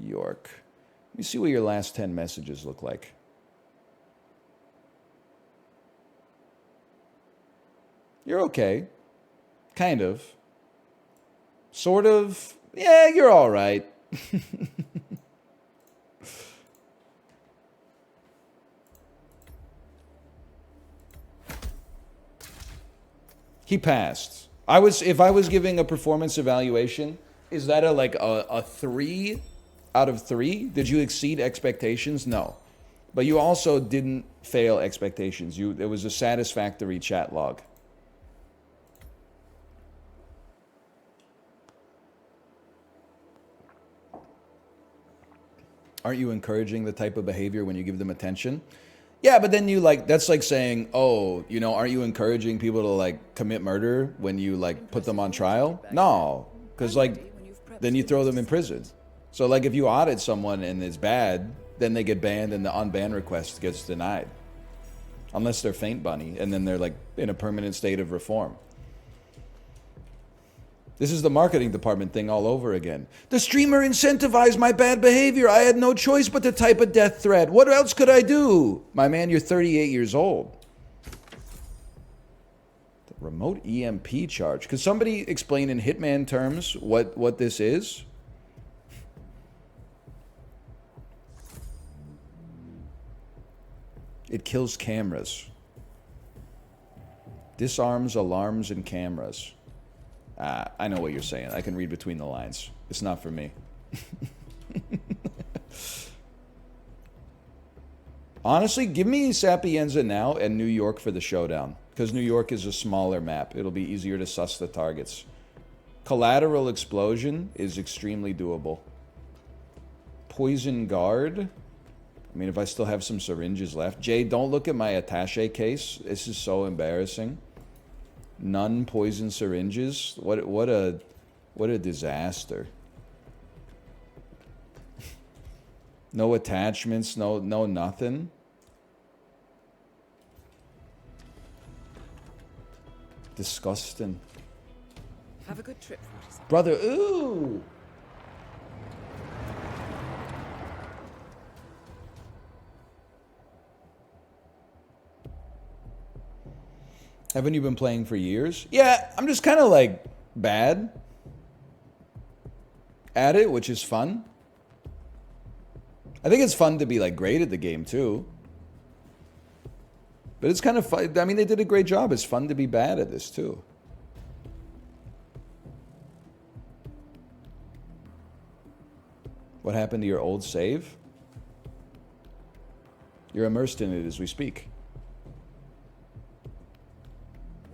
York. Let me see what your last 10 messages look like. You're okay. Kind of. Sort of. Yeah, you're all right. He passed. If I was giving a performance evaluation, is that a 3 out of 3? Did you exceed expectations? No. But you also didn't fail expectations. It was a satisfactory chat log. Aren't you encouraging the type of behavior when you give them attention? Yeah, but then that's like saying, oh, aren't you encouraging people to commit murder when you put them on trial? No, because then you throw them in prison. So if you audit someone and it's bad, then they get banned and the unban request gets denied. Unless they're faint bunny and then they're in a permanent state of reform. This is the marketing department thing all over again. The streamer incentivized my bad behavior. I had no choice but to type a death threat. What else could I do? My man, you're 38 years old. The remote EMP charge. Could somebody explain in Hitman terms what this is? It kills cameras. Disarms alarms and cameras. I know what you're saying. I can read between the lines. It's not for me. Honestly, give me Sapienza now and New York for the showdown. Because New York is a smaller map. It'll be easier to suss the targets. Collateral explosion is extremely doable. Poison guard. I mean, if I still have some syringes left. Jay, don't look at my attaché case. This is so embarrassing. None poison syringes. What a disaster. No attachments, no nothing. Disgusting. Have a good trip, 47. Brother, ooh. Haven't you been playing for years? Yeah, I'm just kind of bad at it, which is fun. I think it's fun to be great at the game too. But it's kind of fun. I mean, they did a great job. It's fun to be bad at this too. What happened to your old save? You're immersed in it as we speak.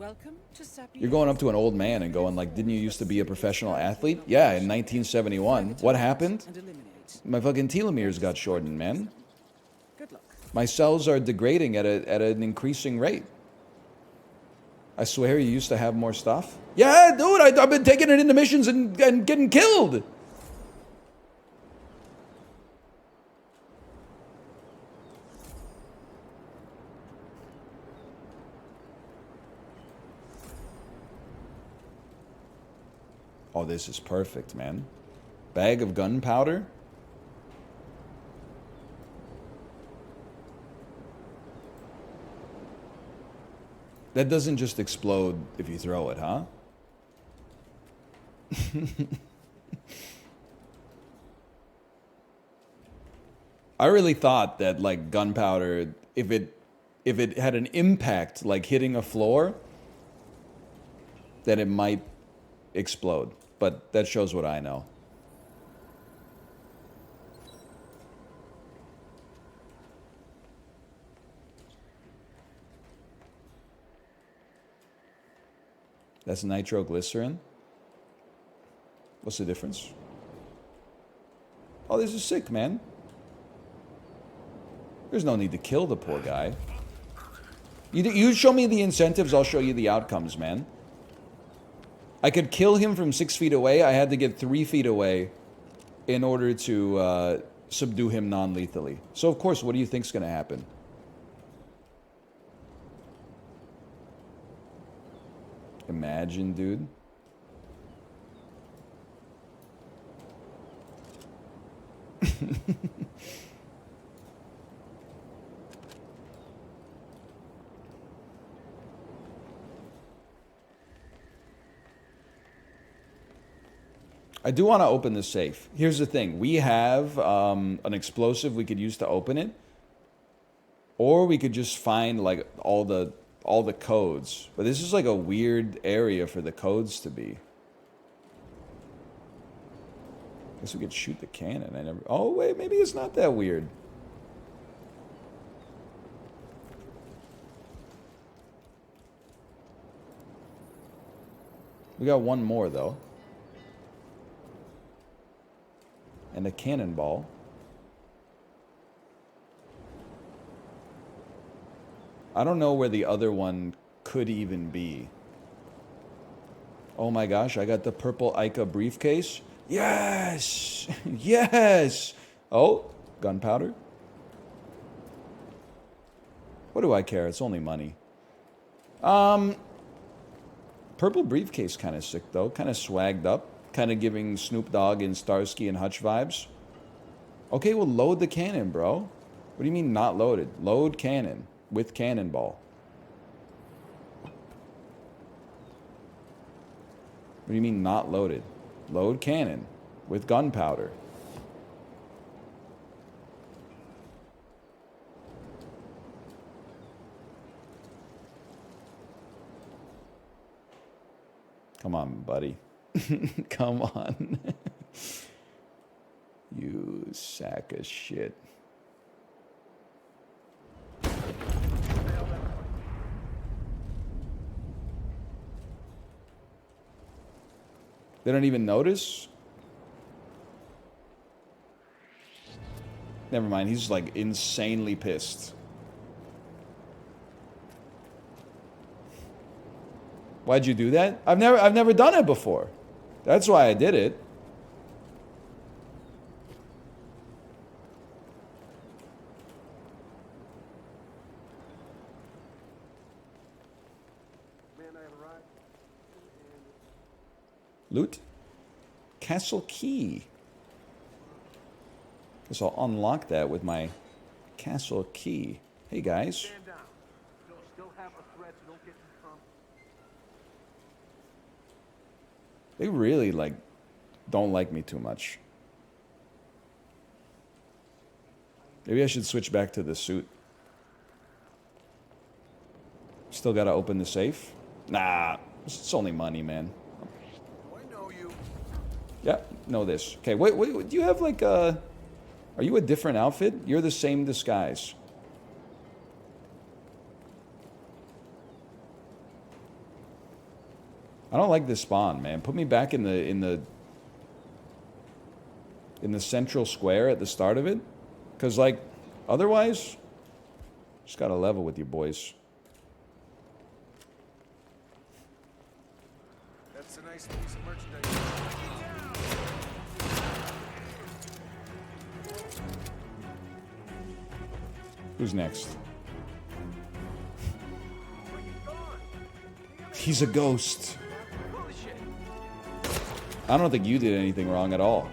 Welcome to Sapiens. You're going up to an old man and going like, didn't you used to be a professional athlete? Yeah, in 1971. What happened? And eliminate. My fucking telomeres got shortened, man. Good luck. My cells are degrading at an increasing rate. I swear you used to have more stuff. Yeah, dude, I've been taking it into missions and getting killed. Oh, this is perfect, man. Bag of gunpowder? That doesn't just explode if you throw it, huh? I really thought that like gunpowder, if it had an impact like hitting a floor, that it might explode. But that shows what I know. That's nitroglycerin. What's the difference? Oh, this is sick, man. There's no need to kill the poor guy. You show me the incentives, I'll show you the outcomes, man. I could kill him from 6 feet away. I had to get 3 feet away in order to subdue him non-lethally. So, of course, what do you think's going to happen? Imagine, dude. I do want to open the safe. Here's the thing. We have an explosive we could use to open it. Or we could just find like all the codes. But this is like a weird area for the codes to be. Guess we could shoot the cannon. Oh wait, maybe it's not that weird. We got one more though. And a cannonball. I don't know where the other one could even be. Oh my gosh, I got the purple Ica briefcase. Yes! Yes! Oh, gunpowder. What do I care? It's only money. Purple briefcase kind of sick though. Kind of swagged up. Kind of giving Snoop Dogg and Starsky and Hutch vibes. Okay, well load the cannon, bro. What do you mean not loaded? Load cannon with cannonball. What do you mean not loaded? Load cannon with gunpowder. Come on, buddy. Come on. You sack of shit. They don't even notice? Never mind, he's like insanely pissed. Why'd you do that? I've never done it before. That's why I did it. Loot? Castle key. Guess I'll unlock that with my castle key. Hey guys. Stand down. You'll still have a threat, so don't get in trouble. They really don't like me too much. Maybe I should switch back to the suit. Still gotta open the safe? Nah, it's only money, man. Yeah, know this. Okay, wait, do you have like a... Are you a different outfit? You're the same disguise. I don't like this spawn, man. Put me back in the central square at the start of it, because like otherwise, just gotta level with you boys. That's a nice piece of merchandise. Who's next? He's a ghost. I don't think you did anything wrong at all.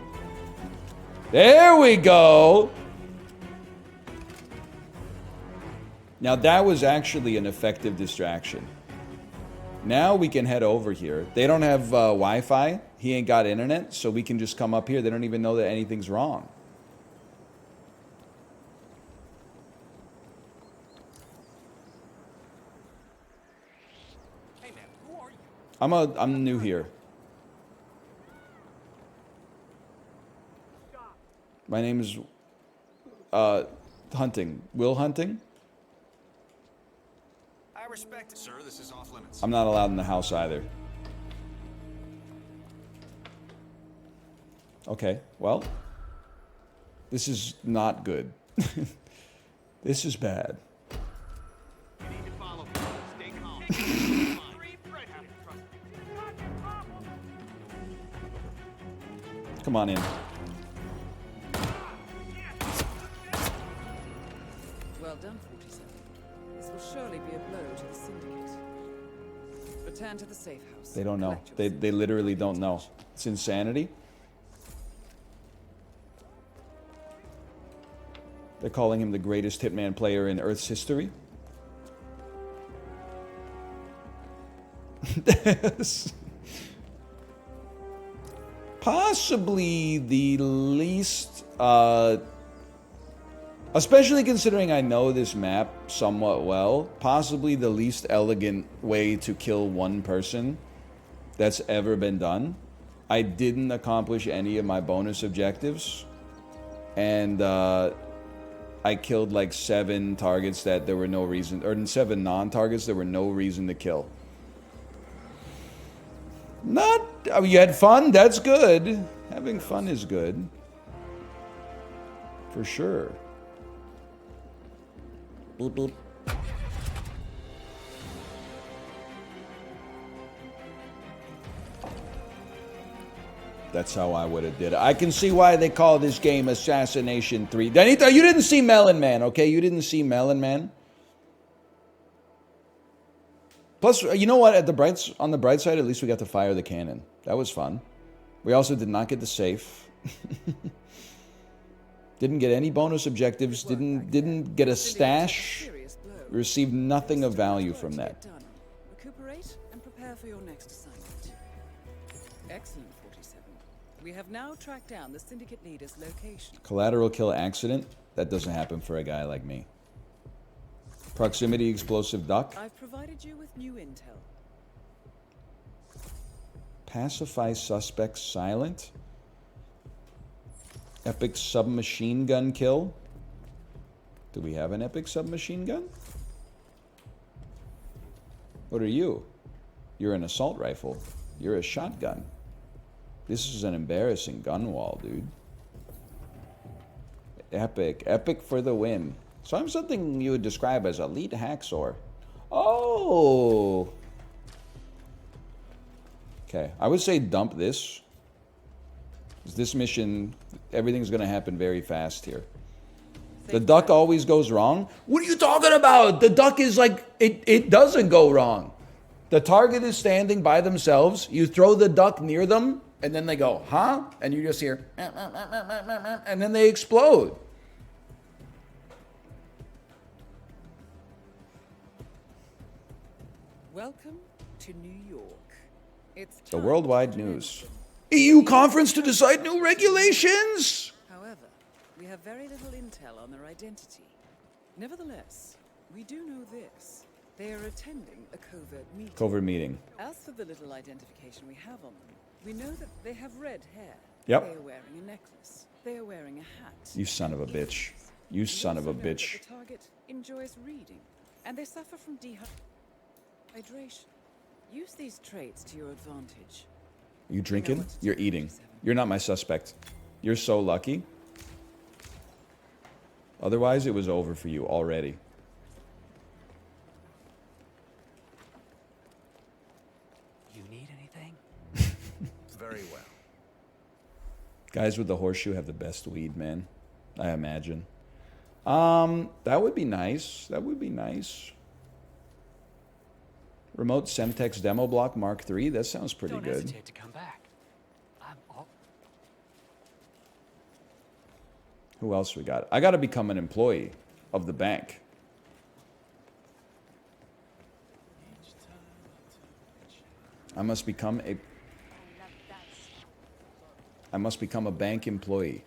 There we go. Now that was actually an effective distraction. Now we can head over here. They don't have Wi-Fi. He ain't got internet, so we can just come up here. They don't even know that anything's wrong. Hey man, who are you? I'm new here. My name is Hunting. Will Hunting? I respect it, sir. This is off limits. I'm not allowed in the house either. Okay, well, this is not good. This is bad. You need to follow me. Stay calm. Come on in. Well done, 47. This will surely be a blow to the Syndicate. Return to the safe house. They don't know. Collect your They literally don't know. It's insanity. They're calling him the greatest Hitman player in Earth's history. Possibly the least, especially considering I know this map somewhat well, possibly the least elegant way to kill one person that's ever been done. I didn't accomplish any of my bonus objectives, and I killed like 7 targets that there were no reason, or 7 non-targets there were no reason to kill. Not, I mean, you had fun, that's good. Having fun is good. For sure. Beep, beep. That's how I would have did it. I can see why they call this game Assassination 3. Danita, you didn't see Melon Man, okay? You didn't see Melon Man. Plus, you know what? On the bright side, at least we got to fire the cannon. That was fun. We also did not get the safe. Didn't get any bonus objectives. Didn't get a stash. Received nothing of value from that. Recuperate and prepare for your next assignment. Excellent, 47. We have now tracked down the Syndicate leader's location. Collateral kill accident? That doesn't happen for a guy like me. Proximity explosive duck? I've provided you with new intel. Pacify suspects silent? Epic submachine gun kill? Do we have an epic submachine gun? What are you? You're an assault rifle. You're a shotgun. This is an embarrassing gun wall, dude. Epic. Epic for the win. So I'm something you would describe as elite hacksaw. Oh! Okay, I would say dump this. This mission, everything's gonna happen very fast here. The duck always goes wrong? What are you talking about? The duck is like, it doesn't go wrong. The target is standing by themselves, you throw the duck near them, and then they go, huh? And you just hear, and then they explode. Welcome to New York. It's The time worldwide to news. mention. EU conference to decide new regulations! However, we have very little intel on their identity. Nevertheless, we do know this. They are attending a covert meeting. Covert meeting. As for the little identification we have on them, we know that they have red hair. Yep. They are wearing a necklace. They are wearing a hat. You son of a bitch. You son of a We also know that bitch. the target enjoys reading, and they suffer from dehydration. Use these traits to your advantage. You drinking? what to do, You're eating. 47. You're not my suspect. You're so lucky. Otherwise, it was over for you already. You need anything? Very well. Guys with the horseshoe have the best weed, man. I imagine. That would be nice. That would be nice. Remote Semtex demo block Mark III. That sounds pretty Don't good. hesitate to come back. I'm all... Who else we got? I got to become an employee of the bank. I must become a bank employee.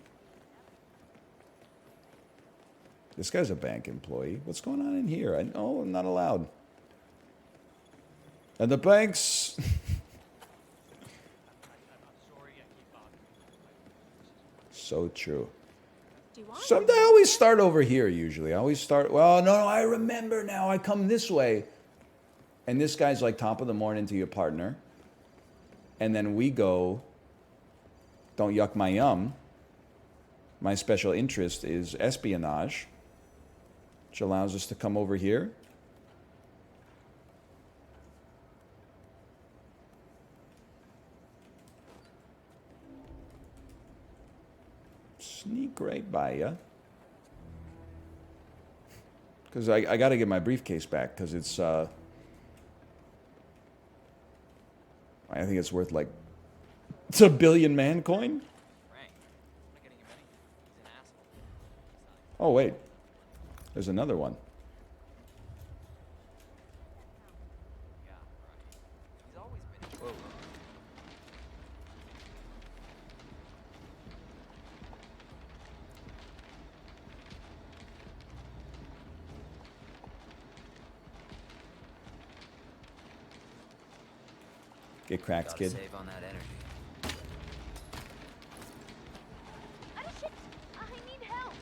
This guy's a bank employee. What's going on in here? I'm not allowed. And the banks. So true. Someday I always start over here usually. I always start, well, no, I remember now. I come this way. And this guy's like top of the morning to your partner. And then we go, don't yuck my yum. My special interest is espionage, which allows us to come over here. Sneak right by ya. Because I got to get my briefcase back because it's, I think it's worth like, it's a 1 billion man coin? Oh, wait. There's another one. Get cracked, kid. Save on that energy. I need help.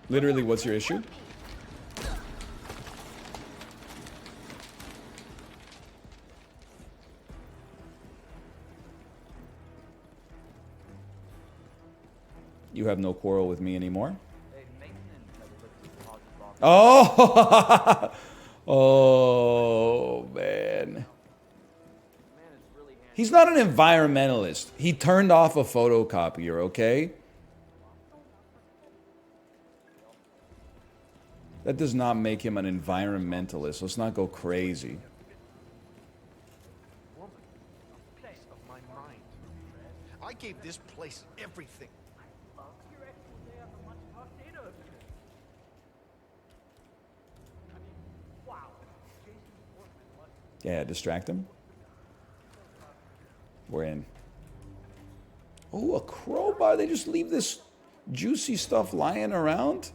Literally, what's your issue? You have no quarrel with me anymore? Oh! Oh, man. He's not an environmentalist. He turned off a photocopier, okay? That does not make him an environmentalist. Let's not go crazy. Piece of my mind. I gave this place everything. Yeah, distract him. We're in. Oh, a crowbar. They just leave this juicy stuff lying around.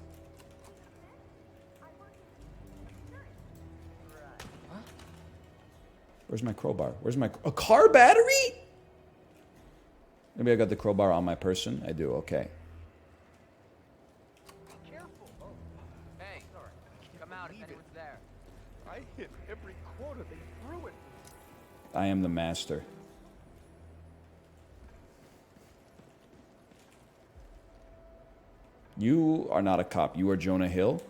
Where's my crowbar? Where's my... A car battery? Maybe I got the crowbar on my person. I do, okay. Hey, come out if anyone's there. I hit every quarter they threw it. I am the master. You are not a cop. You are Jonah Hill.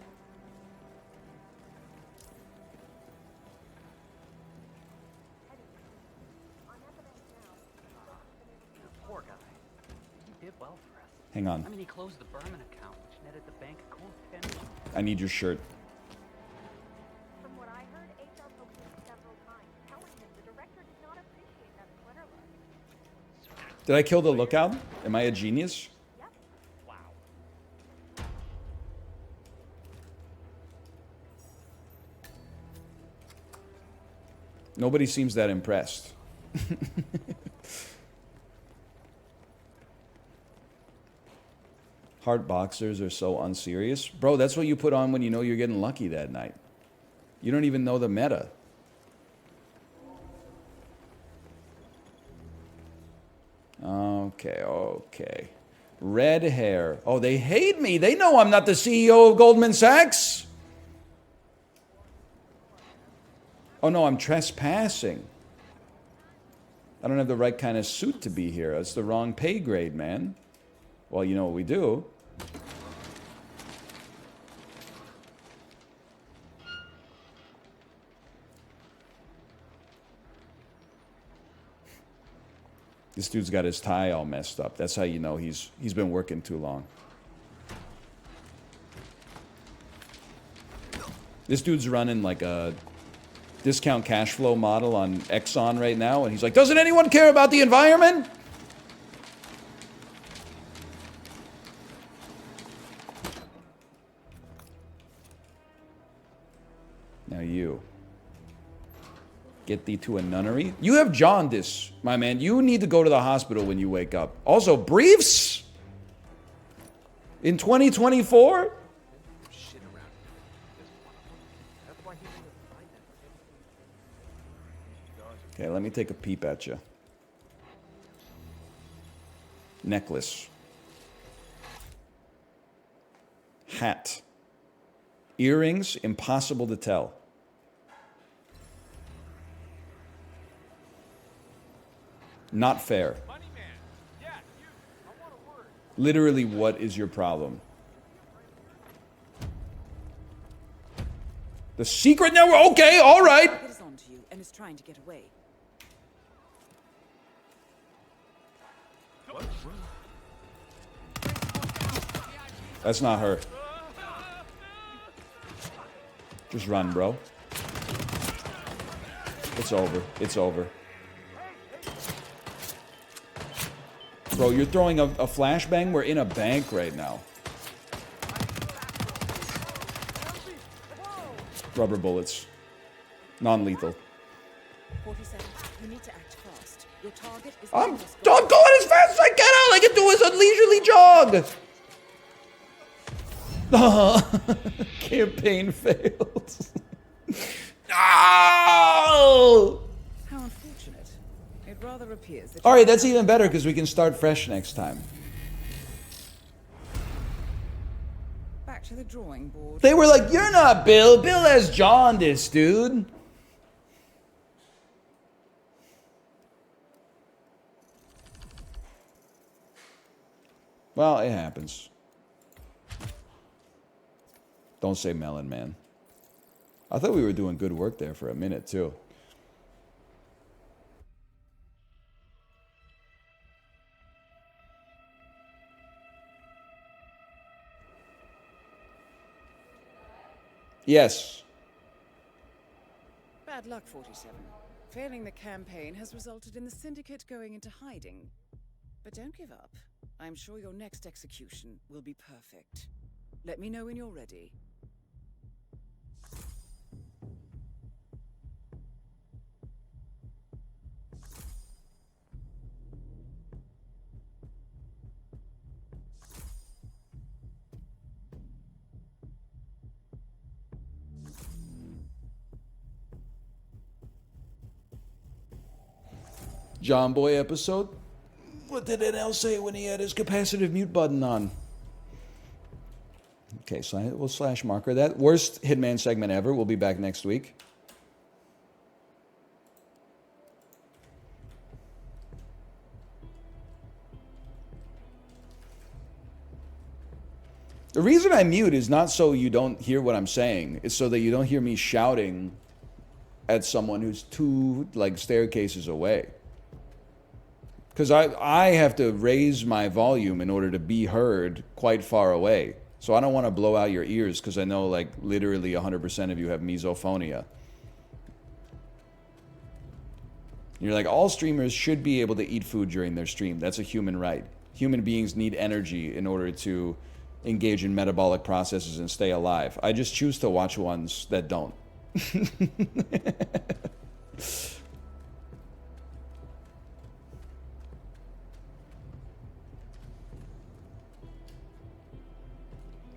Poor guy. He did well for us. Hang on. I mean, he closed the Berman account, which netted the bank a cool 10 million. I need your shirt. From what I heard, HR poked him several times, telling him the director did not appreciate that sweater look. Did I kill the lookout? Am I a genius? Nobody seems that impressed. Heart boxers are so unserious. Bro, that's what you put on when you know you're getting lucky that night. You don't even know the meta. Okay, okay. Red hair. Oh, they hate me. They know I'm not the CEO of Goldman Sachs. Oh no, I'm trespassing. I don't have the right kind of suit to be here. It's the wrong pay grade, man. Well, you know what we do. This dude's got his tie all messed up. That's how you know he's been working too long. This dude's running like a discount cash flow model on Exxon right now, and he's like, doesn't anyone care about the environment? Now you. Get thee to a nunnery. You have jaundice, my man. You need to go to the hospital when you wake up. Also, briefs? In 2024? Okay, let me take a peep at you. Necklace. Hat. Earrings, impossible to tell. Not fair. Literally, what is your problem? The secret network? Okay, all right. It is onto you and is trying to get away. That's not her. Just run, bro. It's over. It's over. Bro, you're throwing a flashbang? We're in a bank right now. Rubber bullets. Non-lethal. 47. You need to act fast. Your target is. I'm going as fast as I can. All I can do is a leisurely jog. Campaign failed. No! How unfortunate. It rather appears that. All right, that's even better because we can start fresh next time. Back to the drawing board. They were like, "You're not Bill. Bill has jaundice, dude." Well, it happens. Don't say melon, man. I thought we were doing good work there for a minute, too. Yes. Bad luck, 47. Failing the campaign has resulted in the syndicate going into hiding. But don't give up. I'm sure your next execution will be perfect. Let me know when you're ready. John Boy episode? What did NL say when he had his capacitive mute button on? Okay, so we'll slash marker that. Worst Hitman segment ever. We'll be back next week. The reason I mute is not so you don't hear what I'm saying. It's so that you don't hear me shouting at someone who's two, like, staircases away. Because I have to raise my volume in order to be heard quite far away. So I don't want to blow out your ears because I know, like, literally 100% of you have misophonia. You're like, all streamers should be able to eat food during their stream. That's a human right. Human beings need energy in order to engage in metabolic processes and stay alive. I just choose to watch ones that don't.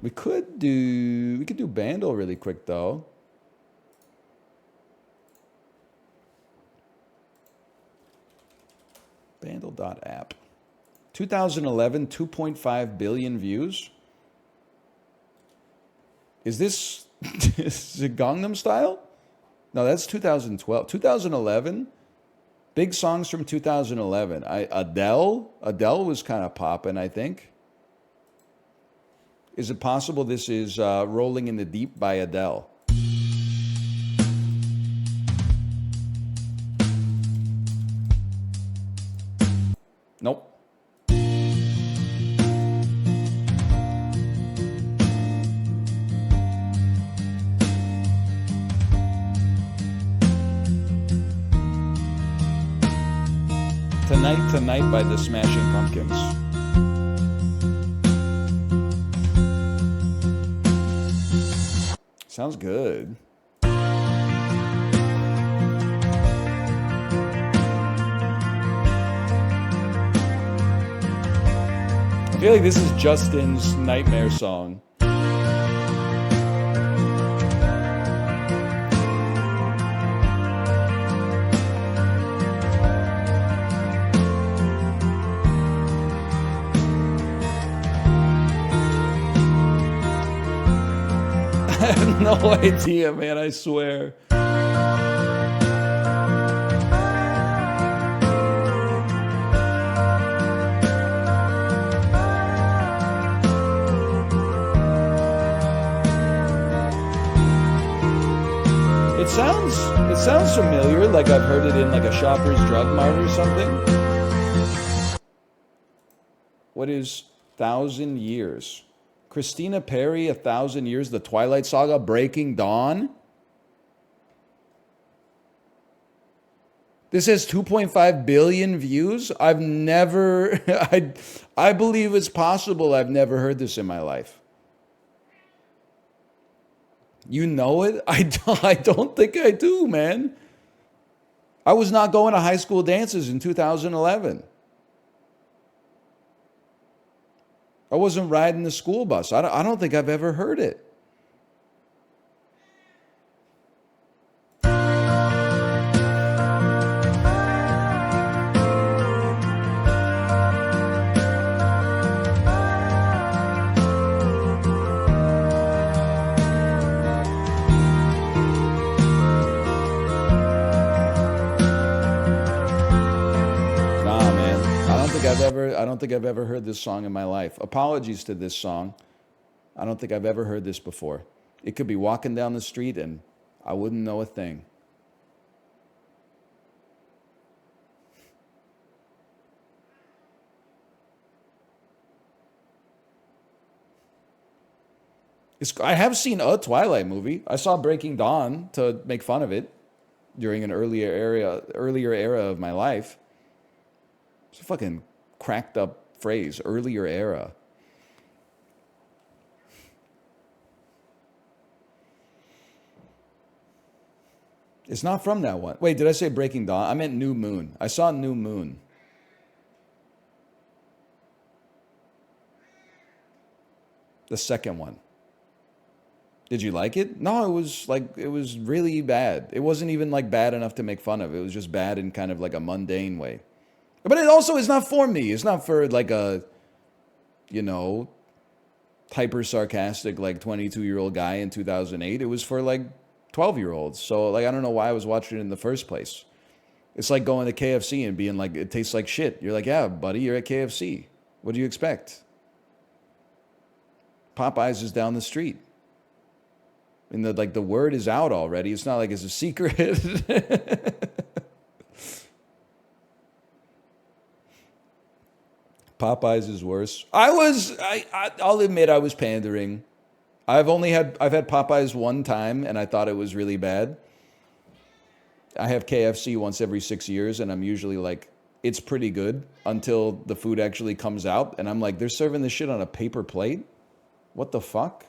We could do Bandle really quick though. Bandle.app. 2011, 2.5 billion views. Is this is it Gangnam Style? No, that's 2012. 2011, Big songs from 2011. Adele was kind of popping, I think. Is it possible this is Rolling in the Deep by Adele? Nope. Tonight by the Smashing Pumpkins. Sounds good. I feel like this is Justin's nightmare song. I have no idea, man, I swear. It sounds familiar, like I've heard it in like a Shoppers Drug Mart or something. What is 1,000 Years? Christina Perri, 1,000 Years, The Twilight Saga, Breaking Dawn. This has 2.5 billion views. I've never, I believe it's possible I've never heard this in my life. You know it? I don't think I do, man. I was not going to high school dances in 2011. I wasn't riding the school bus. I don't think I've ever heard it. I don't think I've ever heard this song in my life. Apologies to this song. I don't think I've ever heard this before. It could be walking down the street and I wouldn't know a thing. I have seen a Twilight movie. I saw Breaking Dawn to make fun of it during an earlier era of my life. It's a fucking cracked up phrase, earlier era. It's not from that one. Wait, did I say Breaking Dawn? I meant New Moon. I saw New Moon. The second one. Did you like it? No, it was really bad. It wasn't even like bad enough to make fun of. It was just bad in kind of like a mundane way. But it also is not for me. It's not for like a, you know, hyper sarcastic like 22-year-old guy in 2008. It was for like 12-year-olds. So like I don't know why I was watching it in the first place. It's like going to KFC and being like, it tastes like shit. You're like, yeah, buddy, you're at KFC. What do you expect? Popeyes is down the street. And the word is out already. It's not like it's a secret. Popeyes is worse. I'll admit I was pandering. I've had Popeyes one time and I thought it was really bad. I have KFC once every 6 years and I'm usually like, it's pretty good until the food actually comes out. And I'm like, they're serving this shit on a paper plate? What the fuck?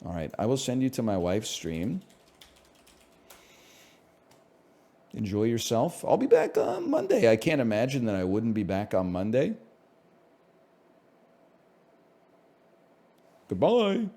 All right, I will send you to my wife's stream. Enjoy yourself. I'll be back on Monday. I can't imagine that I wouldn't be back on Monday. Goodbye.